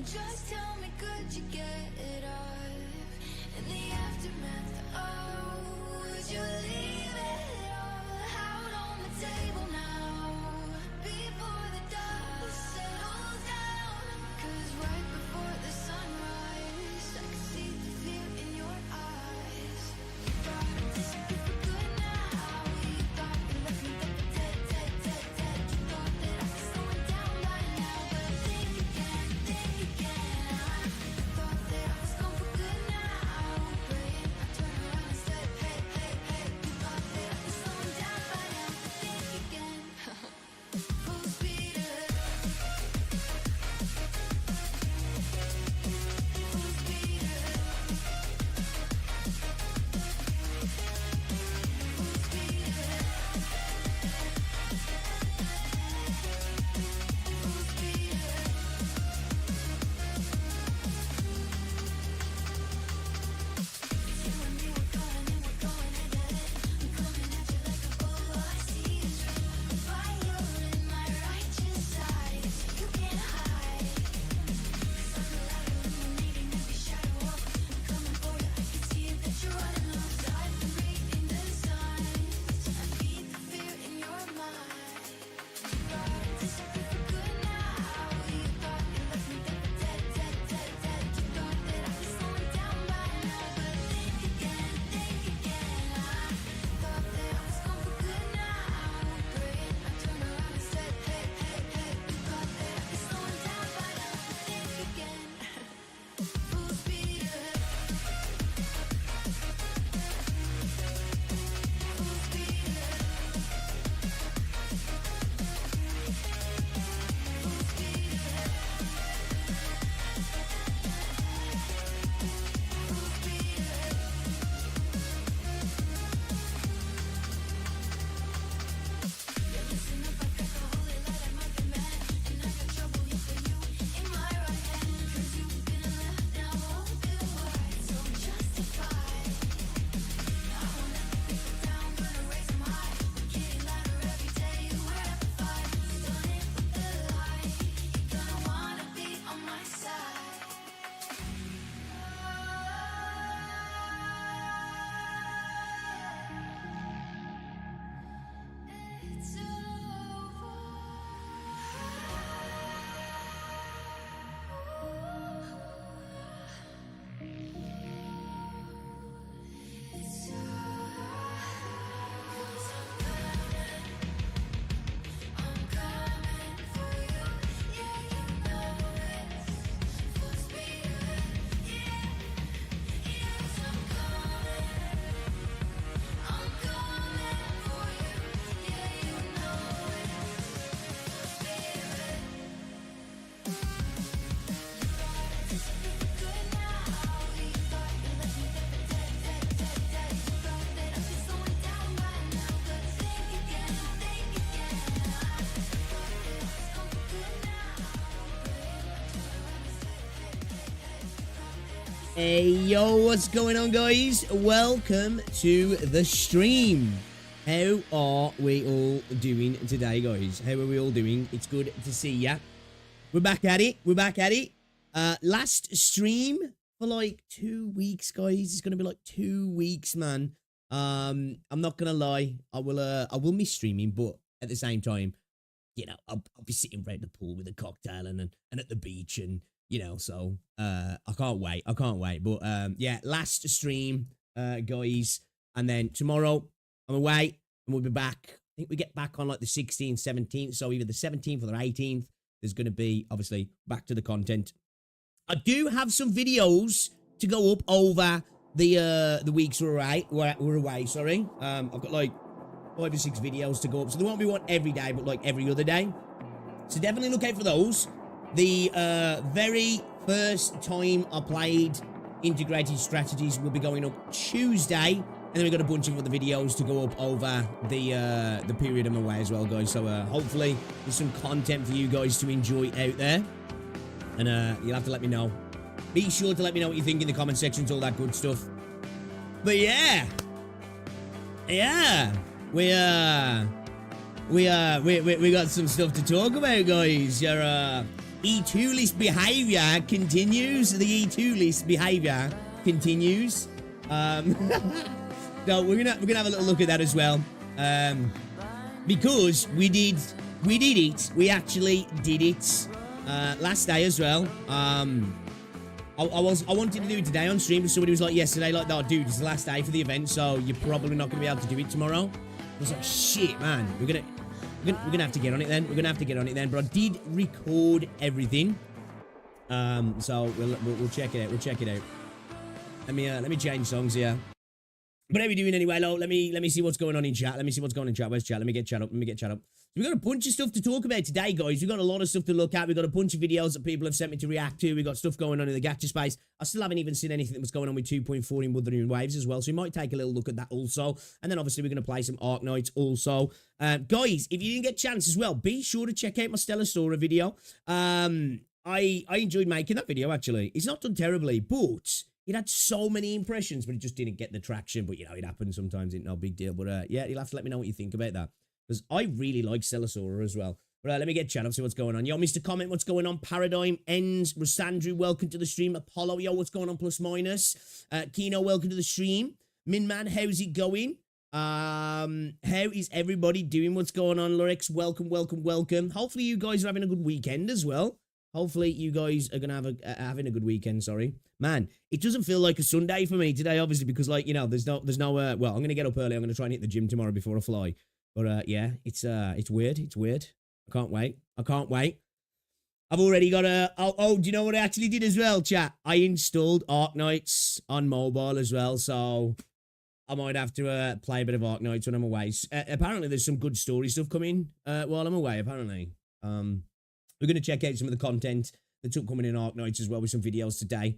Just tell me, could you get it off? In the aftermath, oh, would you leave it all out on the table now? Before the dust settles down, 'cause right before the sunrise, I could see the fear in your eyes. You thought I'd disappear for good now. You thought you left me dead, dead, dead, dead, dead. You thought that I was slowing down by now, but think again, think again. I thought that I was gone for good now, but I turned around and said, hey, hey, hey. You thought that I was slowing down by now, but think again. Full speed ahead. Full speed ahead. Full speed ahead. Full speed ahead. It's you and me, we're going and we're going head to head. I'm coming at you like a bull, all I see is red. Fire in my righteous side, so you can't hide. 'Cause I'm the light illuminating every shadow off. I'm coming for you, I can see it that you're running lost. I've been reading the signs, I feed the fear in your mind. You thought I'd disappear for good now. You thought you left me dead, dead, dead, dead, dead. You thought that I was slowing down by now, but think again, think again. I thought that I was gone for good now, but I turned around and said, hey, hey, hey. You thought that I was slowing down by now, but think again. Full speed ahead. Full speed ahead. Full speed ahead. Full speed ahead. Yeah, listen up, I got the holy light, I might be mad, and I got trouble here for you in my right hand. 'Cause you've been left now, won't feel right, so justified. I won't let the people down, gonna raise them high. We're getting louder every day, we're amplified. Done it with the light, you're gonna wanna be on my side. It's I'm coming for you, yeah, you know it. Full speed ahead, yeah, yes, I'm coming for you, yeah, you know it. Full speed ahead. You thought I'd disappear for good now. You thought you left me dead, dead, dead, dead, dead. You thought that I was slowing down by now, but think again, think again. I thought that I was gone for good now, but I turned around and said, hey, hey, hey. You thought that I was Hey yo, what's going on, guys? Welcome to the stream. How are we all doing today, guys? How are we all doing? It's good to see ya. We're back at it. We're back at it. Last stream for like 2 weeks, guys. It's gonna be like 2 weeks, man. I'm not gonna lie. I will miss streaming, but at the same time, you know, I'll be sitting around the pool with a cocktail and at the beach, and you know, so I can't wait. I can't wait. But yeah, last stream, guys, and then tomorrow I'm away and we'll be back. I think we get back on like the 16th, 17th, so either the 17th or the 18th. There's going to be obviously back to the content. I do have some videos to go up over the weeks we're away. Sorry, I've got like 5 or 6 videos to go up, so there won't be one every day, but like every other day. So definitely look out for those. The very first time I played integrated strategies will be going up Tuesday, and then we've got a bunch of other videos to go up over the period I'm away as well, guys. So hopefully there's some content for you guys to enjoy out there, and you'll have to let me know. Be sure to let me know what you think in the comment sections, all that good stuff. But yeah, we got some stuff to talk about, guys. E2 list behavior continues. The E2 list behavior continues. So we're gonna have a little look at that as well. Because we did it. We actually did it last day as well. I wanted to do it today on stream, but somebody was like yesterday, like, "No, dude, it's the last day for the event, so you're probably not gonna be able to do it tomorrow." I was like, "Shit, man, we're gonna have to get on it then. We're gonna have to get on it then." But I did record everything, so we'll check it out. We'll check it out. Let me change songs here. But how are we doing anyway, Lo? Let me see what's going on in chat. Let me see what's going on in chat. Where's chat? Let me get chat up. We've got a bunch of stuff to talk about today, guys. We've got a lot of stuff to look at. We've got a bunch of videos that people have sent me to react to. We've got stuff going on in the gacha space. I still haven't even seen anything that was going on with 2.4 in Wuthering Waves as well, so we might take a little look at that also. And then obviously we're going to play some Arknights also. Guys, if you didn't get a chance as well, be sure to check out my Stellar Sora video. I enjoyed making that video, actually. It's not done terribly, but it had so many impressions, but it just didn't get the traction. But, you know, it happens sometimes. It's no big deal. But, yeah, you'll have to let me know what you think about that. Because I really like Stellar Sora as well. But let me get chat up, see what's going on. Yo, Mr. Comment, what's going on? Paradigm Ends. Rosandru, welcome to the stream. Apollo, yo, what's going on? Plus minus. Kino, welcome to the stream. Minman, how's it going? How is everybody doing? What's going on? Lorix, welcome. Hopefully you guys are having a good weekend as well. Hopefully you guys are gonna have having a good weekend. Sorry, man. It doesn't feel like a Sunday for me today, obviously, because, like, you know, there's no. Well, I'm gonna get up early. I'm gonna try and hit the gym tomorrow before I fly. But yeah, it's weird. It's weird. I can't wait. I've already got a. Oh, do you know what I actually did as well, chat? I installed Arknights on mobile as well, so I might have to play a bit of Arknights when I'm away. Apparently, there's some good story stuff coming while I'm away. Apparently, we're going to check out some of the content that's upcoming in Arknights as well with some videos today.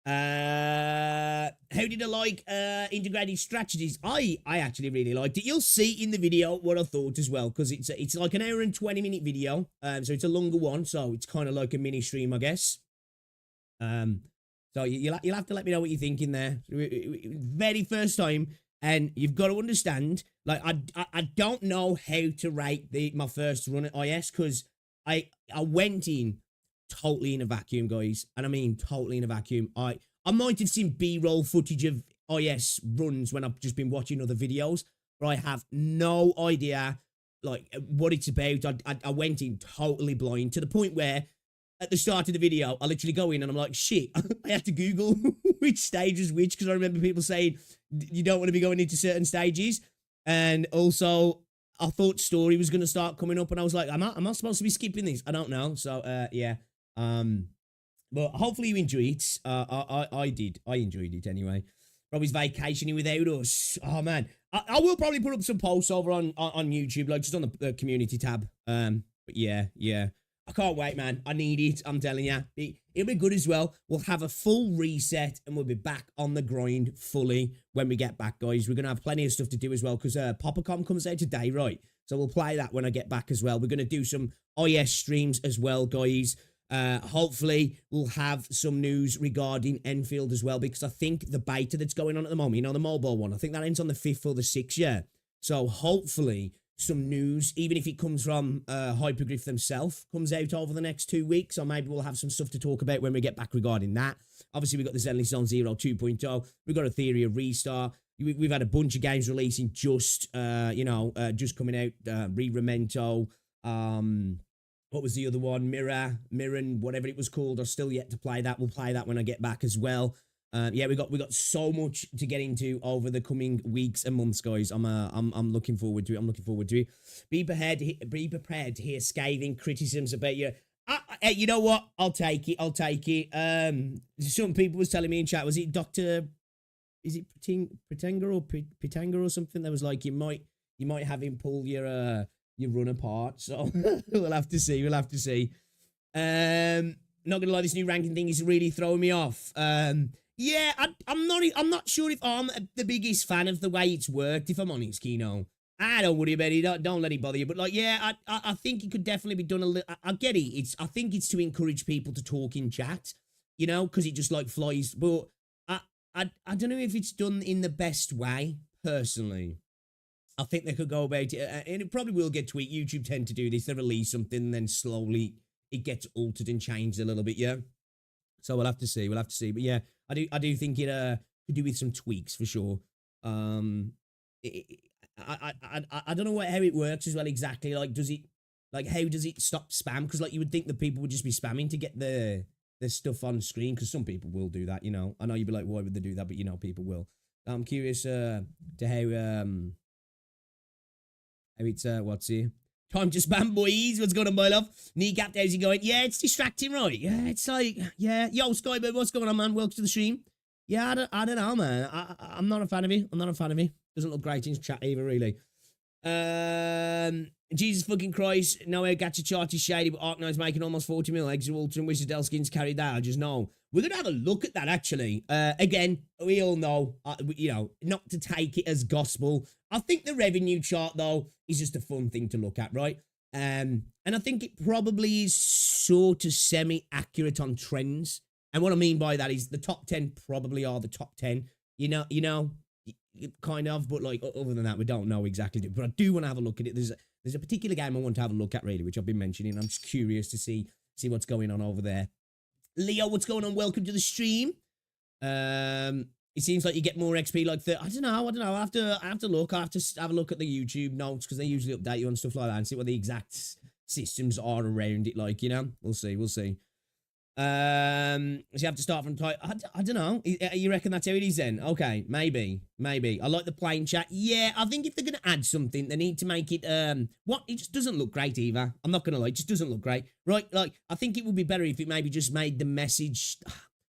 How did I like integrated strategies? I actually really liked it. You'll see in the video what I thought as well, because it's like an hour and 20-minute video. So it's a longer one, so it's kind of like a mini stream, I guess. So you'll have to let me know what you're thinking there. Very first time, and you've got to understand, like, I don't know how to rate my first run at IS, because I went in totally in a vacuum, guys. And I mean totally in a vacuum. I might have seen B-roll footage of IS runs when I've just been watching other videos, but I have no idea, like, what it's about. I went in totally blind, to the point where at the start of the video, I literally go in and I'm like, shit, I have to Google which stage is which, because I remember people saying you don't want to be going into certain stages. And also, I thought story was going to start coming up, and I was like, am I supposed to be skipping this? I don't know. So, yeah. But hopefully you enjoy it. I did. I enjoyed it anyway. Robbie's vacationing without us. Oh, man. I will probably put up some posts over on YouTube, like just on the community tab. But yeah. I can't wait, man. I need it. I'm telling you. It'll be good as well. We'll have a full reset, and we'll be back on the grind fully when we get back, guys. We're going to have plenty of stuff to do as well, because Poppercom comes out today, right? So we'll play that when I get back as well. We're going to do some IS streams as well, guys. Hopefully we'll have some news regarding Enfield as well, because I think the beta that's going on at the moment, you know, the mobile one, I think that ends on the 5th or the 6th, yeah. So hopefully some news, even if it comes from Hypergryph themselves, comes out over the next 2 weeks, or maybe we'll have some stuff to talk about when we get back regarding that. Obviously, we've got the Zenly Zone Zero 2.0. We've got a Theory of Restart. We've had a bunch of games releasing just coming out. Re-Remento. What was the other one? Mirren, whatever it was called. I'm still yet to play that. We'll play that when I get back as well. Yeah, we got so much to get into over the coming weeks and months, guys. I'm looking forward to it. Be prepared to hear scathing criticisms about you. You know what? I'll take it. Some people was telling me in chat, was it Dr. Is it Pitanga or something? That was like, you might have him pull your run apart. So we'll have to see. Not gonna lie, this new ranking thing is really throwing me off. Yeah, I'm not sure if I'm the biggest fan of the way it's worked, if I'm honest, Kino. I don't worry about it. Don't let it bother you. But, like, yeah, I think it could definitely be done a little. I get it. I think it's to encourage people to talk in chat, you know, because it just, like, flies. But I don't know if it's done in the best way, personally. I think they could go about it, and it probably will get tweaked. YouTube tend to do this. They release something, and then slowly it gets altered and changed a little bit. Yeah. So we'll have to see. We'll have to see. But yeah, I do think it could do with some tweaks for sure. Um, I don't know how it works as well exactly. Like, does it like how does it stop spam? Because like you would think that people would just be spamming to get the stuff on screen. Because some people will do that. You know, I know you'd be like, why would they do that? But you know, people will. I'm curious to how it's what's here. Time to spam, boys. What's going on, my love? Kneecap, how's it going? Yeah, it's distracting, right? Yeah, it's like, yeah. Yo, Skybird, what's going on, man? Welcome to the stream. Yeah, I don't know, man. I'm not a fan of it. I'm not a fan of it. Doesn't look great in chat either, really. Jesus fucking Christ. No, our gacha chart is shady, but Arknights making almost 40 mil. Extra Ultra and Wizard skins carried that. I just know. We're going to have a look at that, actually. Again, we all know, you know, not to take it as gospel. I think the revenue chart, though, is just a fun thing to look at, right? And I think it probably is sort of semi-accurate on trends. And what I mean by that is the top 10 probably are the top 10. You know, kind of, but like other than that, we don't know exactly. But I do want to have a look at it. There's a particular game I want to have a look at, really, which I've been mentioning. I'm just curious to see what's going on over there. Leo, what's going on? Welcome to the stream. It seems like you get more XP like that. I don't know. I have to look. I have to have a look at the YouTube notes because they usually update you on stuff like that and see what the exact systems are around it. Like, you know, we'll see. So you have to start from type. I don't know. You reckon that's how it is then? Okay, maybe. I like the plain chat. Yeah, I think if they're gonna add something, they need to make it what? It just doesn't look great either. I'm not gonna lie, it just doesn't look great. Right? Like, I think it would be better if it maybe just made the message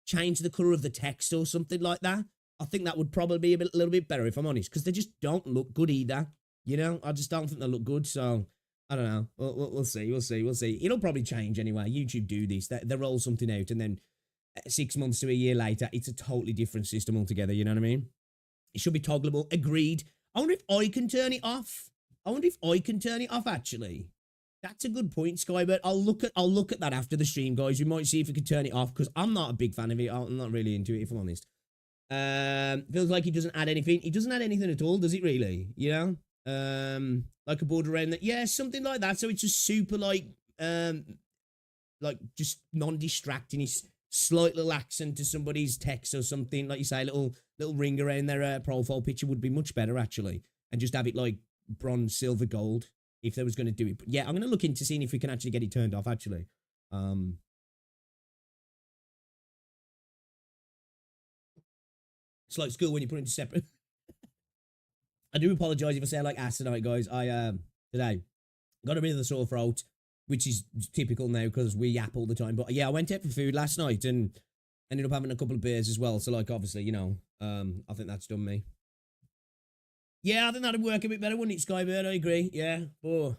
change the color of the text or something like that. I think that would probably be a little bit better if I'm honest, because they just don't look good either. You know, I just don't think they look good. So I don't know. We'll see. It'll probably change anyway. YouTube do this. They roll something out, and then 6 months to a year later, it's a totally different system altogether. You know what I mean? It should be toggleable. Agreed. I wonder if I can turn it off. Actually, that's a good point, Skybird. I'll look at that after the stream, guys. We might see if we can turn it off because I'm not a big fan of it. I'm not really into it, if I'm honest. Feels like he doesn't add anything. He doesn't add anything at all, does it really? You know? Like a border around that. Yeah, something like that. So it's just super like just non-distracting. It's slight little accent to somebody's text or something. Like you say, little ring around their profile picture would be much better, actually. And just have it like bronze, silver, gold if they was going to do it. But yeah, I'm going to look into seeing if we can actually get it turned off, actually. It's like school when you put it into separate. I do apologize if I say like ass tonight, guys. I today got a bit of the sore throat, which is typical now because we yap all the time. But yeah, I went out for food last night and ended up having a couple of beers as well. So like, obviously, you know, I think that's done me. Yeah, I think that'd work a bit better, wouldn't it, Skybird? I agree. Yeah. Oh,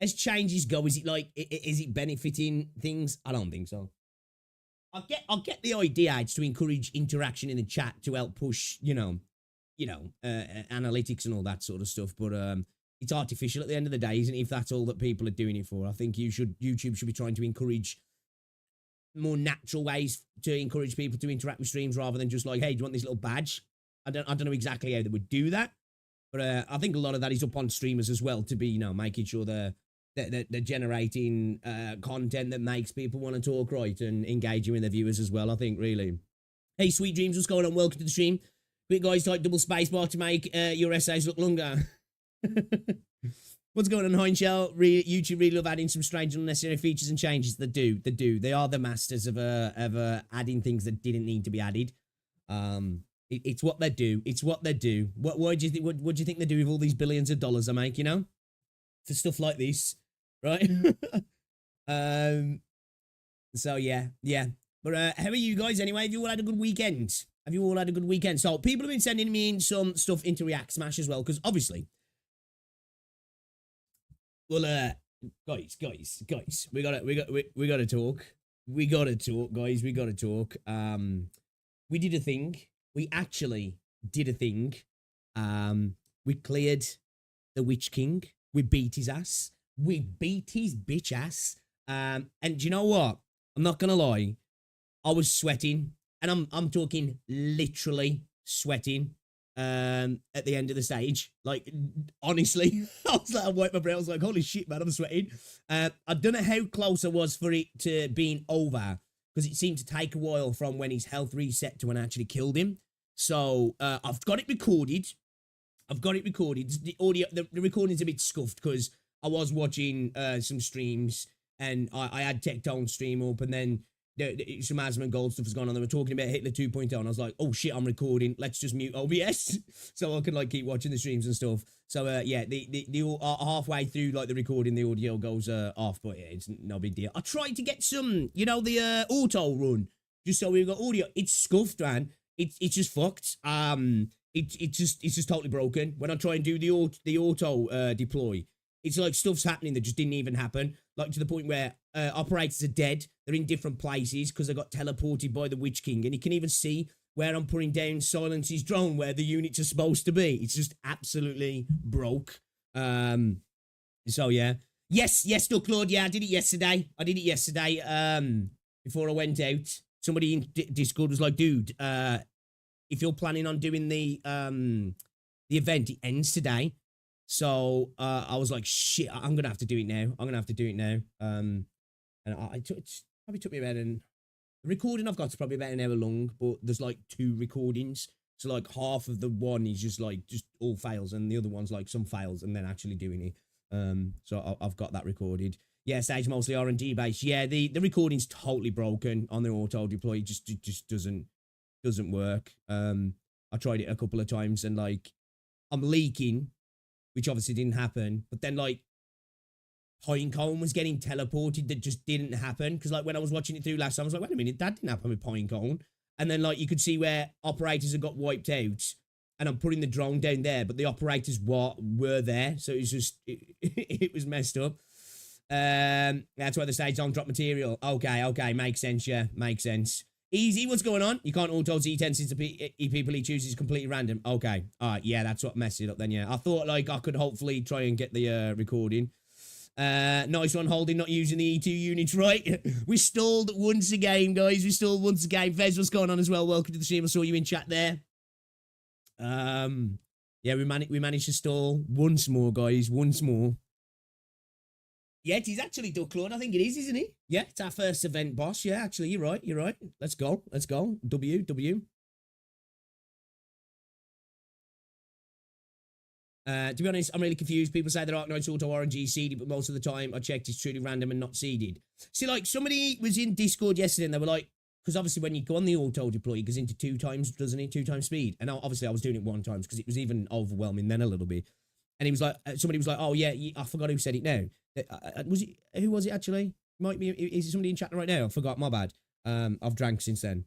as changes go, is it benefiting things? I don't think so. I'll get the idea. It's to encourage interaction in the chat to help push, you know, analytics and all that sort of stuff. But it's artificial at the end of the day, isn't it? If that's all that people are doing it for, I think YouTube should be trying to encourage more natural ways to encourage people to interact with streams rather than just like, hey, do you want this little badge? I don't know exactly how they would do that, but I think a lot of that is up on streamers as well to be, you know, making sure they're generating content that makes people want to talk right and engaging with their viewers as well. I think really. Hey, Sweet Dreams, what's going on? Welcome to the stream. Quick guys, type double spacebar to make your essays look longer. What's going on, Heinshell? YouTube really love adding some strange and unnecessary features and changes. They do. They are the masters of adding things that didn't need to be added. It's what they do. What do you think? What do you think they do with all these billions of dollars they make? You know, for stuff like this, right? So yeah. But how are you guys anyway? Have you all had a good weekend? So people have been sending me in some stuff into React Smash as well, because obviously, well, guys, we gotta talk. Guys. We gotta talk. We did a thing. We actually did a thing. We cleared the Witch King. We beat his ass. We beat his bitch ass. And do you know what? I'm not gonna lie. I was sweating. And I'm talking literally sweating. at the end of the stage. Like, honestly, I was like, I wiped my brain. I was like, holy shit, man, I'm sweating. I don't know how close I was for it to being over, because it seemed to take a while from when his health reset to when I actually killed him. So I've got it recorded. The audio, the recording's a bit scuffed because I was watching some streams, and I had Tech stream up, and then some Asman Gold stuff was going on. They were talking about Hitler 2.0, and I was like, oh shit, I'm recording. Let's just mute OBS so I can like keep watching the streams and stuff. So yeah, the halfway through like the recording, the audio goes off, but yeah, it's no big deal. I tried to get some, you know, the auto run, just so we've got audio. It's scuffed, man. It's just fucked. It's just totally broken. When I try and do the auto deploy, it's like stuff's happening that just didn't even happen. Like to the point where operators are dead. They're in different places because they got teleported by the Witch King. And you can even see where I'm putting down Silence's drone, where the units are supposed to be. It's just absolutely broke. So yeah. Yes, Duck Lord. Yeah, I did it yesterday. Before I went out. Somebody in Discord was like, dude, if you're planning on doing the event, it ends today. So I was like, shit, I'm gonna have to do it now. And it probably took me about the recording I've got is probably about an hour long, but there's like 2 recordings. So like half of the one is just all fails, and the other one's like some fails and then actually doing it. So I've got that recorded. Yeah, stage mostly R&D based. Yeah, the recording's totally broken on the auto deploy. It just doesn't work. I tried it a couple of times, and like I'm leaking, which obviously didn't happen. But then like Pinecone was getting teleported, that just didn't happen. Because like when I was watching it through last time, I was like, wait a minute, that didn't happen with Pinecone. And then like you could see where operators had got wiped out, and I'm putting the drone down there, but the operators were there, so it was just it was messed up. That's why the stage don't drop material. Okay, makes sense. Yeah, makes sense. Easy, what's going on? You can't auto Z10 since the people he chooses is completely random. Okay, alright, yeah, that's what messed it up then, yeah. I thought, like, I could hopefully try and get the recording. Nice one, Holding, not using the E2 units, right? We stalled once again, guys. Fez, what's going on as well? Welcome to the stream. I saw you in chat there. Yeah, we managed to stall once more, guys. Once more. Yeah, it is actually Duck Lord. I think it is, isn't it? Yeah, it's our first event, boss. Yeah, actually, you're right. Let's go. W. To be honest, I'm really confused. People say that Arknights auto RNG seeded, but most of the time I checked it's truly random and not seeded. See, like, somebody was in Discord yesterday and they were like, because obviously when you go on the auto deploy, it goes into 2 times, doesn't it? 2 times speed. And obviously I was doing it 1 time because it was even overwhelming then a little bit. And he was like, somebody was like, oh yeah, I forgot who said it now. Who was it actually? Might be, is it somebody in chat right now? I forgot, my bad. I've drank since then.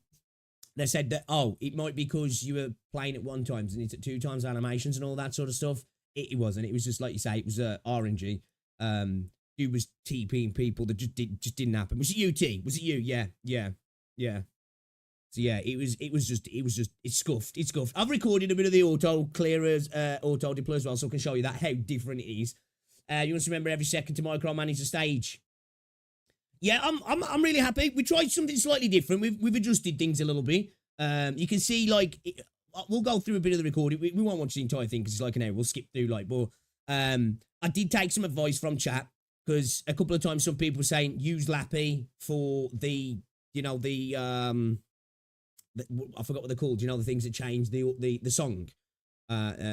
They said that, oh, it might be because you were playing it 1 time and it's at 2 times animations and all that sort of stuff. It wasn't. It was just like you say, it was RNG. Dude was TPing people that just didn't happen. Was it you, T? Was it you? Yeah. So yeah, it's scuffed. I've recorded a bit of the auto clearers, auto deploy as well, so I can show you that, how different it is. You want to remember every second to micromanage the stage. Yeah, I'm really happy. We tried something slightly different. We've adjusted things a little bit. You can see, like, we'll go through a bit of the recording. We won't watch the entire thing because it's like an hour. We'll skip through, like, but I did take some advice from chat, because a couple of times some people were saying use Lappy for the, you know, I forgot what they're called. You know, the things that change the song,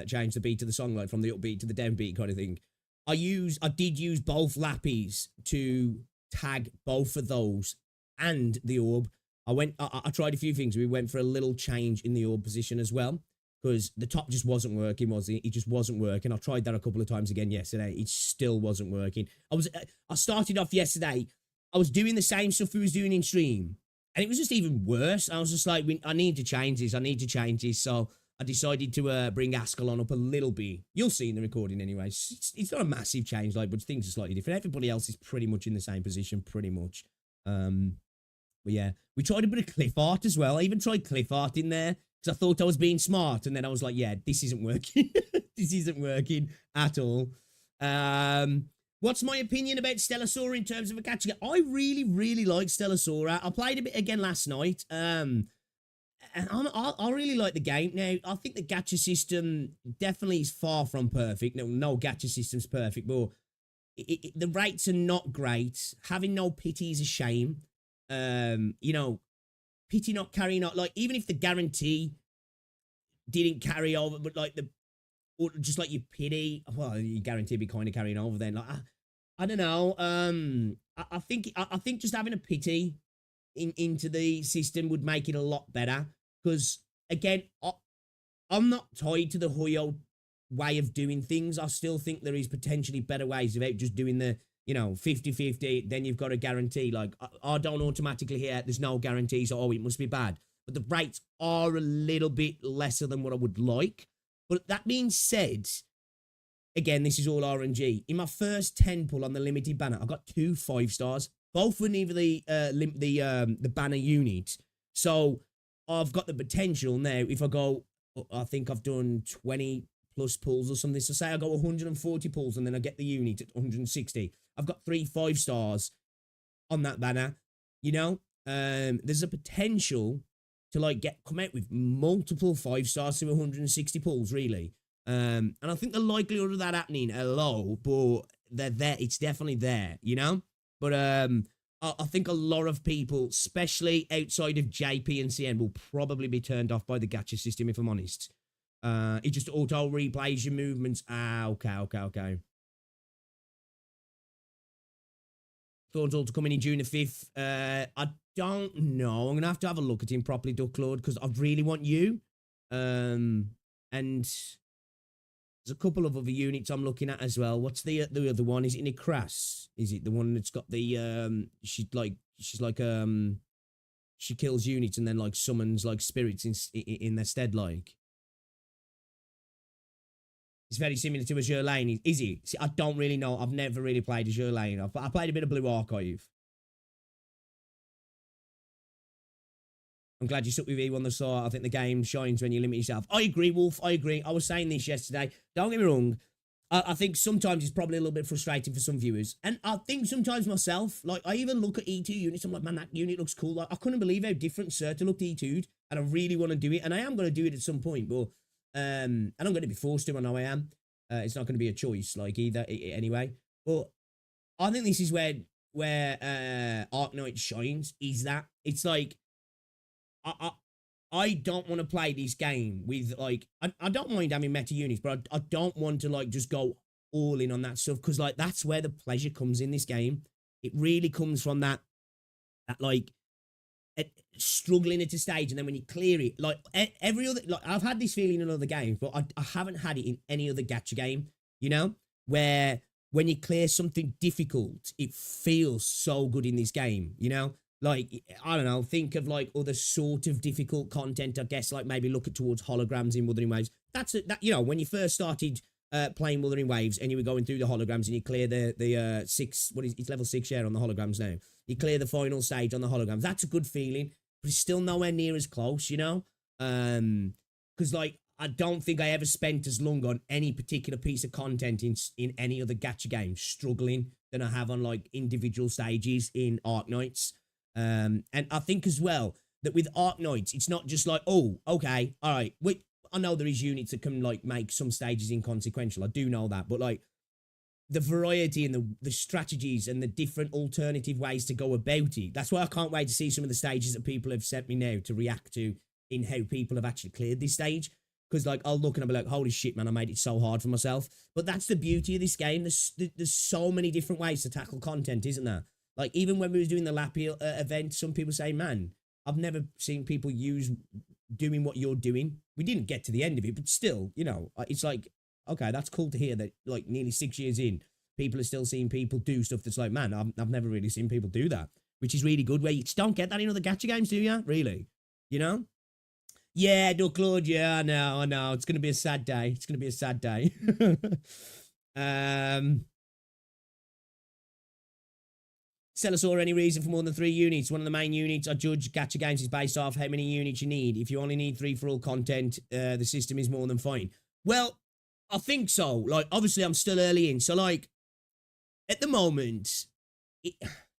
change the beat of the song, like from the upbeat to the downbeat kind of thing. I did use both Lappies to tag both of those and the orb. I tried a few things. We went for a little change in the orb position as well, because the top just wasn't working, was it? It just wasn't working. I tried that a couple of times again yesterday. It still wasn't working. I started off yesterday. I was doing the same stuff we was doing in stream, and it was just even worse. I was just like, I need to change this. So I decided to bring Ascalon up a little bit. You'll see in the recording anyway. It's not a massive change, like, but things are slightly different. Everybody else is pretty much in the same position, pretty much. But yeah, we tried a bit of cliff art as well. I even tried cliff art in there because I thought I was being smart, and then I was like, yeah, this isn't working. This isn't working at all. What's my opinion about Stellasaura in terms of a gacha? I really like Stellasaura. I played a bit again last night. I really like the game. Now, I think the gacha system definitely is far from perfect. No gacha system's perfect, but the rates are not great. Having no pity is a shame. You know, pity not carrying on. Like, even if the guarantee didn't carry over, but like or just like your pity, well, you guarantee be kind of carrying over then. Like, I don't know. I think just having a pity into the system would make it a lot better. Because again, I'm not tied to the Hoyo way of doing things. I still think there is potentially better ways without just doing the, 50-50, then you've got a guarantee. Like, I don't automatically hear there's no guarantee, so it must be bad. But the rates are a little bit lesser than what I would like. But that being said, again, this is all RNG. In my first 10 pull on the limited banner, I got 2 5-stars. Both were neither the banner unit. So I've got the potential now. If I go, I think I've done 20 plus pulls or something. So say I go 140 pulls and then I get the unit at 160. I've got 3 5-stars on that banner. There's a potential to like come out with multiple 5-stars to 160 pulls, really. And I think the likelihood of that happening are low, but they're there. It's definitely there, But I think a lot of people, especially outside of JP and CN, will probably be turned off by the gacha system, if I'm honest. It just auto replays your movements. Okay. Claude's all to come in June the 5th. I don't know. I'm going to have a look at him properly, Duck Claude, because I really want you. And there's a couple of other units I'm looking at as well. What's the other one? Is it Nikras? Is it the one that's got the she kills units and then like summons like spirits in their stead, like? It's very similar to Azure Lane. Is it? See, I don't really know. I've never really played Azure Lane. I played a bit of Blue Archive. I'm glad you stuck with E1 the side. I think the game shines when you limit yourself. I agree, Wolf. I agree. I was saying this yesterday. Don't get me wrong. I think sometimes it's probably a little bit frustrating for some viewers. And I think sometimes myself, like, I even look at E2 units. I'm like, man, that unit looks cool. Like, I couldn't believe how different Serta looked E2'd. And I really want to do it. And I am going to do it at some point. But, and I'm going to be forced to. I know I am. It's not going to be a choice, like, either, anyway. But I think this is where Arknights shines, is that it's like, I don't want to play this game with, like, I don't mind having meta units, but I don't want to, like, just go all in on that stuff, because, like, that's where the pleasure comes in this game. It really comes from that like, struggling at a stage, and then when you clear it, like, every other, like, I've had this feeling in other games, but I haven't had it in any other gacha game, where when you clear something difficult, it feels so good in this game, Like, I don't know, think of, like, other sort of difficult content, I guess, like, maybe look at towards holograms in Wuthering Waves. That's it, when you first started playing Wuthering Waves and you were going through the holograms and you clear the 6, it's level 6 share on the holograms now. You clear the final stage on the holograms. That's a good feeling, but it's still nowhere near as close, Because, like, I don't think I ever spent as long on any particular piece of content in any other gacha game struggling than I have on, like, individual stages in Arknights. And I think as well that with Arknights, it's not just like, oh, okay, all right. I know there is units that can, like, make some stages inconsequential. I do know that, but, like, the variety and the strategies and the different alternative ways to go about it. That's why I can't wait to see some of the stages that people have sent me now to react to in how people have actually cleared this stage. Because, like, I'll look and I'll be like, holy shit, man, I made it so hard for myself. But that's the beauty of this game. There's so many different ways to tackle content, isn't there? Like, even when we was doing the Lapio event, some people say, man, I've never seen people doing what you're doing. We didn't get to the end of it, but still, it's like, okay, that's cool to hear that, like, nearly 6 years in, people are still seeing people do stuff that's like, man, I've never really seen people do that, which is really good, where you just don't get that in other gacha games, do you? Really? Yeah, Duck Lord, yeah, I know. It's going to be a sad day. Celosaur, any reason for more than 3 units? One of the main units I judge gacha games is based off how many units you need. If you only need 3 for all content, the system is more than fine. Well, I think so. Like, obviously, I'm still early in. So, like, at the moment,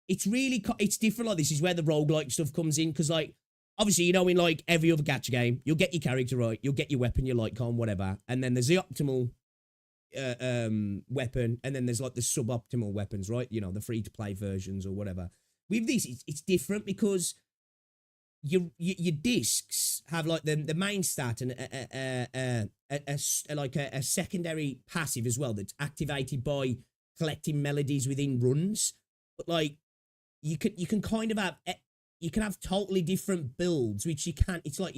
it's different. Like, this is where the roguelike stuff comes in. Because, like, obviously, you know, in like every other gacha game, you'll get your character right, you'll get your weapon, your light con, whatever, and then there's the optimal weapon, and then there's like the suboptimal weapons, right? You know, the free to play versions or whatever. With this, it's different because your discs have like the main stat and a secondary passive as well that's activated by collecting melodies within runs. But like you can kind of have you can have totally different builds, which you can't. It's like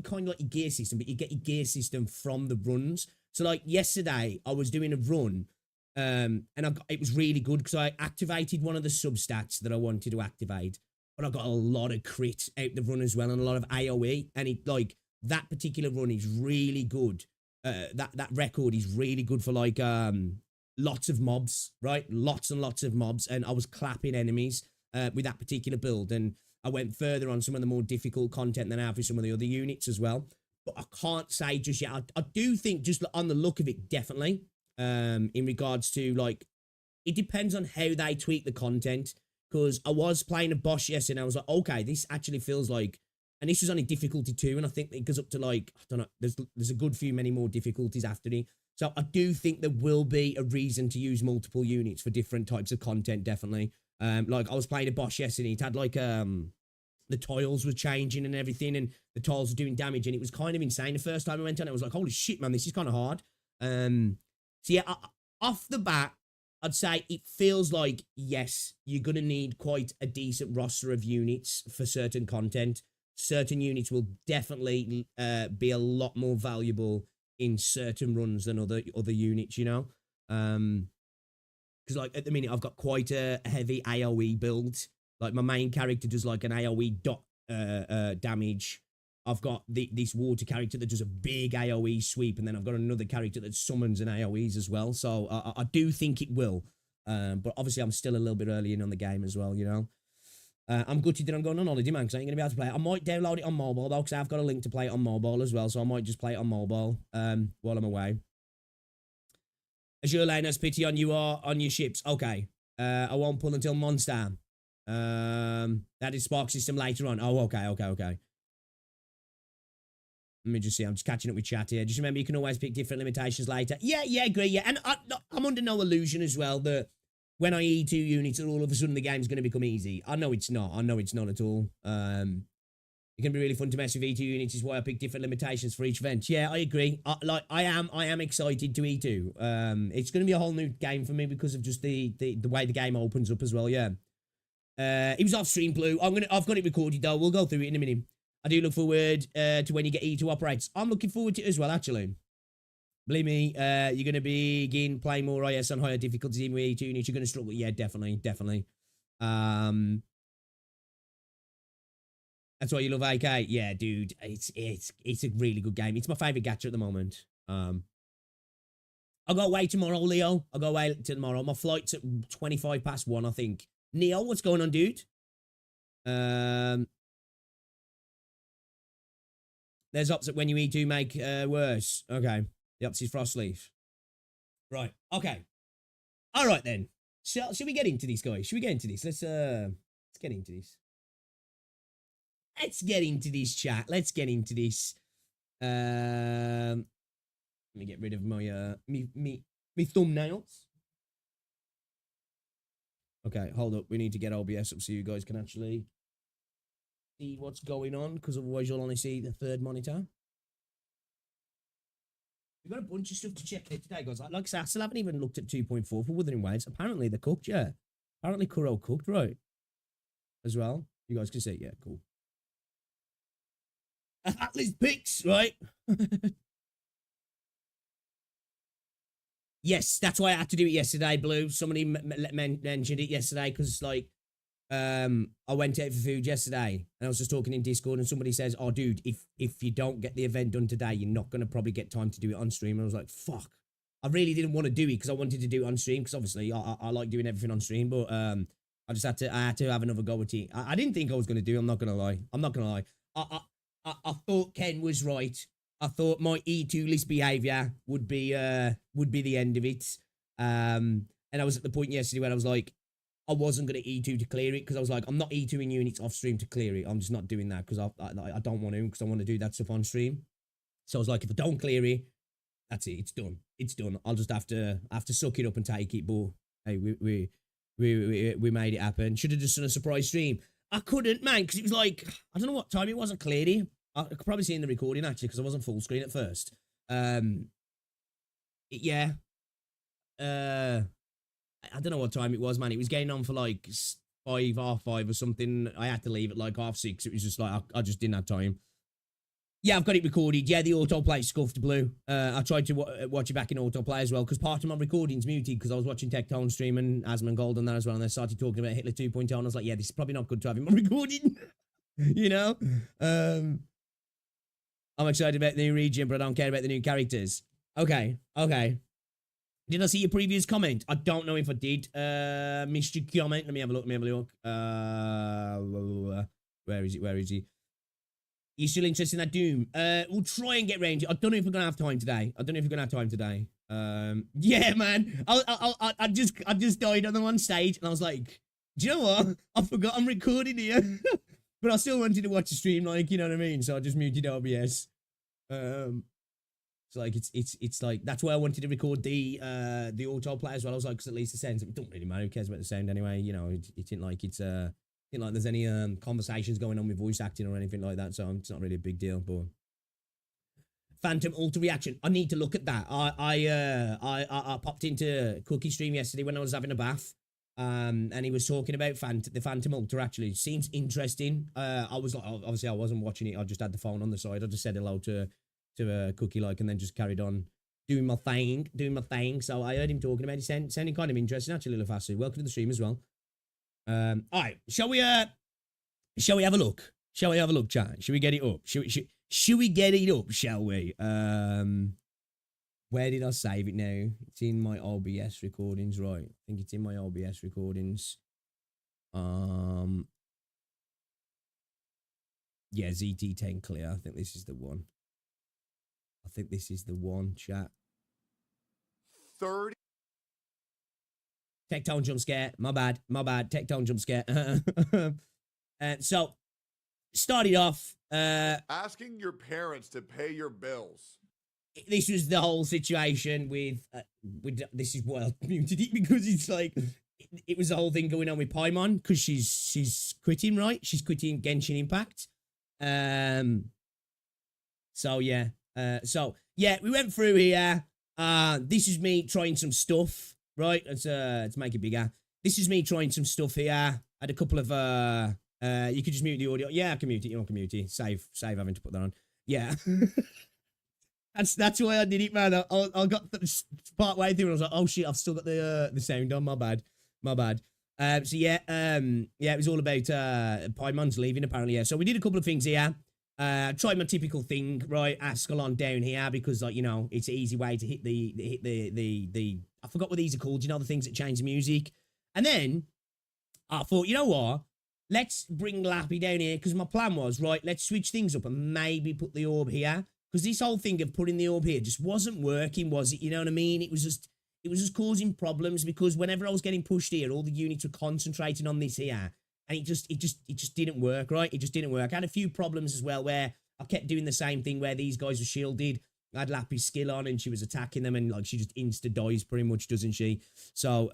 kind of like your gear system, but you get your gear system from the runs. So like yesterday, I was doing a run, and it was really good because I activated one of the substats that I wanted to activate, but I got a lot of crit out the run as well and a lot of AOE, and it like that particular run is really good. That record is really good for like lots of mobs, right? Lots and lots of mobs, and I was clapping enemies with that particular build, and I went further on some of the more difficult content than I have with some of the other units as well. But I can't say just yet. I do think just on the look of it, definitely. In regards to like, it depends on how they tweak the content. Because I was playing a boss yesterday, and I was like, okay, this actually feels like, and this was only difficulty 2, and I think it goes up to like, I don't know, there's a good few many more difficulties after it. So I do think there will be a reason to use multiple units for different types of content, definitely. Like I was playing a boss yesterday, it had like the tiles were changing and everything, and the tiles were doing damage, and it was kind of insane. The first time I went on, I was like, holy shit, man, this is kind of hard. So yeah, off the bat, I'd say it feels like, yes, you're going to need quite a decent roster of units for certain content. Certain units will definitely be a lot more valuable in certain runs than other units, you know? Because like at the minute, I've got quite a heavy AoE build. Like my main character does like an AoE dot damage. I've got this water character that does a big AoE sweep, and then I've got another character that summons an AoEs as well. So I do think it will. But obviously I'm still a little bit early in on the game as well, you know. I'm gutted that I'm going on holiday, man, because I ain't going to be able to play it. I might download it on mobile, though, because I've got a link to play it on mobile as well, so I might just play it on mobile while I'm away. Azure Lane has pity on you on your ships. Okay. I won't pull until Monster. That is Spark System later on. Oh, okay. Let me just see. I'm just catching up with chat here. Just remember, you can always pick different limitations later. Yeah, agree. Yeah, and I'm under no illusion as well that when I E2 units, all of a sudden the game's going to become easy. I know it's not. At all. It can be really fun to mess with E2 units. Is why I pick different limitations for each event. Yeah, I agree. I am excited to E2. It's going to be a whole new game for me because of just the way the game opens up as well. Yeah. It was off stream, Blue. I've got it recorded though. We'll go through it in a minute. I do look forward to when you get E2 operates. I'm looking forward to it as well, actually. Believe me, you're going to begin playing more IS on higher difficulties even with E2 units. You're going to struggle. Yeah, definitely. That's why you love AK. Yeah, dude. It's a really good game. It's my favorite gacha at the moment. I'll go away tomorrow, Leo. I'll go away tomorrow. My flight's at 1:25, I think. Neo, what's going on, dude? There's opposite when you E2 make worse. Okay. The opposite is Frostleaf. Right. Okay. All right then. Should we get into this, guys? Should we get into this? Let's get into this. Let's get into this, chat. Let's get into this. Let me get rid of my me thumbnails. Okay, hold up. We need to get OBS up so you guys can actually see what's going on, because otherwise you'll only see the third monitor. We've got a bunch of stuff to check here today, guys. Like I said, I still haven't even looked at 2.4 for Wuthering Waves. Apparently they're cooked, yeah. Apparently Kuro cooked, right? As well. You guys can see it, yeah, cool. Atlas picks, right? Yes, that's why I had to do it yesterday, Blue. Somebody mentioned it yesterday because, like, I went out for food yesterday and I was just talking in Discord and somebody says, oh, dude, if you don't get the event done today, you're not going to probably get time to do it on stream. And I was like, fuck. I really didn't want to do it because I wanted to do it on stream because obviously I like doing everything on stream, but I had to have another go at it. I didn't think I was going to do it. I'm not going to lie. I thought Ken was right. I thought my E2 list behavior would be the end of it. And I was at the point yesterday where I was like, I wasn't going to E2 to clear it because I was like, I'm not E2ing units off stream to clear it. I'm just not doing that because I don't want to, because I want to do that stuff on stream. So I was like, if I don't clear it, that's it. It's done. It's done. I'll just have to suck it up and take it. But hey, we made it happen. Should have just done a surprise stream. I couldn't, man, because it was like, I don't know what time it was. I cleared it. I could probably see in the recording actually because I wasn't full screen at first. Yeah. I don't know what time it was, man. It was getting on for like 5:30 or something. I had to leave at like 6:30. It was just like, I just didn't have time. Yeah, I've got it recorded. Yeah, the autoplay scuffed blue. I tried to watch it back in autoplay as well because part of my recording's muted because I was watching Tech-Tone stream and Asmongold and that as well. And they started talking about Hitler 2.0 and I was like, yeah, this is probably not good to have in my recording. You know? I'm excited about the new region, but I don't care about the new characters. Okay. Did I see your previous comment? I don't know if I did. Missed your comment. Let me have a look. Where is he? You still interested in that Doom? We'll try and get range. I don't know if we're gonna have time today. Yeah, man. I just died on the one stage, and I was like, do you know what? I forgot I'm recording here, but I still wanted to watch the stream, like, you know what I mean? So I just muted OBS. So like it's like that's why I wanted to record the autoplay as well. I was like, because at least the sounds, it don't really matter. Who cares about the sound anyway? You know, it didn't like there's any conversations going on with voice acting or anything like that. So it's not really a big deal. But Phantom Alter reaction, I need to look at that. I popped into Cookie stream yesterday when I was having a bath. And he was talking about the Phantom Alter. Actually, seems interesting. I was like, obviously I wasn't watching it. I just had the phone on the side. I just said hello to Cookie, like, and then just carried on doing my thing. So I heard him talking about it, sounding kind of interesting, actually, Lufasu. Welcome to the stream as well. All right, shall we have a look? Shall we have a look, chat? Shall we get it up? Shall we get it up, shall we? Where did I save it now? It's in my OBS recordings, right? I think it's in my OBS recordings. Yeah, ZT10 clear. I think this is the one. Chat. 30. Tech-Tone jump scare. My bad. Tech-Tone jump scare. So, started off. Asking your parents to pay your bills. This was the whole situation with this is why I muted it, because it's like it was the whole thing going on with Paimon because she's quitting, right? She's quitting Genshin Impact. So yeah. We went through here. This is me trying some stuff, right? Let's make it bigger. This is me trying some stuff here. I had a couple of you could just mute the audio. Yeah, I can mute it. You don't can mute it. Save having to put that on. Yeah. That's why I did it, man. I got part way through and I was like, oh shit, I've still got the sound on. My bad. So yeah, it was all about Paimon's leaving apparently. Yeah. So we did a couple of things here. Tried my typical thing, right? Ascalon down here because, like, you know, it's an easy way to hit the I forgot what these are called, you know, the things that change the music. And then I thought, you know what? Let's bring Lappy down here because my plan was, right, let's switch things up and maybe put the orb here. Because this whole thing of putting the orb here just wasn't working, was it? You know what I mean? It was just causing problems because whenever I was getting pushed here, all the units were concentrating on this here. And it just didn't work, right? It just didn't work. I had a few problems as well where I kept doing the same thing where these guys were shielded. I had Lappy's skill on and she was attacking them and like she just insta dies pretty much, doesn't she? So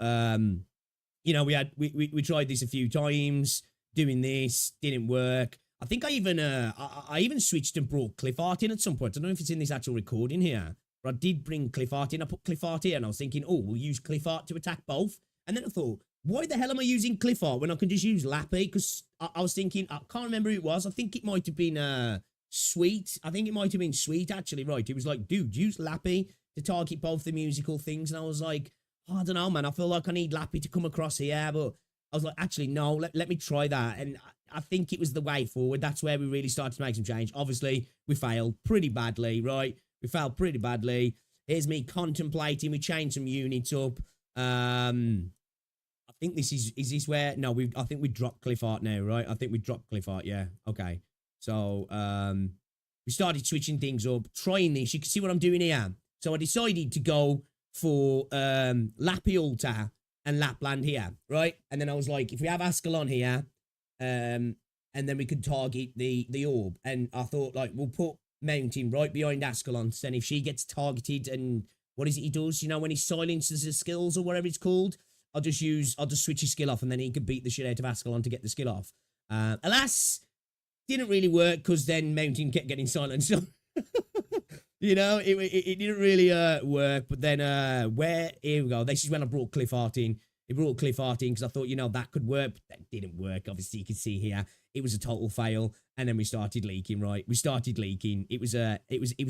you know, we tried this a few times, doing this, didn't work. I think I even switched and brought Cliffart in at some point. I don't know if it's in this actual recording here, but I did bring Cliffart in. I put Cliffart here and I was thinking, oh, we'll use Cliffart to attack both. And then I thought, why the hell am I using Cliffart when I can just use Lappy? Because I was thinking, I can't remember who it was. I think it might have been Sweet. I think it might have been Sweet, actually, right? It was like, dude, use Lappy to target both the musical things. And I was like, oh, I don't know, man. I feel like I need Lappy to come across here. But I was like, actually, no, let me try that. And I think it was the way forward. That's where we really started to make some change. Obviously, we failed pretty badly, right? We failed pretty badly. Here's me contemplating. We changed some units up. I think this is this where, no, I think we dropped Cliffart now, right? I think we dropped Cliffart, yeah. Okay. So, we started switching things up, trying this. You can see what I'm doing here. So I decided to go for Lappy Altar and Lapland here, right? And then I was like, if we have Ascalon here, and then we could target the orb. And I thought, like, we'll put Mountain right behind Ascalon. And if she gets targeted and what is it he does? You know, when he silences his skills or whatever it's called, I'll just switch his skill off and then he could beat the shit out of Ascalon to get the skill off. Alas, didn't really work because then Mountain kept getting silenced. So, you know, it didn't really work. But then, here we go. This is when I brought Cliff Art in. It brought Cliff Art in because I thought, you know, that could work. But that didn't work. Obviously, you can see here, it was a total fail. And then we started leaking, right? We started leaking. It was a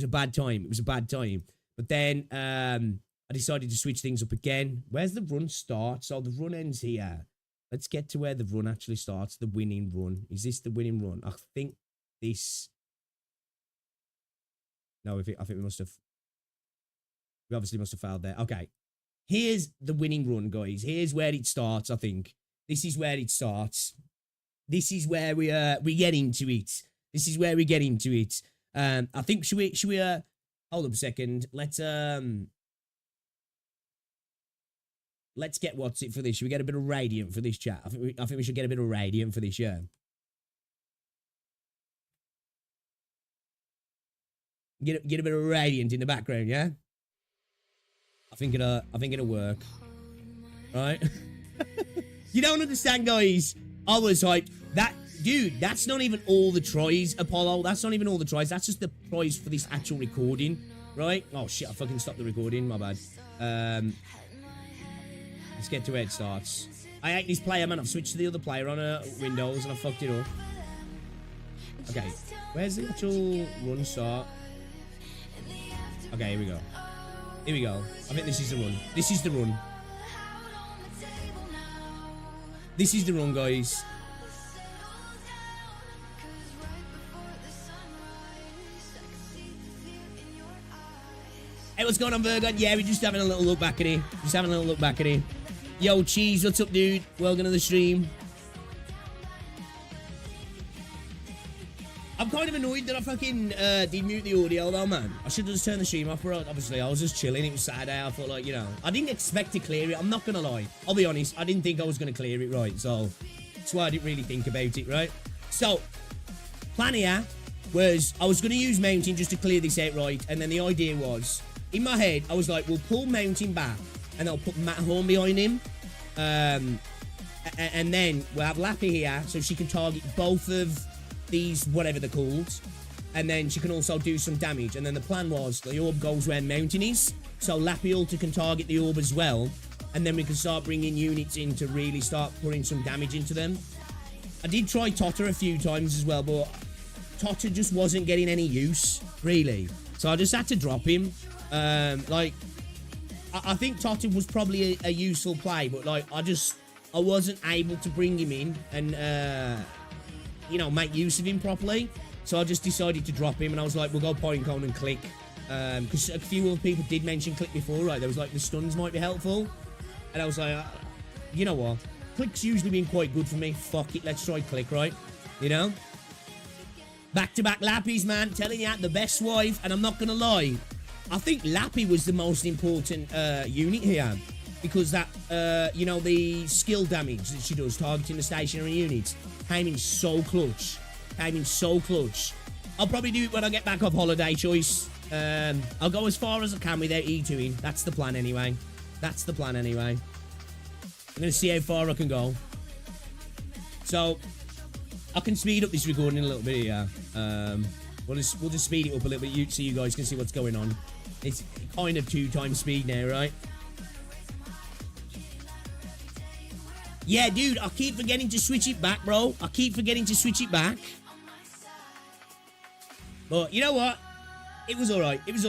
bad time. It was a bad time. But then, I decided to switch things up again. Where's the run start? So the run ends here. Let's get to where the run actually starts. The winning run. Is this the winning run? I think this... No, I think we must have... We obviously must have failed there. Okay. Here's the winning run, guys. Here's where it starts, I think. This is where it starts. This is where we get into it. This is where we get into it. I think, should we hold up a second. Let's get what's it for this. Should we get a bit of Radiant for this chat? I think we should get a bit of Radiant for this, yeah. Get a bit of Radiant in the background, yeah? I think it'll work. Right? You don't understand, guys. I was hyped. Dude, that's not even all the tries, Apollo. That's not even all the tries. That's just the prize for this actual recording, right? Oh, shit, I fucking stopped the recording. My bad. Let's get to where it starts. I hate this player, man. I've switched to the other player on Windows and I fucked it up. Okay, where's the actual run start? Okay, here we go. Here we go. I think this is the run. This is the run. This is the run, guys. Hey, what's going on, Virgo? Yeah, we're just having a little look back at it. Just having a little look back at it. Yo, Cheese, what's up, dude? Welcome to the stream. I'm kind of annoyed that I fucking did mute the audio, though, man. I should have just turned the stream off, bro. Obviously, I was just chilling. It was Saturday. I thought, like, you know, I didn't expect to clear it. I'm not going to lie. I'll be honest. I didn't think I was going to clear it, right? So, that's why I didn't really think about it, right? So, plan here was I was going to use Mountain just to clear this out, right? And then the idea was, in my head, I was like, we'll pull Mountain back and I'll put Matt Horn behind him. And then we'll have Lappy here so she can target both of these, whatever they're called. And then she can also do some damage. And then the plan was the orb goes where Mountain is. So Lappy Alta can target the orb as well. And then we can start bringing units in to really start putting some damage into them. I did try Totter a few times as well, but Totter just wasn't getting any use, really. So I just had to drop him. I think Totter was probably a useful play, but like I wasn't able to bring him in and you know, make use of him properly. So I just decided to drop him, and I was like, we'll go point cone and click, because a few other people did mention click before, right? There was like the stuns might be helpful, and I was like, you know what? Click's usually been quite good for me. Fuck it, let's try click, right? You know. Back-to-back Lappies, man. Telling you, the best wife, and I'm not gonna lie. I think Lappy was the most important unit here because that, you know, the skill damage that she does targeting the stationary units came in so clutch. I'll probably do it when I get back off holiday, Choice. I'll go as far as I can without E2ing. That's the plan anyway. I'm going to see how far I can go. So, I can speed up this recording a little bit here. We'll just speed it up a little bit so you guys can see what's going on. It's kind of 2 times speed now, right? Yeah, dude, I keep forgetting to switch it back, bro. But you know what? It was alright. It was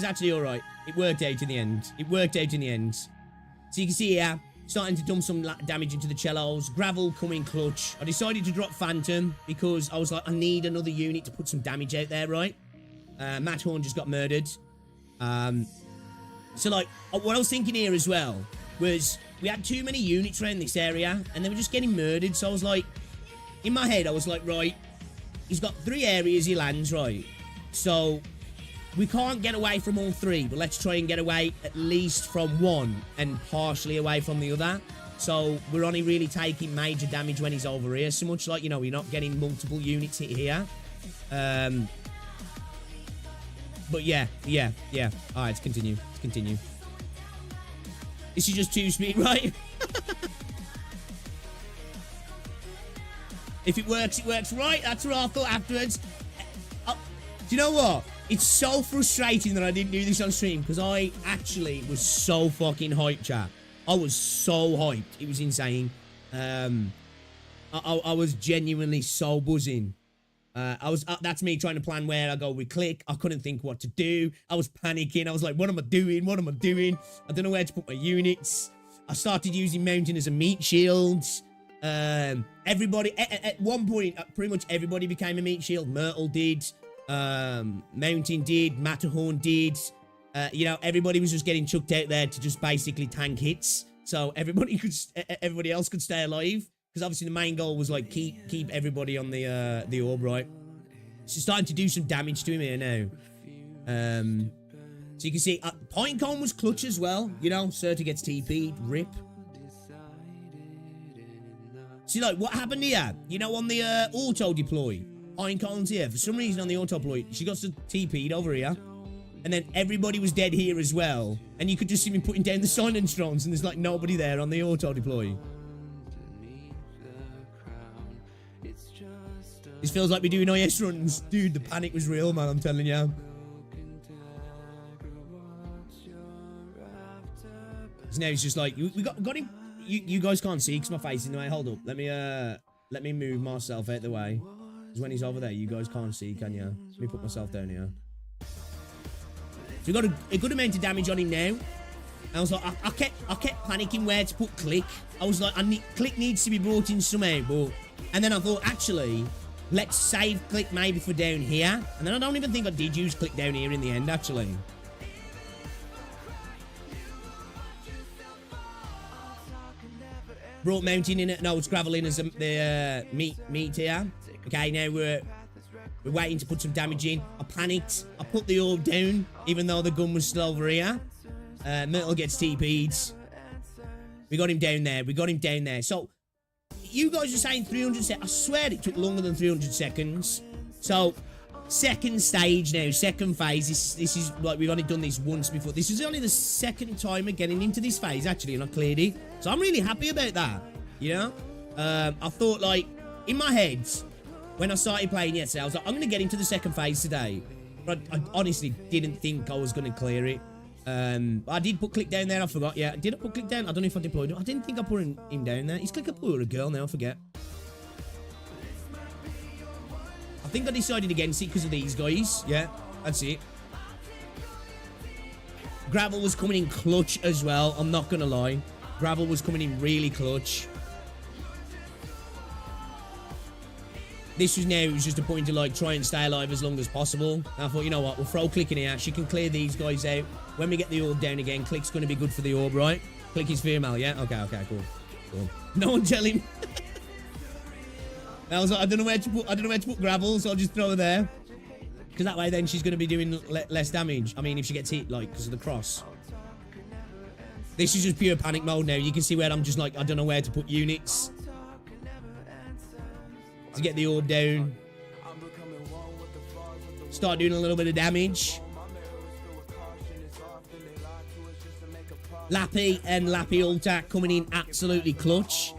actually alright. It worked out in the end. So you can see here, starting to dump some damage into the cellos. Gravel coming clutch. I decided to drop Phantom because I was like, I need another unit to put some damage out there, right? Matt Horn just got murdered. So like, what I was thinking here as well was we had too many units around this area and they were just getting murdered. So I was like, in my head, I was like, right, he's got 3 areas he lands, right? So we can't get away from all three, but let's try and get away at least from one and partially away from the other. So we're only really taking major damage when he's over here. So much like, you know, we're not getting multiple units hit here. But yeah. All right, let's continue. This is just 2-speed, right? If it works, it works, right? That's what I thought afterwards. Do you know what? It's so frustrating that I didn't do this on stream because I actually was so fucking hyped, chat. I was so hyped. It was insane. I was genuinely so buzzing. That's me trying to plan where I go with click. I couldn't think what to do. I was panicking. I was like, what am I doing? I don't know where to put my units. I started using mountain as a meat shield. Everybody, at one point, pretty much everybody became a meat shield. Myrtle did. Mountain did. Matterhorn did. You know, everybody was just getting chucked out there to just basically tank hits. So everybody else could stay alive. Because obviously the main goal was like keep everybody on the orb, right? She's starting to do some damage to him here now. So you can see Point Cone was clutch as well. You know, Serta gets TP'd, rip. See, like, what happened here? You know, on the auto deploy, Point Cone's here. For some reason on the auto deploy, she got TP'd over here. And then everybody was dead here as well. And you could just see me putting down the silence drones and there's like nobody there on the auto deploy. This feels like we're doing IS runs. Dude, the panic was real, man, I'm telling you. So now it's just like, we got him. You guys can't see because my face is in the way. Hold up. Let me move myself out the way. Because when he's over there, you guys can't see, can you? Let me put myself down here. So we got a good amount of damage on him now. I was like, I kept panicking where to put click. I was like, click needs to be brought in somehow, but... And then I thought, actually... Let's save click maybe for down here. And then I don't even think I did use click down here in the end, actually. Brought mountain in it. No, it's gravel in as the meat here. Okay, now we're waiting to put some damage in. I panicked. I put the orb down, even though the gun was still over here. Myrtle gets TP'd. We got him down there. So... You guys are saying 300 seconds. I swear it took longer than 300 seconds. So, second stage now. Second phase. This is like we've only done this once before. This is only the second time we're getting into this phase, actually, and I cleared it. So, I'm really happy about that. You know? I thought, like, in my head, when I started playing yesterday, I was like, I'm going to get into the second phase today. But I honestly didn't think I was going to clear it. I did put click down there. I forgot. Yeah, did I put click down? I don't know if I deployed him. I didn't think I put him down there. Is click a boy or a girl now? I forget. I think I decided against it because of these guys. Yeah, that's it. Gravel was coming in clutch as well. I'm not gonna lie. Gravel was coming in really clutch. This was now, it was just a point to like try and stay alive as long as possible. And I thought, you know what, we'll throw click in here. She can clear these guys out. When we get the orb down again, click's going to be good for the orb, right? Click is female, yeah? Okay, cool. No one tell him. I was like, I don't know where to put gravel, so I'll just throw her there. Because that way then she's going to be doing less damage. I mean, if she gets hit, like, because of the cross. This is just pure panic mode now. You can see where I'm just like, I don't know where to put units. To get the orb down. Start doing a little bit of damage. Lappy and Lappy Ulta coming in absolutely clutch.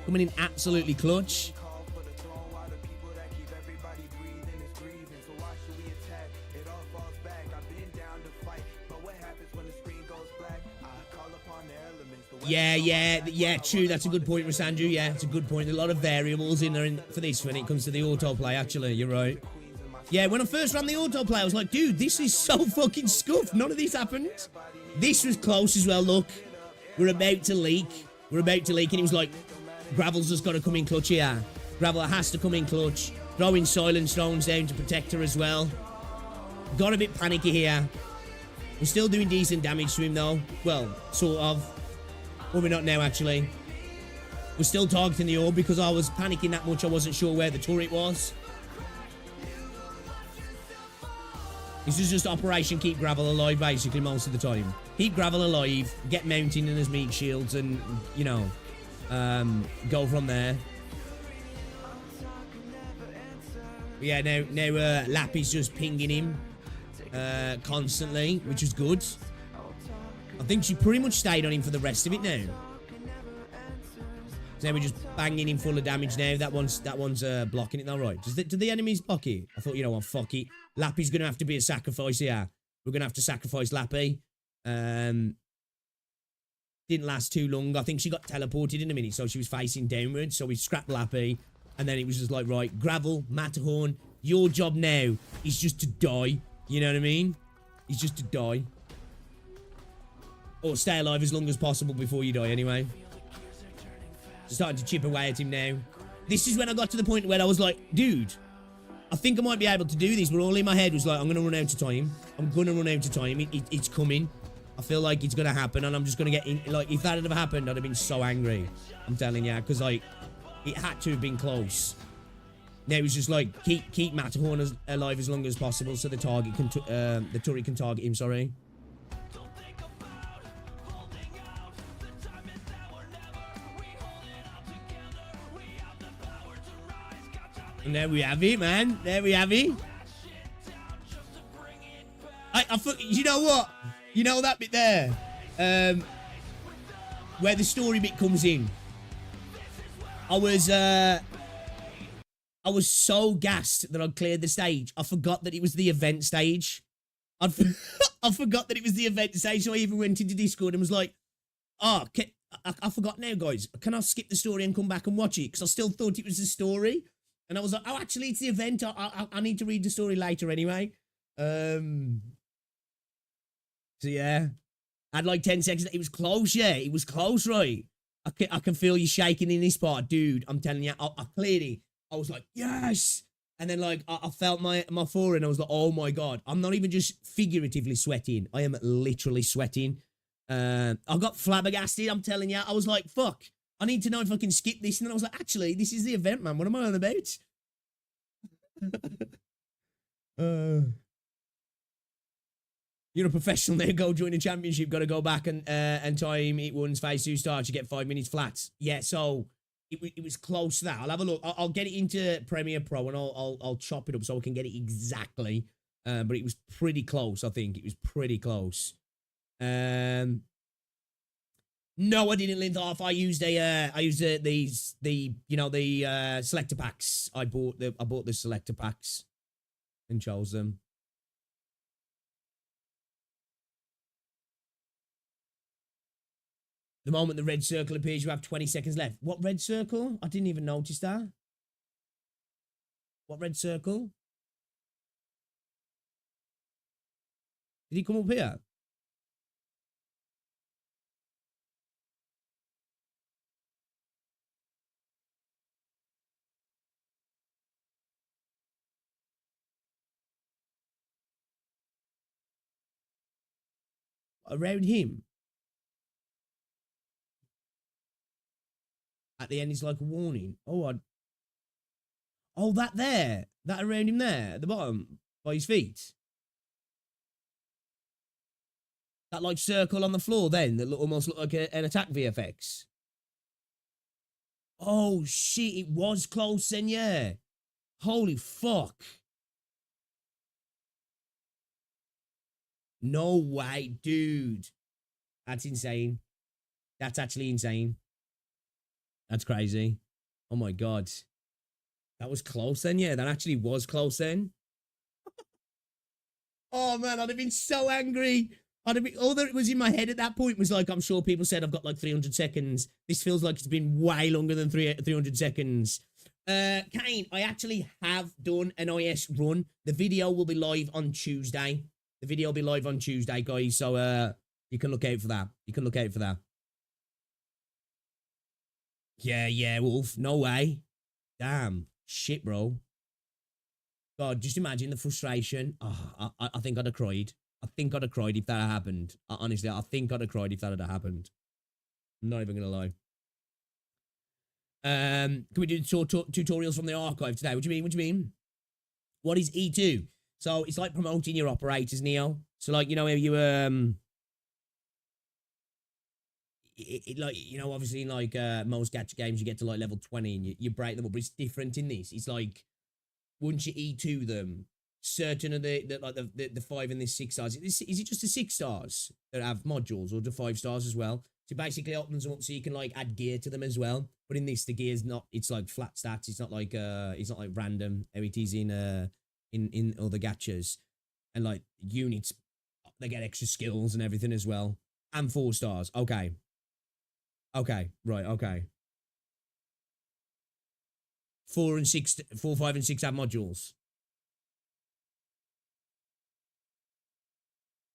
Yeah, true. That's a good point, Rasanju. Yeah, it's a good point. A lot of variables in there for this when it comes to the autoplay, actually. You're right. Yeah, when I first ran the autoplay, I was like, dude, this is so fucking scuffed. None of this happened. This was close as well, look. We're about to leak. And it was like, Gravel's just got to come in clutch here. Gravel has to come in clutch. Throwing silence drones down to protect her as well. Got a bit panicky here. We're still doing decent damage to him, though. Well, sort of. Well, we're not now, actually. We're still targeting the orb because I was panicking that much I wasn't sure where the turret was. This is just Operation Keep Gravel Alive, basically, most of the time. Keep Gravel alive, get Mountain in his meat shields, and, you know, go from there. But yeah, now Lappy's just pinging him constantly, which is good. I think she pretty much stayed on him for the rest of it now. So now we're just banging him full of damage now. That one's blocking it now, right? Do the enemies block it? I thought, you know what, fuck it. Lappy's gonna have to be a sacrifice here. We're gonna have to sacrifice Lappy. Didn't last too long. I think she got teleported in a minute, so she was facing downwards. So we scrapped Lappy, and then it was just like, right, Gravel, Matterhorn, your job now is just to die. You know what I mean? It's just to die. Or stay alive as long as possible before you die, anyway. Starting to chip away at him now. This is when I got to the point where I was like, dude, I think I might be able to do this. But all in my head was like, I'm going to run out of time. I'm going to run out of time. It's coming. I feel like it's going to happen. And I'm just going to get in. Like, if that had ever happened, I'd have been so angry. I'm telling you. Because, like, it had to have been close. Now it's just like, keep Matterhorn alive as long as possible. So the target can, the turret can target him, sorry. And there we have it, man. There we have it. You know what? You know that bit there? Where the story bit comes in. I was so gassed that I'd cleared the stage. I forgot that it was the event stage. I forgot that it was the event stage. So I even went into Discord and was like, oh, I forgot now, guys. Can I skip the story and come back and watch it? Because I still thought it was the story. And I was like, oh, actually, it's the event. I need to read the story later anyway. So, yeah. I had like 10 seconds. It was close, yeah. It was close, right? I can feel you shaking in this part. Dude, I'm telling you, I cleared it. I was like, yes. And then, like, I felt my forehead. I was like, oh, my God. I'm not even just figuratively sweating. I am literally sweating. I got flabbergasted. I'm telling you. I was like, fuck. I need to know if I can skip this. And then I was like, actually, this is the event, man. What am I on about? You're a professional now. Go join the championship. Got to go back and time it once phase 2 starts. You get 5 minutes flat. Yeah, so it was close to that. I'll have a look. I'll get it into Premiere Pro and I'll chop it up so I can get it exactly. But it was pretty close. I think it was pretty close. No, I didn't, Linthorf. I used the selector packs. I bought the selector packs and chose them. The moment the red circle appears, you have 20 seconds left. What red circle? I didn't even notice that. What red circle? Did he come up here? Around him? At the end, it's like a warning. Oh, that there. That around him there, at the bottom, by his feet. That, like, circle on the floor then, that almost looked like an attack VFX. Oh, shit, it was close then, yeah. Holy fuck. No way, dude. That's insane. That's actually insane. That's crazy. Oh my God. That was close then, yeah. That actually was close then. Oh man, I'd have been so angry. All that was in my head at that point was like, I'm sure people said I've got like 300 seconds. This feels like it's been way longer than 300 seconds. Kane, I actually have done an IS run. The video will be live on Tuesday. The video will be live on Tuesday, guys. So you can look out for that. You can look out for that. Yeah, Wolf. No way. Damn. Shit, bro. God, just imagine the frustration. Oh, I think I'd have cried. I think I'd have cried if that had happened. Honestly, I think I'd have cried if that had happened. I'm not even going to lie. Can we do tutorials from the archive today? What do you mean? What do you mean? What is E2? So it's like promoting your operators, Neo. So like, you know, you like, you know, obviously in like most gacha games you get to like level 20 and you break them up, but it's different in this. It's like once you E2 them, certain of the 5 and the 6 stars. Is it just the 6 stars that have modules, or the 5 stars as well? So it basically opens them up so you can like add gear to them as well. But in this, the gear's not, it's like flat stats. It's not like random how it is in other gachas. And like units, they get extra skills and everything as well. And 4 stars. Okay. Okay, right, okay. 4, 5, and 6 have modules.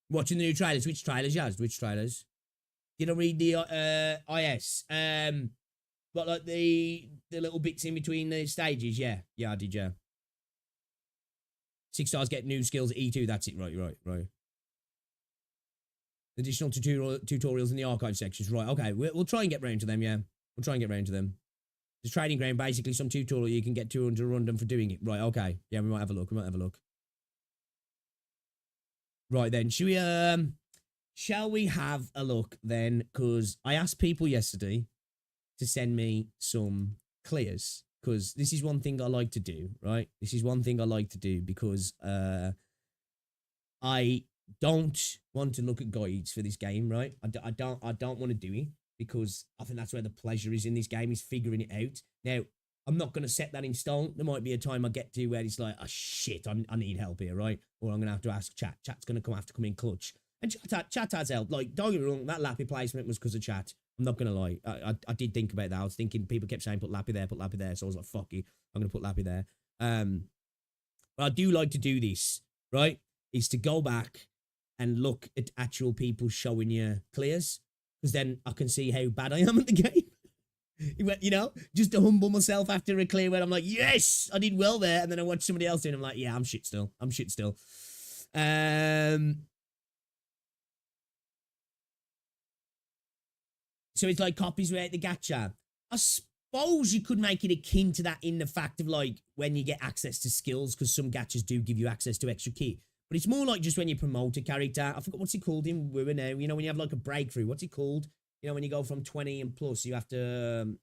Watching the new trailers. Which trailers, Yaz? Which trailers? Did I read the IS? But like the little bits in between the stages, yeah. Yeah, I did, yeah. 6 stars get new skills at E2, that's it, right. Additional tutorials in the archive sections, right, okay. We'll try and get round to them, yeah. We'll try and get round to them. The training ground, basically some tutorial you can get 200 random for doing it. Right, okay. Yeah, we might have a look, Right then, shall we have a look then? Because I asked people yesterday to send me some clears. Because this is one thing I like to do, right? This is one thing I like to do because I don't want to look at guides for this game, right? I don't want to do it because I think that's where the pleasure is in this game, is figuring it out. Now, I'm not going to set that in stone. There might be a time I get to where it's like, oh shit, I need help here, right? Or I'm going to have to ask chat. Chat's going to have to come in clutch. And chat has helped. Like, don't get me wrong, that Lappy placement was because of chat. I'm not going to lie. I did think about that. I was thinking, people kept saying, put Lappy there. So I was like, fuck you. I'm going to put Lappy there. But I do like to do this, right? Is to go back and look at actual people showing you clears. Because then I can see how bad I am at the game. You know, just to humble myself after a clear where I'm like, yes, I did well there. And then I watch somebody else doing it. I'm like, yeah, I'm shit still. So it's like copies without the gacha. I suppose you could make it akin to that in the fact of like when you get access to skills, because some gachas do give you access to extra kit. But it's more like just when you promote a character. I forgot what's it called in WoW now. You know, when you have like a breakthrough, what's it called? You know, when you go from 20 and plus, you have to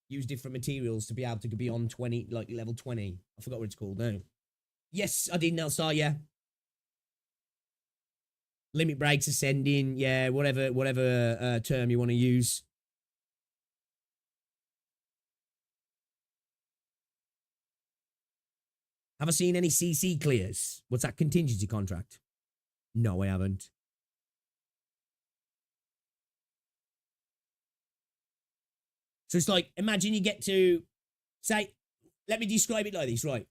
use different materials to be able to be on 20, like level 20. I forgot what it's called now. Yes, I did, Nelstar, yeah. Limit breaks, ascending, yeah, whatever term you want to use. Have I seen any CC clears? What's that, contingency contract? No, I haven't. So it's like, imagine you get to, say, let me describe it like this, right?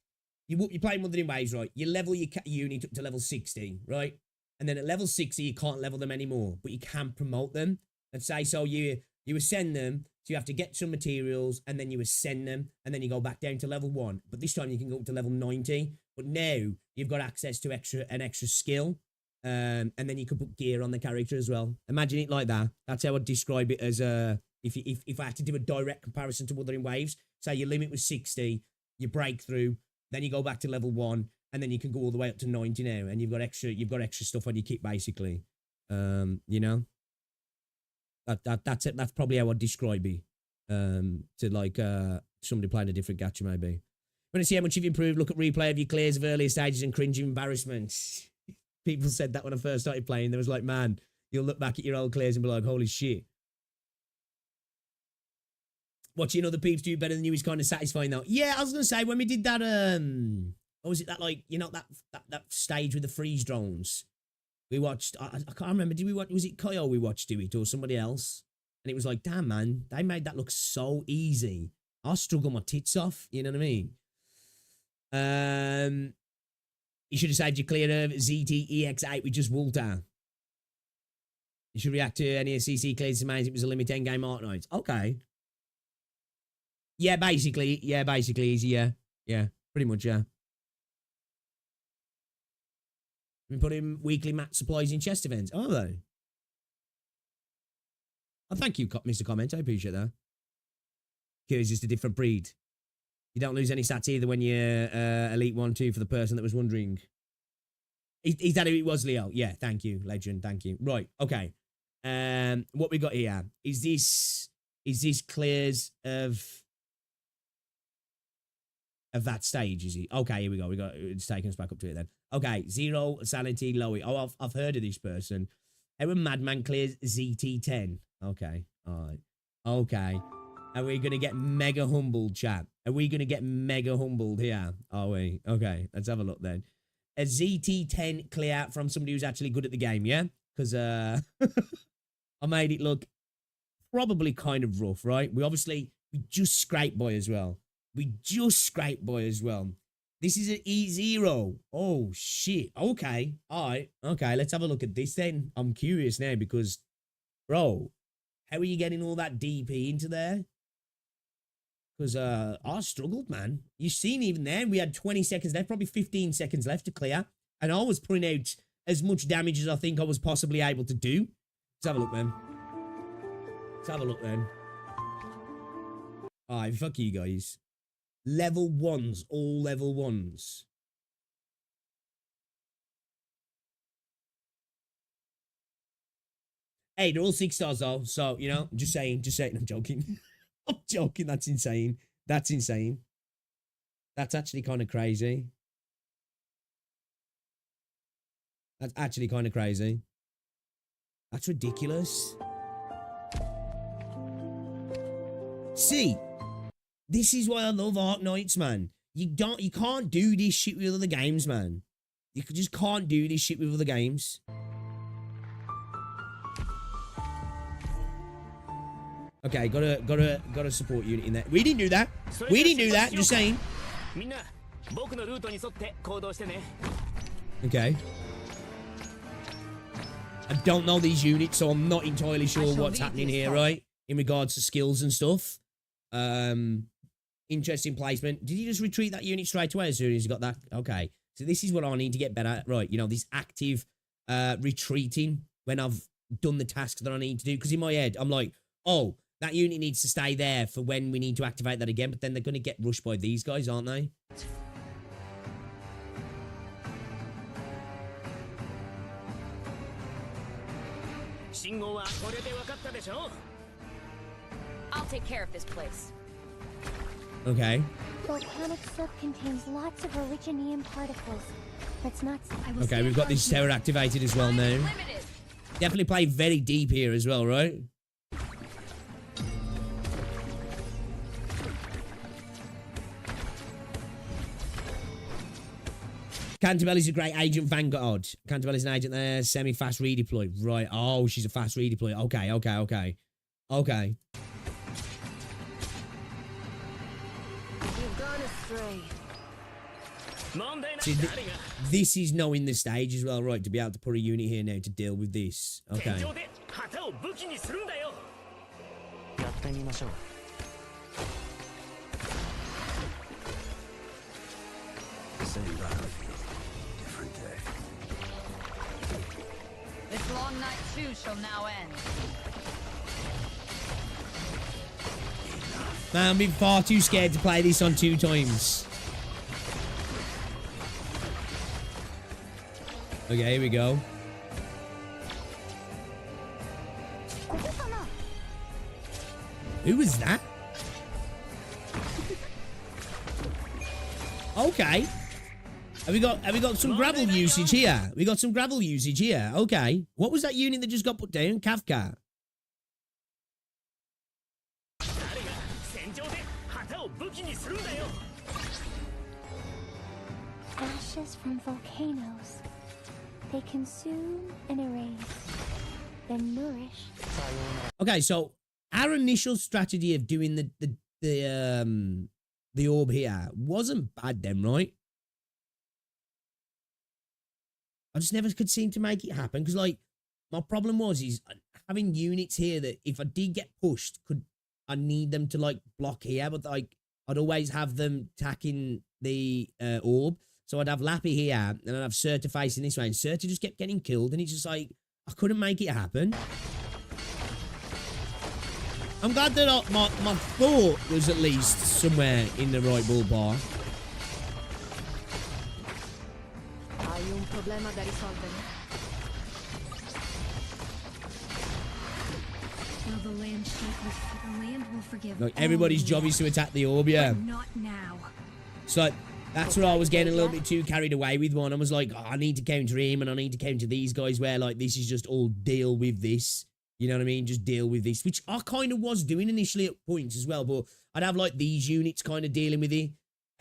You're playing Wuthering Waves, right? You level your unit up to level 60, right? And then at level 60, you can't level them anymore, but you can promote them. And say, so you ascend them, so you have to get some materials, and then you ascend them, and then you go back down to level 1. But this time you can go up to level 90. But now you've got access to an extra skill, and then you can put gear on the character as well. Imagine it like that. That's how I'd describe it as a... If I had to do a direct comparison to Wuthering Waves, say your limit was 60, you break through, then you go back to level 1, and then you can go all the way up to 90 now, and you've got extra stuff on your kit basically. You know, that's it. That's probably how I'd describe it. To like somebody playing a different gacha maybe. When I see how much you've improved, look at replay of your clears of earlier stages and cringe embarrassments. People said that when I first started playing. There was like, man, you'll look back at your old clears and be like, holy shit. Watching other peeps do better than you is kind of satisfying though. Yeah, I was gonna say when we did that what was it, that like, you know, that stage with the freeze drones? We watched, I can't remember, did we watch, was it Kyle we watched do it or somebody else? And it was like, damn man, they made that look so easy. I struggle my tits off, you know what I mean? You should have saved your clear of ZT10 with just Walter. You should react to any CC clears to it was a limit 10 game Arknights. Okay. Yeah, basically, easy, yeah. Yeah, pretty much, yeah. We put in weekly mat supplies in chest events. Are they? Oh, thank you, Mr. Comment. I appreciate that. Kira's just a different breed. You don't lose any stats either when you're Elite 1-2 for the person that was wondering. Is that who it was, Leo? Yeah, thank you, legend. Thank you. Right, okay. What we got here? Is this clears of that stage? Is it? Okay, here we go. It's taking us back up to it then. Okay, Zero Sanity Lowy. Oh, I've heard of this person. How a madman clears ZT10. Okay, all right. Okay. Are we gonna get mega humbled, chat? Are we gonna get mega humbled here? Are we? Okay, let's have a look then. A ZT10 clear from somebody who's actually good at the game, yeah? Because I made it look probably kind of rough, right? We just scraped by as well. This is an E0. Oh, shit. Okay. All right. Okay, let's have a look at this then. I'm curious now because, bro, how are you getting all that DP into there? Because I struggled, man. You've seen even then, we had 20 seconds left, probably 15 seconds left to clear. And I was putting out as much damage as I think I was possibly able to do. Let's have a look, man. All right, fuck you guys. Level 1s, all level 1s. Hey, they're all 6 stars though, so, you know, just saying, I'm joking. I'm joking, that's insane. That's actually kind of crazy. That's ridiculous. See, this is why I love Arknights, man. You can't do this shit with other games, man. You just can't do this shit with other games. Okay, got a support unit in there. We didn't do that. Just saying. Okay. I don't know these units, so I'm not entirely sure what's happening here, right? In regards to skills and stuff. Interesting placement. Did you just retreat that unit straight away as soon as you got that? Okay. So this is what I need to get better at. Right, you know, this active retreating when I've done the tasks that I need to do. Because in my head, I'm like, oh, that unit needs to stay there for when we need to activate that again. But then they're going to get rushed by these guys, aren't they? I'll take care of this place. Okay. Volcanic stuff contains lots of originium particles. That's not. Okay, we've got this tower activated as well now. Definitely play very deep here as well, right? Cantabelle's a great agent, Vanguard. Cantabelle's an agent there, semi-fast redeploy. Right, oh, she's a fast redeploy. Okay. You've gone astray. See, this is knowing the stage as well, right? To be able to put a unit here now to deal with this. Okay. Same battlefield, different day. This long night too shall now end. Man, I'm being far too scared to play this on 2 times. Okay, here we go. Who was that? Okay. Have we got some gravel usage here? We got some gravel usage here. Okay. What was that unit that just got put down? Kafka. Ashes from volcanoes. They consume and erase, then nourish. Okay, so our initial strategy of doing the orb here wasn't bad then, right? I just never could seem to make it happen because, like, my problem was having units here that if I did get pushed, I need them to like block here, but like I'd always have them attacking the orb. So I'd have Lappy here, and I'd have Surta facing this way, and Surta just kept getting killed, and it's just like I couldn't make it happen. I'm glad that my thought was at least somewhere in the right ballpark. Hai un problema da risolvere? Will the land will forgive Like, everybody's job is to attack the orb, yeah. but not now. So that's where I was getting a little bit too carried away with one. I was like, oh, I need to counter him and I need to counter these guys, where like this is just all deal with this. You know what I mean? Just deal with this, which I kind of was doing initially at points as well. But I'd have like these units kind of dealing with it.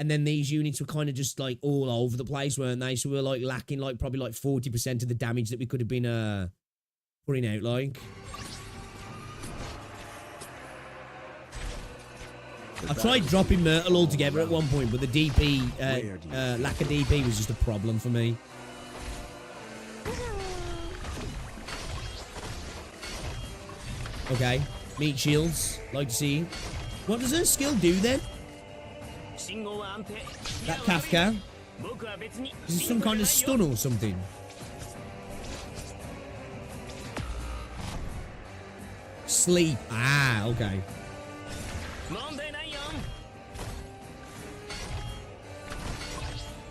And then these units were kind of just like all over the place, weren't they? So we were like lacking like probably like 40% of the damage that we could have been putting out like. I tried dropping Myrtle altogether at one point, but the DP, lack of DP was just a problem for me. Okay, meat shields, like to see. What does her skill do then? That Kafka? Is it some kind of stun or something? Sleep. Ah, okay.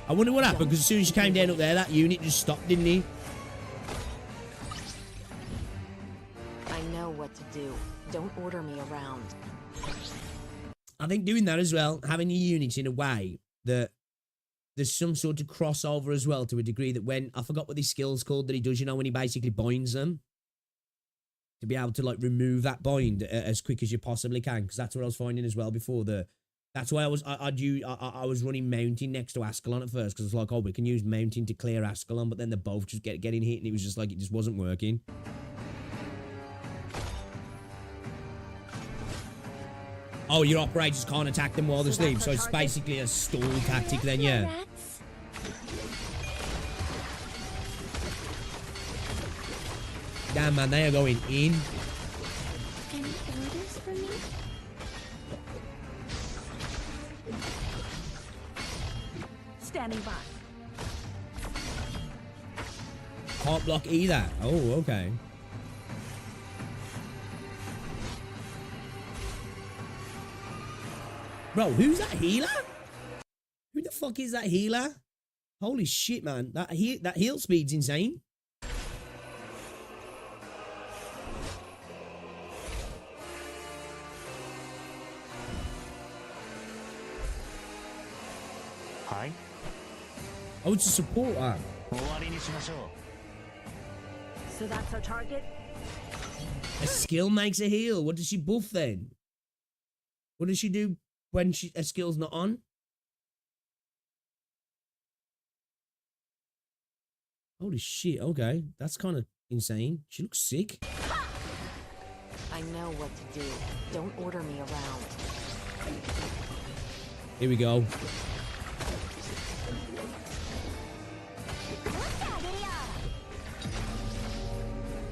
I wonder what happened, because as soon as she came down up there, that unit just stopped, didn't he? I know what to do. Don't order me around. I think doing that as well, having your units in a way that there's some sort of crossover as well, to a degree that when, I forgot what this skill's called that he does, you know, when he basically binds them, to be able to like remove that bind as quick as you possibly can, because that's what I was finding as well before. That's why I was running Mountain next to Ascalon at first, because it's like, oh, we can use Mountain to clear Ascalon, but then they're both just getting hit, and it was just like, it just wasn't working. Oh, your operators can't attack them while they're asleep, so it's basically a stall tactic then, yeah. Damn, man, they are going in. Any orders for me? Standing by. Can't block either. Oh, okay. Bro, who's that healer? Who the fuck is that healer? Holy shit, man. That heal speed's insane. Hi. Oh, it's a support arm. So that's our target? A skill makes a heal. What does she buff then? What does she do when a skill's not on? Holy shit, okay. That's kind of insane. She looks sick. I know what to do. Don't order me around. Here we go.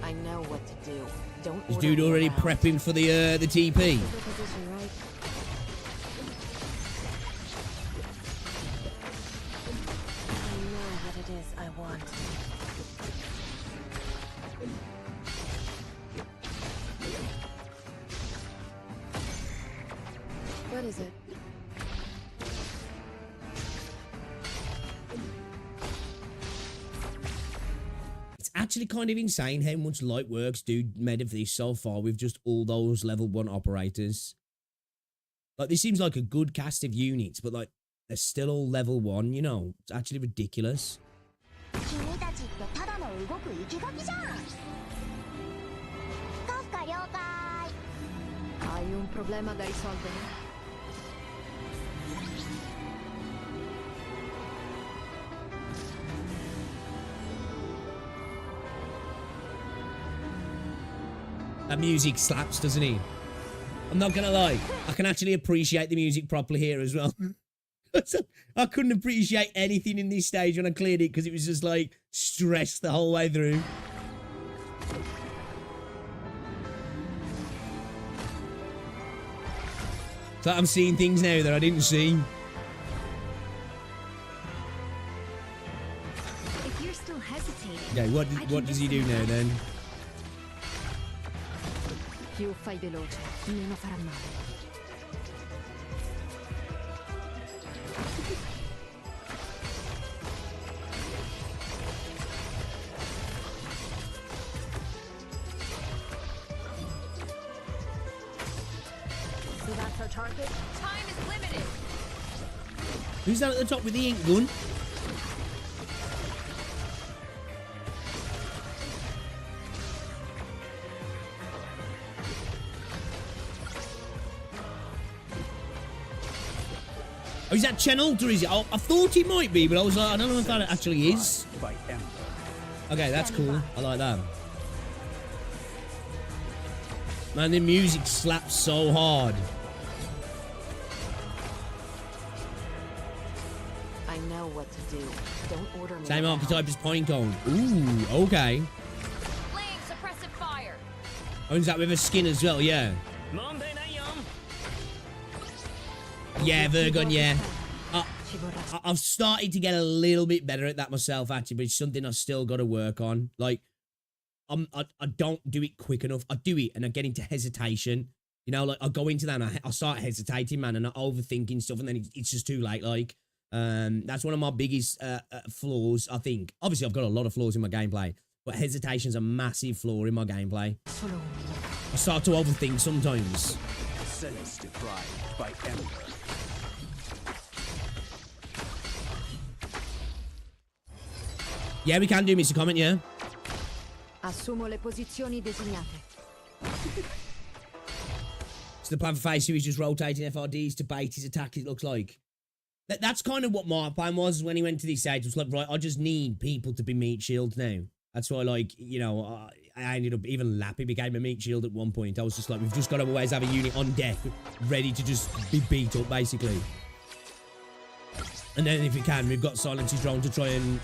I know what to do. Don't This order dude me already around. prepping for the TP. Position, right? I know what it is I want. What is it? It's actually kind of insane how much light works dude made of this so far with just all those level 1 operators. Like, this seems like a good cast of units, but like, they're still all level 1, you know? It's actually ridiculous. 君たちってただの動く生き垣じゃん。カフカ了解。 Hai un problema da risolvere? That music slaps, doesn't he? I'm not gonna lie, I can actually appreciate the music properly here as well. I couldn't appreciate anything in this stage when I cleared it, because it was just like stressed the whole way through. So I'm seeing things now that I didn't see. If you're still hesitating, Okay, what does he do now then? Più fai veloce, meno farà male. Target. Time is limited. Who's that at the top with the ink gun? Oh, is that channeled or is it? Oh, I thought it might be, but I was like, I don't know if that actually is. By Ember. Okay, that's cool. I like that. Man, the music slaps so hard. I know what to do. Don't order me. Same around. archetype as Pinecone. Ooh, okay. Laying suppressive fire. Owns that with a skin as well, yeah. Yeah, Vergun, yeah. I've started to get a little bit better at that myself, actually, but it's something I've still got to work on. Like, I don't do it quick enough. I do it and I get into hesitation. You know, like, I go into that and I start hesitating, man, and I'm overthinking stuff, and then it's just too late, like. That's one of my biggest flaws, I think. Obviously, I've got a lot of flaws in my gameplay, but hesitation's a massive flaw in my gameplay. I start to overthink sometimes. Sense deprived by Ember. Yeah, we can do Mr. Comment, yeah. Assumo le posizioni designate. So the plan for phase 2 is just rotating FRDs to bait his attack, it looks like. That's kind of what my plan was when he went to this stage. It was like, right, I just need people to be meat shields now. That's why, like, you know, I ended up, even Lappy became a meat shield at one point. I was just like, we've just got to always have a unit on deck, ready to just be beat up, basically. And then if we can, we've got Silence's drone to try and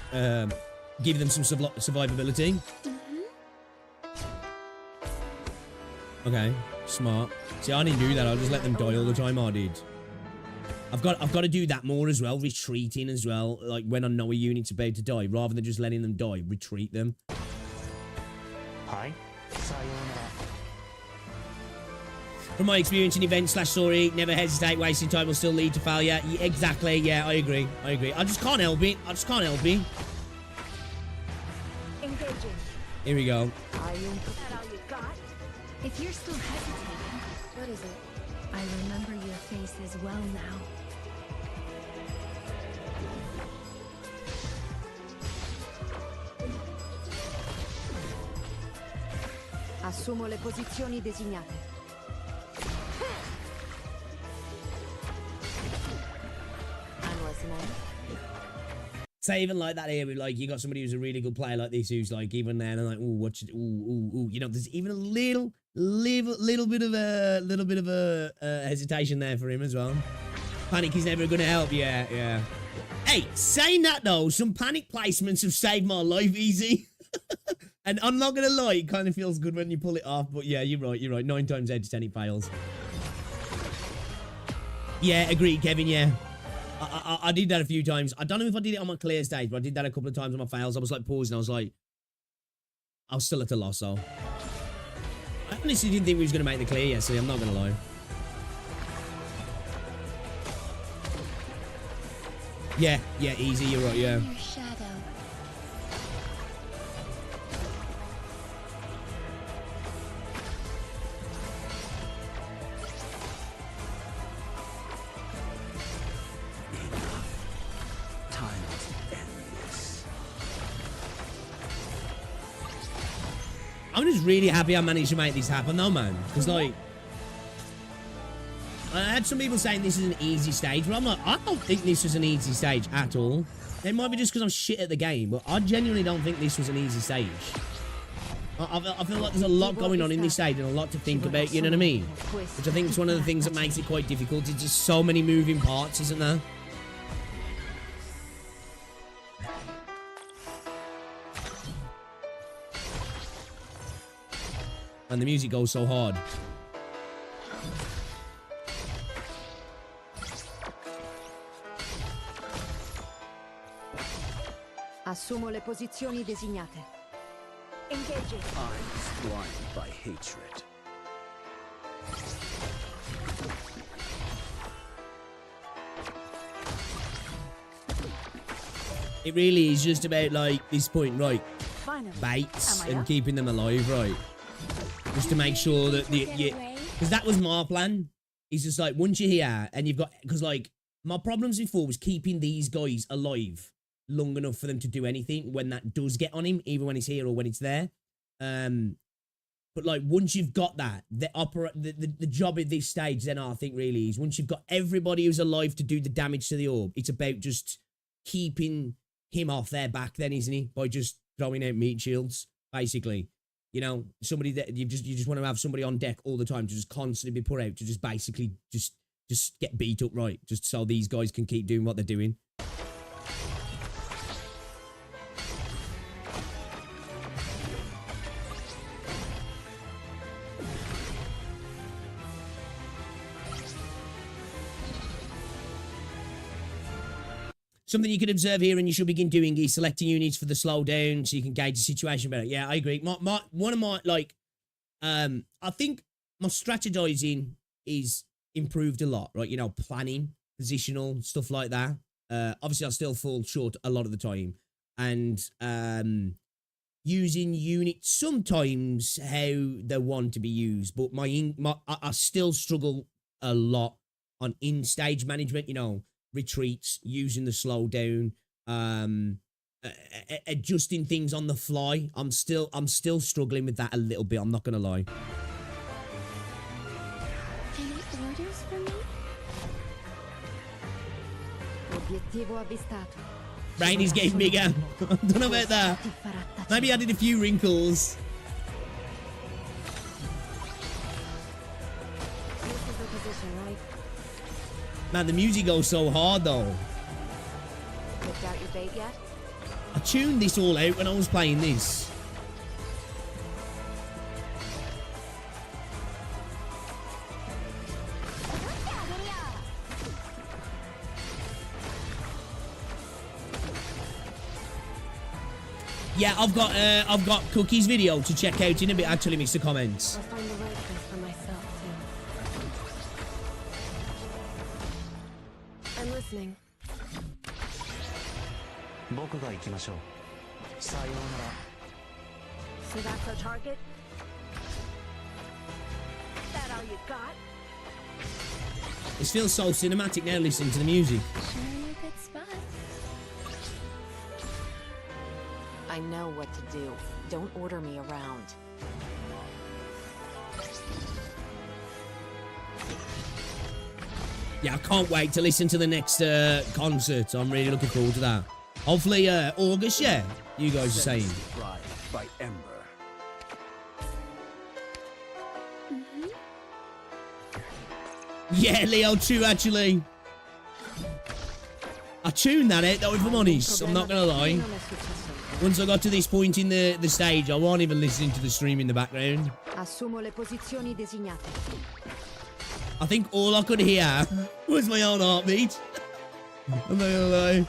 give them some survivability. Okay, smart. See, I didn't do that. I'll just let them die all the time. I did. I've got to do that more as well. Retreating as well. Like when I know a unit's about to die, rather than just letting them die, retreat them. Hi. Sayonara. From my experience in event / story, never hesitate. Wasting time will still lead to failure. Yeah, exactly. Yeah, I agree. I just can't help it. I just can't help it. Engaging. Here we go. That all you got? If you're still hesitating, What is it? I remember your face as well now. Assumo le posizioni designate. I'm listening. So even like that here, like you got somebody who's a really good player like this, who's like even then and like, ooh, what? Ooh, you know, there's even a little bit of a hesitation there for him as well. Panic is never gonna help. Yeah. Hey, saying that though, some panic placements have saved my life easy. And I'm not gonna lie, it kind of feels good when you pull it off. But yeah, you're right. 9 times out of 10 it fails. Yeah, agreed, Kevin. Yeah. I did that a few times. I don't know if I did it on my clear stage, but I did that a couple of times on my fails. I was like pausing. I was like, I was still at a loss, so. I honestly didn't think we was going to make the clear yesterday. I'm not going to lie. Yeah, easy. You're right, yeah. Your shadow. Time to end this. I'm just really happy I managed to make this happen though, man. Because, like, I had some people saying this is an easy stage, but I'm like, I don't think this was an easy stage at all. It might be just because I'm shit at the game, but I genuinely don't think this was an easy stage. I feel like there's a lot going on in this stage and a lot to think about, you know what I mean? Which I think is one of the things that makes it quite difficult. It's just so many moving parts, isn't there? And the music goes so hard. Assumo le posizioni designate. Engaging. Eyes blinded by hatred. It really is just about, like, this point, right? Finally. Baits Am I and up? keeping them alive, right? Just to make sure that because that was my plan. It's just like, once you're here and you've got, because like, my problems before was keeping these guys alive long enough for them to do anything when that does get on him, even when he's here or when it's there. But like, once you've got that, the job at this stage then I think really is, once you've got everybody who's alive to do the damage to the orb, it's about just keeping him off their back then, isn't he? By just throwing out meat shields, basically. You know, somebody that you just want to have somebody on deck all the time to just constantly be put out to just basically just get beat up, right? Just so these guys can keep doing what they're doing. Something you can observe here and you should begin doing is selecting units for the slowdown so you can gauge the situation better. Yeah, I agree. One of my, like, I think my strategizing is improved a lot, right? You know, planning, positional, stuff like that. Obviously, I still fall short a lot of the time. And using units sometimes how they want to be used. But I still struggle a lot on in-stage management, you know, retreats, using the slowdown, adjusting things on the fly. I'm still struggling with that a little bit, I'm not gonna lie. Any orders for me? Obiettivo avvistato. Brain is getting bigger. I don't know about that. Maybe I did a few wrinkles. This is the position, right? Man, the music goes so hard though. Picked out your bait yet? I tuned this all out when I was playing this. Yeah, I've got Cookie's video to check out in a bit. Actually, Mr. Comments. I'll find the right place for myself too. I'm listening. 僕が行きましょう。さようなら。 So that's our target? That all you got? This feels so cinematic now listening to the music. Sure in a good spot. I know what to do. Don't order me around. Yeah, I can't wait to listen to the next concert. I'm really looking forward to that. Hopefully, August, yeah? You guys are saying. Bride by Ember. Yeah, Leo, true, actually. I tuned that out, though, if I'm honest. I'm not going to lie. Once I got to this point in the stage, I wasn't even listening to the stream in the background. Assumo le posizioni designate. I think all I could hear was my own heartbeat. I'm not gonna lie.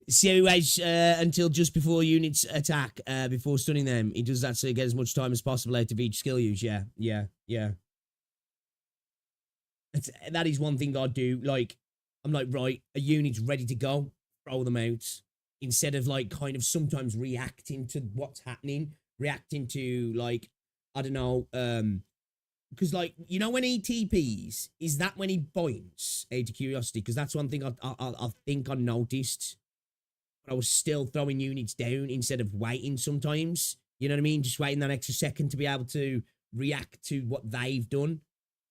So as until just before units attack, before stunning them, he does that so he gets as much time as possible out of each skill use. Yeah. That is one thing I do. Like, I'm like, right, a unit's ready to go, throw them out. Instead of like kind of sometimes reacting to what's happening, reacting to like, I don't know, because like, you know, when he TPs, is that when he points? Out of curiosity, because that's one thing I think I noticed. But I was still throwing units down instead of waiting sometimes. You know what I mean? Just waiting that extra second to be able to react to what they've done.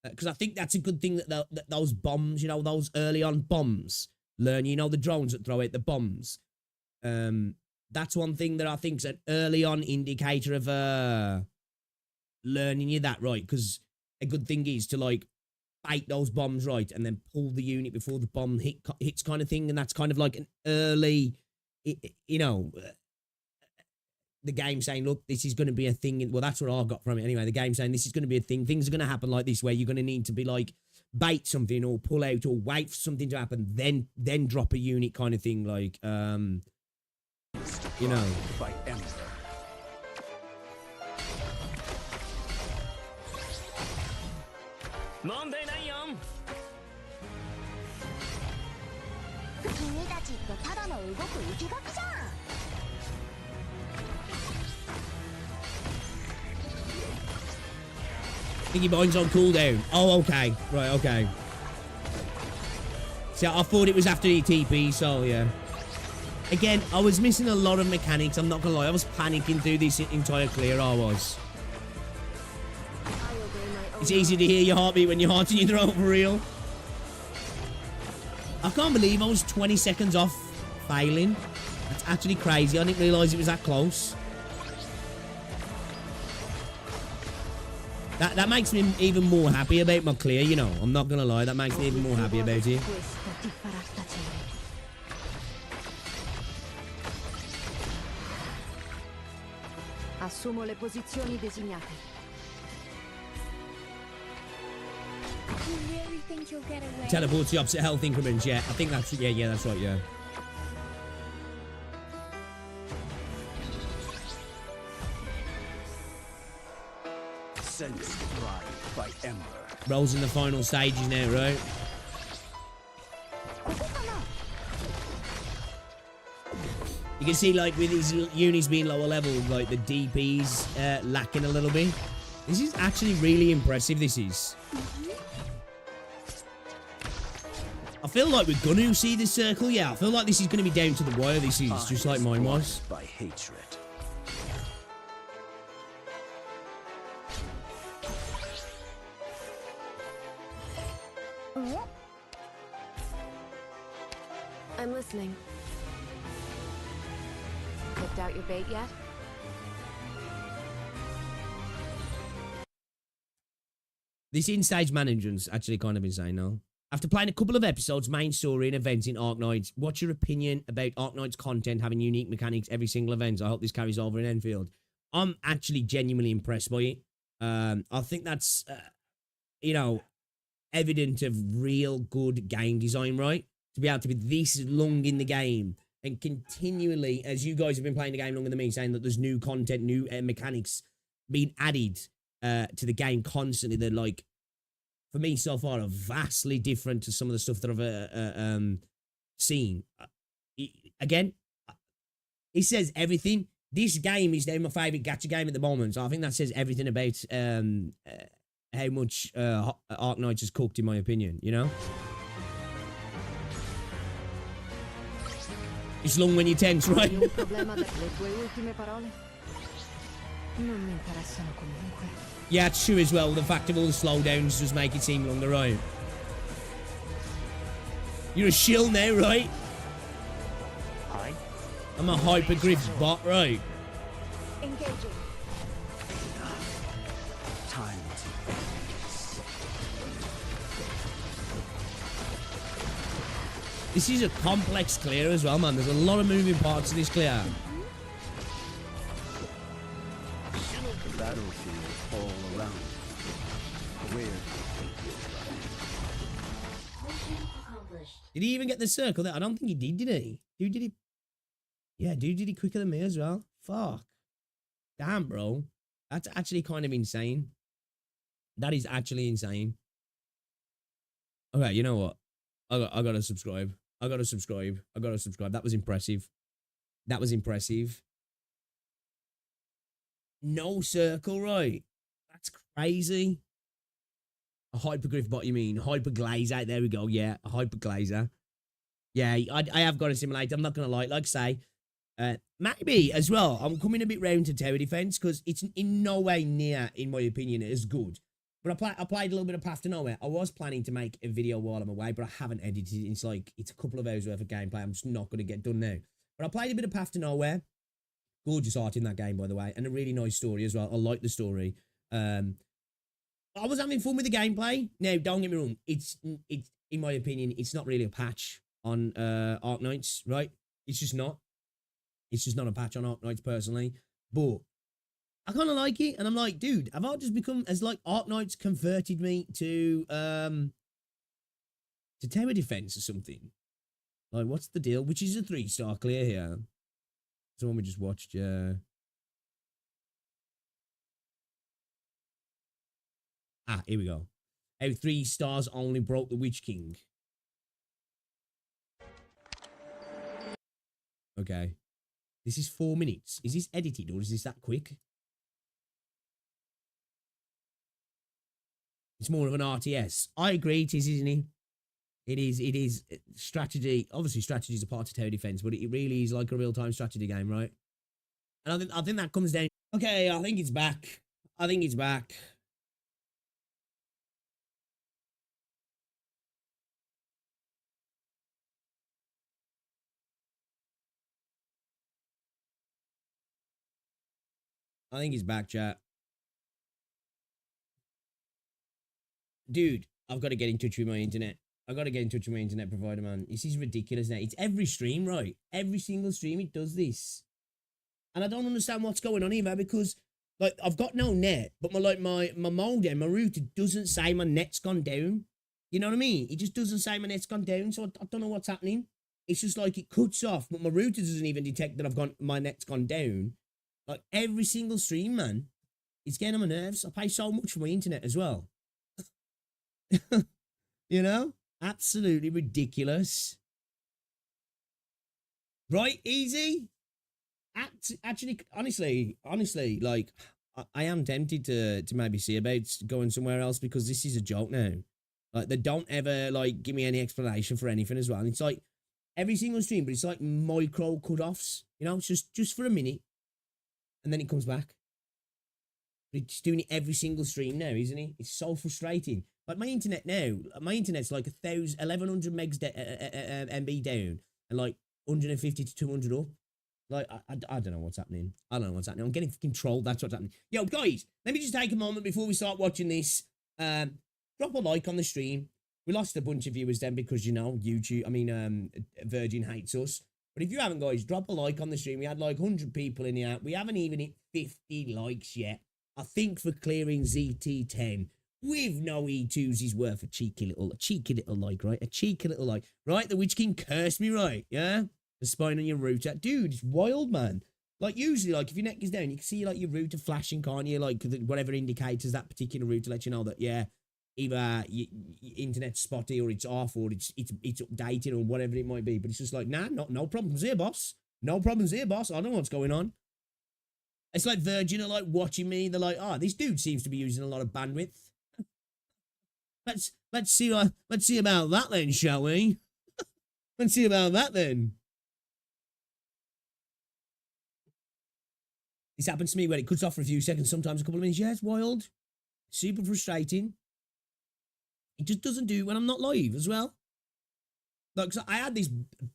Because I think that's a good thing that those bombs, you know, those early on bombs, learn, you know, the drones that throw out the bombs. That's one thing that I think is an early on indicator of learning you that right. Because a good thing is to like bait those bombs right and then pull the unit before the bomb hits kind of thing. And that's kind of like an early, you know, the game saying, look, this is going to be a thing. Well, that's what I got from it anyway. The game saying this is going to be a thing. Things are going to happen like this where you're going to need to be like bait something or pull out or wait for something to happen, then drop a unit kind of thing. Like, you know. By Ember. Monday night, 君たちってただの動く生垣じゃん。think your mind's on cooldown. Oh, okay. Right, okay. See, I thought it was after the TP, so yeah. Again, I was missing a lot of mechanics. I'm not gonna lie. I was panicking through this entire clear. I was. It's easy to hear your heartbeat when your heart's in your throat for real. I can't believe I was 20 seconds off failing. That's actually crazy. I didn't realise it was that close. That makes me even more happy about my clear, you know. I'm not gonna lie. That makes me even more happy about it. Questo ti farà tacere. Assumo le posizioni designate. You really think you'll get away? Teleport to the opposite health increments, yeah. I think that's, yeah, that's right, yeah. Sense drive by Ember. Rolls in the final stages now, right? You can see, like, with these unis being lower level, like, the DP's lacking a little bit. This is actually really impressive, this is. I feel like we're gonna see this circle, yeah. I feel like this is gonna be down to the wire, this is, just like mine was. By hatred. I'm listening. Picked out your bait yet? This in-stage management's actually kind of insane now. After playing a couple of episodes, main story and events in Arknights, what's your opinion about Arknights content having unique mechanics every single event? I hope this carries over in Enfield. I'm actually genuinely impressed by it. I think that's, you know, evident of real good game design, right? To be able to be this long in the game and continually, as you guys have been playing the game longer than me, saying that there's new content, new mechanics being added to the game constantly that, like, for me so far, are vastly different to some of the stuff that I've seen. Again, it says everything. This game is now my favourite gacha game at the moment, so I think that says everything about how much Arknights has cooked, in my opinion, you know? It's long when you're tense, right? Hai un problema le tue ultime parole? Non mi interessano comunque. Yeah, it's true as well. The fact of all the slowdowns just make it seem longer, right? You're a shill now, right? Hi. I'm a Hypergryph bot, right? Engaging. Time to face. This is a complex clear as well, man. There's a lot of moving parts to this clear. Battlefield all around. Where Did he even get the circle there? I don't think he did he? Dude, did he? Yeah, dude, did he quicker than me as well? Fuck. Damn, bro. That's actually kind of insane. That is actually insane. Okay, you know what? I gotta subscribe. I gotta subscribe. I gotta subscribe. That was impressive. That was impressive. No circle, right? That's crazy. A Hypergryph bot, you mean? Hyperglazer. There we go. Yeah, a Hyperglazer. Yeah, I have got a simulator. I'm not going to lie. Like I say, maybe as well, I'm coming a bit round to tower defense because it's in no way near, in my opinion, as good. But I played a little bit of Path to Nowhere. I was planning to make a video while I'm away, but I haven't edited it. It's a couple of hours worth of gameplay. I'm just not going to get done now. But I played a bit of Path to Nowhere. Gorgeous art in that game, by the way, and a really nice story as well. I like the story. I was having fun with the gameplay. Now, don't get me wrong. It's in my opinion, it's not really a patch on Arknights, right? It's just not. It's just not a patch on Arknights personally. But I kind of like it, and I'm like, dude, have I just become as like Arknights converted me to tower defense or something? Like, what's the deal? Which is a 3-star clear here. It's the one we just watched, yeah. Ah, here we go. How 3 stars only broke the Witch King. Okay. This is 4 minutes. Is this edited or is this that quick? It's more of an RTS. I agree, it is, isn't it? It is strategy. Obviously, strategy is a part of tower defense, but it really is like a real-time strategy game, right? And I think that comes down. Okay, I think it's back. I think it's back. I think he's back, chat. Dude, I've got to get in touch with my internet. I've got to get in touch with my internet provider, man. This is ridiculous now. It's every stream, right? Every single stream it does this. And I don't understand what's going on either because, like, I've got no net, but my modem, my router doesn't say my net's gone down. You know what I mean? It just doesn't say my net's gone down, so I don't know what's happening. It's just like it cuts off, but my router doesn't even detect that my net's gone down. Like, every single stream, man. It's getting on my nerves. I pay so much for my internet as well. You know? Absolutely ridiculous. Right, easy? Actually, honestly, like, I am tempted to maybe see about going somewhere else because this is a joke now. Like, they don't ever, like, give me any explanation for anything as well. And it's like, every single stream, but it's like micro cut-offs. You know, it's just for a minute. And then it comes back. But it's doing it every single stream now, isn't it? It's so frustrating. Like my internet now, my internet's like 1100 megs MB down and like 150 to 200 up. Like, I don't know what's happening. I don't know what's happening. I'm getting controlled. That's what's happening. Yo, guys, let me just take a moment before we start watching this. Drop a like on the stream. We lost a bunch of viewers then because, you know, Virgin hates us. But if you haven't, guys, drop a like on the stream. We had like 100 people in here. We haven't even hit 50 likes yet. I think for clearing ZT10 with no E2s is worth a cheeky little like, right? A cheeky little like. Right? The Witch King cursed me, right? Yeah? The spine on your router. Dude, it's wild, man. Like, usually, like, if your neck is down, you can see, like, your router flashing, can't you? Like, whatever indicators that particular router lets you know that, yeah, either your internet's spotty or it's off or it's updated or whatever it might be. But it's just like, nah, no problems here, boss. No problems here, boss. I don't know what's going on. It's like Virgin are, like, watching me. They're like, oh, this dude seems to be using a lot of bandwidth. Let's see about that then, shall we? Let's see about that then. This happens to me where it cuts off for a few seconds, sometimes a couple of minutes. Yeah, it's wild. Super frustrating. It just doesn't do when I'm not live as well. Like, so I had this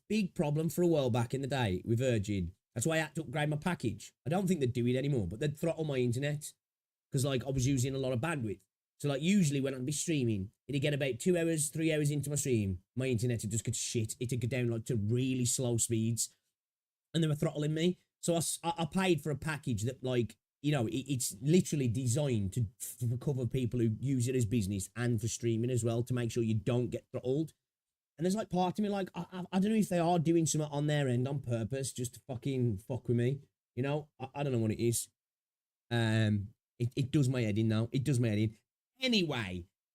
big problem for a while back in the day with Virgin. That's why I had to upgrade my package. I don't think they'd do it anymore, but they'd throttle my internet because, like, I was using a lot of bandwidth. So, like, usually when I'd be streaming, it'd get about 2 hours, 3 hours into my stream, my internet would just get shit. It'd go down, like, to really slow speeds. And they were throttling me. So I paid for a package that, like, you know, it's literally designed to cover people who use it as business and for streaming as well to make sure you don't get throttled. And there's, like, part of me, like, I don't know if they are doing something on their end on purpose just to fucking fuck with me. You know, I don't know what it is. It does my head in now. It does my head in.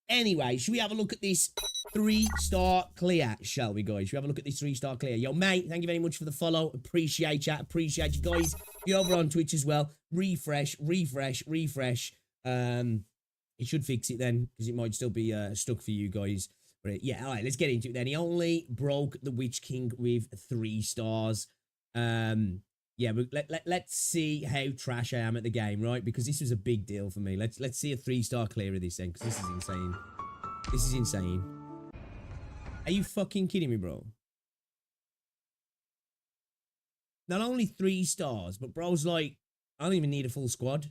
Anyway, should we have a look at this 3-star clear, shall we, guys? Should we have a look at this 3-star clear? Yo, mate, thank you very much for the follow. Appreciate you. Appreciate you, guys. You're over on Twitch as well. Refresh. It should fix it then, because it might still be stuck for you guys. But yeah, all right, let's get into it then. He only broke the Witch King with 3 stars. Yeah, but let's see how trash I am at the game, right? Because this was a big deal for me. Let's see a 3-star clear of this then, because this is insane. This is insane. Are you fucking kidding me, bro? Not only 3 stars, but bro's like, I don't even need a full squad.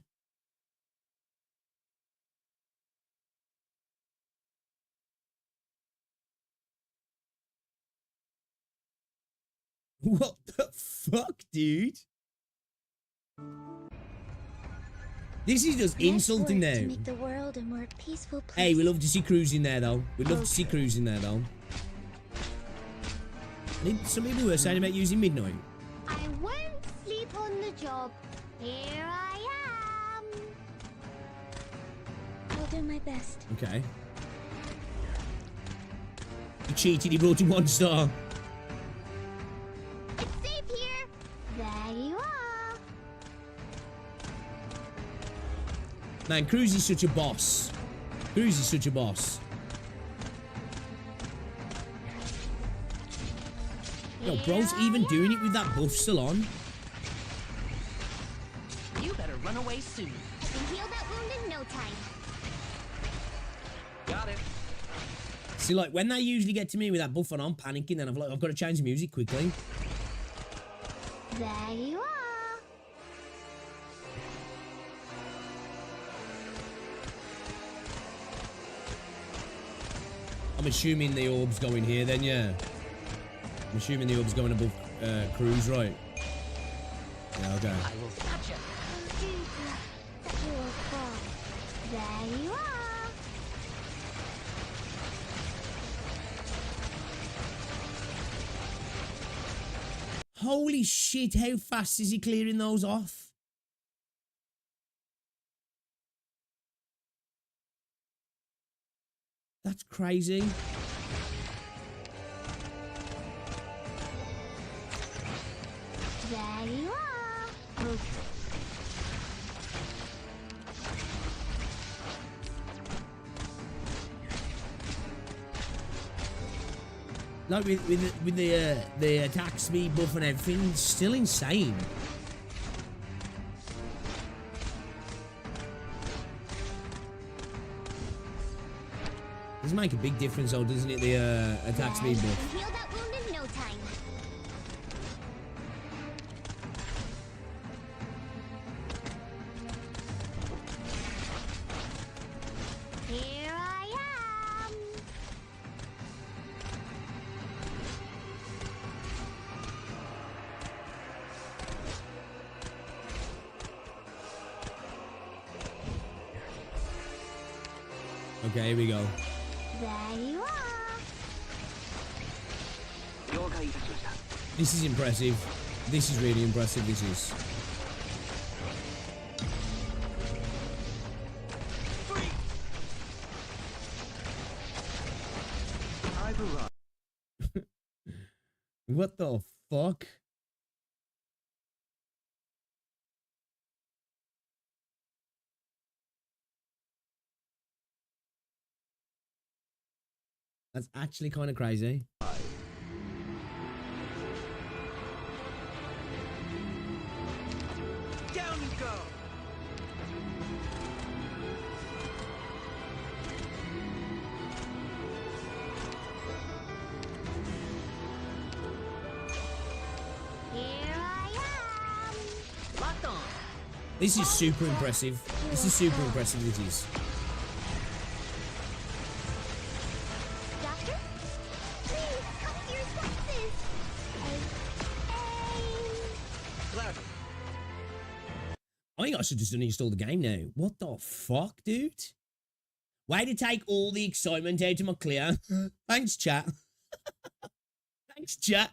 What the fuck, dude? This is just insulting Let's work now. to make the world a more peaceful place. Hey, we love to see Cruz in there, though. We'd love to see Cruz in there, though. I think some people were saying about using Midnight. I won't sleep on the job. Here I am. I'll do my best. Okay. He cheated, he brought him 1 star. It's safe here. There you are. Man, Cruz is such a boss. Cruz is such a boss. Yo, bro's even doing it with that buff still on. You better run away soon. I can heal that wound in no time. Got it. See, like, when they usually get to me with that buff on, I'm panicking, then I've got to change the music quickly. There you are. I'm assuming the orb's going here then, yeah. I'm assuming the orb's going above Cruz, right? Yeah, okay. I will catch you. That you will fall. There you are. Holy shit, how fast is he clearing those off? That's crazy. There you are. Okay. Like with the attack speed buff and everything, it's still insane. Does make a big difference though, doesn't it, the attack speed I buff? can heal that wound in no time. Here I am. Okay, here we go. There you are. This is impressive. This is really impressive, this is. I've arrived. What the fuck? That's actually kind of crazy. Down you go. Here I am. Locked on. This is super impressive. This is super impressive, this is. Doctor? Please, come with your senses. Gladly. I think I should just uninstall the game now. What the fuck, dude? Way to take all the excitement out of my clear. Thanks, chat. Thanks, chat.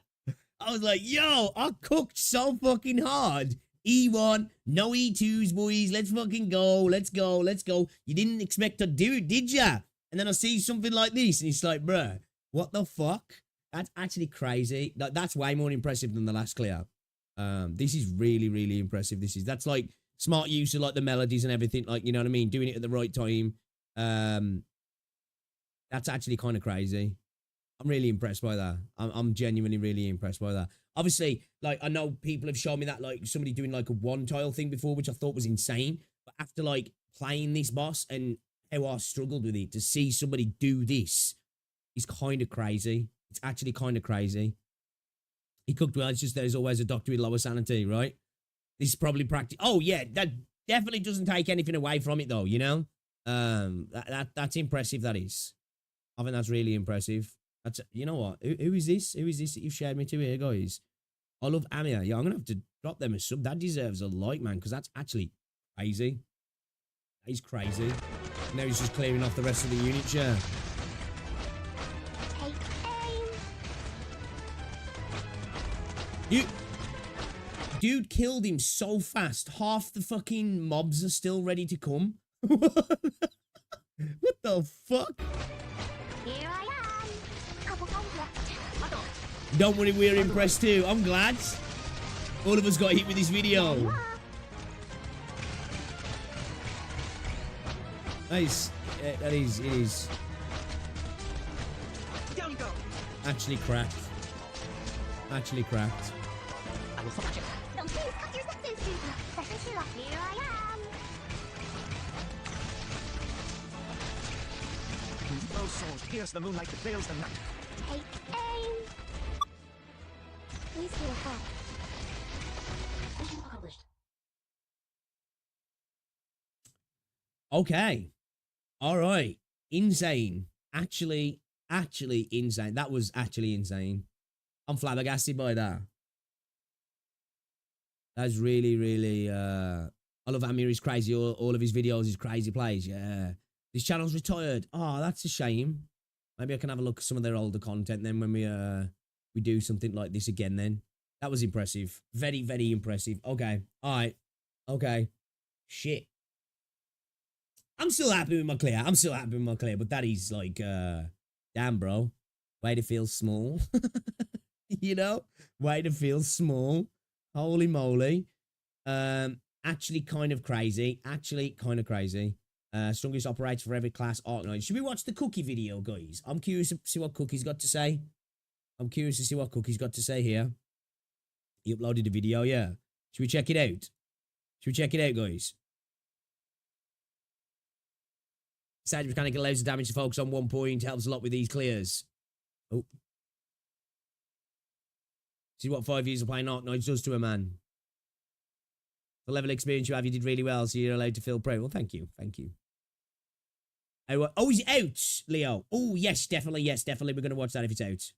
I was like, yo, I cooked so fucking hard. E1, no E2s, boys. Let's fucking go. Let's go. Let's go. You didn't expect to do it, did ya? And then I see something like this, and it's like, bruh, what the fuck? That's actually crazy. That's way more impressive than the last clear. This is really, really impressive. That's like smart use of like the melodies and everything. Like, you know what I mean? Doing it at the right time. That's actually kind of crazy. I'm really impressed by that. I'm genuinely really impressed by that. Obviously, like, I know people have shown me that, like, somebody doing, like, a one-tile thing before, which I thought was insane. But after, like, playing this boss and how I struggled with it, to see somebody do this is kind of crazy. It's actually kind of crazy. He cooked well. It's just there's always a doctor with lower sanity, right? This is probably practice. Oh, yeah, that definitely doesn't take anything away from it, though, you know? That's impressive, that is. I think that's really impressive. That's, you know what? Who is this? Who is this that you've shared me to here, guys? I love Amir. Yeah, I'm going to have to drop them a sub. That deserves a like, man, because that's actually crazy. That is crazy. Now he's just clearing off the rest of the unit, yeah. Take aim. Dude killed him so fast. Half the fucking mobs are still ready to come. What the fuck? Here I am. Couple times left. Don't worry, we're impressed too. I'm glad. All of us got hit with this video. Nice. It is Down you go. actually cracked. Actually cracked. I will smash it. Don't please cut your sentences. Second Sheila, here I am. Oh, sword, pierce the moonlight that veils the night. Take aim. Please do a hack. Mission accomplished. Okay. All right. Insane. Actually insane. That was actually insane. I'm flabbergasted by that. That's really, I love Amir. He's crazy. All of his videos, his crazy plays. Yeah. His channel's retired. Oh, that's a shame. Maybe I can have a look at some of their older content then when we do something like this again then. That was impressive. Very, very impressive. Okay. All right. Okay. Shit. I'm still happy with my clear. But that is like, damn, bro. Way to feel small. You know? Way to feel small. Holy moly. Actually kind of crazy. Strongest operator for every class, Arknights. Should we watch the Cookie video, guys? I'm curious to see what Cookie's got to say. Here. He uploaded a video, yeah. Should we check it out? Guys? Sage mechanic allows the damage to focus on one point. Helps a lot with these clears. Oh. See what 5 years of playing Arknights does to a man. The level of experience you have, you did really well, so you're allowed to feel proud. Well, thank you. Oh, he's out, Leo. Oh, yes, definitely. We're going to watch that if it's out.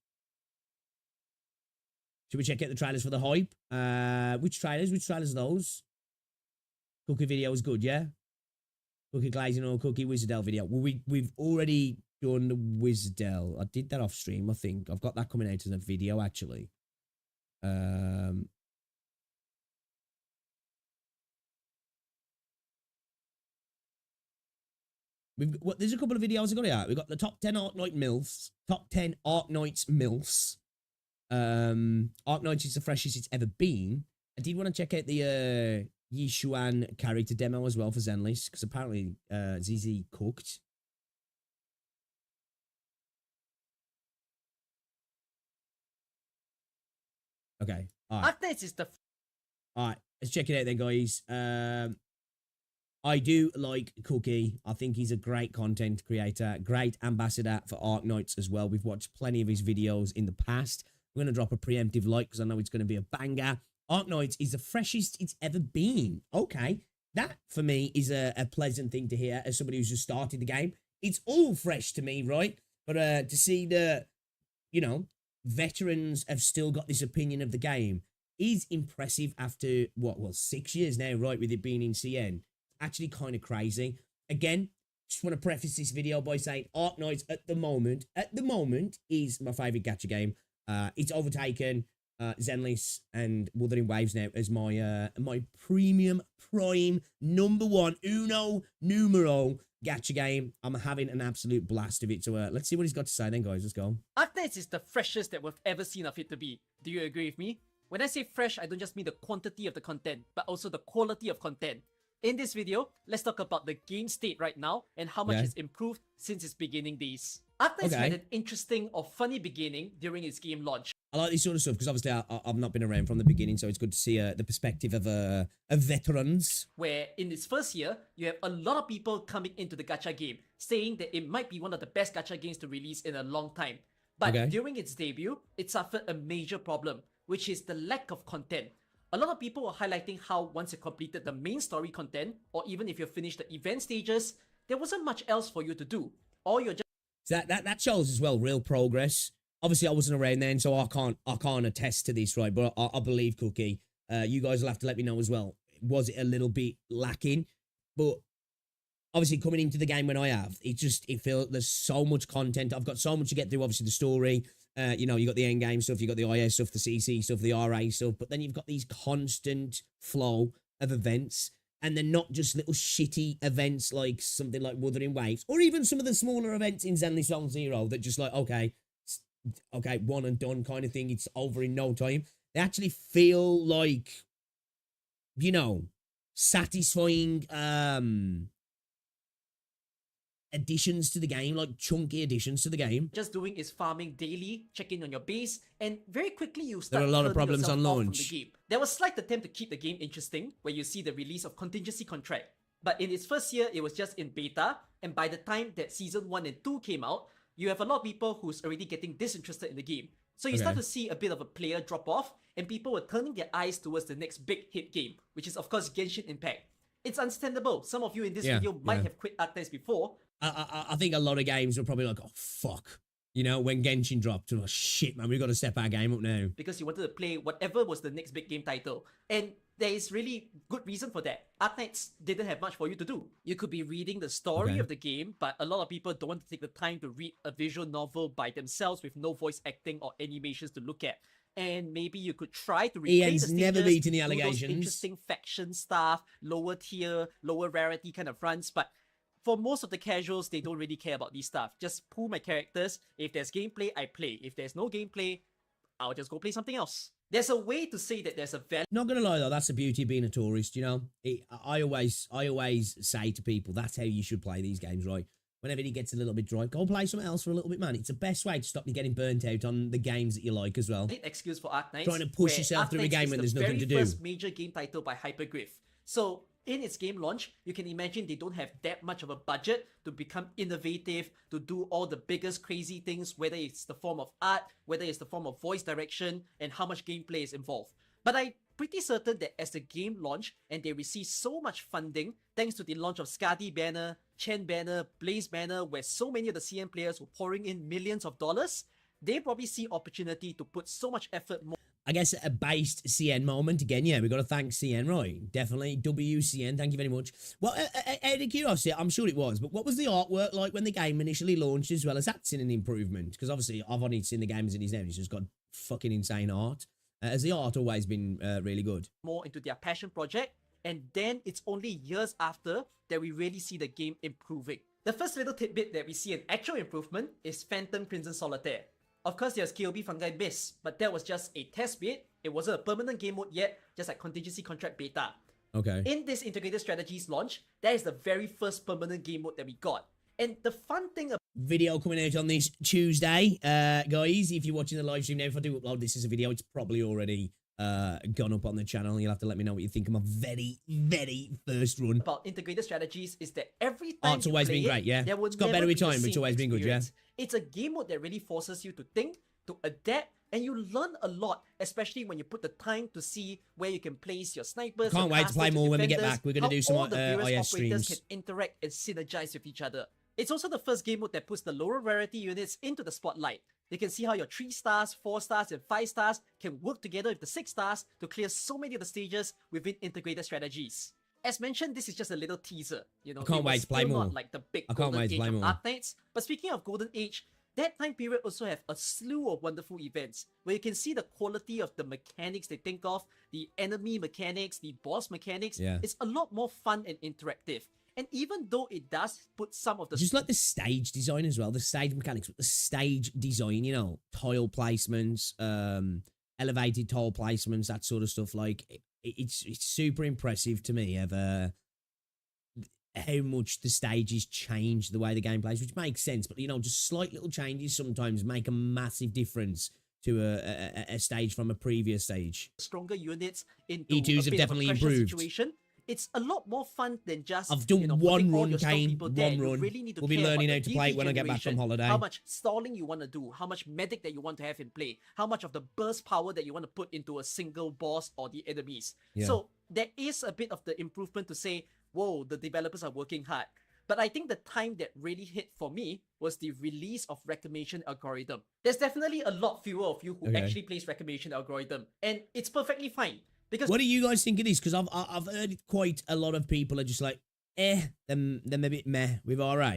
Should we check out the trailers for the hype? Which trailers are those? Cookie video is good, yeah? Cookie glazing or Cookie Wizardell video. Well, we've already done the Wizardell. I did that off stream, I think. I've got that coming out as a video, actually. There's a couple of videos I got here. We've got the top 10 Arknight MILFs. Top 10 Arknights MILFs. Arknights is the freshest it's ever been. I did want to check out the Yishuan character demo as well for Zenless, because apparently ZZ cooked. Okay. All right. Arknights is the All right. Let's check it out then, guys. I do like Cookie. I think he's a great content creator, great ambassador for Arknights as well. We've watched plenty of his videos in the past. We're going to drop a preemptive like because I know it's going to be a banger. Arknights is the freshest it's ever been. Okay. That, for me, is a pleasant thing to hear as somebody who's just started the game. It's all fresh to me, right? But to see the, veterans have still got this opinion of the game is impressive after, 6 years now, right, with it being in CN. Actually kind of crazy. Again, just want to preface this video by saying Arknights at the moment is my favorite gacha game. It's overtaken Zenless and Wuthering Waves now as my premium prime #1 uno numero gacha game. I'm having an absolute blast of it. So let's see what he's got to say then, guys. Let's go. Arknights is the freshest that we've ever seen of it to be. Do you agree with me? When I say fresh, I don't just mean the quantity of the content, but also the quality of content. In this video, let's talk about the game state right now and how much it's improved since its beginning days. Arknights had an interesting or funny beginning during its game launch. I like this sort of stuff because obviously I've not been around from the beginning, so it's good to see the perspective of veterans. Where in its first year, you have a lot of people coming into the gacha game, saying that it might be one of the best gacha games to release in a long time. But during its debut, it suffered a major problem, which is the lack of content. A lot of people were highlighting how once you completed the main story content, or even if you finished the event stages, there wasn't much else for you to do. Or you're just... That shows as well real progress. Obviously, I wasn't around then, so I can't attest to this, right? But I believe Cookie. You guys will have to let me know as well. Was it a little bit lacking? But obviously, coming into the game when I have, it feels there's so much content. I've got so much to get through. Obviously, the story. You got the end game stuff, you got the IS stuff, the CC stuff, the RA stuff, but then you've got these constant flow of events, and they're not just little shitty events like something like Wuthering Waves, or even some of the smaller events in Zenless Zone Zero that just like, okay, one and done kind of thing, it's over in no time. They actually feel like, satisfying, additions to the game, like chunky additions to the game. just doing is farming daily, checking on your base, and very quickly you There start are a lot of turning problems yourself on off from launch. the game. There was slight attempt to keep the game interesting, where you see the release of Contingency Contract. But in its first year, it was just in beta, and by the time that Season 1 and 2 came out, you have a lot of people who's already getting disinterested in the game. So you start to see a bit of a player drop off, and people were turning their eyes towards the next big hit game, which is of course Genshin Impact. It's understandable. Some of you in this video might have quit Arknights before. I think a lot of games were probably like, oh, fuck. You know, when Genshin dropped, oh, shit, man, we've got to step our game up now. Because you wanted to play whatever was the next big game title. And there is really good reason for that. Arknights didn't have much for you to do. You could be reading the story of the game, but a lot of people don't want to take the time to read a visual novel by themselves with no voice acting or animations to look at. And maybe you could try to replay Ian's the stages, never beaten the do those allegations. interesting faction stuff, lower tier, lower rarity kind of runs, but for most of the casuals, they don't really care about these stuff. Just pull my characters. If there's gameplay, I play. If there's no gameplay, I'll just go play something else. There's a way to say that there's a value. Not gonna lie though, that's the beauty of being a tourist. You know, I always say to people, that's how you should play these games, right? Whenever it gets a little bit dry, go play something else for a little bit, man. It's the best way to stop you getting burnt out on the games that you like as well. Excuse for Arknights. Trying to push yourself through a game when there's nothing to do. It's the very first major game title by Hypergryph. So in its game launch, you can imagine they don't have that much of a budget to become innovative, to do all the biggest crazy things, whether it's the form of art, whether it's the form of voice direction, and how much gameplay is involved. But I'm pretty certain that as the game launched and they received so much funding, thanks to the launch of Skadi Banner, Chen Banner, Blaze Banner, where so many of the CN players were pouring in millions of dollars, they probably see opportunity to put so much effort more. I guess a based CN moment again. Yeah, we got to thank CN, right? Definitely WCN. Thank you very much. Well, out of curiosity, I'm sure it was, but what was the artwork like when the game initially launched as well? Has that seen an improvement? Because obviously I've only seen the game as it is now. It's just got fucking insane art. Has the art always been really good? More into their passion project, and then it's only years after that we really see the game improving. The first little tidbit that we see an actual improvement is Phantom Crimson Solitaire. Of course, there's KOB Fungi Abyss, but that was just a test bit. It wasn't a permanent game mode yet, just like Contingency Contract Beta. Okay. In this Integrated Strategies launch, that is the very first permanent game mode that we got. And the fun thing about video coming out on this Tuesday, guys. If you're watching the live stream now, if I do upload this as a video, it's probably already gone up on the channel. You'll have to let me know what you think of my very, very first run. about Integrated Strategies is that every time It's you always play been great, yeah. there will It's got never better with be the time, but it's same always been good, yeah. experience. It's a game mode that really forces you to think, to adapt, and you learn a lot, especially when you put the time to see where you can place your snipers. Can't your wait to play casters, your more when we get defenders, back. We're gonna how do some all the various IS operators streams. can interact and synergize with each other. It's also the first game mode that puts the lower rarity units into the spotlight. You can see how your 3 stars, 4 stars, and 5 stars can work together with the 6 stars to clear so many of the stages within Integrated Strategies. As mentioned, this is just a little teaser. You know, I can't it was wait to play still more. Not like the big I can't golden wait to age play of more. Arknights. But speaking of golden age, that time period also have a slew of wonderful events where you can see the quality of the mechanics they think of, the enemy mechanics, the boss mechanics. Yeah. It's a lot more fun and interactive. And even though it does put some of the Just like the stage design as well, the stage mechanics, but the stage design, you know, tile placements, elevated tile placements, that sort of stuff. Like it's super impressive to me of how much the stages change the way the game plays, which makes sense. But you know, just slight little changes sometimes make a massive difference to a stage from a previous stage. stronger units into E2s a have bit definitely of a pressure improved. Situation. It's a lot more fun than just I've done putting one all run, your strong Kane, people there. one You run. really need to We'll be care about learning the how to play it when I get back from generation, holiday. How much stalling you want to do, how much medic that you want to have in play, how much of the burst power that you want to put into a single boss or the enemies. Yeah. So there is a bit of the improvement to say, whoa, the developers are working hard. But I think the time that really hit for me was the release of Reclamation Algorithm. There's definitely a lot fewer of you who Okay. actually plays Reclamation Algorithm, and it's perfectly fine. Because What do you guys think of this? Because I've heard quite a lot of people are just like, them a bit meh with RA.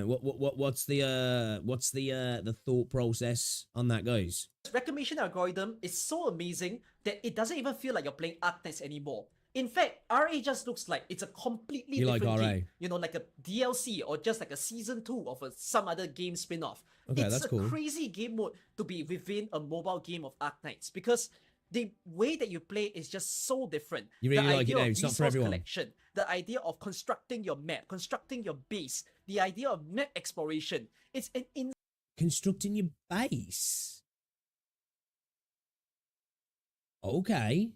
What's the thought process on that, guys? Reclamation Algorithm is so amazing that it doesn't even feel like you're playing Arknights anymore. In fact, RA just looks like it's a completely You like different RA? game. You know, like a DLC or just like a season 2 of some other game spin-off. Okay, It's that's a cool. crazy game mode to be within a mobile game of Arknights because the way that you play is just so different. You really the like it idea now, of it's not for resource everyone. collection, the idea of constructing your map, constructing your base, the idea of map exploration. It's an Constructing your base. Okay.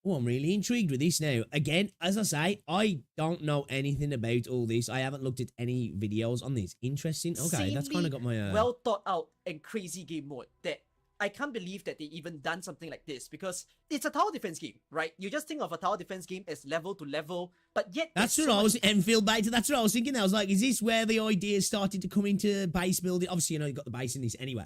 Oh, I'm really intrigued with this now. Again, as I say, I don't know anything about all this. I haven't looked at any videos on this. Interesting. Okay, that's kind of got my... well thought out and crazy game mode that I can't believe that they even done something like this, because it's a tower defense game, right? You just think of a tower defense game as level to level, but yet That's what I was... Enfield beta, that's what I was thinking. I was like, is this where the ideas started to come into base building? Obviously, you know, you've got the base in this anyway.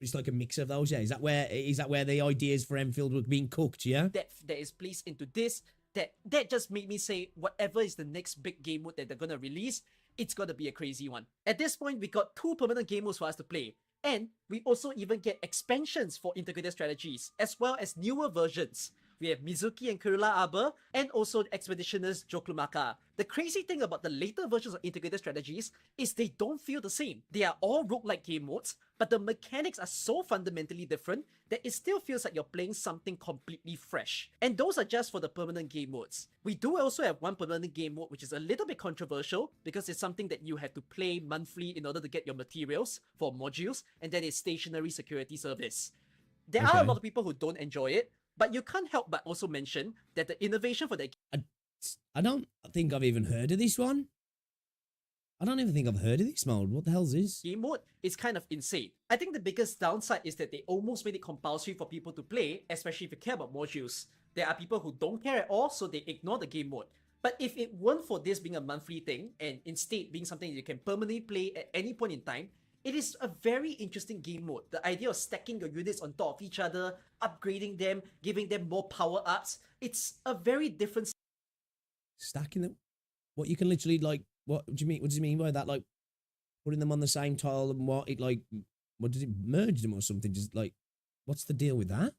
It's like a mix of those, yeah. Is that where the ideas for Enfield were being cooked, yeah? Depth that is placed into this, that just made me say whatever is the next big game mode that they're gonna release, it's gonna be a crazy one. At this point, we got 2 permanent game modes for us to play. And we also even get expansions for integrated strategies, as well as newer versions. We have Mizuki and Kurila Arbor, and also Expeditioners Joklumaka. The crazy thing about the later versions of integrated strategies is they don't feel the same. They are all roguelike game modes, but the mechanics are so fundamentally different that it still feels like you're playing something completely fresh. And those are just for the permanent game modes. We do also have one permanent game mode which is a little bit controversial because it's something that you have to play monthly in order to get your materials for modules, and that is Stationary Security Service. There are a lot of people who don't enjoy it, but you can't help but also mention that the innovation for that I don't think I've even heard of this one. I don't even think I've heard of this mode. What the hell is this? game mode is kind of insane. I think the biggest downside is that they almost made it compulsory for people to play, especially if you care about modules. There are people who don't care at all, so they ignore the game mode. But if it weren't for this being a monthly thing, and instead being something you can permanently play at any point in time, it is a very interesting game mode. The idea of stacking your units on top of each other, upgrading them, giving them more power-ups, it's a very different... Stacking them? What, you can literally, like, what do you mean? What does it mean by that? Like, putting them on the same tile and what? It, like, what does it merge them or something? Just, like, what's the deal with that?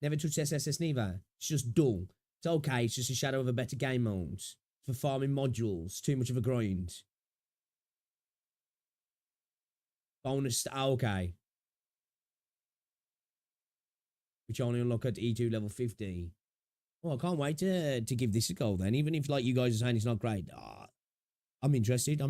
Never touched SSS neither. It's just dull. It's okay, it's just a shadow of a better game mode. It's for farming modules. Too much of a grind. Bonus, okay. Which only unlock at E2 level 50. Well, I can't wait to give this a go then. Even if, like, you guys are saying it's not great. I'm interested,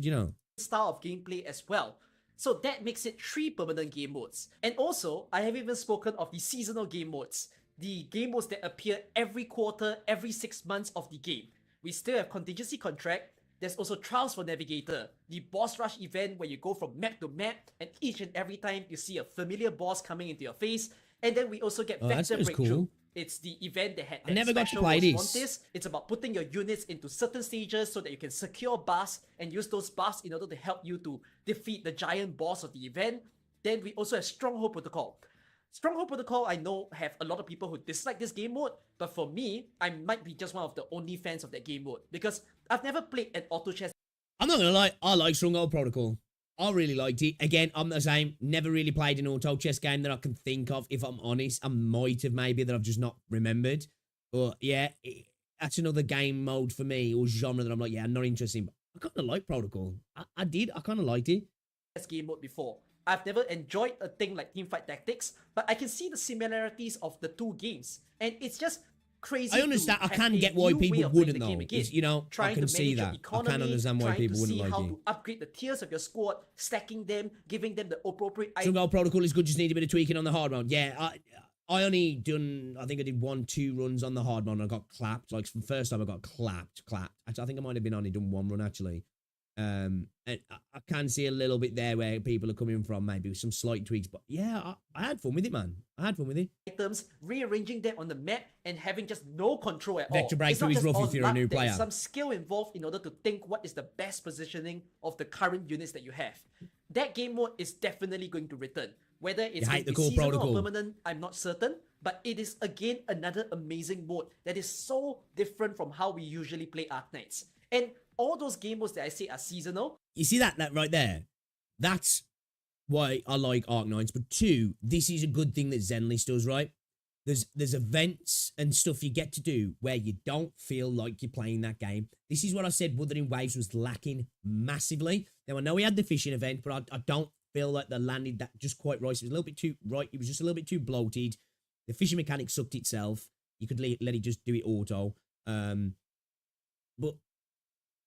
you know. Style of gameplay as well. So that makes it 3 permanent game modes. And also, I have even spoken of the seasonal game modes. The game modes that appear every quarter, every 6 months of the game. We still have Contingency Contract. There's also Trials for Navigator, the boss rush event where you go from map to map, and each and every time you see a familiar boss coming into your face. And then we also get Vector Breakthrough. Cool. It's the event that had that never got to special play Montes. this. It's about putting your units into certain stages so that you can secure buffs and use those buffs in order to help you to defeat the giant boss of the event. Then we also have Stronghold Protocol. Stronghold Protocol, I know, have a lot of people who dislike this game mode, but for me, I might be just one of the only fans of that game mode because I've never played an auto chess. I'm not gonna lie, I like Stronghold Protocol. I really liked it. Again, I'm the same. Never really played an auto chess game that I can think of. If I'm honest, I might have maybe that I've just not remembered. But yeah, that's another game mode for me or genre that I'm like, yeah, I'm not interested in. But I kind of like Protocol. I did. I kind of liked it. Game mode before. I've never enjoyed a thing like Teamfight Tactics, but I can see the similarities of the two games, and it's just crazy. I understand. I can get why people wouldn't though. You know, I can see that. I can understand why people wouldn't like it. How to upgrade the tiers of your squad, stacking them, giving them the appropriate. Stronghold Protocol is good. Just need a bit of tweaking on the hard mode. Yeah, I only done. I think I did 1-2 runs on the hard mode. And I got clapped. Like from the first time, I got clapped. Actually, I think I might have been only done 1 run actually. And I can see a little bit there where people are coming from, maybe with some slight tweaks, but yeah, I had fun with it, man. I had fun with it. Items, rearranging them on the map, and having just no control at all. Vector Breakthrough is rough if you're a new player. There's some skill involved in order to think what is the best positioning of the current units that you have. That game mode is definitely going to return. Whether it's going to be seasonal or permanent, I'm not certain, but it is again another amazing mode that is so different from how we usually play Arknights. And all those game modes that I say are seasonal. You see that right there? That's why I like Arknights. But 2, this is a good thing that Zenlist does, right? There's events and stuff you get to do where you don't feel like you're playing that game. This is what I said Wuthering Waves was lacking massively. Now, I know we had the fishing event, but I don't feel like they landed that just quite right. It was a little bit too right. It was just a little bit too bloated. The fishing mechanic sucked itself. You could let it just do it auto. But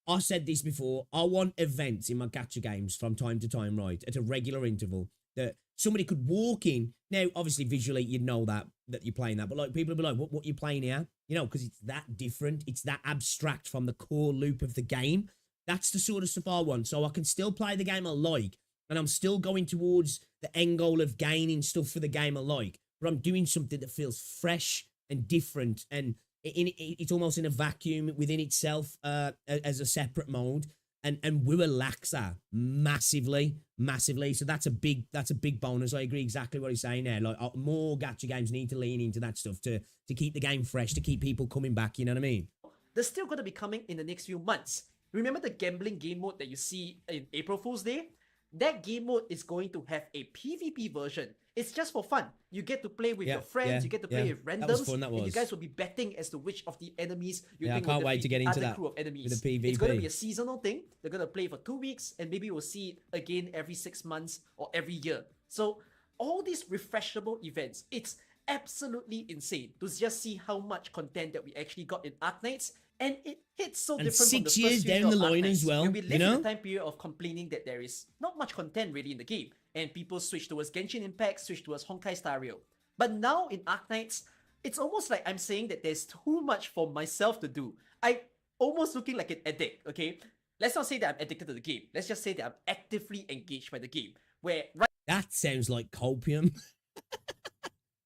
I said this before. I want events in my gacha games from time to time, right, at a regular interval, that somebody could walk in. Now, obviously, visually, you'd know that you're playing that, but like people would be like, what you playing here? You know, because it's that different. It's that abstract from the core loop of the game. That's the sort of stuff I want. So I can still play the game I like, and I'm still going towards the end goal of gaining stuff for the game I like, but I'm doing something that feels fresh and different, and it's almost in a vacuum within itself as a separate mode. And Wua lacks that massively. So that's a big bonus. I agree exactly what he's saying there. Like more gacha games need to lean into that stuff to keep the game fresh, to keep people coming back. You know what I mean? They're still going to be coming in the next few months. Remember the gambling game mode that you see in April Fool's Day? That game mode is going to have a PvP version. It's just for fun. You get to play with your friends, you get to play with randoms, that was fun, and you guys will be betting as to which of the enemies you think I can't wait to get into that crew of enemies. with the PvP. It's going to be a seasonal thing. They're going to play for 2 weeks, and maybe we'll see it again every 6 months or every year. So all these refreshable events, it's absolutely insane to just see how much content that we actually got in Arknights. And it hits so And different from the 6 first years few down the line Arknights. as well, When we live you know? in a time period of complaining that there is not much content really in the game, and people switch towards Genshin Impact, switch towards Honkai Star Rail. But now in Arknights, it's almost like I'm saying that there's too much for myself to do. I almost looking like an addict, okay? Let's not say that I'm addicted to the game. Let's just say that I'm actively engaged by the game. Where That sounds like copium.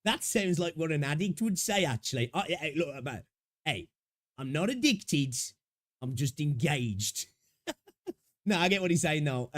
That sounds like what an addict would say, actually. Look, hey, I'm not addicted. I'm just engaged. No, I get what he's saying, though.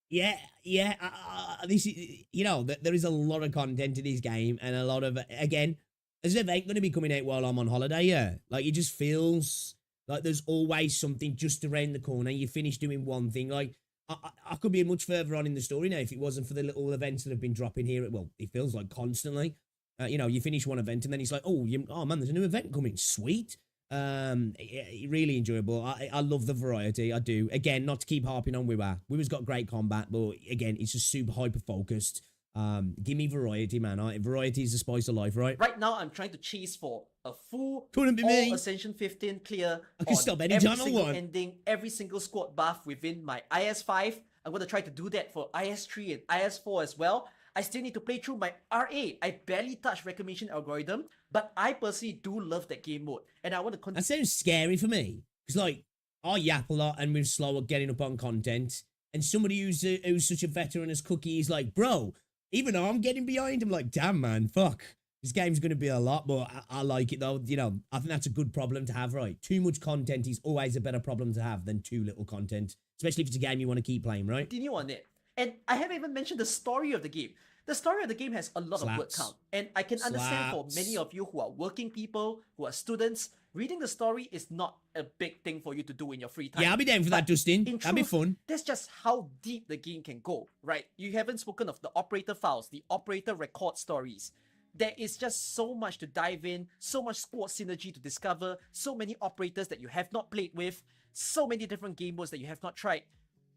This is, you know, there is a lot of content in this game, and a lot of, again, as if it ain't going to be coming out while I'm on holiday, yeah. Like, it just feels like there's always something just around the corner. You finish doing one thing. Like, I could be much further on in the story now if it wasn't for the little events that have been dropping here. Well, it feels like constantly. You know, you finish one event and then it's like, oh man, there's a new event coming. Sweet. Really enjoyable. I love the variety. I do. Again, not to keep harping on Wua. Wua's got great combat, but again, it's just super hyper focused. Give me variety, man. Variety is the spice of life, right? Right now, I'm trying to chase for a full Couldn't be me. Ascension 15 clear. I could stop any time I want. Ending, every single squad buff within my IS5. I'm going to try to do that for IS3 and IS4 as well. I still need to play through my R8. I barely touch recognition algorithm, but I personally do love that game mode, and I want to continue. That sounds scary for me. Because, like, I yap a lot and we're slow at getting up on content. And somebody who's such a veteran as Cookie is like, bro, even though I'm getting behind, I'm like, damn, man, fuck. This game's going to be a lot, but I like it, though. You know, I think that's a good problem to have, right? Too much content is always a better problem to have than too little content. Especially if it's a game you want to keep playing, right? Continue on it. And I haven't even mentioned the story of the game. The story of the game has a lot of word count. And I can understand for many of you who are working people, who are students, reading the story is not a big thing for you to do in your free time. Yeah, I'll be down for that, Dustin. That'd be fun. That's just how deep the game can go, right? You haven't spoken of the operator files, the operator record stories. There is just so much to dive in, so much squad synergy to discover, so many operators that you have not played with, so many different game modes that you have not tried.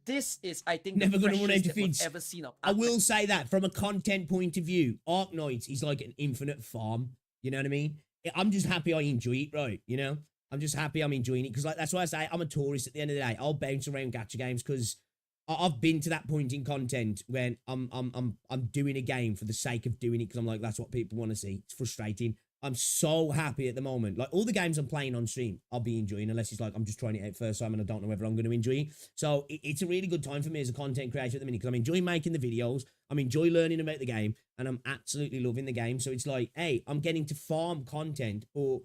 This is, I think, never going to run out of that we've feeds. ever seen of. I will say that from a content point of view, Arknights is like an infinite farm. You know what I mean? I'm just happy I enjoy it, right? You know, I'm just happy I'm enjoying it because, like, that's why I say I'm a tourist. At the end of the day, I'll bounce around gacha games because I've been to that point in content when I'm doing a game for the sake of doing it because I'm like, that's what people want to see. It's frustrating. I'm so happy at the moment. Like, all the games I'm playing on stream, I'll be enjoying, unless it's like I'm just trying it out first time and I don't know whether I'm going to enjoy it. So it's a really good time for me as a content creator at the minute because I'm enjoying making the videos, I'm enjoying learning about the game, and I'm absolutely loving the game. So it's like, hey, I'm getting to farm content, or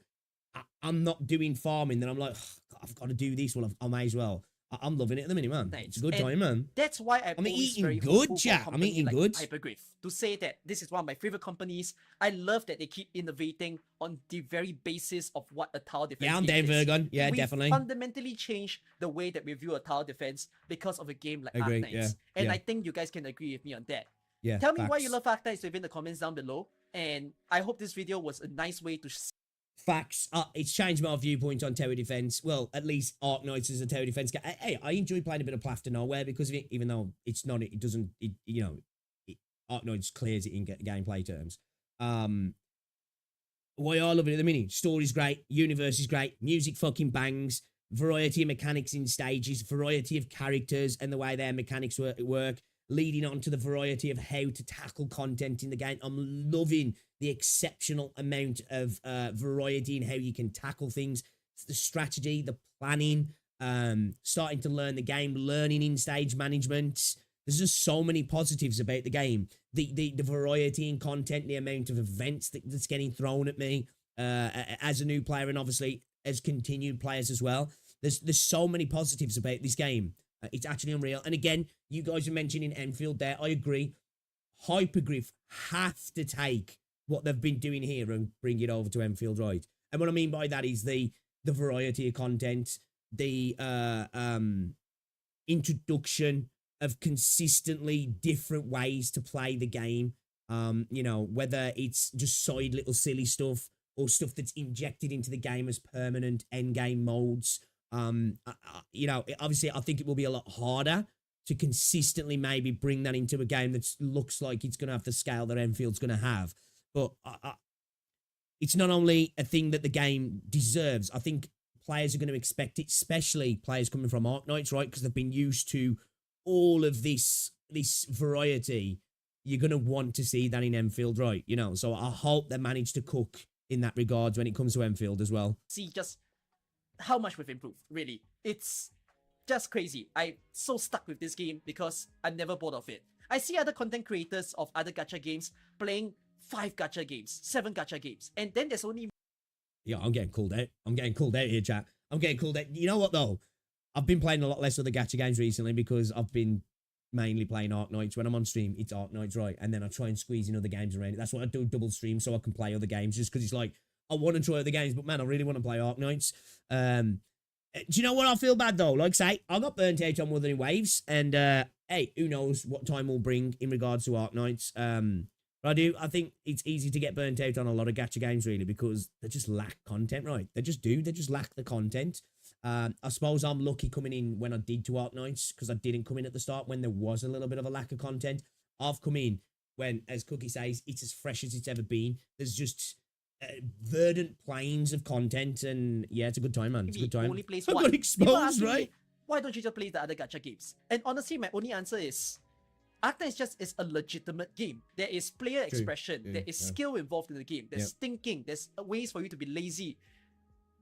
I'm not doing farming, then I'm like, I've got to do this. Well, I may as well. I'm loving it at the minute, man. Nice. It's a good And time, man. That's why I'm eating very good, hopeful for a chat. I'm company eating like good. Hypergryph, to say that this is one of my favorite companies. I love that they keep innovating on the very basis of what a tower defense Yeah, I'm game down, is. Virgon. Yeah, we definitely. fundamentally changed the way that we view a tower defense because of a game like Agree, Arknights. yeah, And yeah. I think you guys can agree with me on that. Yeah. Tell me why facts. you love Arknights within the comments down below. And I hope this video was a nice way to Facts. It's changed my viewpoint on tower defense. Well, at least Arknights as a tower defense game. Hey, I enjoy playing a bit of Plaster Nowhere because of it, even though it's not, it doesn't, Arknights clears it in gameplay terms. Why I love it at the minute. Story's great, universe is great, music fucking bangs, variety of mechanics in stages, variety of characters and the way their mechanics work, leading on to the variety of how to tackle content in the game. I'm loving the exceptional amount of variety in how you can tackle things. It's the strategy, the planning, starting to learn the game, learning in stage management. There's just so many positives about the game. The variety in content, the amount of events that's getting thrown at me as a new player, and obviously as continued players as well. There's so many positives about this game. It's actually unreal. And again, you guys are mentioning Enfield there. I agree. Hypergryph have to take what they've been doing here and bring it over to Enfield, right? And what I mean by that is the variety of content, the introduction of consistently different ways to play the game. Whether it's just side little silly stuff or stuff that's injected into the game as permanent end game modes. Obviously I think it will be a lot harder to consistently maybe bring that into a game that looks like it's going to have the scale that Enfield's going to have. But it's not only a thing that the game deserves. I think players are going to expect it, especially players coming from Arknights, right? Because they've been used to all of this variety. You're going to want to see that in Enfield, right? So I hope they manage to cook in that regard when it comes to Enfield as well. See just how much we've improved, really. It's just crazy. I'm so stuck with this game because I never bored of it. I see other content creators of other gacha games playing 5 gacha games, 7 gacha games, and then there's only... Yeah, I'm getting called out. I'm getting called out here, chat. I'm getting called out. You know what, though? I've been playing a lot less of the gacha games recently because I've been mainly playing Arknights. When I'm on stream, it's Arknights, right? And then I try and squeeze in other games around it. That's why I do double stream, so I can play other games, just because it's like, I want to try other games, but man, I really want to play Arknights. Do you know what? I feel bad, though. Like I say, I got burnt out on Wuthering Waves, and hey, who knows what time will bring in regards to Arknights. But I think it's easy to get burnt out on a lot of gacha games, really, because they just lack content, right? They just lack the content. I suppose I'm lucky coming in when I did to Arknights, because I didn't come in at the start when there was a little bit of a lack of content. I've come in when, as Cookie says, it's as fresh as it's ever been. There's just verdant plains of content, and yeah, it's a good time, man. It's a good time. Only plays I one. got People exposed, ask me, right? why don't you just play the other gacha games? And honestly, my only answer is, Arknights is a legitimate game. There is player expression. There is skill involved in the game. There's thinking. There's ways for you to be lazy.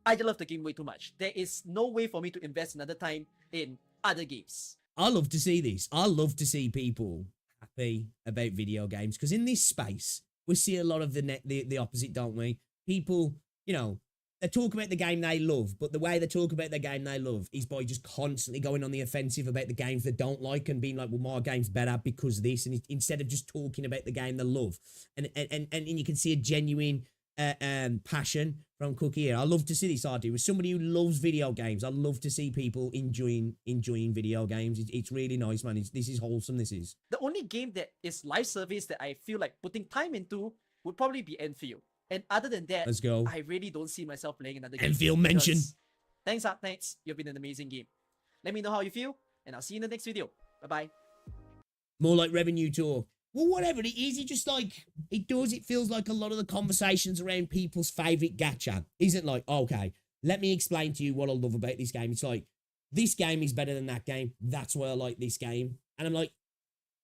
I love the game way too much. There is no way for me to invest another time in other games. I love to see this. I love to see people happy about video games, because in this space, we see a lot of the opposite, don't we? People, they talk about the game they love, but the way they talk about the game they love is by just constantly going on the offensive about the games they don't like and being like, well, my game's better because this, and instead of just talking about the game they love. And you can see a genuine passion from Cookie here. I love to see this, I do. As somebody who loves video games, I love to see people enjoying video games. It's really nice, man. This is wholesome, this is. The only game that is live service that I feel like putting time into would probably be Enfield. And other than that, let's go. I really don't see myself playing another game. Enfield mention. Thanks, Arknights. You've been an amazing game. Let me know how you feel, and I'll see you in the next video. Bye-bye. More like revenue talk. Well, whatever it is, it feels like a lot of the conversations around people's favourite gacha isn't like, okay, let me explain to you what I love about this game. It's like, this game is better than that game. That's why I like this game. And I'm like,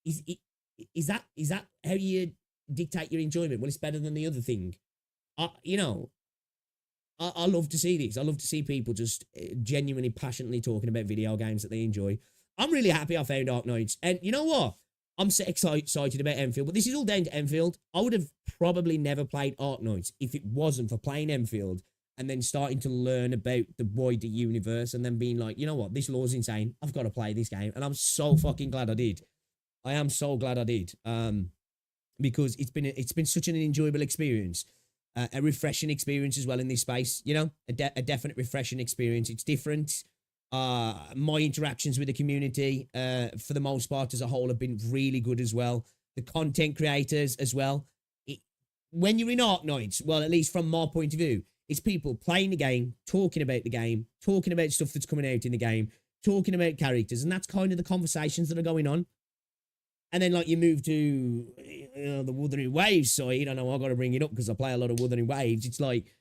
is that how you dictate your enjoyment? Well, it's better than the other thing. I love to see this. I love to see people just genuinely, passionately talking about video games that they enjoy. I'm really happy I found Arknights. And you know what? I'm so excited about Enfield, but this is all down to Enfield. I would have probably never played Arknights if it wasn't for playing Enfield and then starting to learn about the wider universe and then being like, you know what? This law's insane. I've got to play this game. And I'm so fucking glad I did. I am so glad I did. Because it's been such an enjoyable experience. A refreshing experience as well in this space, a definite refreshing experience. It's different. My interactions with the community, for the most part as a whole, have been really good as well. The content creators as well. When you're in Arknights, well, at least from my point of view, It's people playing the game, talking about the game, talking about stuff that's coming out in the game, talking about characters, and that's kind of the conversations that are going on. And then, like, you move to the Wuthering Waves side. I know I've got to bring it up because I play a lot of Wuthering Waves. It's like,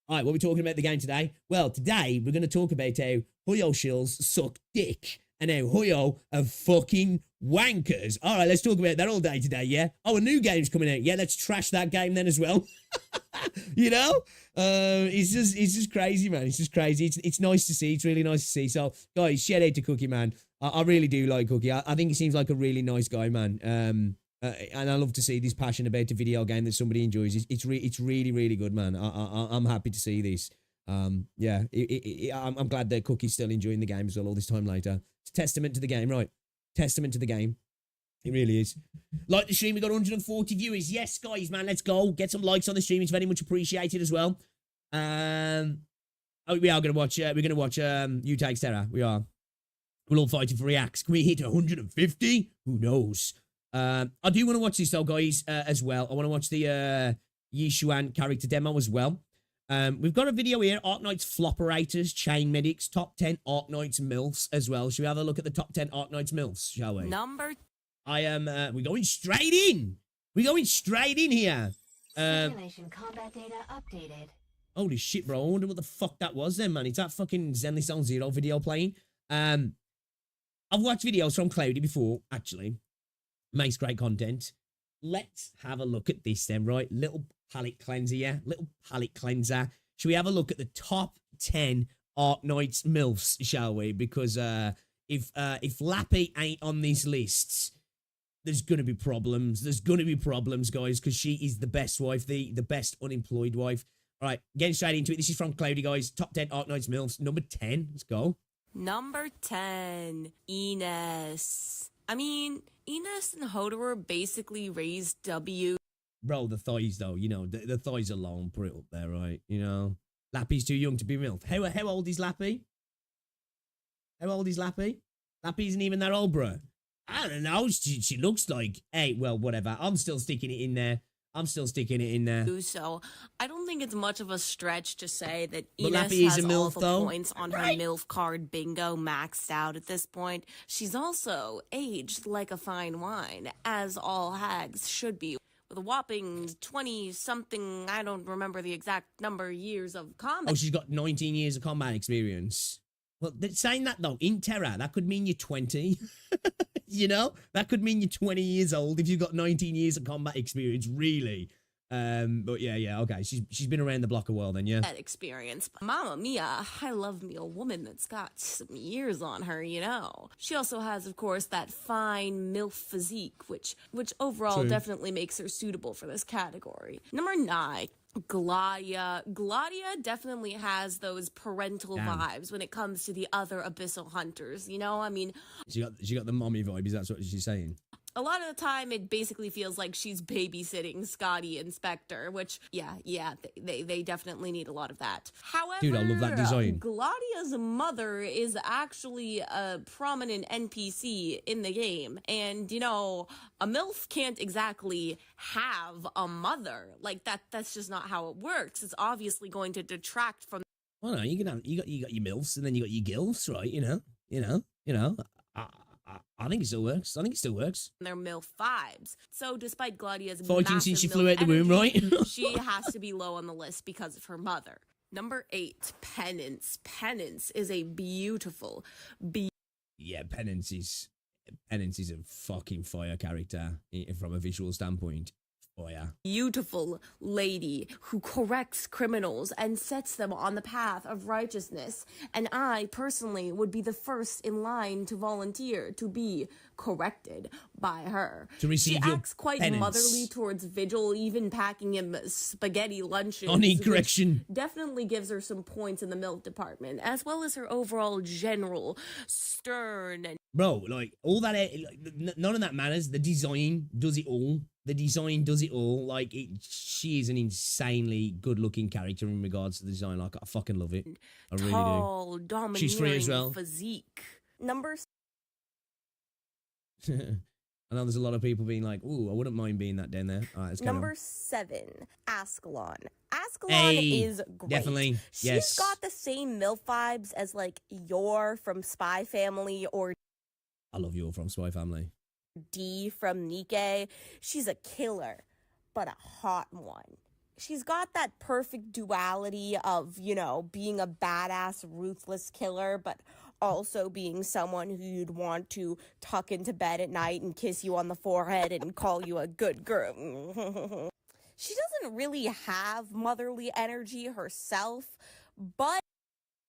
all right, what are we talking about the game today? Well, today we're going to talk about how Huyo shills suck dick and how Huyo are fucking wankers. All right, let's talk about that all day today, yeah? Oh, a new game's coming out. Yeah, let's trash that game then as well. You know? It's just crazy, man. It's just crazy. It's nice to see. It's really nice to see. So, guys, shout out to Cookie, man. I really do like Cookie. I think he seems like a really nice guy, man. And I love to see this passion about a video game that somebody enjoys. It's really, really good, man. I'm happy to see this. Yeah, I'm glad that Cookie's still enjoying the game as well all this time later. It's a testament to the game, right? Testament to the game. It really is. Like the stream, we got 140 viewers. Yes, guys, man, let's go. Get some likes on the stream. It's very much appreciated as well. We are going to watch, we're going to watch You Takes Terror. We are. We're all fighting for reacts. Can we hit 150? Who knows? I do want to watch this though, guys, as well. I want to watch the Yishuan character demo as well. We've got a video here, Arknights Floperators, Chain Medics, Top 10 Arknights MILFs as well. Should we have a look at the Top 10 Arknights MILFs, shall we? We're going straight in. We're going straight in here. Simulation combat data updated. Holy shit, bro. I wonder what the fuck that was then, man. It's that fucking Zenly Sound Zero video playing. I've watched videos from Cloudy before, actually. Makes great content. Let's have a look at this then, right? Little palette cleanser, yeah? Little palette cleanser. Should we have a look at the top 10 Arknights MILFs, shall we? Because if Lappy ain't on these lists, there's going to be problems. There's going to be problems, guys, because she is the best wife, the best unemployed wife. All right, getting straight into it. This is from Cloudy, guys. Top 10 Arknights MILFs. Number 10. Let's go. Number 10, Ines. I mean, Ines and Hodor basically raised W. Bro, the thighs, though, you know, the thighs are long. Put it up there, right? You know, Lappy's too young to be MILF. How old is Lappy? How old is Lappy? Lappy isn't even that old, bro. I don't know. She looks like, hey, well, whatever. I'm still sticking it in there. So I don't think it's much of a stretch to say that But Ines Lappy is has a all MILF, the though. points on her MILF card bingo maxed out at this point. She's also aged like a fine wine, as all hags should be. With a whopping 20-something, I don't remember the exact number, years of combat. Oh, she's got 19 years of combat experience. Well, saying that, though, in Terra, that could mean you're 20. You know? That could mean you're 20 years old if you've got 19 years of combat experience, really. But yeah, okay. She's been around the block a while then, yeah. That experience. Mamma mia, I love me a woman that's got some years on her, you know. She also has, of course, that fine MILF physique, which overall definitely makes her suitable for this category. Number 9. Gladia. Gladia definitely has those parental vibes when it comes to the other abyssal hunters, you know? I mean, she got the mommy vibe, is that what she's saying? a lot of the time it basically feels like she's babysitting Scotty and Spectre, which, yeah, they definitely need a lot of that. However, dude, I love that design. Gladia's mother is actually a prominent NPC in the game, and, you know, a MILF can't exactly have a mother. Like, that's just not how it works. It's obviously going to detract from... Well, no, you got your MILFs, and then you got your GILFs, right? You know. I think it still works. Their MILF vibes. So despite Gladia's fighting since she MILF flew out the womb, right? she has to be low on the list because of her mother. Number 8, Penance. Penance is a beautiful, yeah, Penance is a fucking fire character from a visual standpoint. Fire. Beautiful lady who corrects criminals and sets them on the path of righteousness. And I personally would be the first in line to volunteer to be corrected by her. To receive she acts quite penance. motherly towards Vigil, even packing him spaghetti lunches. I need correction. Definitely gives her some points in the MILF department, as well as her overall general stern and... Bro, like, all that, none of that matters. The design does it all. Like, she is an insanely good-looking character in regards to the design. Like, I fucking love it. I really tall, do. Domineering She's free as well. physique. Number I know there's a lot of people being like, ooh, I wouldn't mind being that down there. All right, let's carry on. Number 7, Ascalon. Ascalon Hey, is great. definitely, She's yes. got the same MILF vibes as like Yor from Spy Family or I love you all from Spy Family. D from Nikke. She's a killer, but a hot one. She's got that perfect duality of, you know, being a badass, ruthless killer, but also being someone who you'd want to tuck into bed at night and kiss you on the forehead and call you a good girl. She doesn't really have motherly energy herself, but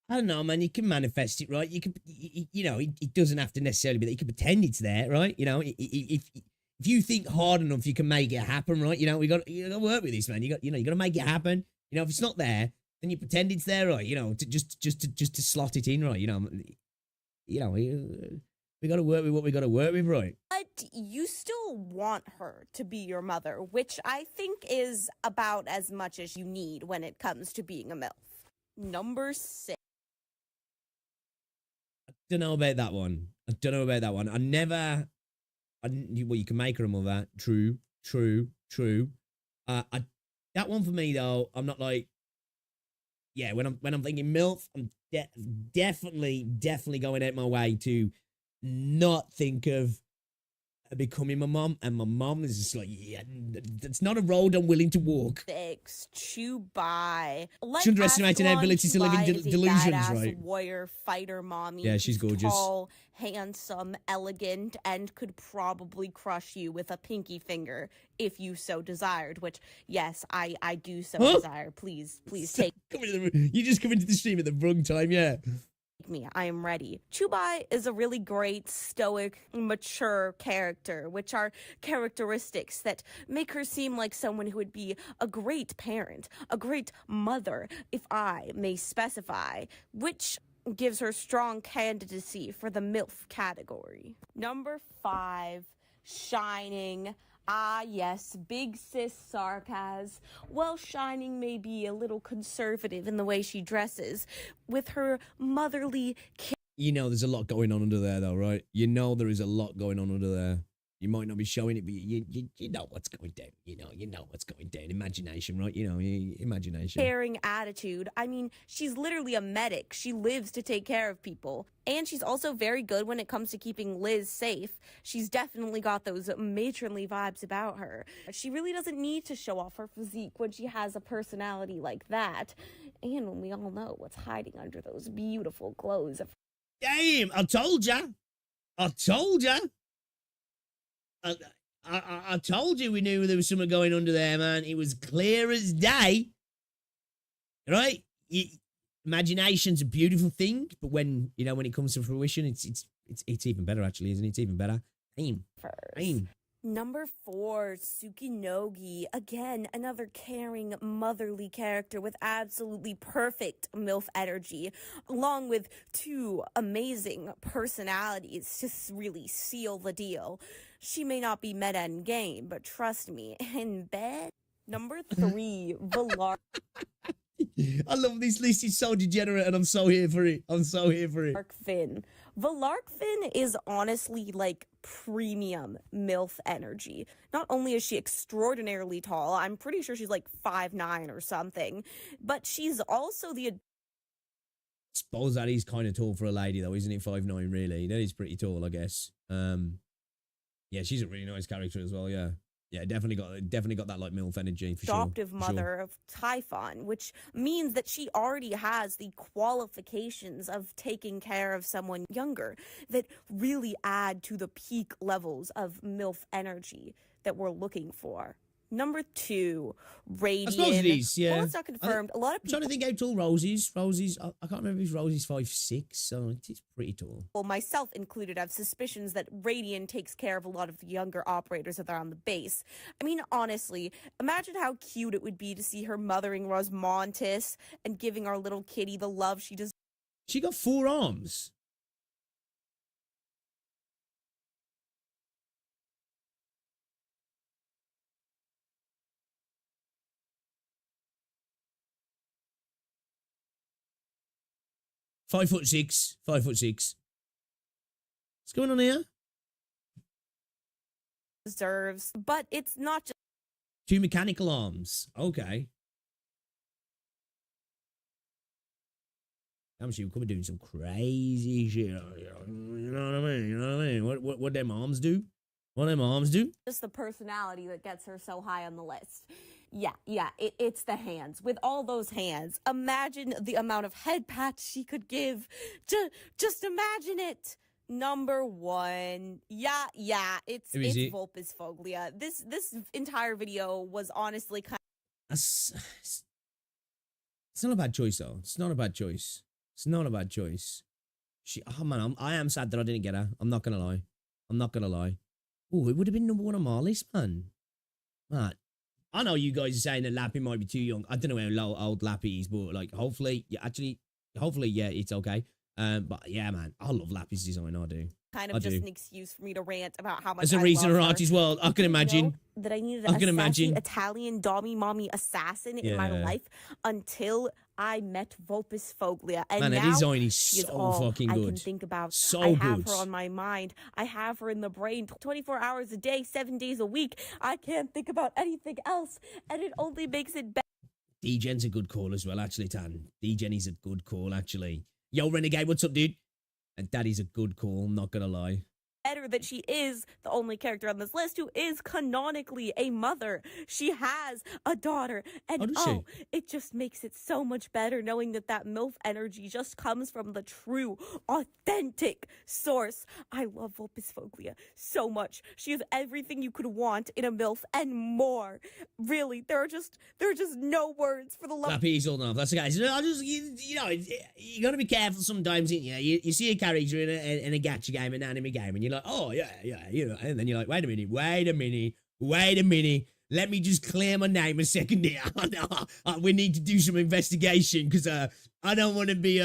I don't know, man. You can manifest it, right? You can, you know, it doesn't have to necessarily be that. You can pretend it's there, right? You know, if you think hard enough, you can make it happen, right? You know, you got to work with this, man. You got to make it happen. You know, if it's not there, then you pretend it's there, right? You know, just to slot it in, right? You know, we got to work with what we got to work with, right? But you still want her to be your mother, which I think is about as much as you need when it comes to being a MILF. Number 6. I don't know about that one. Well, you can make her a mother. True. That one for me though, I'm not like, yeah. When I'm thinking MILF, I'm definitely going out my way to not think of becoming my mom, and my mom is just like, yeah, that's not a road I'm willing to walk. 6. Chubai. She's underestimating her ability to live in delusions, right? Warrior fighter mommy. Yeah, she's gorgeous. Tall, handsome, elegant, and could probably crush you with a pinky finger if you so desired. Which, yes, I do so desire. Please take You just come into the stream at the wrong time, yeah. me. I am ready. Chubai is a really great, stoic, mature character, which are characteristics that make her seem like someone who would be a great parent, a great mother, if I may specify, which gives her strong candidacy for the MILF category. Number 5, Shining. Ah, yes, big sis Sarkaz. Well, Shining may be a little conservative in the way she dresses, with her motherly... You know there's a lot going on under there, though, right? You know there is a lot going on under there. You might not be showing it, but you know what's going down. You know what's going down. Imagination, right? You know, imagination. Caring attitude. I mean, she's literally a medic. She lives to take care of people. And she's also very good when it comes to keeping Liz safe. She's definitely got those matronly vibes about her. She really doesn't need to show off her physique when she has a personality like that. And when we all know what's hiding under those beautiful clothes. Damn, I told ya. I told you we knew there was something going under there, man. It was clear as day. Right? Imagination's a beautiful thing, but when it comes to fruition, it's even better, actually, isn't it? It's even better. Damn. Number 4, Tsukinogi. Again, another caring, motherly character with absolutely perfect MILF energy, along with 2 amazing personalities to really seal the deal. She may not be meta in game, but trust me, in bed. Number 3, Valar. I love this list. It's so degenerate, and I'm so here for it. Valarkfin. Valarkfin is honestly like premium MILF energy. Not only is she extraordinarily tall, I'm pretty sure she's like 5'9" or something, but she's also the... Suppose that is kind of tall for a lady, though, isn't it? 5'9", really. That is pretty tall, I guess. Yeah, she's a really nice character as well, yeah. Yeah, definitely got that like MILF energy for adoptive mother of Typhon, which means that she already has the qualifications of taking care of someone younger that really add to the peak levels of MILF energy that we're looking for. Number 2, Radiant. I suppose it is, yeah. Well, it's not confirmed. A lot of people... I'm trying to think how tall Rosie's. I can't remember if Rosie's 5'6", so it's pretty tall. Well, myself included, have suspicions that Radiant takes care of a lot of the younger operators that are on the base. I mean, honestly, imagine how cute it would be to see her mothering Rosmontis and giving our little kitty the love she deserves. She got 4 arms. Five foot six. What's going on here? deserves, but it's not just 2 mechanical arms. Okay. I'm sure you could be doing some crazy shit. You know what I mean? You know what I mean? What them arms do? What them arms do? just the personality that gets her so high on the list. Yeah, it's the hands. With all those hands, imagine the amount of head pats she could give. Just imagine it. Number 1. Yeah, it's Vulpes Foglia. This entire video was honestly kind of... It's not a bad choice, though. It's not a bad choice. It's not a bad choice. Oh, man, I am sad that I didn't get her. I'm not going to lie. I'm not going to lie. Oh, it would have been number 1 on my list, man. Man, I know you guys are saying that Lappy might be too young. I don't know how old Lappy is, but, like, hopefully, yeah, it's okay. But, yeah, man, I love Lappy's design. I do. Kind of just an excuse for me to rant about how much There's a reason I love her her. Artie's world. I can imagine. That I needed a sassy Italian dommy mommy assassin in my life until I met Vulpes Foglia. And man, now her design is she is so all fucking good. I can think about. So I have good. her on my mind. I have her in the brain 24 hours a day, 7 days a week. I can't think about anything else. And it only makes it better. D-Gen's a good call as well, actually, Tan. D-Genny's a good call, actually. Yo, Renegade, what's up, dude? And Daddy's a good call, I'm not gonna lie. Better that she is the only character on this list who is canonically a mother. She has a daughter, and it just makes it so much better knowing that that MILF energy just comes from the true, authentic source. I love Vulpes Foglia so much. She has everything you could want in a MILF and more. Really, there are just no words for the love. Lappy's old enough. That's the guy. You know, you gotta be careful sometimes. You see a character in a gacha game, an anime game, and you're like, oh yeah, you know, and then you're like, wait a minute, let me just clear my name a second here. We need to do some investigation because I don't want to be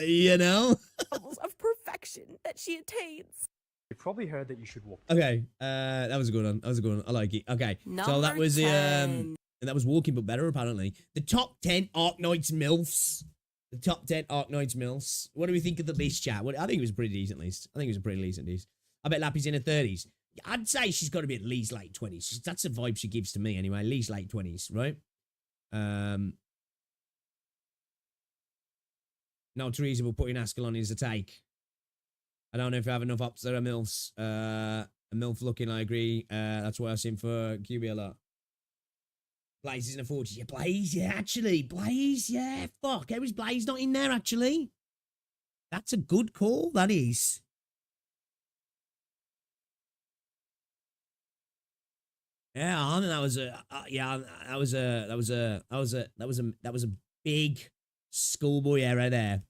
you know, levels of perfection that she attains. You probably heard that you should walk. Okay, that was a good one. I like it. Okay, so that was and that was walking but better apparently. The top 10 Arknights MILFs. The top 10 Arknights MILFs. What do we think of the list, chat? I think it was a pretty decent list. I think it was a pretty decent list. I bet Lappy's in her 30s. I'd say she's got to be at least late 20s. That's the vibe she gives to me anyway. At least late 20s, right? No, Teresa will put in Ascalon is a take. I don't know if I have enough ups that are MILFs. A MILF looking, I agree. That's why I seen for QB a lot. Blaze is in the 40s. Yeah, Blaze, yeah, actually. Blaze, yeah. Fuck, how is Blaze not in there, actually? That's a good call, that is. Yeah, I think that was a big schoolboy error there.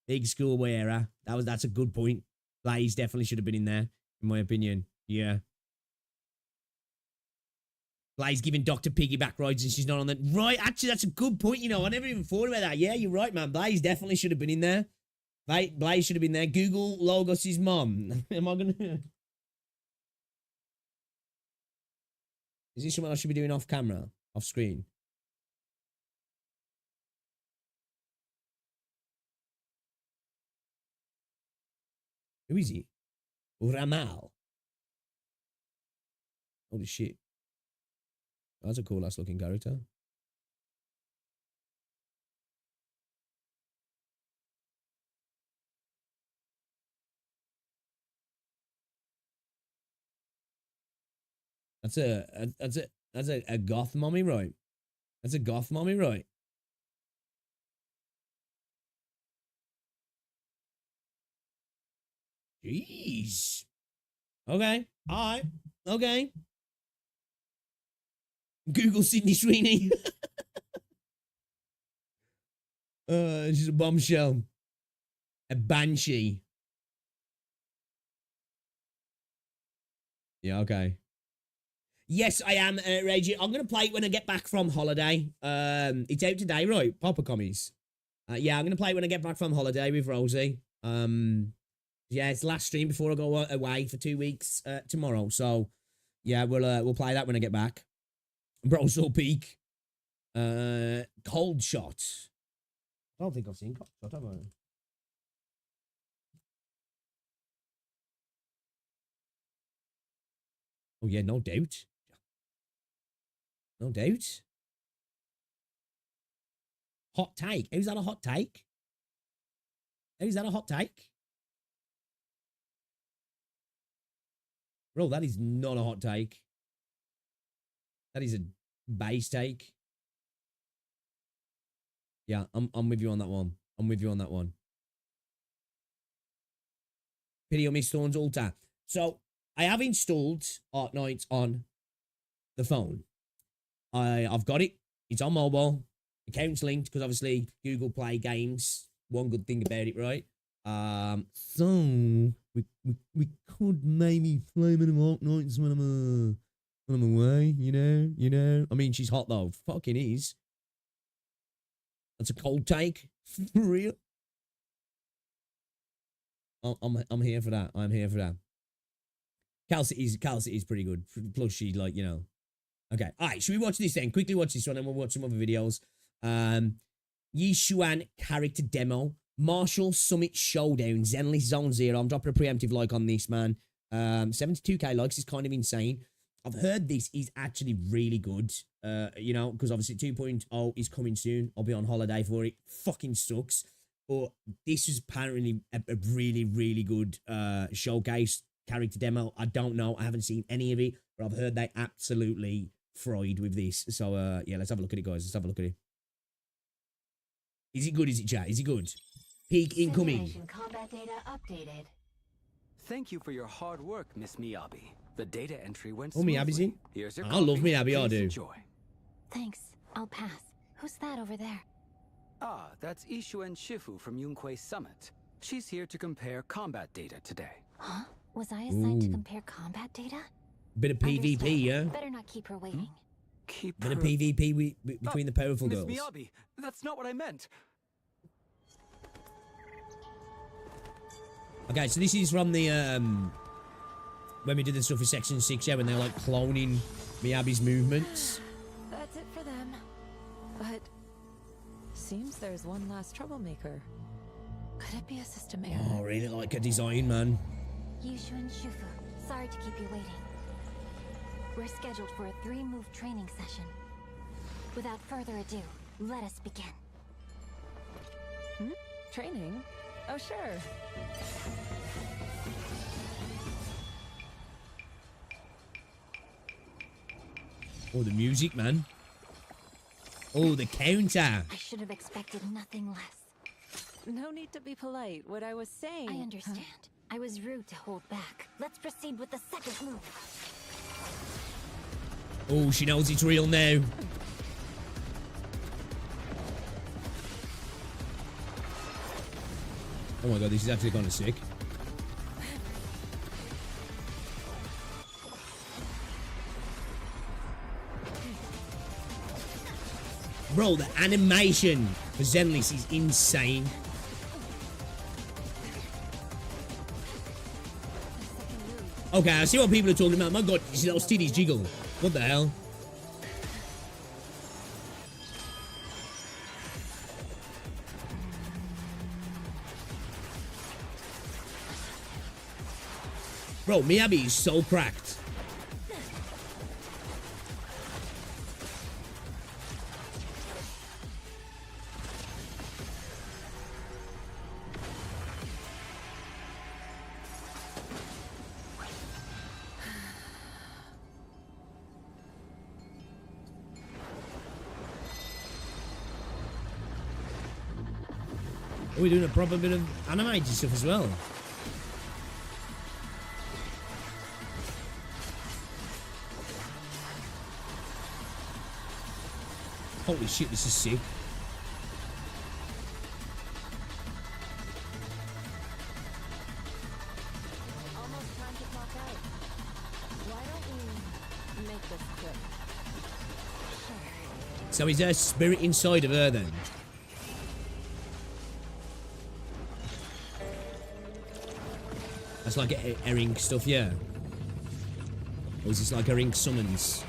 Big schoolboy error. That's a good point. Blaze definitely should have been in there, in my opinion. Yeah. Blaze giving Dr. Piggy back rides and she's not on the right. Actually, that's a good point. You know, I never even thought about that. Yeah, you're right, man. Blaze definitely should have been in there. Blaze should have been there. Google Logos' mom. Am I gonna? Is this something I should be doing off camera, off screen? Who is he? Ramal. Holy shit. That's a cool ass looking character. That's a goth mommy, right? That's a goth mommy, right? Jeez. Okay. All right. Okay. Google Sydney Sweeney. She's a bombshell. A banshee. Yeah, okay. Yes, I am, Raging. I'm going to play it when I get back from holiday. It's out today, right? Papa Commies. Yeah, I'm going to play it when I get back from holiday with Rosie. Yeah, it's last stream before I go away for 2 weeks tomorrow. So, yeah, we'll play that when I get back. Bro, so peak. Cold Shot. I don't think I've seen Cold Shot, have I? Oh yeah, no doubt. No doubt. Hot take. How's that a hot take? How's that a hot take? Bro, that is not a hot take. That is a base take. Yeah, I'm with you on that one. I'm with you on that one. Pity on Miss Thorn's altar. So I have installed Arknights on the phone. I've got it. It's on mobile. Account's linked because obviously Google Play Games. One good thing about it, right? So we could maybe play a bit of Arknights when I'm away, you know. I mean, she's hot though. Fucking is. That's a cold take. For real. I'm here for that. I'm here for that. Cal City's pretty good. Plus she like, you know. Okay. Alright, should we watch this then? Quickly watch this one and we'll watch some other videos. Yi Xuan character demo. Marshall Summit Showdown. Zenless Zone Zero. I'm dropping a preemptive like on this, man. 72k likes is kind of insane. I've heard this is actually really good. You know, because obviously 2.0 is coming soon. I'll be on holiday for it. Fucking sucks. But this is apparently a really, really good showcase character demo. I don't know. I haven't seen any of it, but I've heard they absolutely fried with this. So, yeah, let's have a look at it, guys. Let's have a look at it. Is it good? Is it, chat? Is it good? Peak incoming. Combat data updated. Thank you for your hard work, Miss Miyabi. The data entry went Oh, Miyabi's in? Here's your I love coffee. Miyabi, I do. Enjoy. Thanks. I'll pass. Who's that over there? Ah, that's Ishuan Shifu from Yunquei Summit. She's here to compare combat data today. Huh? Was I assigned to Ooh. compare combat data? Bit of PvP, Understood. yeah? Better not keep her waiting. Keep Bit of her... PvP between the powerful Miss girls. Miyabi, that's not what I meant. Okay, so this is from the, when we did the stuff for Section 6, yeah, when they were, like, cloning Miyabi's movements. That's it for them. But seems there's one last troublemaker. Could it be a system error? Oh, really like her design, man. Yushuan Shufu, sorry to keep you waiting. We're scheduled for a 3-move training session. Without further ado, let us begin. Training? Oh, sure. Oh, the music, man. Oh, the counter. I should have expected nothing less. No need to be polite. What I was saying... I understand. I was rude to hold back. Let's proceed with the second move. Oh, she knows it's real now. Oh my god, this is actually kind of sick. Bro, the animation for Zenless is insane. Okay, I see what people are talking about. My god, you see those titties jiggle. What the hell? Bro, Miyabi is so cracked. Are we doing a proper bit of animated stuff as well? Holy shit, this is sick. Almost time to clock out. Why don't we make this quick? So is there a spirit inside of her then? That's like a ink stuff, yeah? Or is this like a ink summons?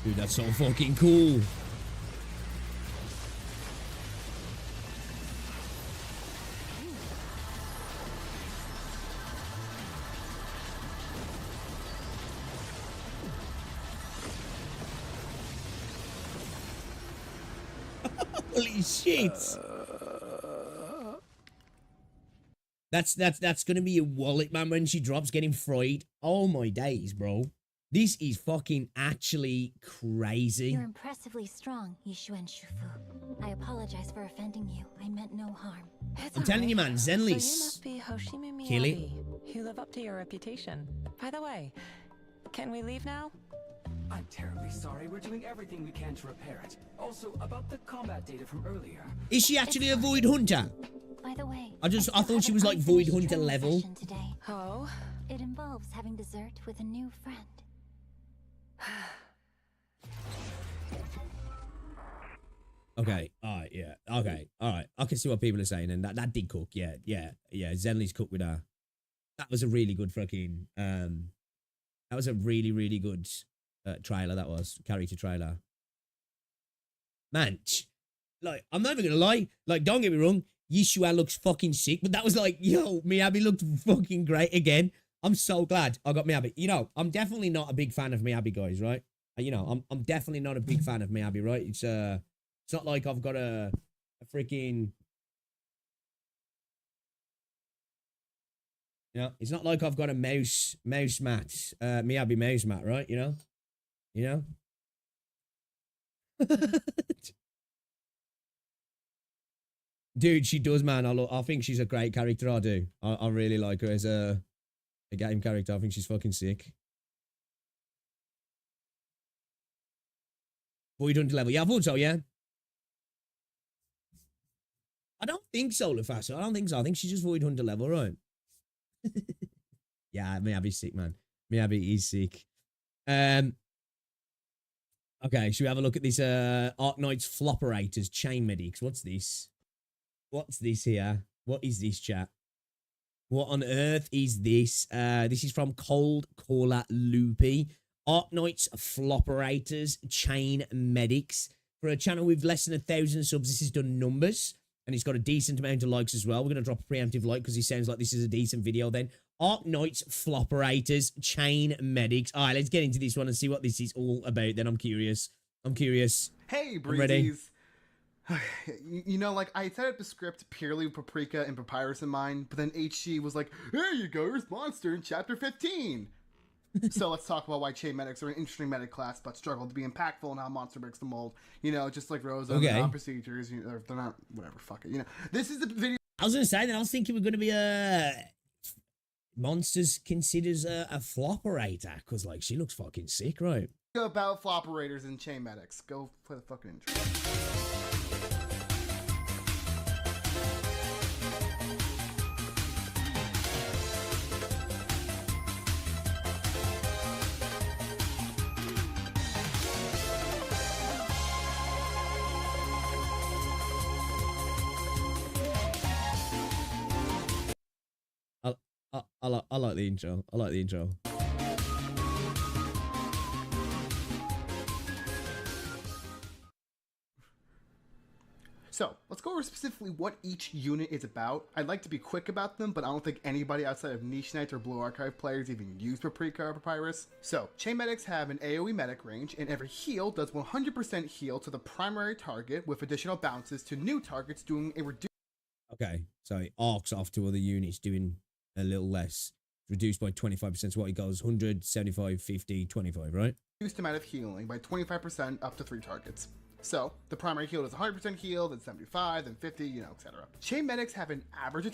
Dude, that's so fucking cool. Holy shit. That's gonna be your wallet, man, when she drops getting fried. Oh my days, bro. This is fucking actually crazy. You're impressively strong, Yishu and Shufu. I apologize for offending you. I meant no harm. I'm telling you, man, So you Zenlis. must be Hoshimi Kill it. Miyabi. You live up to your reputation. By the way, can we leave now? I'm terribly sorry. We're doing everything we can to repair it. Also, about the combat data from earlier. Is she actually a Void Hunter? By the way, I thought she was like Void Hunter level. Today. Oh? It involves having dessert with a new friend. Okay, alright, yeah. Okay, alright. I can see what people are saying, and that did cook, yeah. Zenli's cooked with her. That was a really good fucking that was a really good trailer, that was. Character trailer. Man, like, I'm not even gonna lie, like, don't get me wrong, Yishua looks fucking sick, but that was like, yo, Miyabi looked fucking great again. I'm so glad I got Miyabi. You know, I'm definitely not a big fan of Miyabi, guys, right? You know, I'm definitely not a big fan of Miyabi, right? It's not like I've got a freaking, you know, it's not like I've got a mouse mat, Miyabi mouse mat, right? You know. Dude, she does, man. I think she's a great character. I do. I really like her as a game character. I think she's fucking sick. Void Hunter level. Yeah, I thought so, yeah. I don't think so, Lufasa. I don't think so. I think she's just Void Hunter level, right? Yeah, Miyabi's sick, man. Miyabi is sick. Okay, should we have a look at this Arknights Flopperators Chain Medics? What's this? What's this here? What is this, chat? What on earth is this? This is from Cold Caller Loopy. Arknights Flopperators Chain Medics. For a channel with less than 1,000 subs, this has done numbers. And it's got a decent amount of likes as well. We're going to drop a preemptive like because he sounds like this is a decent video then. Arknights Flopperators Chain Medics. All right, let's get into this one and see what this is all about. Then I'm curious. Hey, Breezies. You know, like, I set up the script purely with Paprika and Papyrus in mind, but then HG was like, there you go, here's Monster in Chapter 15. So let's talk about why chain medics are an interesting medic class, but struggle to be impactful and how Monster breaks the mold. You know, just like Rosa, they're not procedures, you know, they're not, whatever, fuck it. You know, this is the video. I was going to say that I was thinking we're going to be Monsters considers a flopperator, because, like, she looks fucking sick, right? About flopperators and chain medics. Go play the fucking intro. I like the intro. I like the intro. So, let's go over specifically what each unit is about. I'd like to be quick about them, but I don't think anybody outside of Niche Knights or Blue Archive players even use Paprika or Papyrus. So, Chain Medics have an AoE medic range, and every heal does 100% heal to the primary target with additional bounces to new targets doing a reduced... Okay, so it arcs off to other units doing a little less. Reduced by 25%, so what it goes 100, 75, 50, 25, right? Reduced amount of healing by 25% up to 3 targets. So, the primary heal is 100% heal, then 75, then 50, you know, etc. Chain Medics have an average...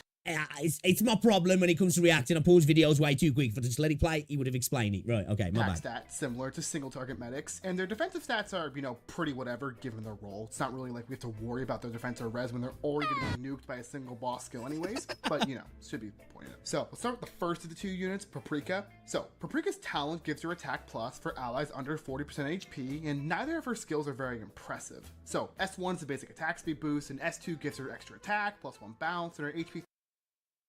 It's my problem when it comes to reacting. I pause videos way too quick. For just let it play, he would have explained it. Right, okay, my bad. Stats similar to single target medics, and their defensive stats are, you know, pretty whatever given their role. It's not really like we have to worry about their defense or res when they're already going to be nuked by a single boss skill anyways, but, you know, should be pointed out. So, let's start with the first of the 2 units, Paprika. So, Paprika's talent gives her attack plus for allies under 40% HP, and neither of her skills are very impressive. So, S1 is a basic attack speed boost, and S2 gives her extra attack, plus 1 bounce, and her HP...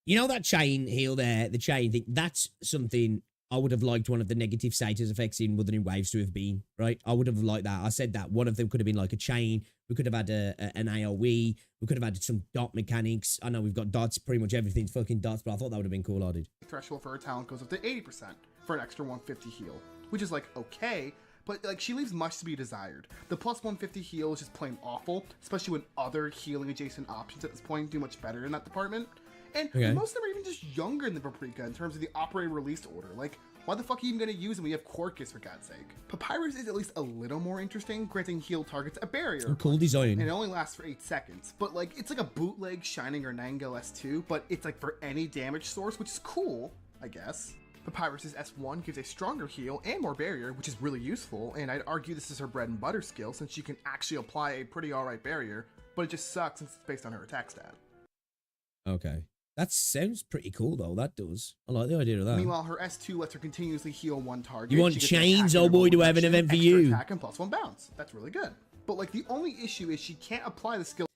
You know that chain heal there, the chain thing, that's something I would have liked one of the negative status effects in Wuthering Waves to have been, right? I would have liked that. I said that one of them could have been like a chain. We could have had an AoE. We could have had some dot mechanics. I know we've got dots, pretty much everything's fucking dots, but I thought that would have been cool, I did. Threshold for her talent goes up to 80% for an extra 150 heal, which is like, okay, but like she leaves much to be desired. The plus 150 heal is just plain awful, especially when other healing adjacent options at this point do much better in that department. And most of them are even just younger than Paprika in terms of the operator release order. Like, why the fuck are you even gonna use them when you have Corcus, for God's sake? Papyrus is at least a little more interesting, granting heal targets a barrier. Cool design. And it only lasts for 8 seconds. But like, it's like a bootleg Shining or Nightingale S2, but it's like for any damage source, which is cool, I guess. Papyrus's S1 gives a stronger heal and more barrier, which is really useful, and I'd argue this is her bread and butter skill since she can actually apply a pretty alright barrier, but it just sucks since it's based on her attack stat. Okay. That sounds pretty cool, though. That does. I like the idea of that. Meanwhile, her S2 lets her continuously heal one target. You want chains? Oh boy, do I have an event for you. Attack and plus 1 bounce. That's really good. But like, the only issue is she can't apply the skill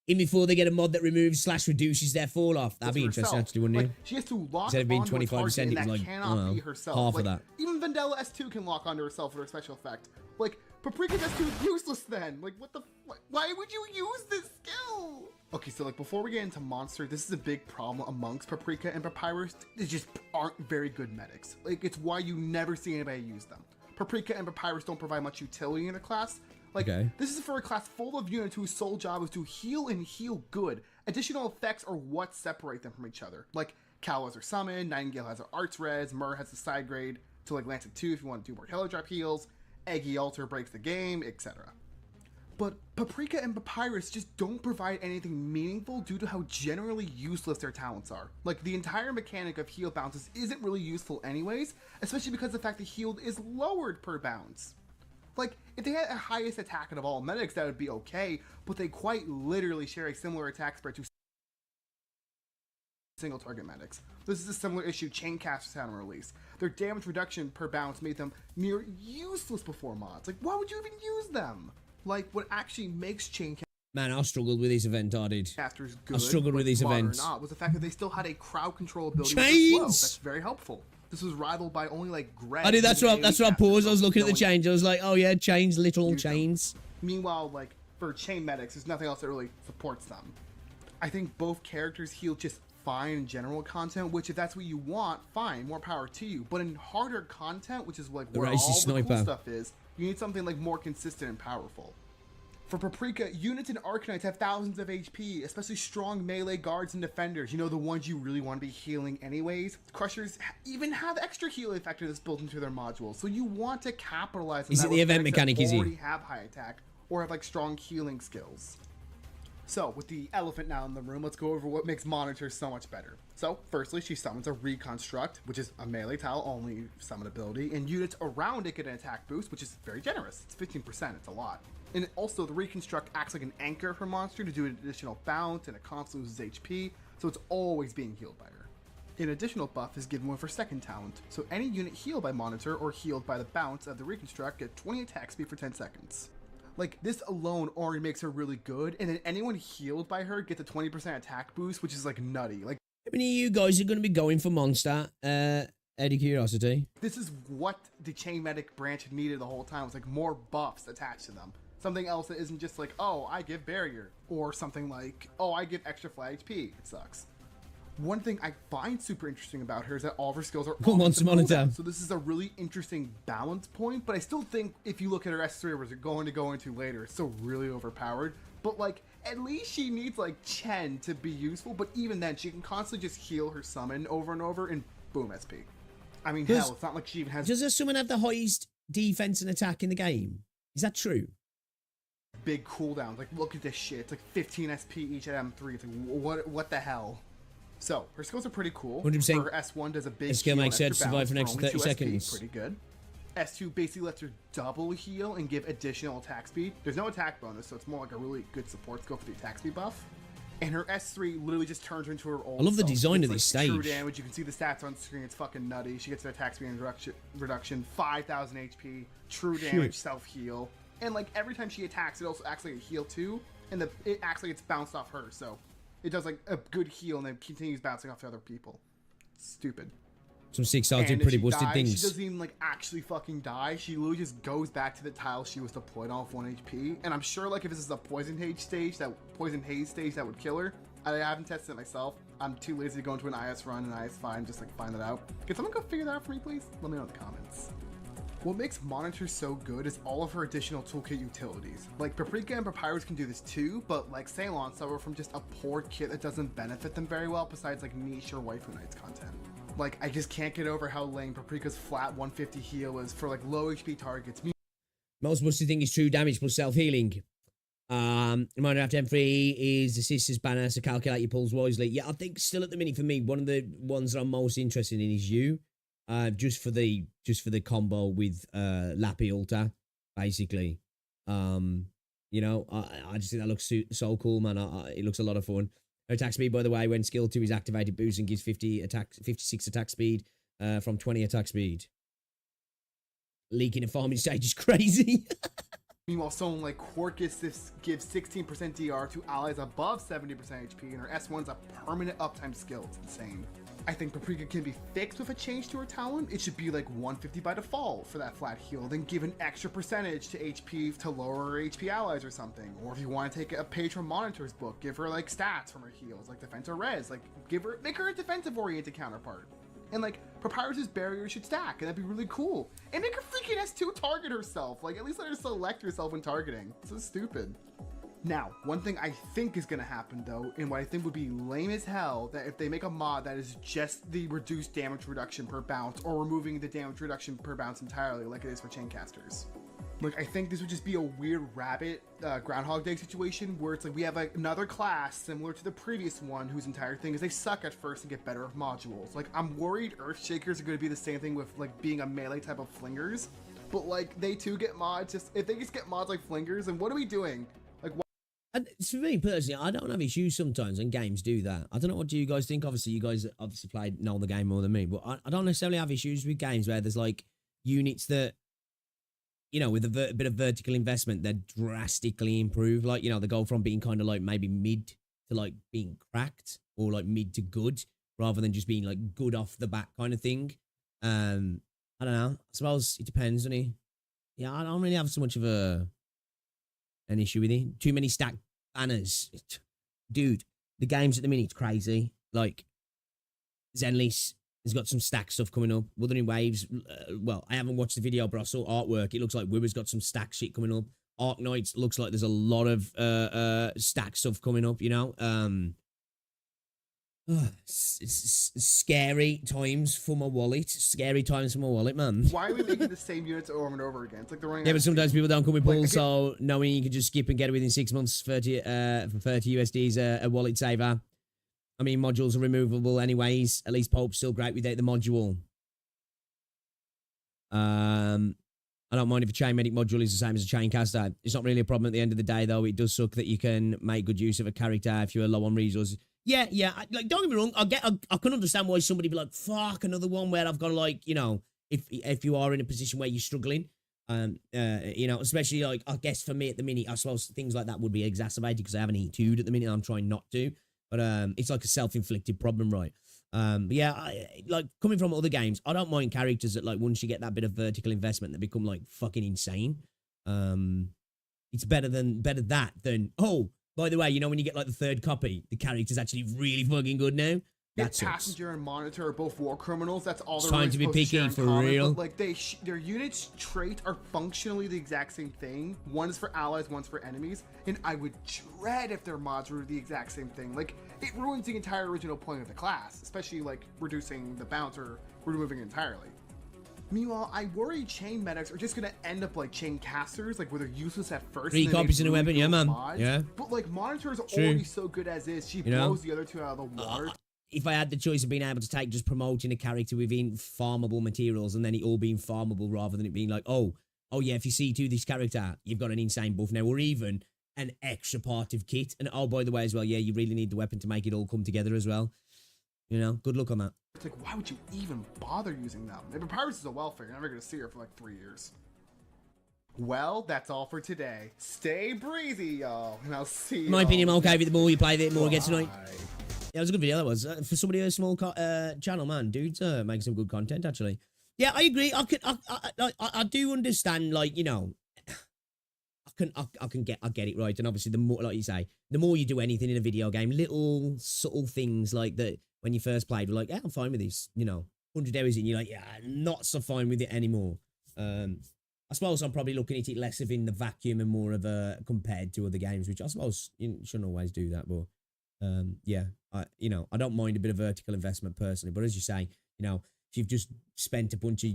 in before they get a mod that removes / reduces their fall off. That'd be interesting, actually, wouldn't it? She has to lock Instead of being onto a 25%, target, it was like, cannot be herself. half like, of that. Even Vendella S2 can lock onto herself with her special effect. Like, Paprika's S2 is useless then. Like, what the? Why would you use this skill? Okay, so like before we get into Monster, this is a big problem amongst Paprika and Papyrus. They just aren't very good medics. Like, it's why you never see anybody use them. Paprika and Papyrus don't provide much utility in the class. Like, this is for a class full of units whose sole job is to heal and heal good. Additional effects are what separate them from each other. Like, Cal has her summon, Nightingale has her arts res, Myrrh has the side grade to like Lancet 2 if you want to do more Hello Drop heals, Eggy Alter breaks the game, etc. But Paprika and Papyrus just don't provide anything meaningful due to how generally useless their talents are. Like, the entire mechanic of heal bounces isn't really useful anyways, especially because the fact that healed is lowered per bounce. Like, if they had the highest attack out of all medics, that would be okay, but they quite literally share a similar attack spread to single target medics. This is a similar issue Chaincasters had on release. Their damage reduction per bounce made them near useless before mods. Like, why would you even use them? Like, what actually makes Chaincasters Man, I struggled with this event, I did. good, I struggled with these events. Or not, was the fact that they still had a crowd control ability. Chains! That's very helpful. This was rivaled by only like Greg. I did. That's what I paused. I was looking at the chains. I was like, oh yeah, chains, literal chains. Meanwhile, like for chain medics, there's nothing else that really supports them. I think both characters heal just fine in general content, which if that's what you want, fine, more power to you. But in harder content, which is like where all the cool stuff is, you need something like more consistent and powerful. For Paprika, units in Arknights have thousands of HP, especially strong melee guards and defenders, you know, the ones you really want to be healing anyways. Crushers even have extra heal effectiveness built into their modules, so you want to capitalize on that. Is it the event mechanic, is he? Already have high attack, or have like strong healing skills. So, with the elephant now in the room, let's go over what makes Monitor so much better. So, firstly, she summons a Reconstruct, which is a melee tile only summon ability, and units around it get an attack boost, which is very generous. It's 15%, it's a lot. And also, the Reconstruct acts like an anchor for Monster to do an additional bounce, and it constantly loses HP, so it's always being healed by her. An additional buff is given with her second talent, so any unit healed by Monitor or healed by the bounce of the Reconstruct get 20 attack speed for 10 seconds. Like, this alone already makes her really good, and then anyone healed by her gets a 20% attack boost, which is like nutty. Like, how many of you guys are going to be going for Monster? Out of curiosity. This is what the Chain Medic branch needed the whole time. It's like more buffs attached to them. Something else that isn't just like, oh, I give barrier, or something like, oh, I give extra flat HP. It sucks. One thing I find super interesting about her is that all of her skills are Monster Monitor. So this is a really interesting balance point, but I still think if you look at her S3, which we're going to go into later, it's still really overpowered. But like, at least she needs like Chen to be useful, but even then, she can constantly just heal her summon over and over and boom SP. I mean, hell, it's not like she even has... Does her summon have the highest defense and attack in the game? Is that true? Big cooldowns. Like, look at this shit. It's like 15 SP each at M3. It's like, what the hell? So, her skills are pretty cool. 100%. Her S1 does a big skill makes her extra survive for balance an extra 30 only 2 seconds. SP, pretty good. S2 basically lets her double heal and give additional attack speed. There's no attack bonus, so it's more like a really good support skill for the attack speed buff. And her S3 literally just turns her into her old I love the self. design of It's this like stage. True damage. You can see the stats on screen. It's fucking nutty. She gets an attack speed reduction, 5,000 HP, true damage, self-heal. And like every time she attacks, it also acts like a heal too. And it acts like it's bounced off her. So it does like a good heal and then continues bouncing off to other people. It's stupid. Some 6-sided pretty busted dies, things. She doesn't even like actually fucking die. She literally just goes back to the tile she was deployed off 1 HP. And I'm sure like if this is a poison haze stage that would kill her. I haven't tested it myself. I'm too lazy to go into an IS run and IS5 and just like find that out. Can someone go figure that out for me, please? Let me know in the comments. What makes Monitors so good is all of her additional toolkit utilities. Like, Paprika and Papyrus can do this too, but like Ceylon suffer from just a poor kit that doesn't benefit them very well besides like niche or Waifu Knights content. Like, I just can't get over how lame Paprika's flat 150 heal is for like low HP targets. Most busted thing is true damage plus self-healing. Reminder after M3 is the Sisters banner, so calculate your pulls wisely. Yeah, I think still at the minute for me, one of the ones that I'm most interested in is you. Just for the combo with Lappy Ulta, basically. You know, I just think that looks so cool, man. It looks a lot of fun. Her attack speed, by the way, when skill 2 is activated, boosts and gives 56 attack speed from 20 attack speed. Leaking and farming stage is crazy. Meanwhile, someone like Quarkus gives 16% DR to allies above 70% HP, and her S1's a permanent uptime skill. It's insane. I think Paprika can be fixed with a change to her talent. It should be like 150 by default for that flat heal, then give an extra percentage to HP to lower her HP allies or something. Or if you want to take a page from Monitor's book, give her like stats from her heals, like defense or res, like make her a defensive oriented counterpart. And like Papyrus's barrier should stack, and that'd be really cool. And make her freaking S2 target herself. Like, at least let her select herself when targeting. So stupid. Now, one thing I think is gonna happen though, and what I think would be lame as hell, that if they make a mod that is just the reduced damage reduction per bounce, or removing the damage reduction per bounce entirely, like it is for Chaincasters. Like, I think this would just be a weird rabbit Groundhog Day situation where it's like we have like another class similar to the previous one whose entire thing is they suck at first and get better with modules. Like, I'm worried Earthshakers are going to be the same thing with like being a melee type of flingers, but like they too get mods. Just if they just get mods like flingers, and what are we doing? Like, what? And for me personally, I don't have issues sometimes, and games do that. I don't know, what do you guys think? Obviously, you guys know the game more than me, but I don't necessarily have issues with games where there's like units that, you know, with a bit of vertical investment, they're drastically improved. Like, you know, they go from being kind of like maybe mid to like being cracked, or like mid to good, rather than just being like good off the bat kind of thing. I don't know. I suppose it depends, doesn't it? Yeah, I don't really have so much of an issue with it. Too many stacked banners. Dude, the games at the minute, it's crazy. Like, Zenless has got some stack stuff coming up. Wuthering Waves, well, I haven't watched the video, but I saw artwork. It looks like Wibber's got some stack shit coming up. Arknights looks like there's a lot of stack stuff coming up, you know? It's scary times for my wallet. Scary times for my wallet, man. Why are we making the same units over and over again? It's like they're running. Yeah, but sometimes people don't come with pulls, so knowing you can just skip and get it within 6 months, 30 USD is a wallet saver. I mean, modules are removable anyways. At least Pope's still great without the module. I don't mind if a chain medic module is the same as a chain caster. It's not really a problem at the end of the day, though. It does suck that you can make good use of a character if you're low on resources. Yeah. Like, don't get me wrong. I can understand why somebody be like, fuck, another one where I've got to, like, you know, if you are in a position where you're struggling, you know, especially like, I guess for me at the minute, I suppose things like that would be exacerbated because I haven't E2'd at the minute. I'm trying not to. But it's like a self-inflicted problem, right? But yeah, like coming from other games, I don't mind characters that like once you get that bit of vertical investment, they become like fucking insane. It's better that than, oh, by the way, you know, when you get like the third copy, the character's actually really fucking good now. That's Passenger and Monitor are both war criminals. That's all they're trying to be picky for real. But like their units' traits are functionally the exact same thing. One is for allies, one's for enemies. And I would dread if their mods were the exact same thing. Like, it ruins the entire original point of the class, especially like reducing the bounce or removing it entirely. Meanwhile, I worry chain medics are just gonna end up like chain casters, like where they're useless at first. 3 copies in a weapon, yeah, man. Mods. Yeah. But like Monitor is already so good as is. She blows the other two out of the water. If I had the choice of being able to take just promoting a character within farmable materials and then it all being farmable rather than it being like, oh yeah, if you see to this character, you've got an insane buff now, or even an extra part of kit. And oh, by the way, as well, yeah, you really need the weapon to make it all come together as well. You know, good luck on that. It's like, why would you even bother using them? If Papyrus is a welfare, you're never going to see her for like 3 years. Well, that's all for today. Stay breezy, y'all, and I'll see you. My opinion, I'm okay with the more you play, the more it gets tonight. Yeah, it was a good video, that was. For somebody with a small channel, man, dude's making some good content, actually. Yeah, I agree. I do understand, like, you know, I get it, right? And obviously, the more, like you say, the more you do anything in a video game, little subtle things like that, when you first played, were like, yeah, I'm fine with this, you know, 100 hours in, you're like, yeah, not so fine with it anymore. I suppose I'm probably looking at it less of in the vacuum and more of a compared to other games, which I suppose you shouldn't always do that. But yeah, I don't mind a bit of vertical investment personally. But as you say, if you've just spent a bunch of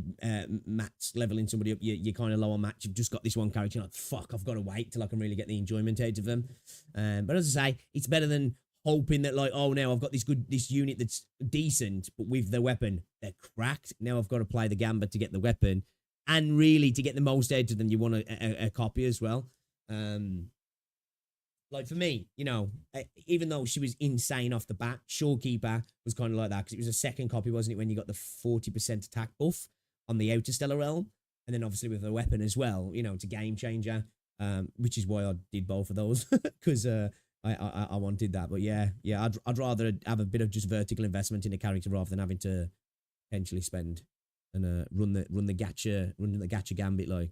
mats leveling somebody up, you're kind of low on mats. You've just got this one character. You're like, fuck, I've got to wait till I can really get the enjoyment out of them. But as I say, it's better than hoping that like, oh, now I've got this unit that's decent, but with the weapon, they're cracked. Now I've got to play the gambit to get the weapon. And really, to get the most out of them, you want a copy as well. Like for me, even though she was insane off the bat, Shorekeeper was kind of like that because it was a second copy, wasn't it, when you got the 40% attack buff on the Outer Stellar Realm, and then obviously with the weapon as well. It's a game changer, which is why I did both of those because I wanted that. But yeah, I'd rather have a bit of just vertical investment in a character rather than having to potentially spend and run the gacha gambit like.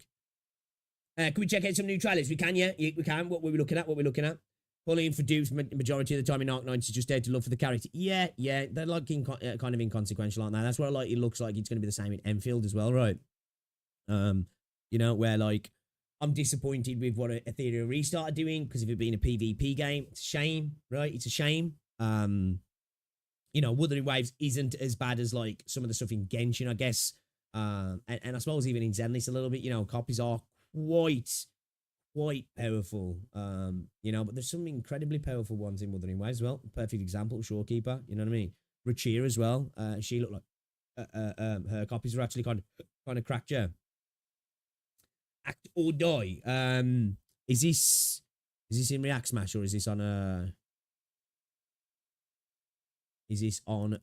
Can we check out some new trailers? We can, yeah, we can. What were we looking at? Pauline for dupes majority of the time in Arknights is just there to love for the character. Yeah, they're like kind of inconsequential, aren't they? That's what it looks like. It's going to be the same in Enfield as well, right? Where like I'm disappointed with what Ethereal Restart are doing because of it being a PvP game. It's a shame, right? It's a shame. Wuthering Waves isn't as bad as like some of the stuff in Genshin, I guess. And I suppose even in Zenless a little bit, copies are quite powerful. But there's some incredibly powerful ones in Wuthering Waves as well. Perfect example, Shorekeeper, you know what I mean? Rachir as well. She looked like her copies were actually kind of cracked, yeah. Act or Die. Is this in React Smash or is this on Is this on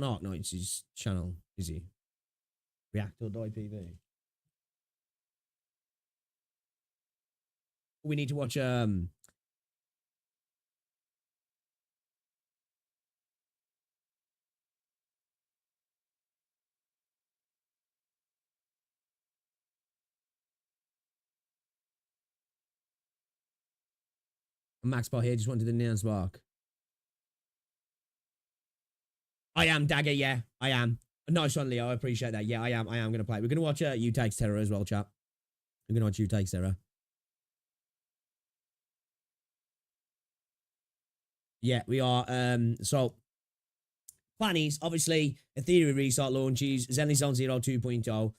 Arknights' channel? Is he? React or Die PV? We need to watch Max Bar here, just wanted the Neon Spark. I am, Dagger, yeah, I am. Nice one, Leo, I appreciate that. Yeah, I am going to play. We're going to watch You Takes Terror as well, chat. We're going to watch You Takes Terror. Yeah, we are. So, plan is, obviously, Ethereal Restart launches, Zenless Zone 0 2.0.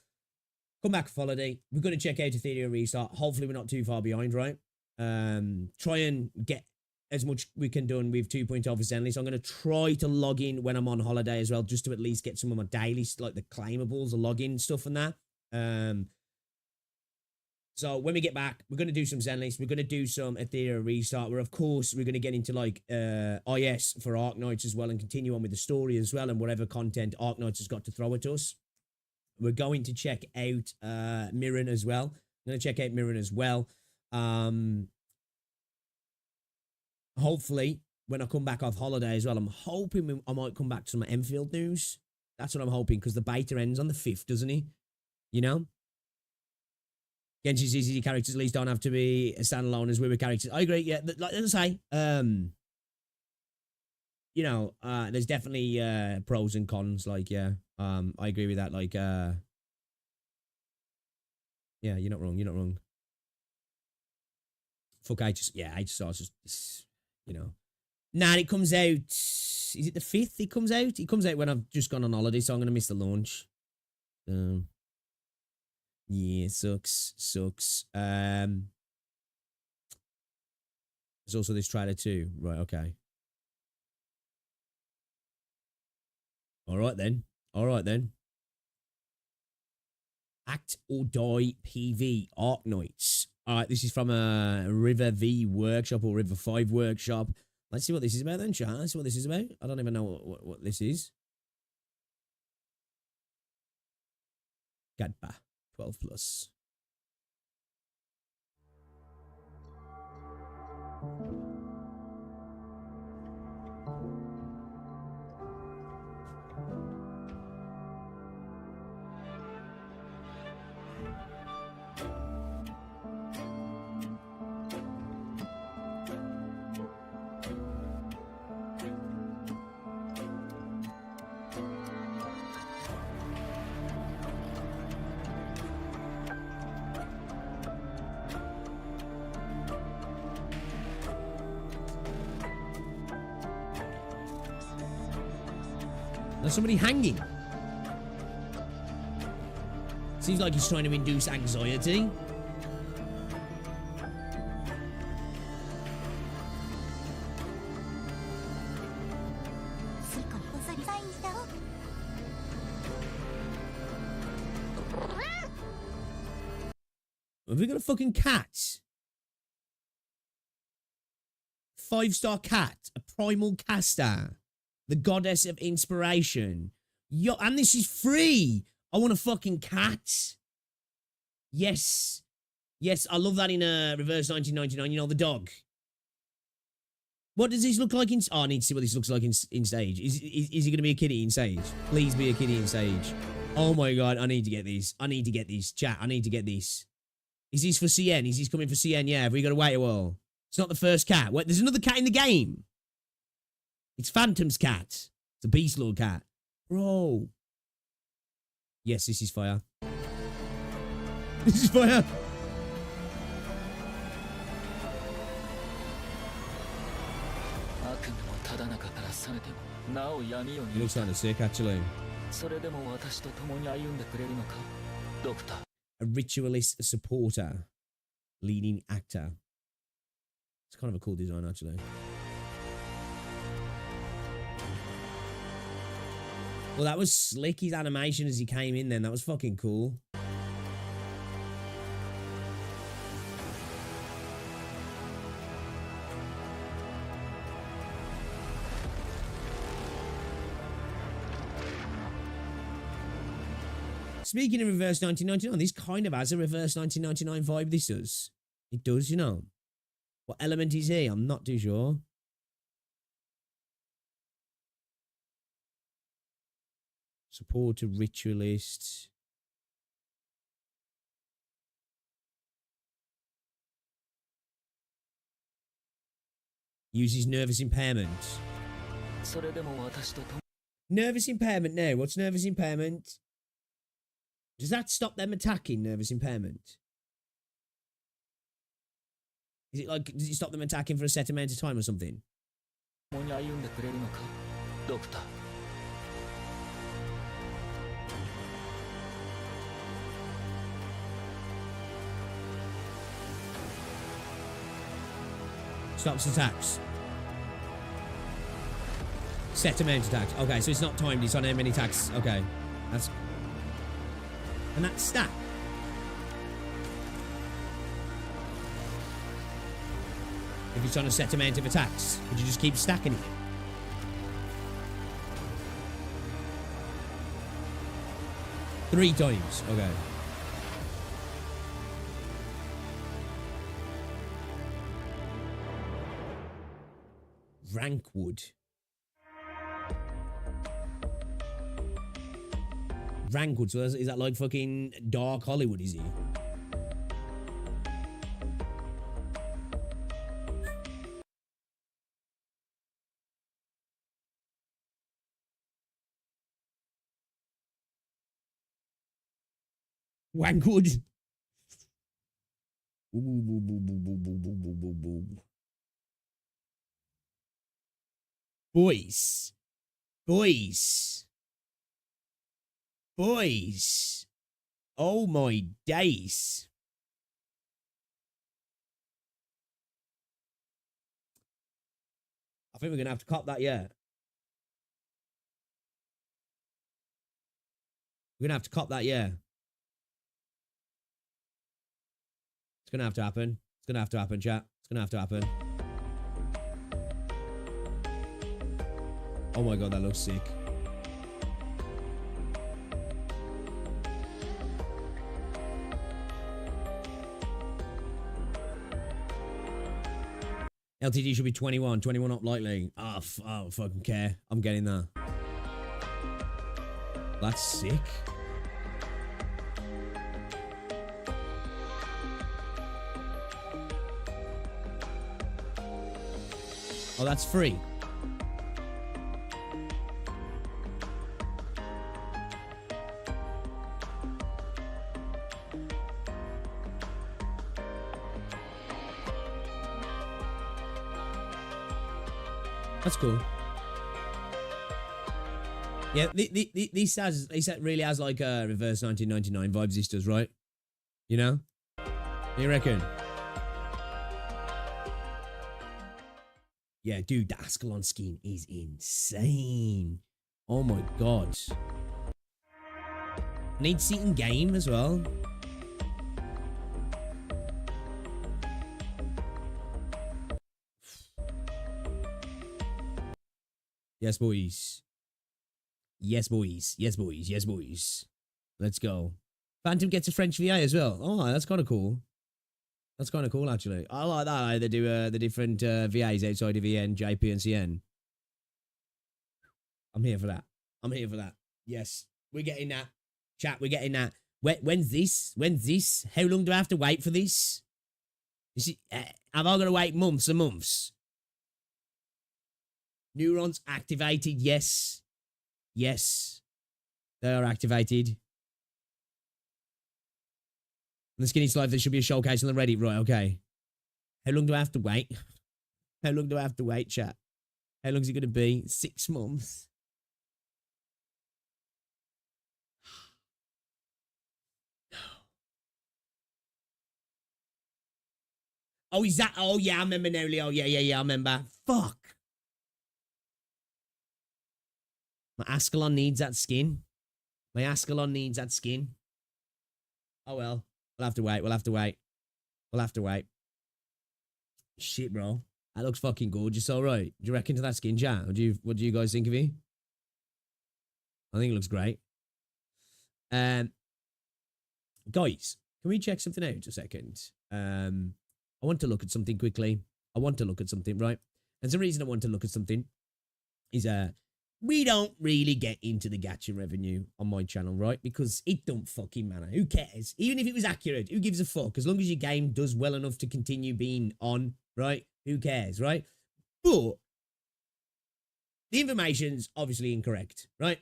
Come back for holiday. We're going to check out Ethereal Restart. Hopefully, we're not too far behind, right? Try and get as much we can done with 2.0 for Zenless. So I'm going to try to log in when I'm on holiday as well, just to at least get some of my dailies, like the claimables, the login stuff and that. So when we get back, we're going to do some Zenless. We're going to do some Ethereal Restart, where of course we're going to get into like IS for Arknights as well and continue on with the story as well and whatever content Arknights has got to throw at us. We're going to check out Mirren as well. I'm going to check out Mirren as well. Hopefully, when I come back off holiday as well, I'm hoping I might come back to some Enfield news. That's what I'm hoping, because the beta ends on the 5th, doesn't he? Genshin's easy characters at least don't have to be standalone as we were characters. I agree, yeah. Like I say, there's definitely pros and cons. Like, yeah, I agree with that. Like, yeah, you're not wrong. Fuck, HSR is just, Nah, it comes out, is it the 5th it comes out? It comes out when I've just gone on holiday, so I'm going to miss the launch. Yeah, sucks. There's also this trailer too. Right, okay. All right then. Act or Die PV Arknights. All right, this is from a River V workshop or River 5 workshop. Let's see what this is about then, chat. Let's see what this is about. I don't even know what this is. Gadba, 12+. There's somebody hanging. Seems like he's trying to induce anxiety. Have we got a fucking cat? 5-star cat. A primal caster. The goddess of inspiration. Yo, and this is free. I want a fucking cat. Yes. Yes, I love that in Reverse 1999. You know, the dog. What does this look like in... Oh, I need to see what this looks like in stage. Is he going to be a kitty in stage? Please be a kitty in stage. Oh my god, I need to get this. I need to get this. Chat, I need to get this. Is this for CN? Is this coming for CN? Yeah, have we got to wait a while? It's not the first cat. Wait, there's another cat in the game. It's Phantom's cat. It's a Beast Lord cat. Bro. Yes, this is fire. This is fire. He looks kind of sick, actually. A ritualist supporter. Leading actor. It's kind of a cool design, actually. Well, that was slick, his animation as he came in then. That was fucking cool. Speaking of Reverse 1999, this kind of has a Reverse 1999 vibe, this does. It does, you know. What element is he? I'm not too sure. Supporter, ritualist. Uses nervous impairment. Nervous impairment now. What's nervous impairment? Does that stop them attacking, nervous impairment? Is it like, does it stop them attacking for a set amount of time or something? Stops attacks. Set amount of attacks. Okay, so it's not timed, it's on how many attacks. Okay. That's... And that's stack. If it's on a set amount of attacks, would you just keep stacking it? Three times. Okay. Rankwood. Rankwood, so is that like fucking Dark Hollywood, is he? Wankwood. Boys. Boys. Boys. Oh my days. I think we're going to have to cop that, yeah. We're going to have to cop that, yeah. It's going to have to happen. It's going to have to happen, chat. It's going to have to happen. Oh my god, that looks sick. LTD should be 21. 21 up lightly. Oh, I don't fucking care. I'm getting that. That's sick. Oh, that's free. That's cool. Yeah, this really has like a reverse 1999 vibes. This does, right? You know? What do you reckon? Yeah, dude, the Ascalon skin is insane. Oh my god. I need to see it in game as well. Yes, boys. Yes, boys. Yes, boys. Yes, boys. Let's go. Phantom gets a French VA as well. Oh, that's kind of cool. That's kind of cool, actually. I like that. Like, they do the different VAs outside of EN, JP, and CN. I'm here for that. I'm here for that. Yes, we're getting that. Chat, we're getting that. When's this? When's this? How long do I have to wait for this? Is it, have I got to wait months and months? Neurons activated, yes. Yes. They are activated. On the Skinny Slide, there should be a showcase on the Reddit. Right, okay. How long do I have to wait? How long do I have to wait, chat? How long is it going to be? 6 months. Oh, is that? Oh, yeah, I remember now, Leo. Yeah, I remember. Fuck. My Ascalon needs that skin. My Ascalon needs that skin. Oh, well. We'll have to wait. We'll have to wait. We'll have to wait. Shit, bro. That looks fucking gorgeous. All right. Do you reckon to that skin, chat? What do you guys think of it? I think it looks great. Guys, can we check something out a second? I want to look at something quickly. I want to look at something, right? And the reason I want to look at something is we don't really get into the gacha revenue on my channel, right? Because it don't fucking matter. Who cares? Even if it was accurate, who gives a fuck? As long as your game does well enough to continue being on, right? Who cares, right? But the information's obviously incorrect, right?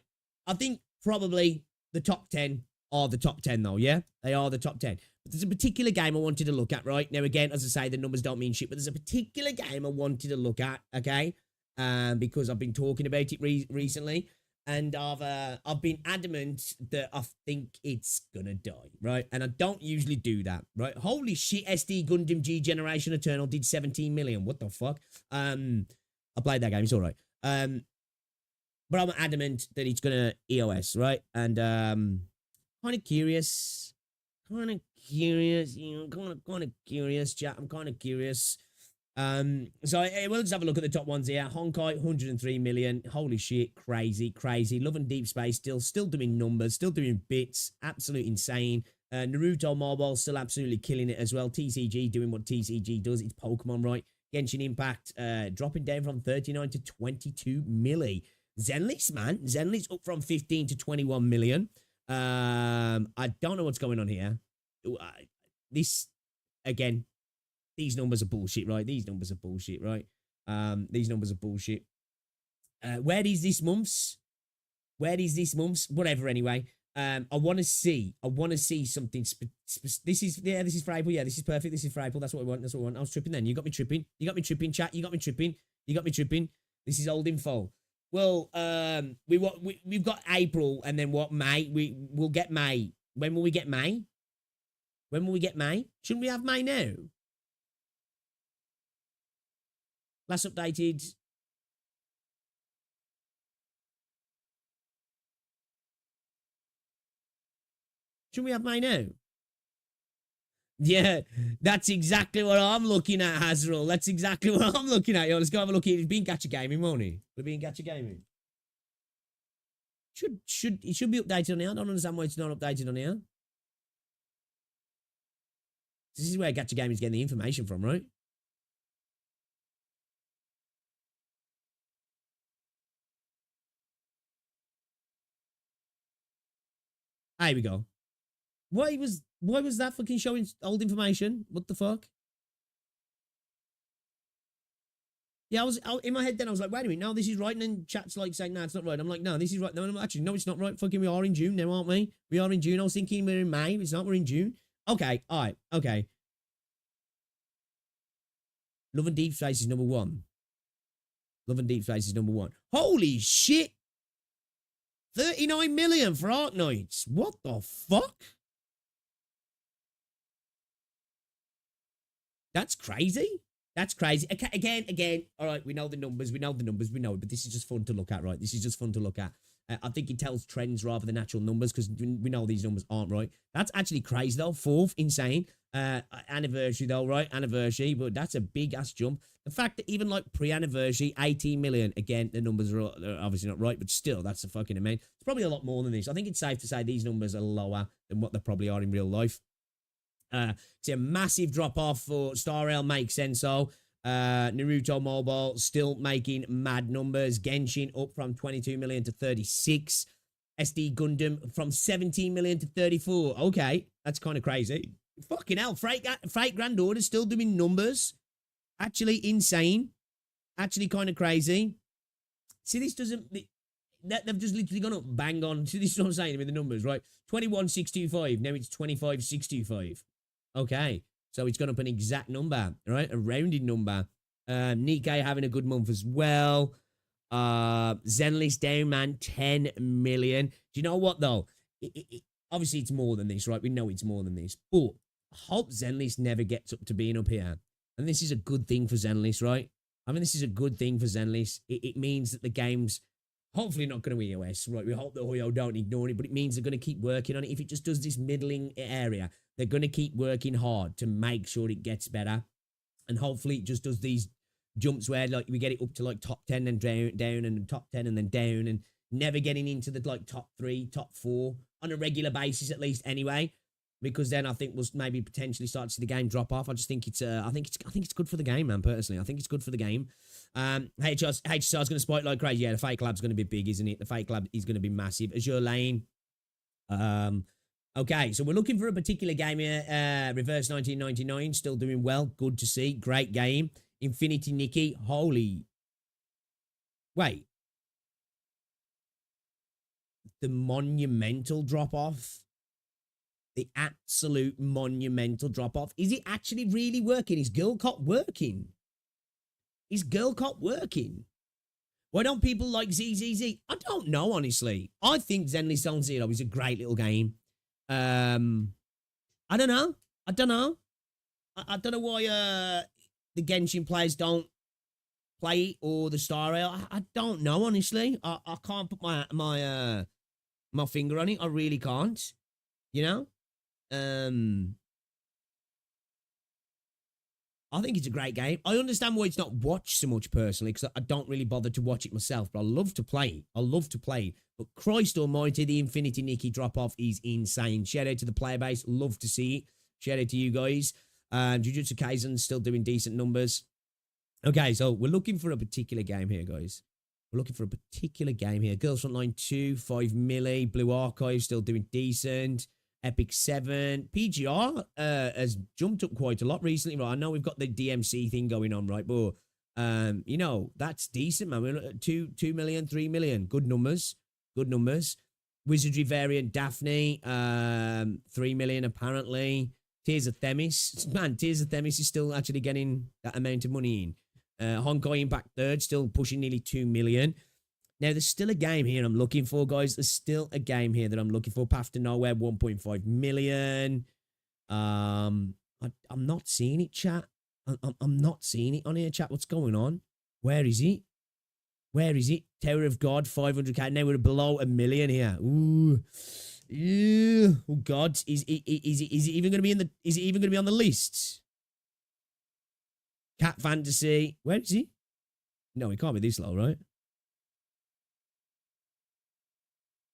I think probably the top 10 are the top 10 though, yeah? They are the top 10. But there's a particular game I wanted to look at, right? Now, again, as I say, the numbers don't mean shit, but there's a particular game I wanted to look at, okay? Because I've been talking about it recently, and I've been adamant that I think it's gonna die, right? And I don't usually do that, right? Holy shit, SD Gundam G Generation Eternal did 17 million. What the fuck? I played that game. It's all right. But I'm adamant that it's gonna EOS, right? And kind of curious, you know, kind of curious, chat. I'm kind of curious. So we'll just have a look at the top ones here. Honkai, 103 million. Holy shit, crazy. Love and Deep Space still doing numbers, still doing bits. Absolute insane. Naruto Mobile still absolutely killing it as well. TCG doing what TCG does. It's Pokemon, right? Genshin Impact dropping down from 39 to 22 milli. Zenless, man. Zenless up from 15 to 21 million. I don't know what's going on here. This, again, these numbers are bullshit, right? These numbers are bullshit, right? These numbers are bullshit. Where is this month's? Where is this month's? Whatever, anyway. I want to see something. This is for April. Yeah, this is perfect. This is for April. That's what we want. That's what we want. I was tripping then. You got me tripping. You got me tripping, chat. You got me tripping. You got me tripping. This is old info. Well, we've got April, and then what? May. We'll get May. When will we get May? When will we get May? Shouldn't we have May now? Last updated. Shouldn't we have May now? Yeah, that's exactly what I'm looking at, Hazrul. That's exactly what I'm looking at. Yo, let's go have a look at it. It's been gacha gaming, won't it? We've been gacha gaming. It should be updated on here. I don't understand why it's not updated on here. This is where gacha gaming is getting the information from, right? Here we go. Why was that fucking showing old information? What the fuck? Yeah, I was in my head then. I was like, wait a minute, no, this is right. And then chat's like saying, no, it's not right. I'm like, no, this is right. No, actually, no, it's not right. Fucking, we are in June now, aren't we? We are in June. I was thinking we're in May. It's not. We're in June. Okay, all right, okay. Love and Deep Space is number 1. Love and Deep Space is number 1. Holy shit! 39 million for Arknights. What the fuck? That's crazy. That's crazy. Okay, again. All right, we know the numbers. We know it. But this is just fun to look at, right? This is just fun to look at. I think it tells trends rather than actual numbers because we know these numbers aren't right. That's actually crazy, though. Fourth, insane. Anniversary, though, right? Anniversary, but that's a big-ass jump. The fact that even, like, pre-anniversary, 18 million, again, the numbers are obviously not right, but still, that's a fucking amazing. It's probably a lot more than this. I think it's safe to say these numbers are lower than what they probably are in real life. It's a massive drop-off for Star Rail, makes sense, so. Naruto Mobile still making mad numbers. Genshin up from 22 million to 36. SD Gundam from 17 million to 34. Okay, that's kind of crazy. Fucking hell, Freight Grand Order still doing numbers. Actually insane. Actually kind of crazy. See, this doesn't... They've just literally gone up bang on. See, this is what I'm saying with the numbers, right? 21,625. Now it's 25,625. Okay. So it's gone up an exact number, right? A rounded number. Nikkei having a good month as well. Zenless down, man, 10 million. Do you know what, though? Obviously, it's more than this, right? We know it's more than this. But I hope Zenless never gets up to being up here. And this is a good thing for Zenless, right? I mean, this is a good thing for Zenless. It means that the game's hopefully not going to EOS, right? We hope that Hoyo don't ignore it, but it means they're going to keep working on it. If it just does this middling area, they're going to keep working hard to make sure it gets better. And hopefully it just does these jumps where like we get it up to like top 10 and down and top 10 and then down and never getting into the like top 3, top 4 on a regular basis at least anyway. Because then I think we'll maybe potentially start to see the game drop off. I just think it's I think it's good for the game, man, personally. I think it's good for the game. HSR's going to spike like crazy. Yeah, the Fake Lab's going to be big, isn't it? The Fake Lab is going to be massive. Azure Lane. Okay, so we're looking for a particular game here. Reverse 1999, still doing well. Good to see. Great game. Infinity Nikki. Holy. Wait. The monumental drop-off. The absolute monumental drop-off. Is it actually really working? Is Girl Cop working? Is Girl Cop working? Why don't people like ZZZ? I don't know, honestly. I think Zenless Zone Zero is a great little game. I don't know. I don't know why the Genshin players don't play it or the Star Rail. I don't know, honestly. I can't put my finger on it. I really can't. You know? I think it's a great game. I understand why it's not watched so much personally, because I don't really bother to watch it myself, but I love to play it. I love to play it. But Christ almighty, the Infinity Nikki drop-off is insane. Shout out to the player base. Love to see it. Shout out to you guys. Jujutsu Kaisen's still doing decent numbers. Okay, so we're looking for a particular game here, guys. We're looking for a particular game here. Girls Frontline 2, 5 milli. Blue Archive still doing decent. Epic 7. PGR has jumped up quite a lot recently, right? I know we've got the DMC thing going on, right? But, you know, that's decent, man. We're at 2 million, 3 million. Good numbers. Good numbers. Wizardry variant Daphne, 3 million apparently. Tears of Themis. Man, Tears of Themis is still actually getting that amount of money in. Honkai Impact 3rd, still pushing nearly 2 million. Now, there's still a game here I'm looking for, guys. There's still a game here that I'm looking for. Path to Nowhere, 1.5 million. I'm not seeing it, chat. I'm not seeing it on here, chat. What's going on? Where is it? Where is it? Tower of God, 500k. Now we're below 1 million here. Ooh. Ew. Oh, God. Is it even going to be in the... Is it even going to be on the list? Cat Fantasy. Where is he? No, he can't be this low, right?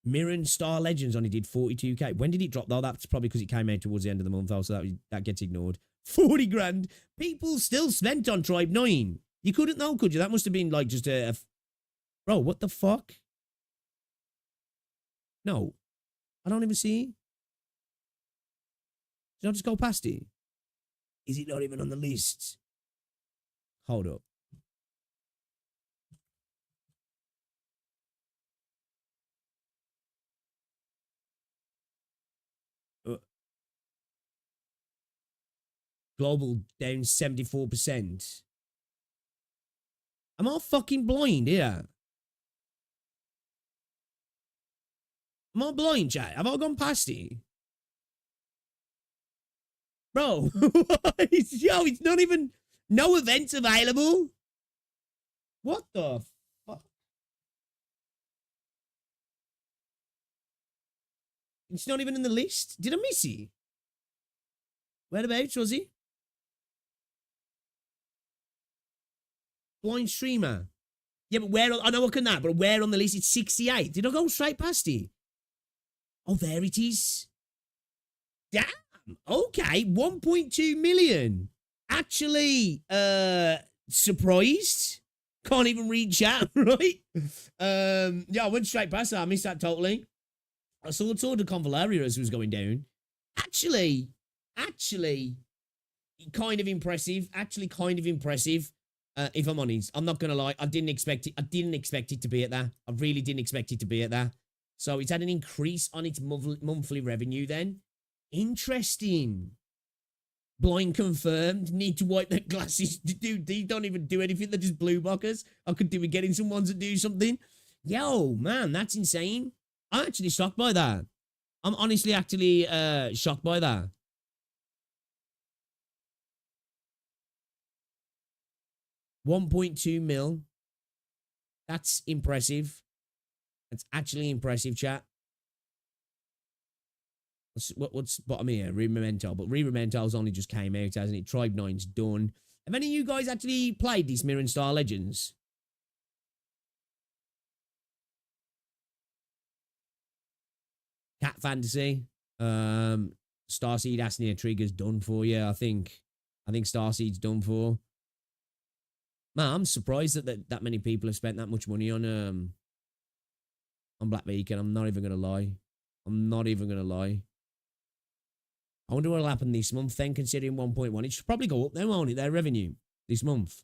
Mirren Star Legends only did 42k. When did it drop, though? That's probably because it came out towards the end of the month, though, so that gets ignored. 40 grand. People still spent on Tribe 9. You couldn't, though, could you? That must have been, like, just a... Bro, what the fuck? No. I don't even see it. Did I just go past it? Is it not even on the list? Hold up. Global down 74%. Am I fucking blind here? Am I blind, chat? Have I gone past it? Bro, yo, it's not even, no events available. What the fuck? It's not even in the list. Did I miss it? Whereabouts was he? Blind streamer. Yeah, but where, I know I can that, but where on the list? It's 68. Did I go straight past it? Oh, there it is. Damn. Okay, 1.2 million. Actually, surprised. Can't even read chat, right? Yeah, I went straight past that. I missed that totally. I saw the Convalaria as it was going down. Actually, kind of impressive. Actually, kind of impressive. If I'm honest, I'm not gonna lie. I didn't expect it. I didn't expect it to be at that. I really didn't expect it to be at that. So it's had an increase on its monthly revenue then. Interesting. Blind confirmed. Need to wipe their glasses. Dude, they don't even do anything. They're just blue blockers. I could do with getting someone to do something. Yo, man, that's insane. I'm actually shocked by that. I'm honestly actually shocked by that. $1.2 million. That's impressive. That's actually impressive, chat. What's bottom here? Re-Memento. But Re-Memento's only just came out, hasn't it? Tribe 9's done. Have any of you guys actually played these Mirror and Star Legends? Cat Fantasy. Starseed Asnia Trigger's done for you, I think. I think Starseed's done for. Man, I'm surprised that many people have spent that much money on Black Beacon. I'm not even gonna lie. I'm not even gonna lie. I wonder what'll happen this month then, considering 1.1. It should probably go up then, won't it? Their revenue this month.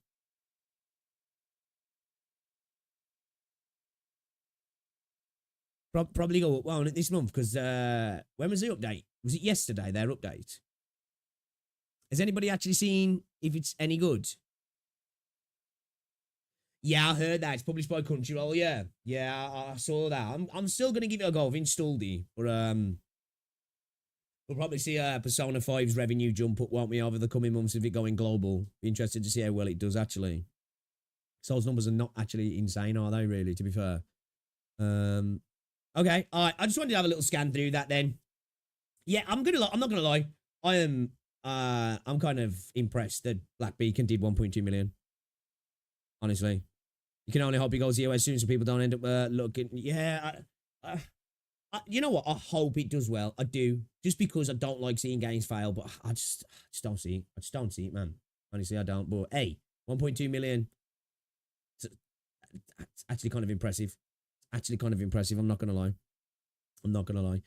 Probably go up, won't it, this month? Because when was the update? Was it yesterday, their update? Has anybody actually seen if it's any good? Yeah, I heard that. It's published by Crunchyroll, yeah. Yeah, I saw that. I'm still going to give it a go. I've installed it. But we'll probably see Persona 5's revenue jump up, won't we, over the coming months if it going global. Be interested to see how well it does, actually. Souls numbers are not actually insane, are they, really, to be fair? Okay, all right. I just wanted to have a little scan through that then. Yeah, I'm not gonna lie. I'm kind of impressed that Black Beacon did 1.2 million. Honestly, you can only hope he goes US soon so people don't end up looking. Yeah, you know what? I hope it does well. I do, just because I don't like seeing games fail. But I just don't see it. I just don't see it, man. Honestly, I don't. But hey, 1.2 million. It's actually kind of impressive. Actually, kind of impressive. I'm not gonna lie. I'm not gonna lie.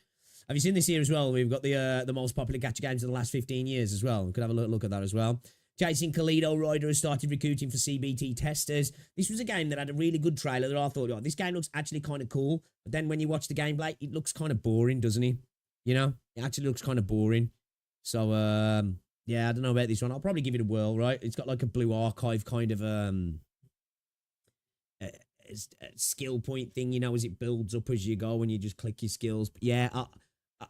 Have you seen this here as well? We've got the most popular gacha games in the last 15 years as well. We could have a look at that as well. Chasing Kalido Rider has started recruiting for CBT testers. This was a game that had a really good trailer that I thought, oh, this game looks actually kind of cool. But then when you watch the gameplay, it looks kind of boring, doesn't it? You know, it actually looks kind of boring. So, yeah, I don't know about this one. I'll probably give it a whirl, right? It's got like a blue archive kind of skill point thing, you know, as it builds up as you go and you just click your skills. But yeah,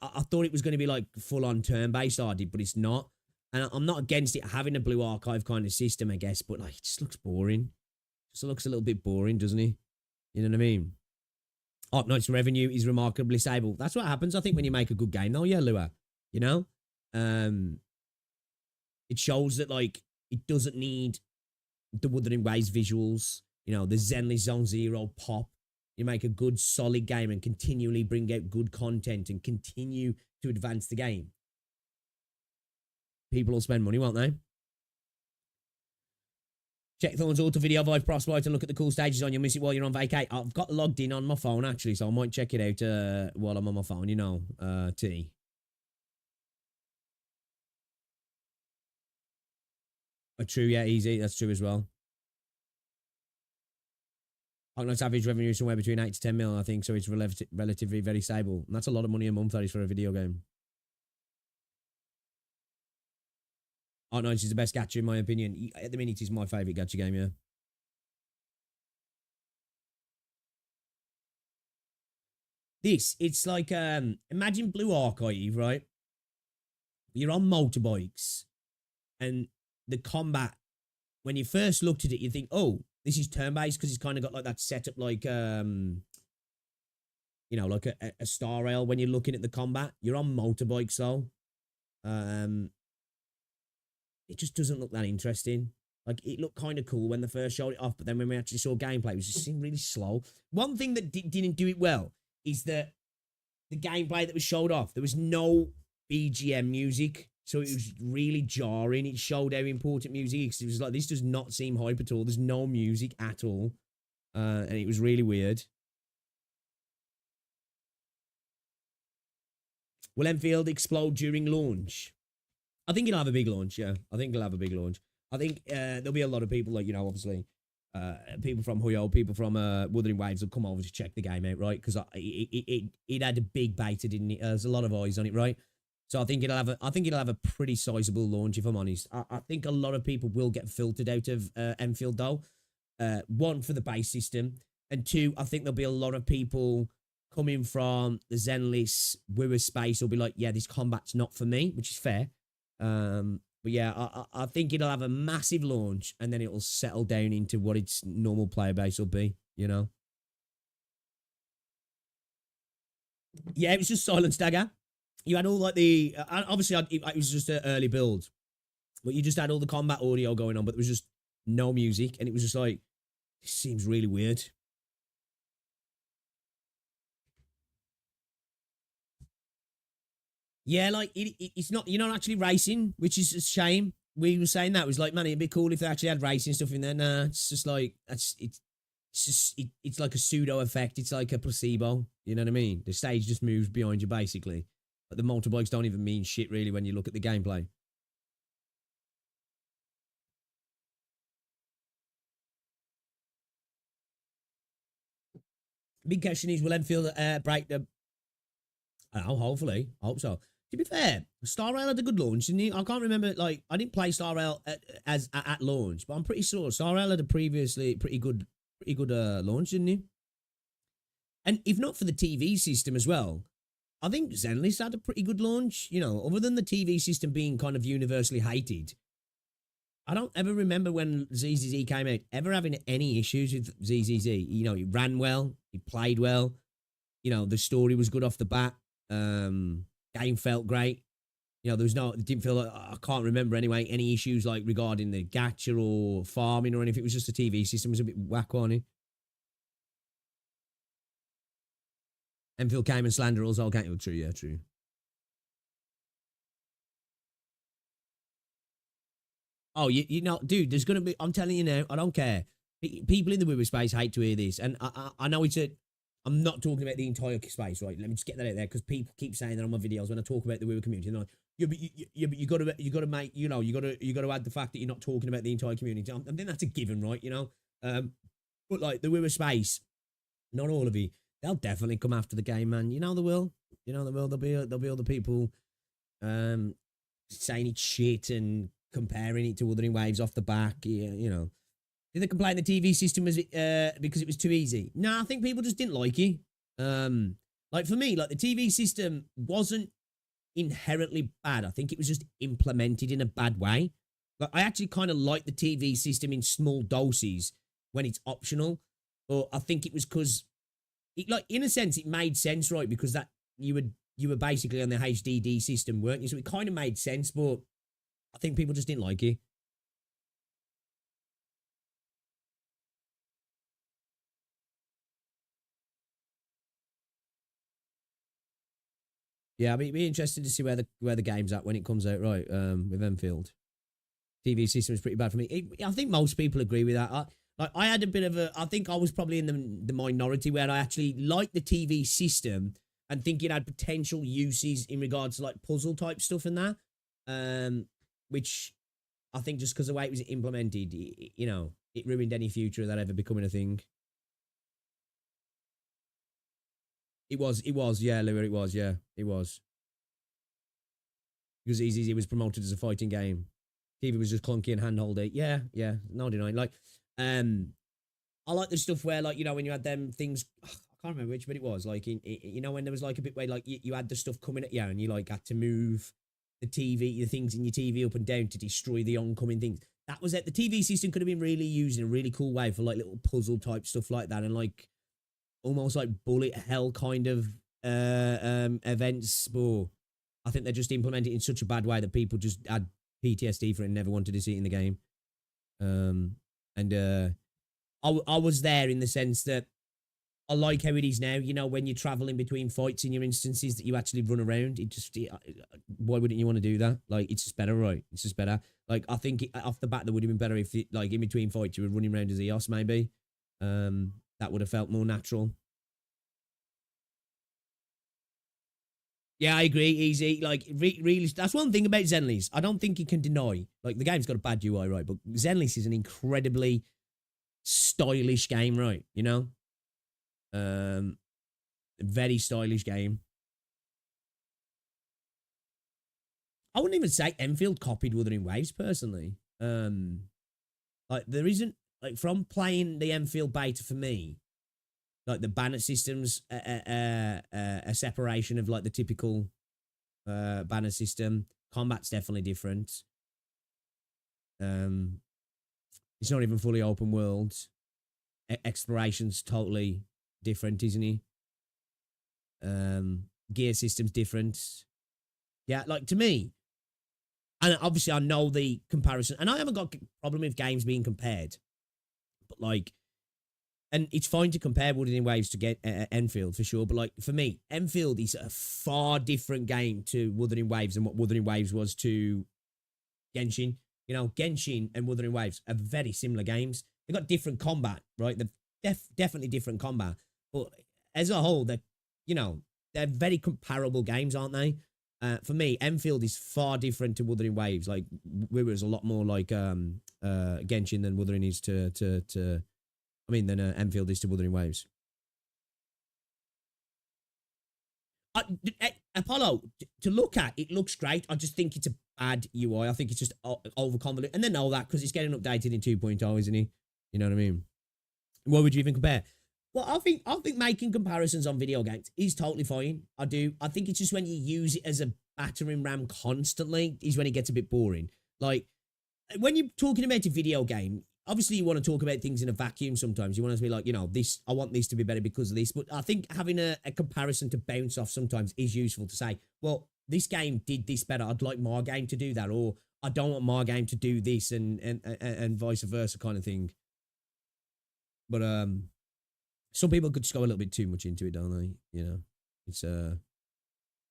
I thought it was going to be like full-on turn-based, I did, but it's not. And I'm not against it having a blue archive kind of system, I guess, but like, it just looks boring. Just looks a little bit boring, doesn't he? You know what I mean? Arknights' revenue is remarkably stable. That's what happens, I think, when you make a good game, though, yeah, Lua. You know? It shows that, like, it doesn't need the Wuthering Waves visuals, you know, the Zenly Zone Zero pop. You make a good, solid game and continually bring out good content and continue to advance the game. People will spend money, won't they? Check Thorn's auto video Vive Frostbite and look at the cool stages on. You'll miss it while you're on vacay. I've got logged in on my phone, actually, so I might check it out while I'm on my phone, you know, T. True, yeah, easy. That's true as well. Arknights' average revenue is somewhere between 8 to 10 mil, I think, so it's relatively very stable. And that's a lot of money a month, that is, for a video game. Arknights is the best gacha, in my opinion. At the minute, it's my favourite gacha game, yeah. It's like imagine Blue Archive, right? You're on motorbikes, and the combat. When you first looked at it, you think, oh, this is turn-based because it's kind of got like that setup, like like a star rail. When you're looking at the combat, you're on motorbikes, though. It just doesn't look that interesting. Like, it looked kind of cool when they first showed it off, but then when we actually saw gameplay, it was just seemed really slow. One thing that didn't do it well is that the gameplay that was showed off, there was no BGM music, so it was really jarring. It showed how important music is. It was like, this does not seem hype at all. There's no music at all, and it was really weird. Will Enfield explode during launch? I think it'll have a big launch, yeah. I think it'll have a big launch. I think there'll be a lot of people, like, obviously, people from Huyo, people from Wuthering Waves will come over to check the game out, right? Because it had a big beta, didn't it? There's a lot of eyes on it, right? So I think it'll have a pretty sizable launch, if I'm honest. I think a lot of people will get filtered out of Enfield, though. One, for the base system, and two, I think there'll be a lot of people coming from the Zenless Wua space will be like, yeah, this combat's not for me, which is fair. But yeah, I think it'll have a massive launch, and then it'll settle down into what its normal player base will be, Yeah, it was just Silent Stagger. You had all like the obviously it was just an early build, but you just had all the combat audio going on, but there was just no music, and it was just like, this seems really weird. Yeah, like it's not, you're not actually racing, which is a shame. We were saying that, it was like, man, it'd be cool if they actually had racing stuff in there. Nah, it's just like it's like a pseudo effect. It's like a placebo. You know what I mean? The stage just moves behind you basically, but the motorbikes don't even mean shit really when you look at the gameplay. Big question is, will Enfield break the? Oh, hopefully, I hope so. To be fair, Star Rail had a good launch, didn't he? I can't remember, like, I didn't play Star Rail at launch, but I'm pretty sure Star Rail had a previously pretty good launch, didn't he? And if not for the TV system as well, I think Zenless had a pretty good launch, other than the TV system being kind of universally hated. I don't ever remember when ZZZ came out ever having any issues with ZZZ. It ran well, it played well, the story was good off the bat. Game felt great. There was it didn't feel like, I can't remember anyway, any issues like regarding the gacha or farming or anything. It was just the TV system was a bit whack on it. Enfield came and slander us. Okay, true, yeah, true. Oh, dude, there's going to be, I'm telling you now, I don't care. People in the Wibber space hate to hear this. And I know I'm not talking about the entire space, right? Let me just get that out there, because people keep saying that on my videos when I talk about the Wibber community. They're like, but you got to make, you got to add the fact that you're not talking about the entire community. I think that's a given, right? But like the Wibber space, not all of you, they'll definitely come after the game, man. They will. There'll be other people, saying it's shit and comparing it to Wuthering Waves off the back. Did they complain the TV system was because it was too easy? No, I think people just didn't like it. Like for me, like the TV system wasn't inherently bad. I think it was just implemented in a bad way. Like I actually kind of like the TV system in small doses when it's optional. But I think it was because in a sense it made sense, right? Because that you were basically on the HDD system, weren't you? So it kind of made sense, but I think people just didn't like it. Yeah, I'd be interested to see where the game's at when it comes out, right? With Enfield, TV system is pretty bad for me. I think most people agree with that. I had a bit of I think I was probably in the minority where I actually liked the TV system and think it had potential uses in regards to like puzzle type stuff and that, which I think just because the way it was implemented, it ruined any future of that ever becoming a thing. It was, yeah, Lou, it was, yeah, it was. Because it was promoted as a fighting game. TV was just clunky and handholdy. Yeah, no denying. Like, I like the stuff where, like, when you had them things, I can't remember which bit it was. Like you know when there was like a bit where like you had the stuff coming at you and you like had to move the things in your TV up and down to destroy the oncoming things. That was it. The TV system could have been really used in a really cool way for like little puzzle type stuff like that and like almost like bullet hell kind of events. But I think they just implemented it in such a bad way that people just had PTSD for it and never wanted to see it in the game. I was there in the sense that I like how it is now. You know, when you're traveling between fights in your instances that you actually run around, why wouldn't you want to do that? Like, it's just better, right? It's just better. Like, I think off the bat, that would have been better if, like, in between fights, you were running around as Eos, maybe. That would have felt more natural. Yeah, I agree, easy. Like, really, that's one thing about Zenless. I don't think you can deny. Like, the game's got a bad UI, right? But Zenless is an incredibly stylish game, right? You know? Very stylish game. I wouldn't even say Enfield copied Wuthering Waves, personally. Like, there isn't, like, from playing the Enfield beta for me, like, the banner system's a separation of, like, the typical banner system. Combat's definitely different. It's not even fully open world. Exploration's totally different, isn't he? Gear system's different. Yeah, like, to me, and obviously I know the comparison, and I haven't got a problem with games being compared, but, like, and it's fine to compare Wuthering Waves to get Enfield for sure, but, like, for me, Enfield is a far different game to Wuthering Waves than what Wuthering Waves was to Genshin. You know, Genshin and Wuthering Waves are very similar games. They've got different combat, right? They're definitely different combat, but as a whole, they're very comparable games, aren't they? For me, Enfield is far different to Wuthering Waves. Like, Weaver's a lot more like Genshin than Wuthering is than Enfield is to Wuthering Waves. Apollo, to look at, it looks great. I just think it's a bad UI. I think it's just over-convoluted. And they know that because it's getting updated in 2.0, isn't he? You know what I mean? What would you even compare? Well, I think making comparisons on video games is totally fine. I do. I think it's just when you use it as a battering ram constantly is when it gets a bit boring. Like, when you're talking about a video game, obviously you want to talk about things in a vacuum sometimes. You want to be like, I want this to be better because of this. But I think having a comparison to bounce off sometimes is useful to say, well, this game did this better. I'd like my game to do that. Or I don't want my game to do this and vice versa kind of thing. But some people could just go a little bit too much into it, don't they? You know, it's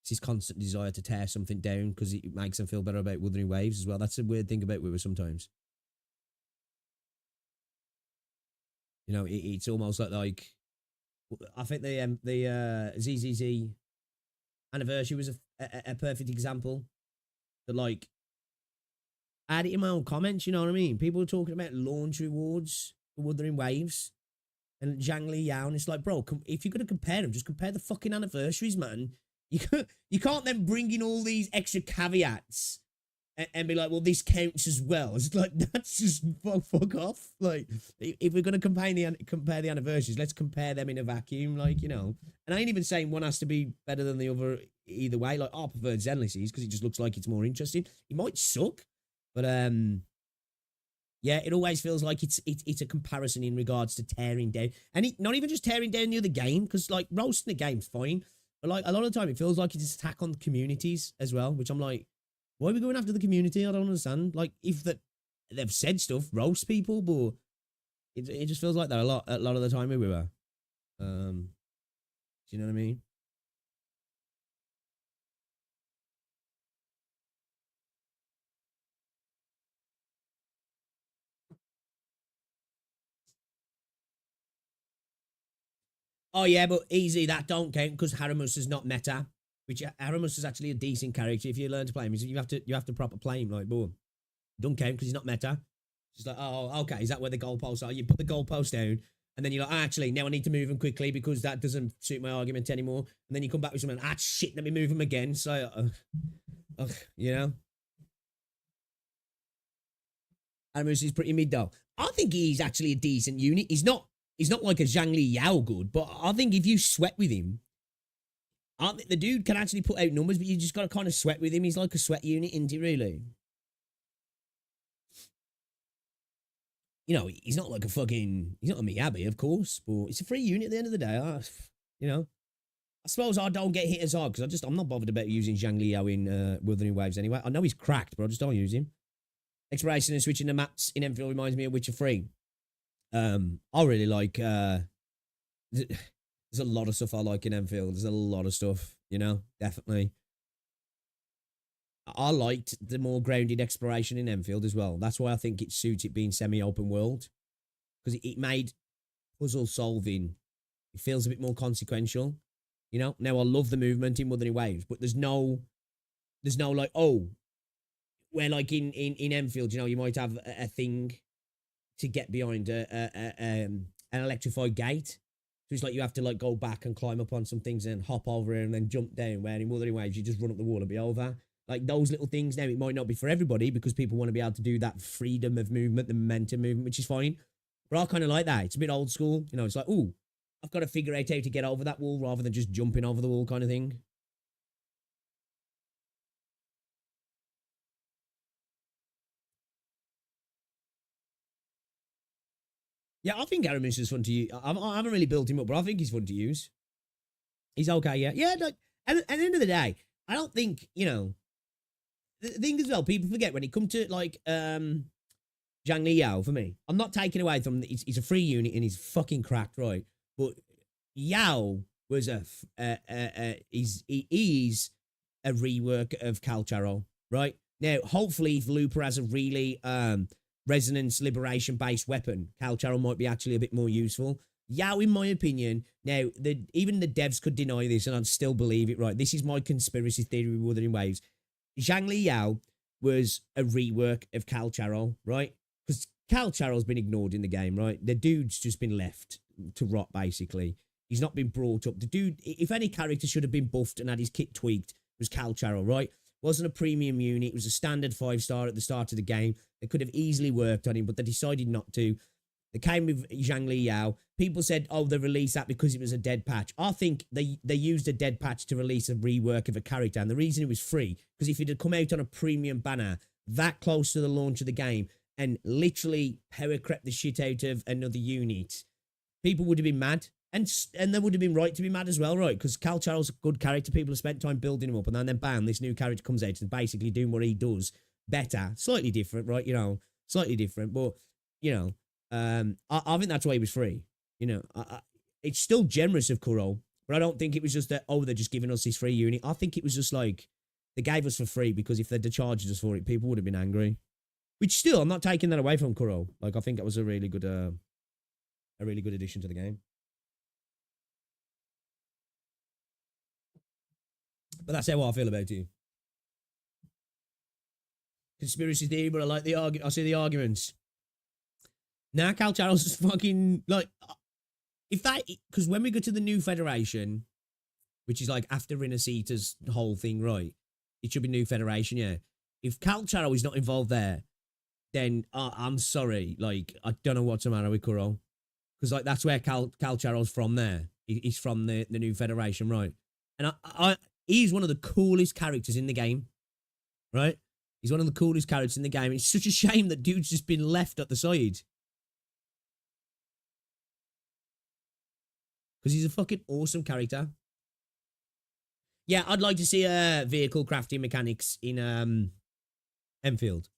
his constant desire to tear something down because it makes them feel better about Wuthering Waves as well. That's a weird thing about Wither sometimes. You know, it's almost like I think the ZZZ anniversary was a perfect example. That, like, I had it in my own comments. You know what I mean? People were talking about launch rewards for Wuthering Waves. And Zhang Li Yao, and it's like, bro, if you're going to compare them, just compare the fucking anniversaries, man. You can't then bring in all these extra caveats and be like, well, this counts as well. It's like, that's just fuck off. Like, if we're going to compare the anniversaries, let's compare them in a vacuum, like, you know. And I ain't even saying one has to be better than the other either way. Like, I prefer Zenless's because it just looks like it's more interesting. It might suck, but yeah, it always feels like it's a comparison in regards to tearing down. And not even just tearing down the other game, because, like, roasting the game's fine. But, like, a lot of the time it feels like it's an attack on the communities as well, which I'm like, why are we going after the community? I don't understand. Like, if they've said stuff, roast people, but it just feels like that a lot of the time everywhere. Do you know what I mean? Oh, yeah, but easy, that don't count because Haramus is not meta, which Haramus is actually a decent character if you learn to play him. You have to proper play him, like, boom. Don't count because he's not meta. It's like, oh, okay, is that where the goalposts are? You put the goalpost down, and then you're like, actually, now I need to move him quickly because that doesn't suit my argument anymore. And then you come back with something, shit, let me move him again. So, you know? Haramus is pretty mid, though. I think he's actually a decent unit. He's not he's not like a Zhang Li Yao good, but I think if you sweat with him, I think the dude can actually put out numbers, but you just got to kind of sweat with him. He's like a sweat unit, isn't he, really? You know, he's not like he's not a Miyabi, of course, but it's a free unit at the end of the day. You know, I suppose I don't get hit as hard because I'm not bothered about using Zhang Liao in Wuthering Waves anyway. I know he's cracked, but I just don't use him. Exploration and switching the maps in Enfield reminds me of Witcher 3. I really like, there's a lot of stuff I like in Enfield. There's a lot of stuff, you know, definitely. I liked the more grounded exploration in Enfield as well. That's why I think it suits it being semi-open world. Because it made puzzle solving, it feels a bit more consequential. You know, now I love the movement in Wuthering Waves, but there's no like, oh, where like in Enfield, you know, you might have a thing to get behind an electrified gate. So it's like you have to like go back and climb up on some things and hop over it and then jump down, where in Wuthering Waves you just run up the wall and be over. Like those little things now, it might not be for everybody because people want to be able to do that freedom of movement, the momentum movement, which is fine. But I kind of like that. It's a bit old school. You know, it's like, ooh, I've got to figure out how to get over that wall rather than just jumping over the wall kind of thing. Yeah, I think Aramis is fun to use. I haven't really built him up, but I think he's fun to use. He's okay, yeah. Yeah, like, at the end of the day, I don't think, you know, the thing as well, people forget when it comes to, like, Zhang Li Yao, for me, I'm not taking away from, he's a free unit and he's fucking cracked, right? But Yao was he's a rework of Calcharo, right? Now, hopefully, if Looper has a really, resonance liberation based weapon, Calcharo might be actually a bit more useful. Yao, in my opinion, now even the devs could deny this and I'd still believe it, right? This is my conspiracy theory with Wuthering Waves. Zhang Li Yao was a rework of Calcharo, right? Because Calcharo's been ignored in the game, right? The dude's just been left to rot, basically. He's not been brought up. The dude, if any character should have been buffed and had his kit tweaked, it was Calcharo, right? Wasn't a premium unit. It was a standard 5-star at the start of the game. They could have easily worked on him, but they decided not to. They came with Zhang Li Yao. People said, oh, they released that because it was a dead patch. I think they used a dead patch to release a rework of a character, and the reason it was free, because if it had come out on a premium banner that close to the launch of the game and literally power crept the shit out of another unit, people would have been mad. And they would have been right to be mad as well, right? Because Calcharo's a good character. People have spent time building him up. And then bam, this new character comes out and basically doing what he does better. Slightly different, right? You know, slightly different. But, you know, I think that's why he was free. You know, it's still generous of Kuro. But I don't think it was just that, oh, they're just giving us this free unit. I think it was just like, they gave us for free because if they'd charged us for it, people would have been angry. Which still, I'm not taking that away from Kuro. Like, I think that was a really good addition to the game. But that's how I feel about you. Conspiracy theory, but I like I see the arguments. Now Calcharo's just fucking, like, if that, because when we go to the new Federation, which is like after Rinasita's whole thing, right? It should be new Federation, yeah. If Calcharo is not involved there, then I'm sorry, like, I don't know what's the matter with Kuro. Because, like, that's where Calcharo's from there. He's from the new Federation, right? And he's one of the coolest characters in the game, right? He's one of the coolest characters in the game. It's such a shame that dude's just been left at the side. Because he's a fucking awesome character. Yeah, I'd like to see vehicle crafting mechanics in Enfield.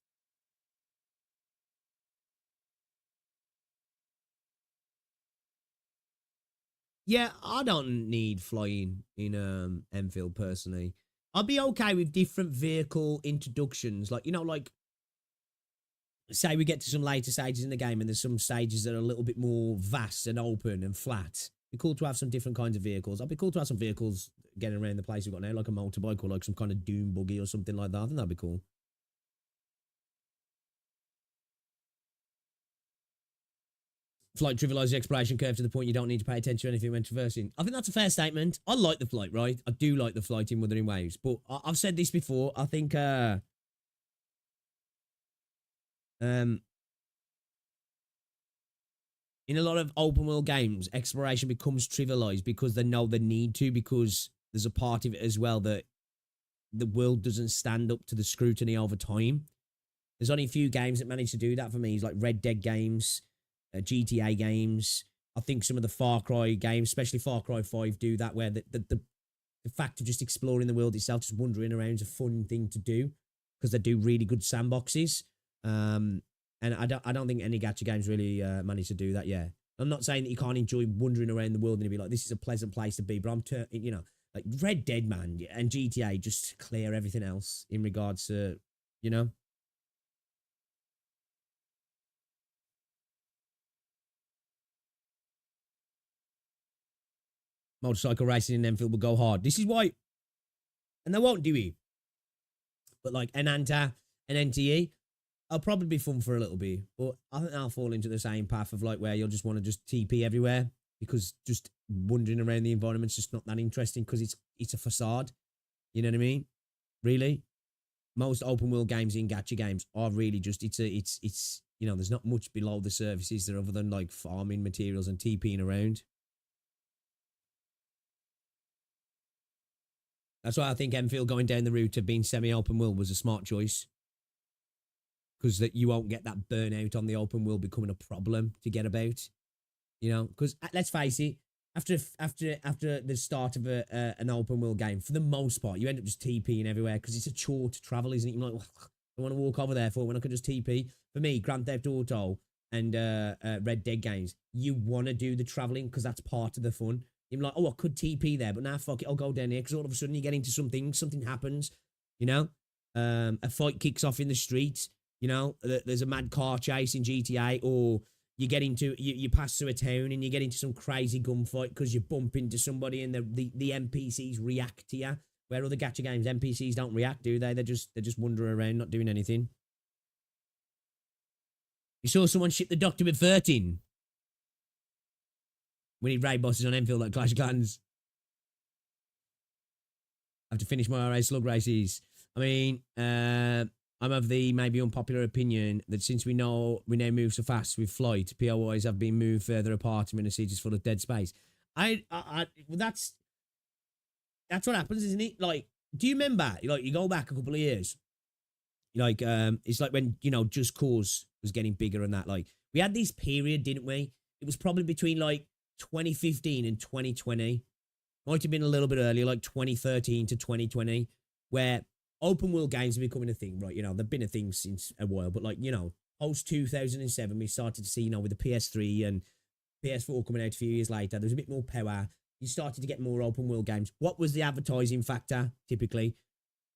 Yeah, I don't need flying in Enfield personally. I'd be okay with different vehicle introductions. Like, you know, like, say we get to some later stages in the game and there's some stages that are a little bit more vast and open and flat. It'd be cool to have some different kinds of vehicles. I'd be cool to have some vehicles getting around the place we've got now, like a motorbike or like some kind of doom buggy or something like that. I think that'd be cool. Flight trivializes the exploration curve to the point you don't need to pay attention to anything when traversing. I think that's a fair statement. I like the flight, right? I do like the flight in Wuthering Waves, but I've said this before. I think in a lot of open world games, exploration becomes trivialized because they know they need to, because there's a part of it as well that the world doesn't stand up to the scrutiny over time. There's only a few games that manage to do that for me. It's like Red Dead games, GTA games. I think some of the Far Cry games, especially Far Cry 5, do that, where the fact of just exploring the world itself, just wandering around, is a fun thing to do because they do really good sandboxes. And I don't think any gacha games really manage to do that. Yeah, I'm not saying that you can't enjoy wandering around the world and be like, this is a pleasant place to be, but like Red Dead, man, and GTA just clear everything else in regards to, motorcycle racing in Enfield will go hard. This is why, and they won't do it, but like Enanta and NTE, I'll probably be fun for a little bit, but I think I'll fall into the same path of like where you'll just want to just TP everywhere, because just wandering around the environment's just not that interesting, because it's a facade. You know what I mean? Really, most open world games in gacha games are really just it's there's not much below the surface, is there, other than like farming materials and TPing around. That's why I think Enfield going down the route of being semi-open world was a smart choice. Because that you won't get that burnout on the open world becoming a problem to get about. Because let's face it, after the start of an open world game, for the most part, you end up just TPing everywhere because it's a chore to travel, isn't it? You're like, well, I want to walk over there for when I could just TP. For me, Grand Theft Auto and Red Dead games, you want to do the traveling because that's part of the fun. You're like, oh, I could TP there, but now fuck it, I'll go down here, because all of a sudden you get into something happens, a fight kicks off in the streets, there's a mad car chase in GTA, or you get into, you pass through a town and you get into some crazy gunfight because you bump into somebody and the NPCs react to you, where other gacha games, NPCs don't react, do they? They're just wandering around, not doing anything. You saw someone ship the doctor with 13. We need raid bosses on Enfield like Clash of Clans. I have to finish my RA slug races. I mean, I'm of the maybe unpopular opinion that since we now move so fast with flight, POIs have been moved further apart and in a siege is full of dead space. That's what happens, isn't it? Like, do you remember? Like, you go back a couple of years. Like, it's like when Just Cause was getting bigger and that. Like, we had this period, didn't we? It was probably between like 2015 and 2020, might have been a little bit earlier, like 2013 to 2020, where open world games are becoming a thing, right? They've been a thing since a while, but like, post 2007, we started to see, with the PS3 and PS4 coming out a few years later, there was a bit more power. You started to get more open world games. What was the advertising factor? Typically,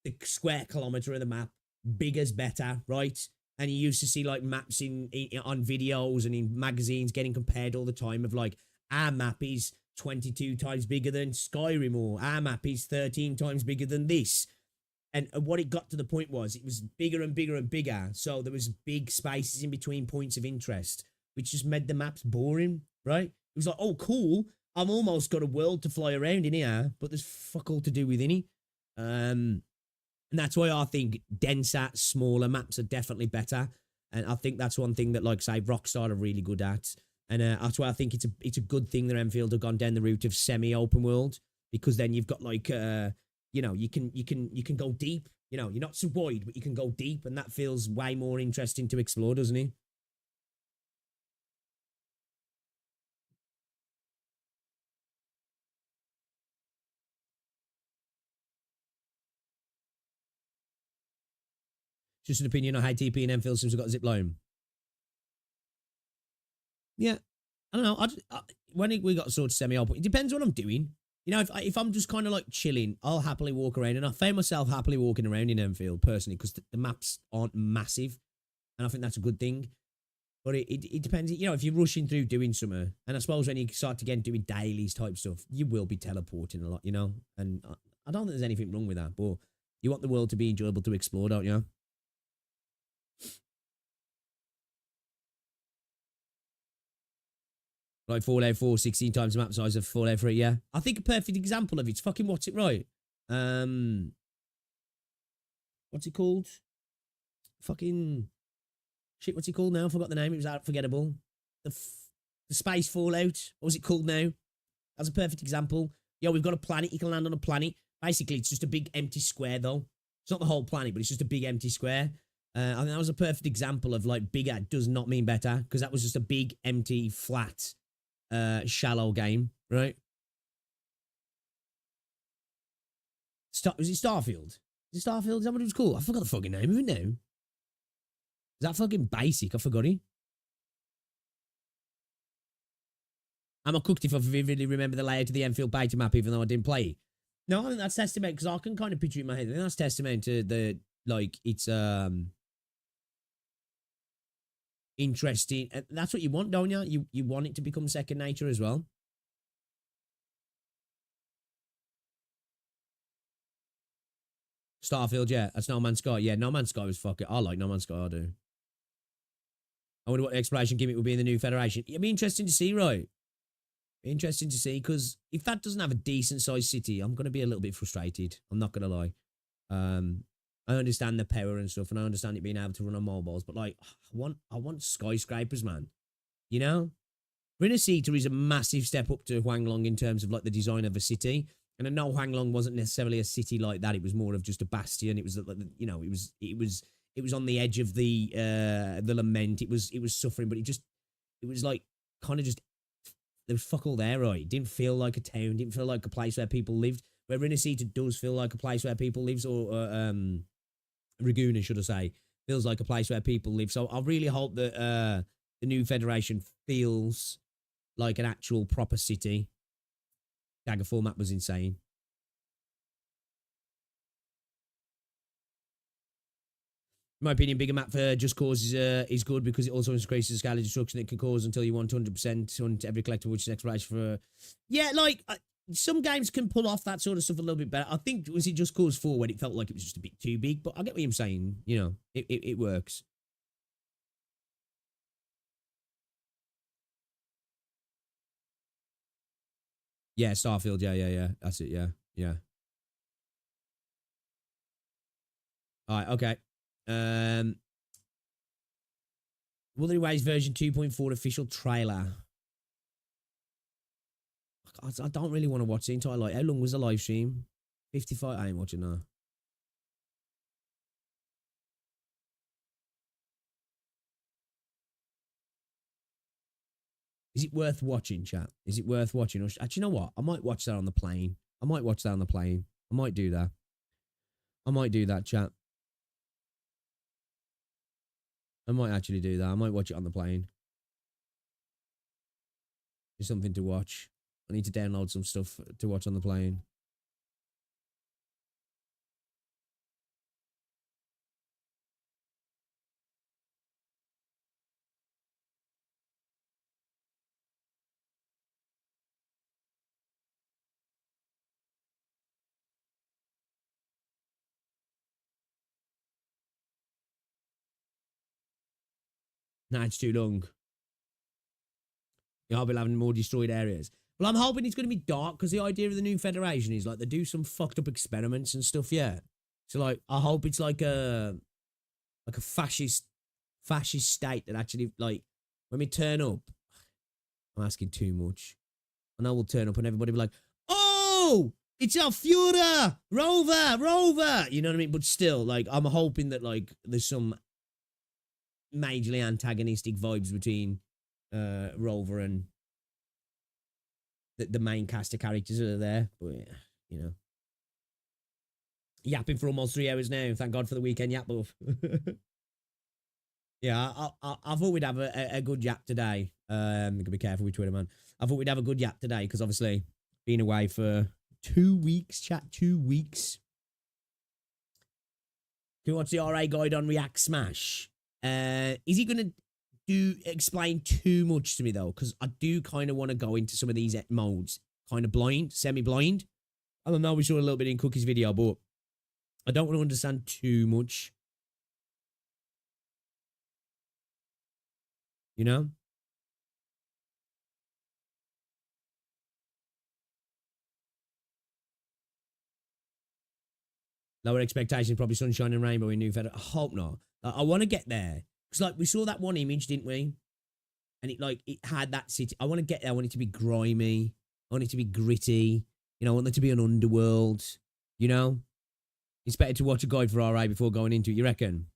the square kilometer of the map, bigger's better, right? And you used to see like maps on videos and in magazines getting compared all the time of like, our map is 22 times bigger than Skyrim, or our map is 13 times bigger than this. And what it got to the point was, it was bigger and bigger and bigger. So there was big spaces in between points of interest, which just made the maps boring, right? It was like, oh, cool, I've almost got a world to fly around in here, but there's fuck all to do with any. And that's why I think denser, smaller maps are definitely better. And I think that's one thing that, like, say, Rockstar are really good at. And that's why I think it's a good thing that Enfield have gone down the route of semi-open world, because then you've got like you can go deep. You're not so wide, but you can go deep, and that feels way more interesting to explore, doesn't it? Just an opinion on how TP and Enfield since we've got zip line. Yeah, I don't know. When we got sort of semi-open, it depends what I'm doing. If I'm just kind of like chilling, I'll happily walk around, and I find myself happily walking around in Enfield personally, because the maps aren't massive, and I think that's a good thing. But it depends. If you're rushing through doing something, and I suppose when you start to get doing dailies type stuff, you will be teleporting a lot, And I don't think there's anything wrong with that, but you want the world to be enjoyable to explore, don't you? Like Fallout 4, 16 times the map size of Fallout 3, yeah. I think a perfect example of it's fucking What's It Right? What's it called? Fucking... Shit, what's it called now? I forgot the name. It was forgettable. the space Fallout. What was it called now? That's a perfect example. Yo, we've got a planet. You can land on a planet. Basically, it's just a big empty square, though. It's not the whole planet, but it's just a big empty square. I think that was a perfect example of, like, bigger does not mean better, because that was just a big, empty, flat, shallow game, right? Was it Starfield? Is it Starfield? Is that what it was called? I forgot the fucking name of it now. Is that fucking basic? I forgot it. I'm a cooked if I vividly remember the layout of the Enfield beta map, even though I didn't play it. No, I think that's testament, because I can kind of picture it in my head. I think that's testament to the, like, it's, interesting. And that's what you want, don't you? You want it to become second nature as well. Starfield, yeah. That's No Man's Sky. Yeah, No Man's Sky was fucking... I like No Man's Sky, I do. I wonder what the exploration gimmick will be in the new Federation. It'd be interesting to see, right? Interesting to see, because if that doesn't have a decent-sized city, I'm going to be a little bit frustrated. I'm not going to lie. I understand the power and stuff, and I understand it being able to run on mobiles, but, like, I want skyscrapers, man. You know? Rinasita is a massive step up to Huanglong in terms of, like, the design of a city. And I know Huanglong wasn't necessarily a city like that. It was more of just a bastion. It was, you know, it was on the edge of the lament. It was suffering, but it was like kind of just, there was fuck all there, right? It didn't feel like a town. Didn't feel like a place where people lived. Where Rinasita does feel like a place where people live, or Raguna, should I say, feels like a place where people live. So I really hope that the new Federation feels like an actual proper city. Daggerfall map was insane. In my opinion, bigger map for Just Cause is good because it also increases the scale of destruction it can cause until you want 100% on every collectible, which is exploration for... Yeah, like, some games can pull off that sort of stuff a little bit better. I think, was it Just Cause 4 when it felt like it was just a bit too big? But I get what you're saying, you know, it works. Yeah, Starfield, yeah. That's it, yeah. Alright, okay. Wuthering Waves version 2.4 official trailer. I don't really want to watch the entire, like, how long was the live stream? 55? I ain't watching that. Is it worth watching, chat? Is it worth watching? Or actually, you know what? I might watch that on the plane. I might do that. I might do that, chat. I might actually do that. I might watch it on the plane. There's something to watch. I need to download some stuff to watch on the plane. Nah, it's too long. Yeah, I'll be having more destroyed areas. Well, I'm hoping it's going to be dark, because the idea of the new Federation is, like, they do some fucked up experiments and stuff, yeah. So, like, I hope it's like a fascist state that actually, like, when we turn up, I'm asking too much. And I will turn up and everybody will be like, oh, it's our Führer, Rover. You know what I mean? But still, like, I'm hoping that, like, there's some majorly antagonistic vibes between Rover and the main cast of characters that are there. But yeah, you know, yapping for almost 3 hours now. Thank God for the weekend yap buff. Yeah, I thought we'd have a good yap today. I'm gonna be careful with Twitter, man. I thought we'd have a good yap today because obviously being away for 2 weeks, chat, 2 weeks. Can you watch the RA guide on React Smash? Is he going to explain too much to me, though? Because I do kind of want to go into some of these modes. Kind of blind, semi-blind. I don't know, we saw a little bit in Cookie's video, but I don't want to understand too much. You know? Lower expectations, probably Sunshine and Rainbow in New Federation. I hope not. I want to get there. Because, like, we saw that one image, didn't we? and it had that city. I want to get there. I want it to be grimy. I want it to be gritty. You know, I want there to be an underworld. You know, it's better to watch a guide for RA before going into it. You reckon?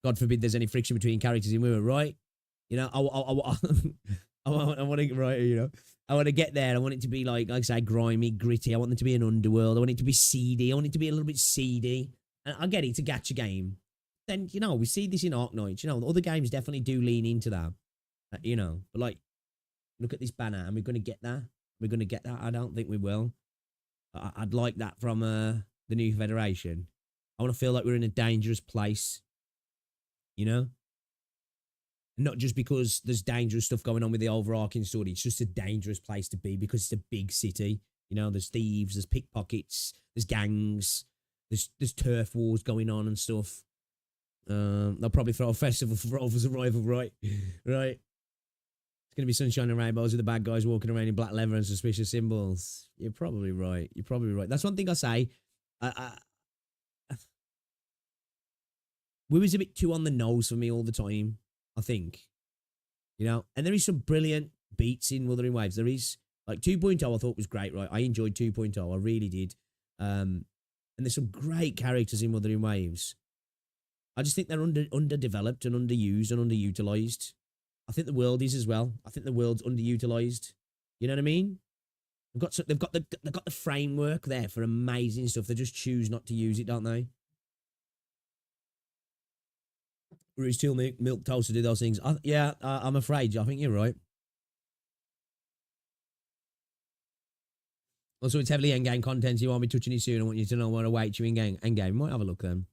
God forbid there's any friction between characters in women, right? You know, I want to right. You know, I want to get there. I want it to be like I say, grimy, gritty. I want there to be an underworld. I want it to be seedy. I want it to be a little bit seedy. And I get it, it's a gacha game. Then, you know, we see this in Arknights. You know, other games definitely do lean into that. You know, but like, look at this banner. And we're going to get that. We're going to get that. I don't think we will. I'd like that from the new Federation. I want to feel like we're in a dangerous place. You know? Not just because there's dangerous stuff going on with the overarching story. It's just a dangerous place to be because it's a big city. You know, there's thieves, there's pickpockets, there's gangs, there's turf wars going on and stuff. They'll probably throw a festival for Rover's arrival, right? Right. It's going to be sunshine and rainbows with the bad guys walking around in black leather and suspicious symbols. You're probably right. You're probably right. That's one thing I say. We was a bit too on the nose for me all the time, I think. You know? And there is some brilliant beats in Wuthering Waves. There is. Like 2.0 I thought was great, right? I enjoyed 2.0. I really did. And there's some great characters in Wuthering Waves. I just think they're underdeveloped and underused and underutilized. I think the world is as well. I think the world's underutilized. You know what I mean? They've got the framework there for amazing stuff. They just choose not to use it, don't they? Roost Hill milk toast to do those things. I'm afraid. I think you're right. Also, it's heavily endgame content. You won't be touching it soon. I want you to know what awaits you in game. Endgame. Might have a look then.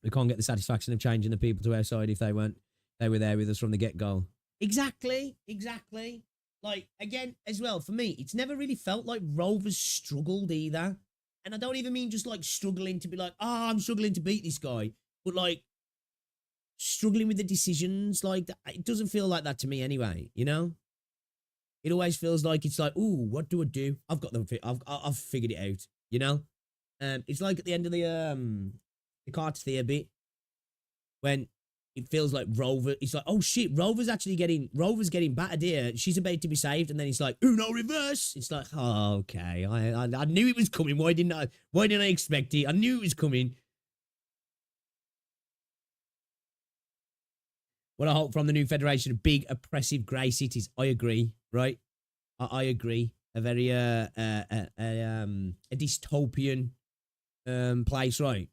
We can't get the satisfaction of changing the people to our side if they were there with us from the get-go. Exactly. Like, again, as well, for me, it's never really felt like Rover's struggled either. And I don't even mean just like struggling to be like, I'm struggling to beat this guy. But like, struggling with the decisions. Like, it doesn't feel like that to me anyway, you know? It always feels like it's like, ooh, what do I do? I've got them. I've figured it out. You know, it's like at the end of the Cartier bit when it feels like Rover. It's like, oh shit, Rover's getting battered here. She's about to be saved, and then it's like, Uno reverse. It's like, oh, okay, I knew it was coming. Why didn't I expect it? I knew it was coming. What I hope from the new Federation of big, oppressive grey cities. I agree, right? I agree. A very a dystopian place, right?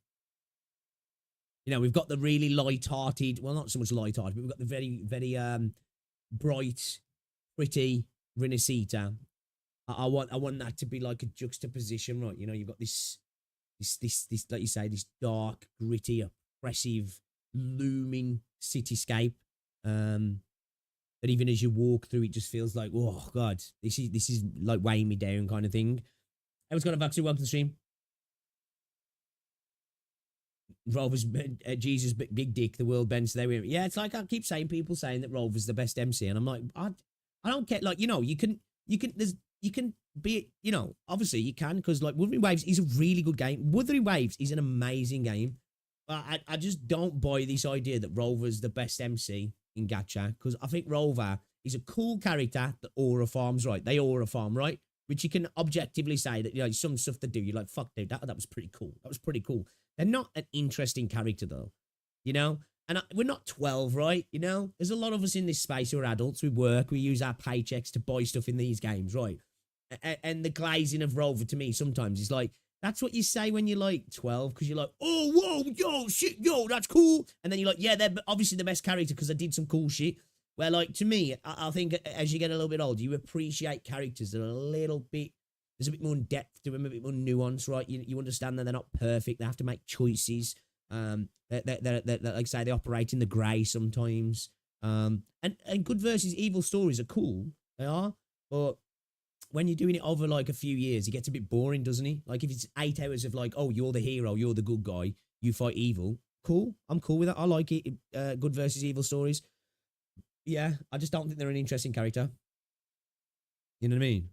You know, we've got the really light-hearted, well, not so much light-hearted, but we've got the very, very bright, pretty Renesita. I want that to be like a juxtaposition, right? You know, you've got this, like you say, this dark, gritty, oppressive, looming cityscape that even as you walk through it just feels like, oh god, this is like weighing me down kind of thing. Everyone's got a vaccine. Welcome to the stream. Rover's Jesus big dick, the world bends there. Yeah, it's like I keep saying, people saying that Rover's the best MC, and I'm like, I don't care. Like, you know, you can be, you know, obviously you can, because like Wuthering Waves is a really good game. Wuthering Waves is an amazing game. I just don't buy this idea that Rover's the best MC in gacha, because I think Rover is a cool character that aura farms, right? They aura farm, right? Which you can objectively say that, you know, some stuff they do, you're like, fuck, dude, that was pretty cool. That was pretty cool. They're not an interesting character, though, you know? And we're not 12, right? You know? There's a lot of us in this space who are adults. We work. We use our paychecks to buy stuff in these games, right? And the glazing of Rover, to me, sometimes is like, that's what you say when you're like 12, because you're like, oh, whoa, yo, shit, yo, that's cool. And then you're like, yeah, they're obviously the best character because I did some cool shit. Where, like, to me, I think as you get a little bit older, you appreciate characters that are a little bit, there's a bit more depth to them, a bit more nuance, right? You understand that they're not perfect. They have to make choices. They're like I say, they operate in the grey sometimes. And good versus evil stories are cool. They are. But when you're doing it over like a few years, it gets a bit boring, doesn't it? Like if it's 8 hours of like, oh, you're the hero, you're the good guy, you fight evil. Cool. I'm cool with that. I like it. Good versus evil stories. Yeah, I just don't think they're an interesting character. You know what I mean?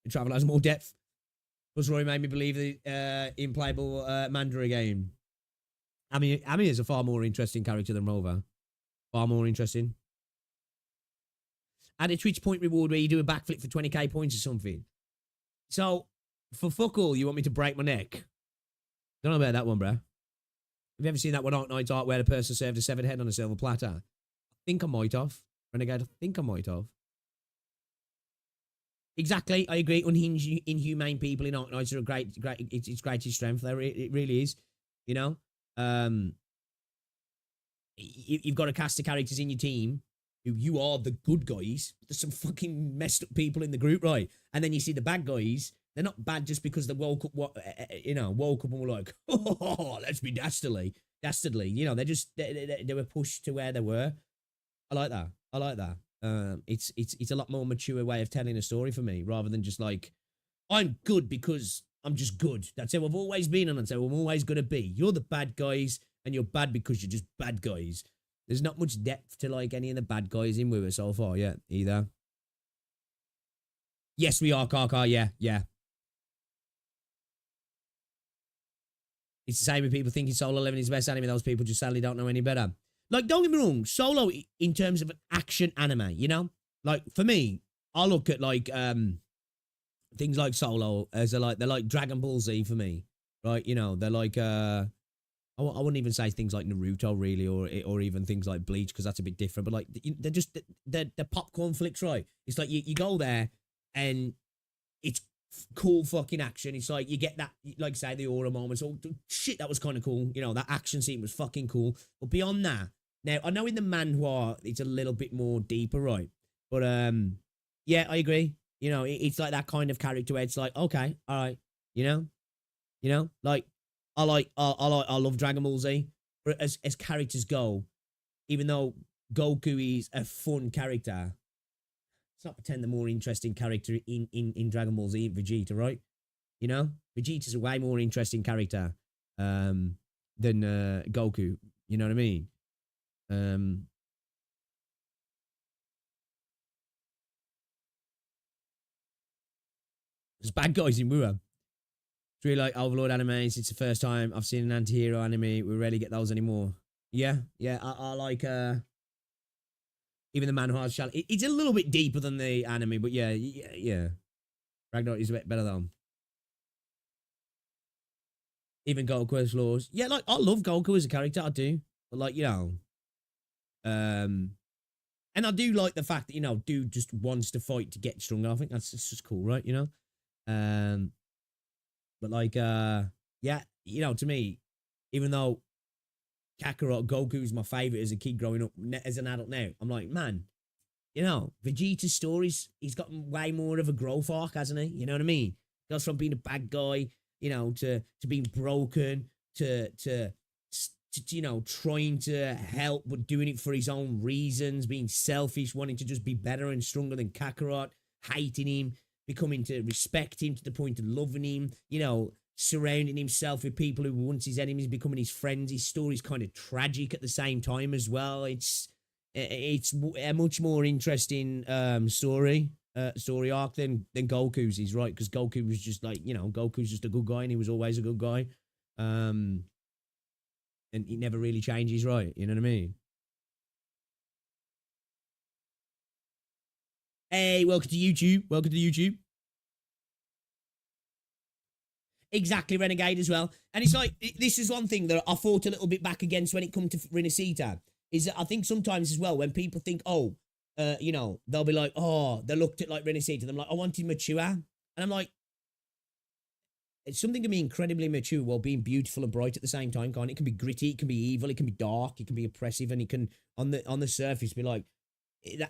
The Traveler has more depth. Plus, Roy made me believe the implayable Mandra game. Ami is a far more interesting character than Rover. Far more interesting. Add a Twitch point reward where you do a backflip for 20k points or something. So, for fuck all, you want me to break my neck? Don't know about that one, bro. Have you ever seen that one Arknights art where the person served a severed head on a silver platter? I think I might have. Renegade, I think I might have. Exactly, I agree. Unhinged, inhumane people in Arknights are a great, it's greatest strength. It really is, you know? You've got to cast the characters in your team who you are the good guys. There's some fucking messed up people in the group, right? And then you see the bad guys. They're not bad just because they woke up and were like, oh, let's be dastardly. You know, they were pushed to where they were. I like that. It's a lot more mature way of telling a story for me, rather than just like, I'm good because I'm just good. That's how I've always been, and that's how I'm always gonna be. You're the bad guys, and you're bad because you're just bad guys. There's not much depth to like any of the bad guys in Woo so far yet, either. Yes, we are, Car. Yeah. It's the same with people thinking Solo Leveling is the best anime. Those people just sadly don't know any better. Like, don't get me wrong, Solo in terms of an action anime, you know? Like, for me, I look at like things like Solo as they're like Dragon Ball Z for me, right? You know, they're like I wouldn't even say things like Naruto really, or even things like Bleach, because that's a bit different. But like they're just they're popcorn flicks, right? It's like you go there and it's cool fucking action. It's like you get that, like say the aura moments. Oh shit, that was kind of cool. You know, that action scene was fucking cool. But beyond that, now I know in the manhwa it's a little bit more deeper, right? But yeah, I agree. You know, it's like that kind of character where it's like, okay, all right, you know, like I love Dragon Ball Z, but as characters go, even though Goku is a fun character, let's not pretend the more interesting character in Dragon Ball Z, Vegeta, right? You know, Vegeta's a way more interesting character than Goku. You know what I mean? There's bad guys in Wura. It's really like Overlord animes. It's the first time I've seen an anti-hero anime. We rarely get those anymore. Yeah. I like even the manhwa shall. It's a little bit deeper than the anime, but yeah. Ragnarok is a bit better though. Even Goku has flaws. Yeah, like I love Goku as a character, I do. But like, you know, and I do like the fact that, you know, dude just wants to fight to get stronger. I think that's just cool, right? You know? But like, yeah, you know, to me, even though Kakarot, Goku's my favorite as a kid growing up, as an adult now, I'm like, man, you know, Vegeta's stories, he's got way more of a growth arc, hasn't he? You know what I mean? Goes from being a bad guy, you know, to being broken, to you know, trying to help, but doing it for his own reasons, being selfish, wanting to just be better and stronger than Kakarot, hating him, becoming to respect him to the point of loving him, you know, surrounding himself with people who were once his enemies, becoming his friends. His story's kind of tragic at the same time as well. It's a much more interesting story arc than Goku's is, right? Because Goku was just like, you know, Goku's just a good guy and he was always a good guy. And he never really changes, right? You know what I mean? Hey, welcome to YouTube. Exactly, Renegade as well. And it's like, this is one thing that I fought a little bit back against when it comes to Rinasita, is that I think sometimes as well, when people think, oh, you know, they'll be like, oh, they looked at like Rinasita, I'm like, I wanted mature. And I'm like, it's something can be incredibly mature while being beautiful and bright at the same time, can't it? It can be gritty, it can be evil, it can be dark, it can be oppressive, and it can, on the surface, be like,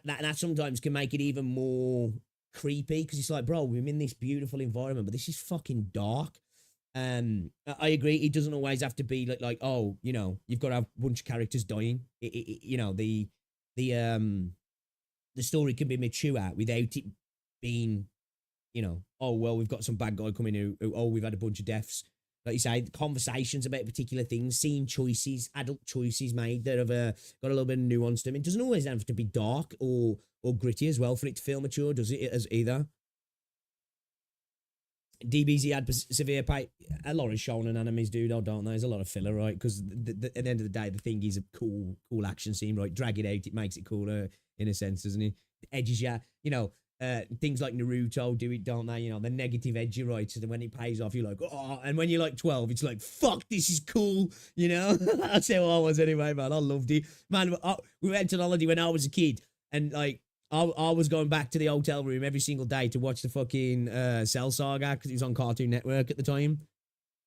that sometimes can make it even more creepy, because it's like, bro, we're in this beautiful environment, but this is fucking dark. I agree, it doesn't always have to be like oh, you know, you've got to have a bunch of characters dying. You know, the story can be mature without it being, you know, oh, well, we've got some bad guy coming who oh, we've had a bunch of deaths. Like you say, conversations about particular things, seeing choices, adult choices made that have got a little bit of nuance to them. It doesn't always have to be dark or gritty as well for it to feel mature, does it, as either? DBZ had severe pay. A lot of shonen animes do, though, don't they? There's a lot of filler, right? Because at the end of the day, the thing is a cool action scene, right? Drag it out, it makes it cooler in a sense, doesn't it? It edges you, you know. Things like Naruto do it, don't they? You know, the negative edgy, right? So then when it pays off, you're like, oh, and when you're like 12, it's like, fuck, this is cool, you know? That's how I was anyway, man. I loved it. Man, we went on holiday when I was a kid, and like, I was going back to the hotel room every single day to watch the fucking Cell Saga, because it was on Cartoon Network at the time.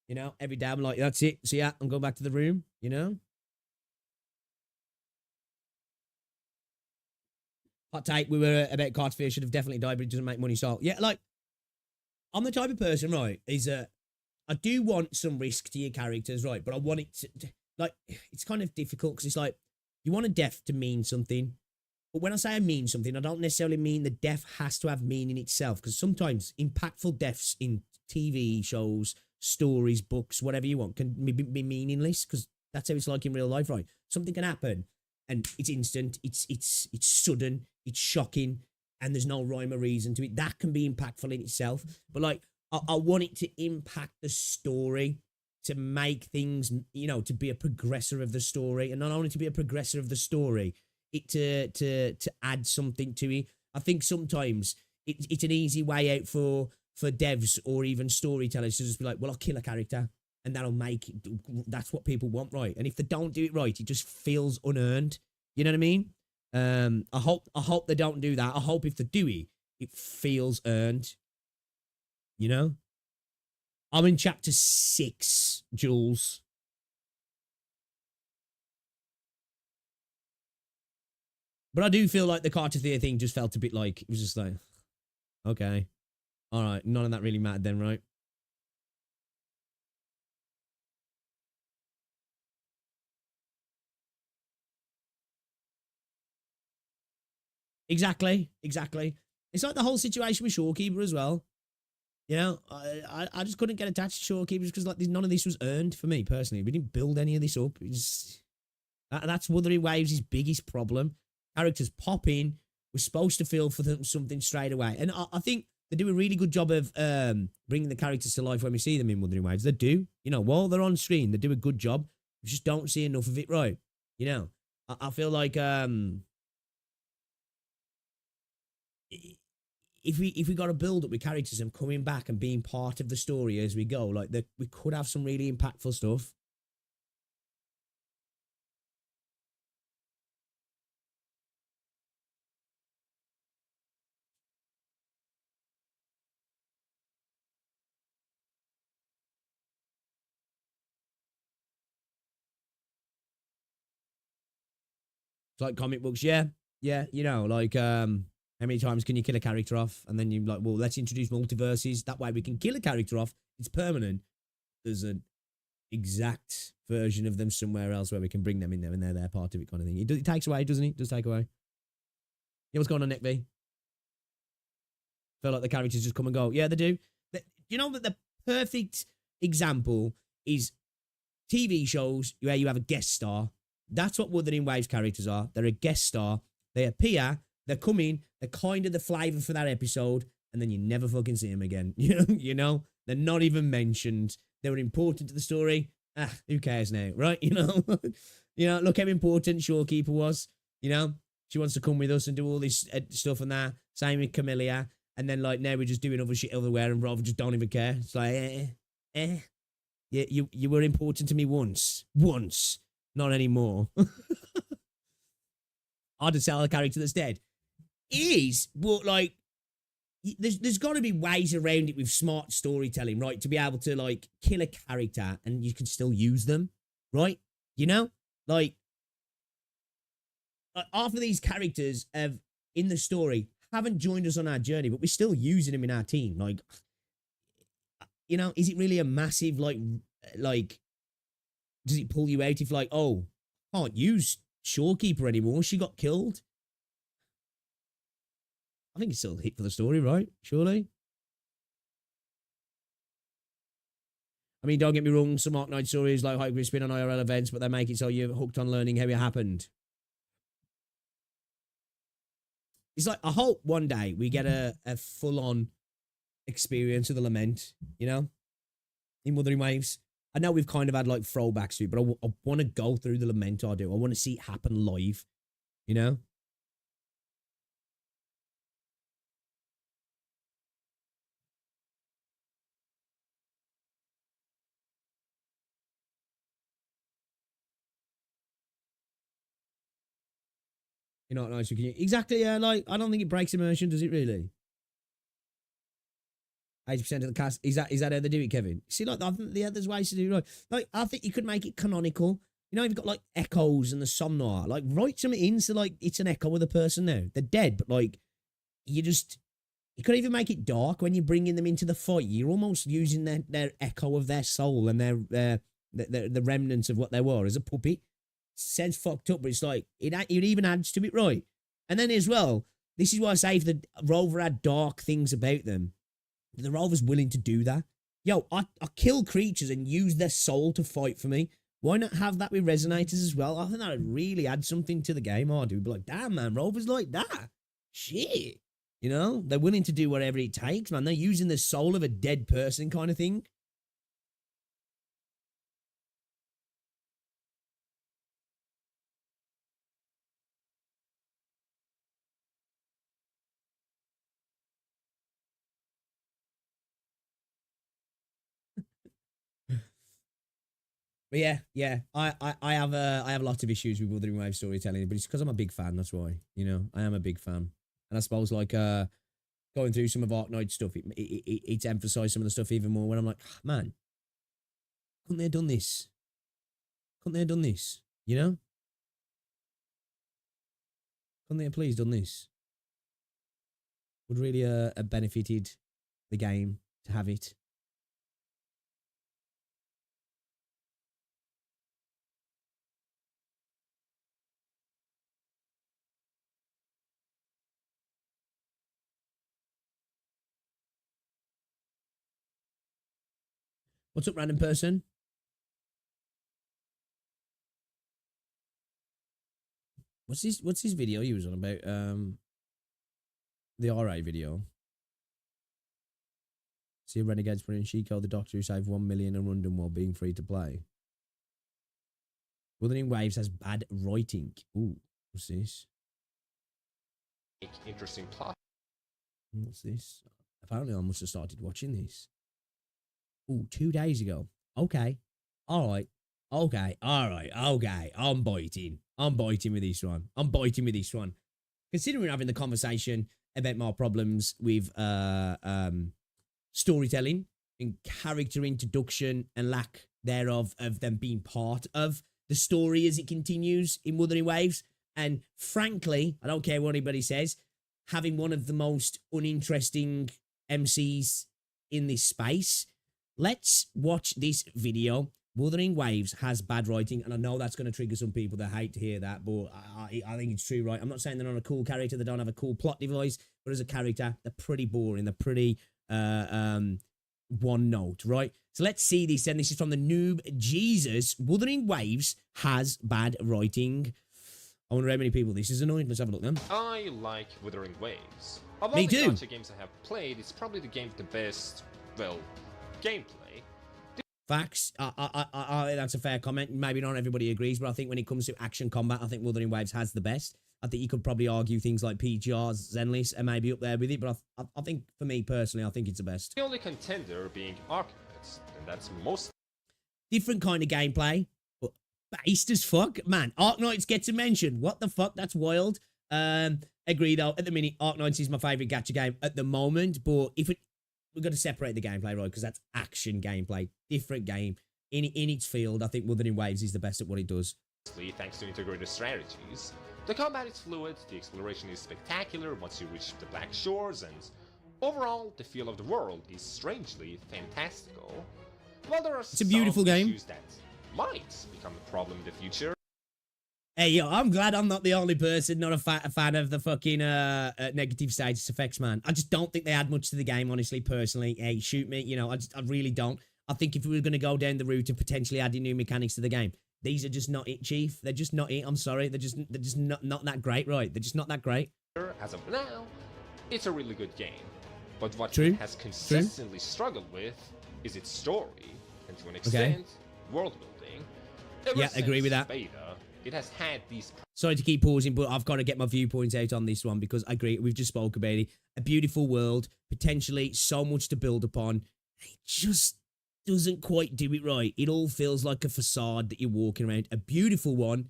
You know, every day I'm like, that's it. See ya, I'm going back to the room, you know? Hot take, we were about Carterfield should have definitely died, but it doesn't make money. So, yeah, like, I'm the type of person, right, is I do want some risk to your characters, right, but I want it to like, it's kind of difficult, because it's like, you want a death to mean something, but when I say I mean something, I don't necessarily mean the death has to have meaning itself, because sometimes impactful deaths in TV shows, stories, books, whatever you want, can be meaningless, because that's how it's like in real life, right? Something can happen, and it's instant, it's sudden, it's shocking, and there's no rhyme or reason to it. That can be impactful in itself. But like, I want it to impact the story, to make things, you know, to be a progressor of the story, and not only to be a progressor of the story, it to add something to it. I think sometimes it's an easy way out for devs or even storytellers to just be like, well, I'll kill a character, and that'll make it, that's what people want, right? And if they don't do it right, it just feels unearned. You know what I mean? I hope they don't do that. I hope if they do it, it feels earned. You know? I'm in chapter 6, Jules. But I do feel like the Carter Theatre thing just felt a bit like, it was just like, okay. All right, none of that really mattered then, right? Exactly. It's like the whole situation with Shorekeeper as well. You know, I just couldn't get attached to Shorekeepers because like none of this was earned for me personally. We didn't build any of this up. That's Wuthering Waves' biggest problem. Characters pop in. We're supposed to feel for them something straight away, and I think they do a really good job of bringing the characters to life when we see them in Wuthering Waves. They do. You know, while they're on screen, they do a good job. We just don't see enough of it, right? You know, I feel like if we got a build up with characters and coming back and being part of the story as we go, like we could have some really impactful stuff. It's like comic books, yeah, you know, like how many times can you kill a character off? And then you're like, well, let's introduce multiverses. That way we can kill a character off. It's permanent. There's an exact version of them somewhere else where we can bring them in there and they're part of it kind of thing. It takes away, doesn't it? It does take away. Yeah, what's going on, Nick V? Feel like the characters just come and go. Yeah, they do. You know that the perfect example is TV shows where you have a guest star. That's what Wuthering Waves characters are. They're a guest star. They appear, they come in, they're kind of the flavour for that episode, and then you never fucking see them again. You know? They're not even mentioned. They were important to the story. Who cares now, right? You know, look how important Shorekeeper was. You know, she wants to come with us and do all this stuff and that. Same with Camellia. And then, like, now we're just doing other shit everywhere and Rob just don't even care. It's like, Yeah, you were important to me once. Not anymore. Hard to sell a character that's dead. It is, but like, there's got to be ways around it with smart storytelling, right? To be able to like kill a character and you can still use them, right? You know, like half of these characters have in the story haven't joined us on our journey, but we're still using them in our team. Like, you know, is it really a massive like? Does it pull you out if like, oh, can't use Shorekeeper anymore? She got killed. I think it's still a hit for the story, right? Surely. I mean, don't get me wrong, some Arknight stories like Hypergryph spin on IRL events, but they make it so you're hooked on learning how it happened. It's like, I hope one day we get a full-on experience of the lament, you know, in Wuthering Waves. I know we've kind of had like throwbacks to it, but I want to go through the lament. I do. I want to see it happen live, you know. You know what nice? Exactly. Yeah. Like I don't think it breaks immersion, does it? Really? 80% of the cast is that how they do it, Kevin? See, like I think there's ways to do it. Like I think you could make it canonical. You know, you've got like echoes and the somnar. Like write something in so like it's an echo of the person now. They're dead, but like you could even make it dark when you're bringing them into the fight. You're almost using their echo of their soul and the remnants of what they were as a puppet. Sounds fucked up, but it's like it even adds to it, right? And then as well, this is why I say if the rover had dark things about them, the rover's willing to do that. Yo, I kill creatures and use their soul to fight for me. Why not have that with resonators as well? I think that would really add something to the game. I do. Be like, damn, man, rovers like that. Shit. You know, they're willing to do whatever it takes, man. They're using the soul of a dead person kind of thing. But yeah, I have lots of issues with Wuthering Waves storytelling, but it's because I'm a big fan. That's why, you know, I am a big fan, and I suppose like going through some of Arknights stuff, it's emphasized some of the stuff even more when I'm like, oh, man, couldn't they have done this? Couldn't they have done this? You know, couldn't they have please done this? Would really have benefited the game to have it. What's up, random person? What's this video you was on about? The RA video. See Renegades putting Chico, the doctor who saved 1 million in London while being free to play. Wuthering Waves has bad writing. Ooh, what's this? Interesting plot. What's this? Apparently I must have started watching this. Ooh, 2 days ago. Okay. All right. Okay. All right. Okay. I'm biting. I'm biting with this one. I'm biting with this one. Considering we're having the conversation about my problems with storytelling and character introduction and lack thereof of them being part of the story as it continues in Wuthering Waves. And frankly, I don't care what anybody says, having one of the most uninteresting MCs in this space. Let's watch this video. Wuthering Waves has bad writing, and I know that's going to trigger some people that hate to hear that, but I think it's true, right? I'm not saying they're not a cool character, they don't have a cool plot device, but as a character, they're pretty boring, they're pretty one note, right? So let's see this, and this is from the Noob Jesus. Wuthering Waves has bad writing. I wonder how many people this is annoying. Let's have a look then. I like Wuthering Waves. Of all Me the too. gacha games I have played, it's probably the game with the best, well, gameplay. Facts. That's a fair comment. Maybe not everybody agrees, but I think when it comes to action combat, I think Wuthering Waves has the best. I think you could probably argue things like PGR's Zenless are maybe up there with it, but I think for me personally, I think it's the best. The only contender being Arknights, and that's most different kind of gameplay, but based as fuck. Man, Arknights gets a mention. What the fuck? That's wild. Agreed though. At the minute, Arknights is my favorite gacha game at the moment, but we've got to separate the gameplay, right? Because that's action gameplay. Different game. In its field, I think Wuthering Waves is the best at what it does. Thanks to integrated strategies. The combat is fluid, the exploration is spectacular once you reach the Black Shores, and overall, the feel of the world is strangely fantastical. While there are it's a beautiful game. Issues that might become a problem in the future. Hey, yo, I'm glad I'm not the only person not a fan of the fucking negative status effects, man. I just don't think they add much to the game, honestly, personally. Hey, shoot me, you know, I really don't. I think if we were going to go down the route of potentially adding new mechanics to the game, these are just not it, Chief. They're just not it. I'm sorry. They're just not that great, right? They're just not that great. As of now, it's a really good game. But what True. it has consistently struggled with is its story, and to an extent, world building. Ever agree with that. Beta, it has had these. Sorry to keep pausing, but I've got to get my viewpoints out on this one because I agree. We've just spoke about it. A beautiful world, potentially so much to build upon. It just doesn't quite do it right. It all feels like a facade that you're walking around. A beautiful one.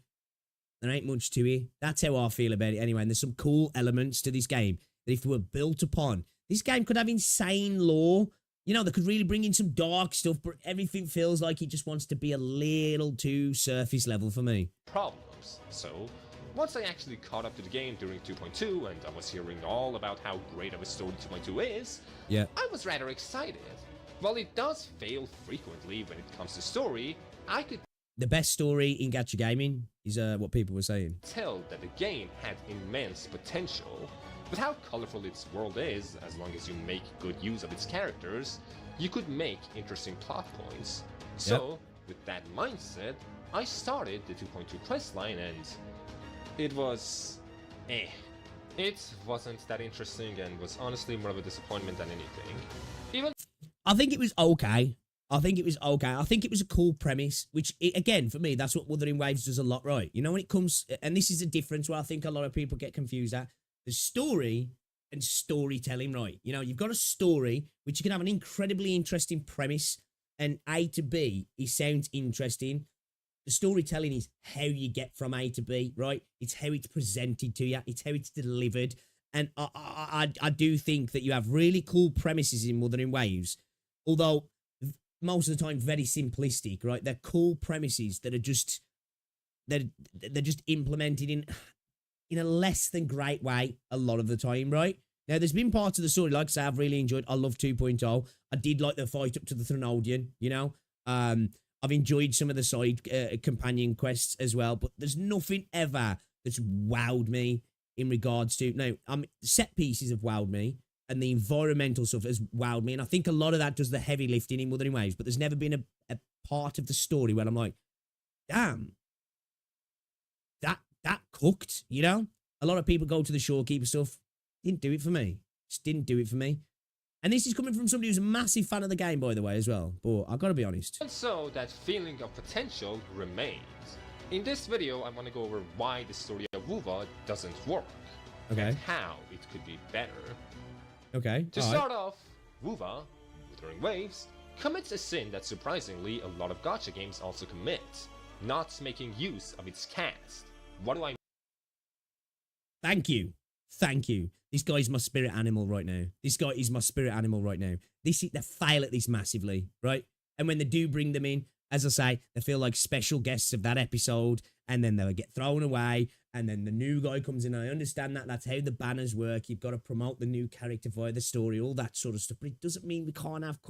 There ain't much to it. That's how I feel about it anyway. And there's some cool elements to this game that if they were built upon, this game could have insane lore. You know, they could really bring in some dark stuff, but everything feels like it just wants to be a little too surface level for me. Problems. So, once I actually caught up to the game during 2.2 and I was hearing all about how great of a story 2.2 is, I was rather excited. While it does fail frequently when it comes to story, I could the best story in gacha gaming is what people were saying. Tell that the game had immense potential. With how colorful its world is, as long as you make good use of its characters, you could make interesting plot points. So, with that mindset, I started the 2.2 questline and it was It wasn't that interesting and was honestly more of a disappointment than anything. I think it was okay. I think it was a cool premise, which, again, for me, that's what Wuthering Waves does a lot right. You know, when it comes, and this is a difference where I think a lot of people get confused at, the story and storytelling, right? You know, you've got a story, which you can have an incredibly interesting premise, and A to B, it sounds interesting. The storytelling is how you get from A to B, right? It's how it's presented to you. It's how it's delivered. And I do think that you have really cool premises in Wuthering Waves, although most of the time very simplistic, right? They're cool premises that are just they're just implemented in a less than great way a lot of the time, right? Now, there's been parts of the story, like I say, I've really enjoyed. I love 2.0. I did like the fight up to the Threnodian, you know? I've enjoyed some of the side companion quests as well, but there's nothing ever that's wowed me in regards to... No, set pieces have wowed me, and the environmental stuff has wowed me, and I think a lot of that does the heavy lifting in Wuthering Waves, but there's never been a part of the story where I'm like, damn, that cooked, you know? A lot of people go to the Shorekeeper stuff. Didn't do it for me. Just didn't do it for me. And this is coming from somebody who's a massive fan of the game, by the way, as well. But I've got to be honest. And so that feeling of potential remains. In this video, I want to go over why the story of Wuva doesn't work. Okay. And how it could be better. Okay. To start off, Wuva, Wuthering Waves, commits a sin that surprisingly a lot of gacha games also commit. Not making use of its cast. What do I mean? Thank you. Thank you. This guy is my spirit animal right now. This guy is my spirit animal right now. They fail at this massively, right? And when they do bring them in, as I say, they feel like special guests of that episode, and then they'll get thrown away, and then the new guy comes in. I understand that. That's how the banners work. You've got to promote the new character via the story, all that sort of stuff. But it doesn't mean we can't have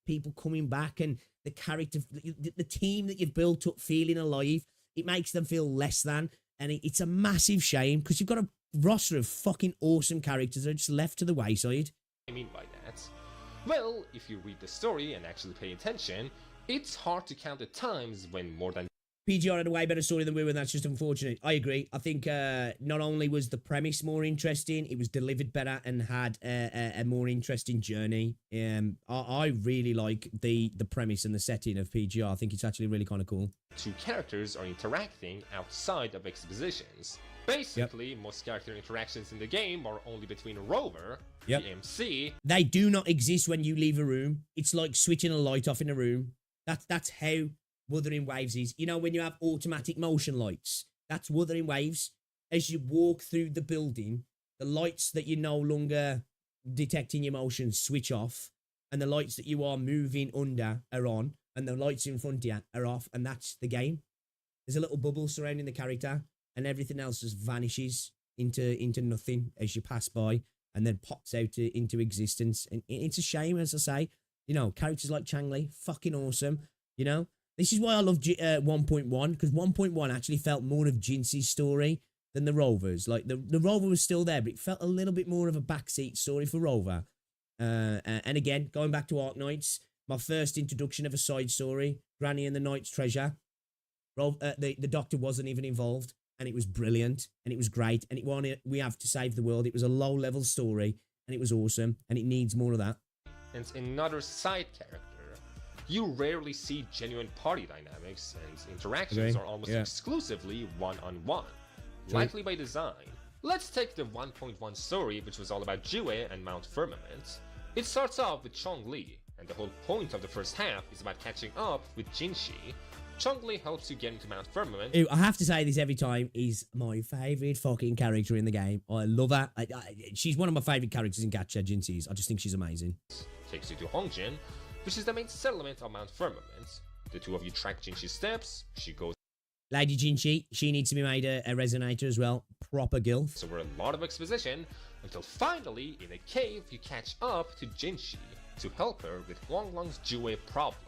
people coming back and the character, the team that you've built up feeling alive. It makes them feel less than, and it's a massive shame because you've got a roster of fucking awesome characters that are just left to the wayside. I mean by that? Well, if you read the story and actually pay attention, it's hard to count the times when more than PGR had a way better story than we were, and that's just unfortunate. I agree. I think not only was the premise more interesting, it was delivered better and had a more interesting journey. I really like the premise and the setting of PGR. I think it's actually really kind of cool. Two characters are interacting outside of expositions. Basically, most character interactions in the game are only between a rover, the MC. They do not exist when you leave a room. It's like switching a light off in a room. That's how Wuthering Waves is. You know, when you have automatic motion lights, that's Wuthering Waves. As you walk through the building, the lights that you're no longer detecting your motion switch off, and the lights that you are moving under are on, and the lights in front of you are off, and that's the game. There's a little bubble surrounding the character, and everything else just vanishes into nothing as you pass by, and then pops out into existence. And it's a shame, as I say. You know, characters like Changli, fucking awesome. You know, this is why I love 1.1, because 1.1 actually felt more of Jinxie's story than the Rovers. Like, the Rover was still there, but it felt a little bit more of a backseat story for Rover. And again, going back to Arknights, my first introduction of a side story, Granny and the Knight's Treasure. The Doctor wasn't even involved, and it was brilliant, and it was great, and we have to save the world. It was a low-level story, and it was awesome, and it needs more of that. And another side character. You rarely see genuine party dynamics, and interactions are almost exclusively one-on-one, likely by design. Let's take the 1.1 story, which was all about Jue and Mount Firmament. It starts off with Chongli, and the whole point of the first half is about catching up with Jinshi. Chongli helps you get into Mount Firmament. I have to say this every time, is my favourite fucking character in the game. I love her. She's one of my favourite characters in gacha Jinshi's. I just think she's amazing. Takes you to Hongjin, which is the main settlement of Mount Firmament. The two of you track Jinshi's steps. She goes. Lady Jinshi, she needs to be made a resonator as well. Proper gilf. So we're a lot of exposition until finally, in a cave, you catch up to Jinshi to help her with Huanglong's Jue problem.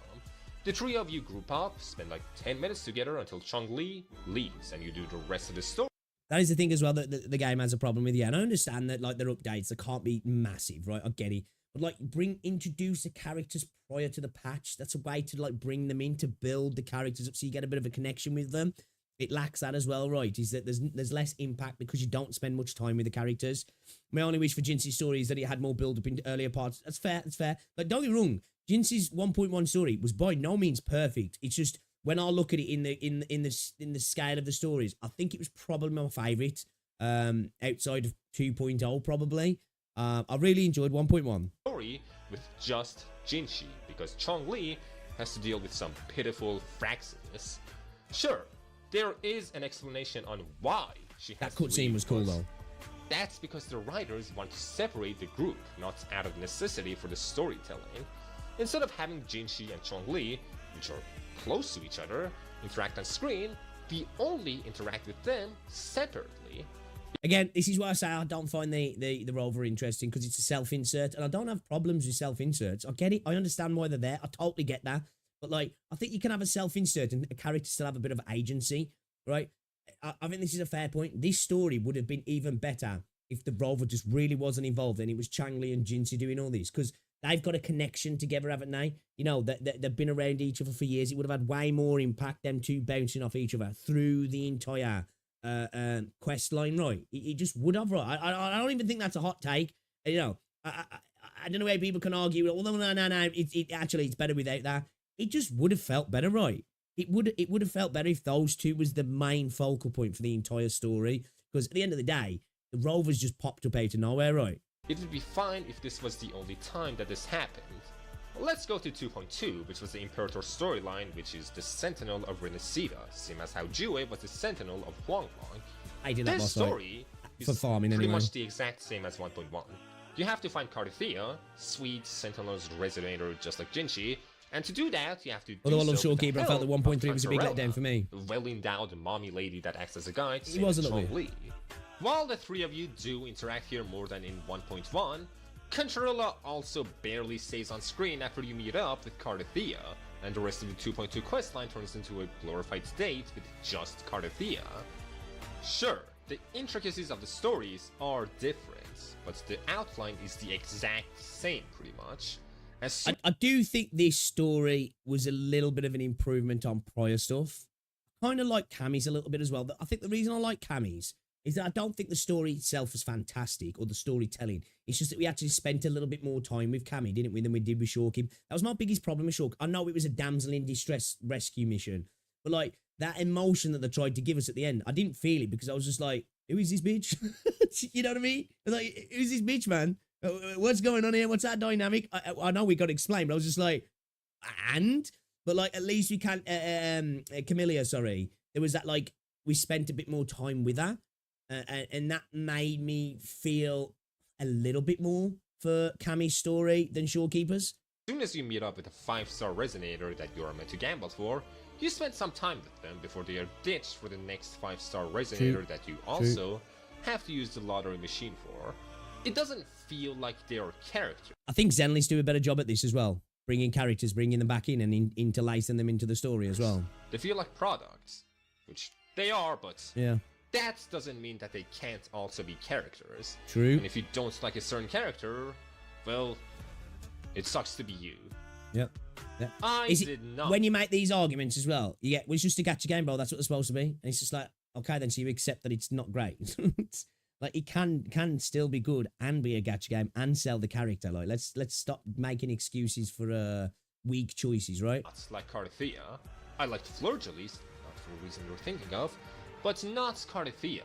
The three of you group up, spend like 10 minutes together until Chongli leaves, and you do the rest of the story. That is the thing as well that the game has a problem with. Yeah, and I understand that like their updates, they can't be massive, right? I get it. But like introduce the characters prior to the patch. That's a way to like bring them in, to build the characters up so you get a bit of a connection with them. It lacks that as well, right? Is that there's less impact because you don't spend much time with the characters. My only wish for Jinshi's story is that it had more build up in earlier parts. That's fair, that's fair. But don't get me wrong, Jinshi's 1.1 story was by no means perfect. It's just when I look at it in the scale of the stories, I think it was probably my favourite. Outside of 2.0 probably. I really enjoyed 1.1. Story with just Jinshi, because Chongli has to deal with some pitiful fraxiness. Sure, there is an explanation on why she has that cutscene was cool though. That's because the writers want to separate the group, not out of necessity for the storytelling. Instead of having Jinshi and Chongli, which are close to each other, interact on screen, we only interact with them separately. Again, this is why I say I don't find the rover interesting, because it's a self-insert, and I don't have problems with self-inserts. I get it. I understand why they're there. I totally get that. But, like, I think you can have a self-insert and a character still have a bit of agency, right? I think this is a fair point. This story would have been even better if the rover just really wasn't involved and it was Changli and Jinshi doing all this, because they've got a connection together, haven't they? You know, they've been around each other for years. It would have had way more impact, them two bouncing off each other through the entire quest line, right? It just would have, right? I don't even think that's a hot take. You know, I don't know how people can argue. Although no, it's better without that. It just would have felt better, right? It would have felt better if those two was the main focal point for the entire story. Because at the end of the day, the rovers just popped up out of nowhere, right? It would be fine if this was the only time that this happened. Let's go to 2.2, which was the Imperator storyline, which is the Sentinel of Renacida, same as how Jue was the Sentinel of Huanglong. I did that this last story night. For farming pretty anyway. Much the exact same as 1.1. You have to find Carthea, sweet Sentinel's resonator just like Jinshi, and to do that, you have to Although I love Showkeeper, I felt that 1.3 was a big letdown for me. The well-endowed mommy lady that acts as a guide, it was a little bit. While the three of you do interact here more than in 1.1, Controlla also barely stays on screen after you meet up with Carthea, and the rest of the 2.2 questline turns into a glorified date with just Carthea. Sure, the intricacies of the stories are different, but the outline is the exact same pretty much. I do think this story was a little bit of an improvement on prior stuff. I kind of like Cammy's a little bit as well. I think the reason I like Cammy's is that I don't think the story itself was fantastic, or the storytelling. It's just that we actually spent a little bit more time with Cammy, didn't we, than we did with Shawkim. That was my biggest problem with Shawk. I know it was a damsel in distress rescue mission, but like that emotion that they tried to give us at the end, I didn't feel it because I was just like, who is this bitch? You know what I mean? Like, who's this bitch, man? What's going on here? What's that dynamic? I know we got to explain, but I was just like, but like at least we can't, Camellia, sorry. There was that, like, we spent a bit more time with her. And that made me feel a little bit more for Cammy's story than Shawkeeper's. As soon as you meet up with a 5-star resonator that you are meant to gamble for, you spend some time with them before they are ditched for the next 5-star resonator that you also have to use the lottery machine for. It doesn't feel like they are characters. I think Zenley's do a better job at this as well. Bringing characters, bringing them back in and interlacing them into the story as well. They feel like products, which they are, but yeah. That doesn't mean that they can't also be characters. True. And if you don't like a certain character, well, it sucks to be you. Yep. I did not. When you make these arguments as well, you get, well, it's just a gacha game, bro. That's what it's supposed to be. And it's just like, okay, then so you accept that it's not great. Like, it can still be good and be a gacha game and sell the character. Like, let's stop making excuses for weak choices, right? Like Carthea, I liked Fleur-de-Lis, not for a reason you're thinking of, but not Carthea.